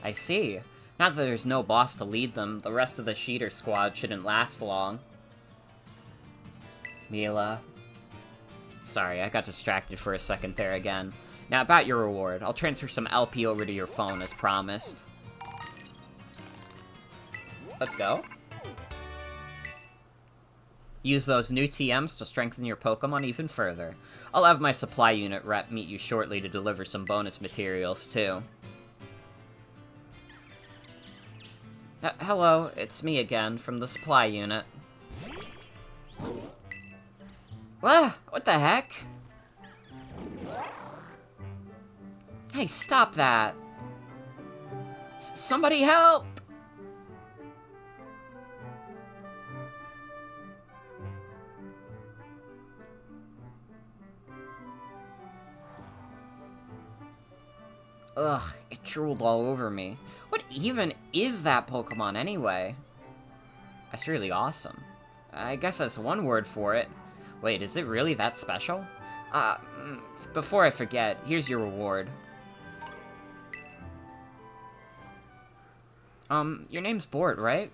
I see. Not that there's no boss to lead them, the rest of the Sheeter squad shouldn't last long. Mila. Sorry, I got distracted for a second there again. Now about your reward, I'll transfer some LP over to your phone as promised. Let's go. Use those new TMs to strengthen your Pokemon even further. I'll have my supply unit rep meet you shortly to deliver some bonus materials, too. Hello, it's me again, from the supply unit. What the heck? Hey, stop that! Somebody help! Ugh, it drooled all over me. What even is that Pokemon anyway? That's really awesome. I guess that's one word for it. Wait, is it really that special? Before I forget, here's your reward. Your name's Bort, right?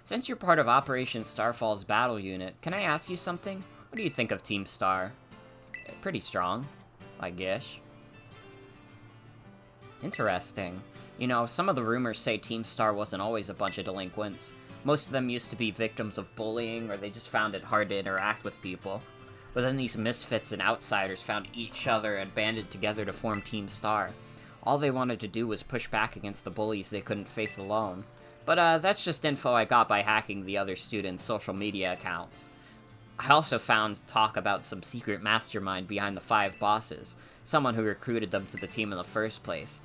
Since you're part of Operation Starfall's battle unit, can I ask you something? What do you think of Team Star? Pretty strong, I guess. Interesting. You know, some of the rumors say Team Star wasn't always a bunch of delinquents. Most of them used to be victims of bullying, or they just found it hard to interact with people. But then these misfits and outsiders found each other and banded together to form Team Star. All they wanted to do was push back against the bullies they couldn't face alone. But that's just info I got by hacking the other students' social media accounts. I also found talk about some secret mastermind behind the 5 bosses, someone who recruited them to the team in the first place.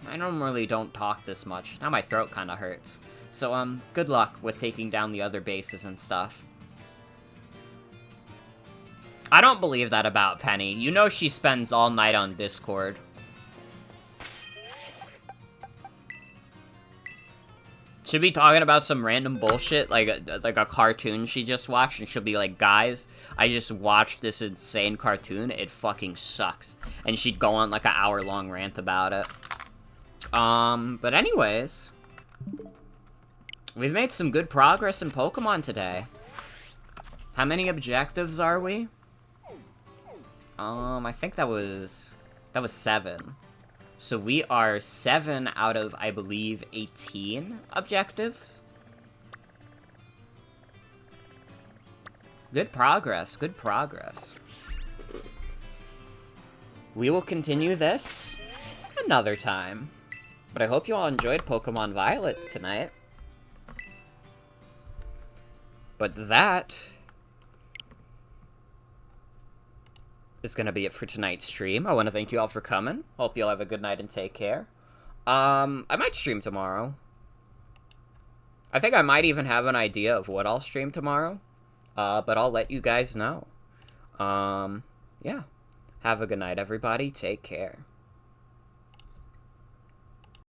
I normally don't talk this much, now my throat kinda hurts. So, good luck with taking down the other bases and stuff. I don't believe that about Penny. You know she spends all night on Discord. She'll be talking about some random bullshit, like a cartoon she just watched, and she'll be like, guys, I just watched this insane cartoon, it fucking sucks. And she'd go on like an hour-long rant about it. But anyways, we've made some good progress in Pokemon today. How many objectives are we? I think that was 7. So we are 7 out of, I believe, 18 objectives. Good progress, good progress. We will continue this another time. But I hope you all enjoyed Pokemon Violet tonight. But that is gonna be it for tonight's stream. I want to thank you all for coming. Hope you all have a good night and take care. I might stream tomorrow. I think I might even have an idea of what I'll stream tomorrow. But I'll let you guys know. Yeah. Have a good night, everybody. Take care.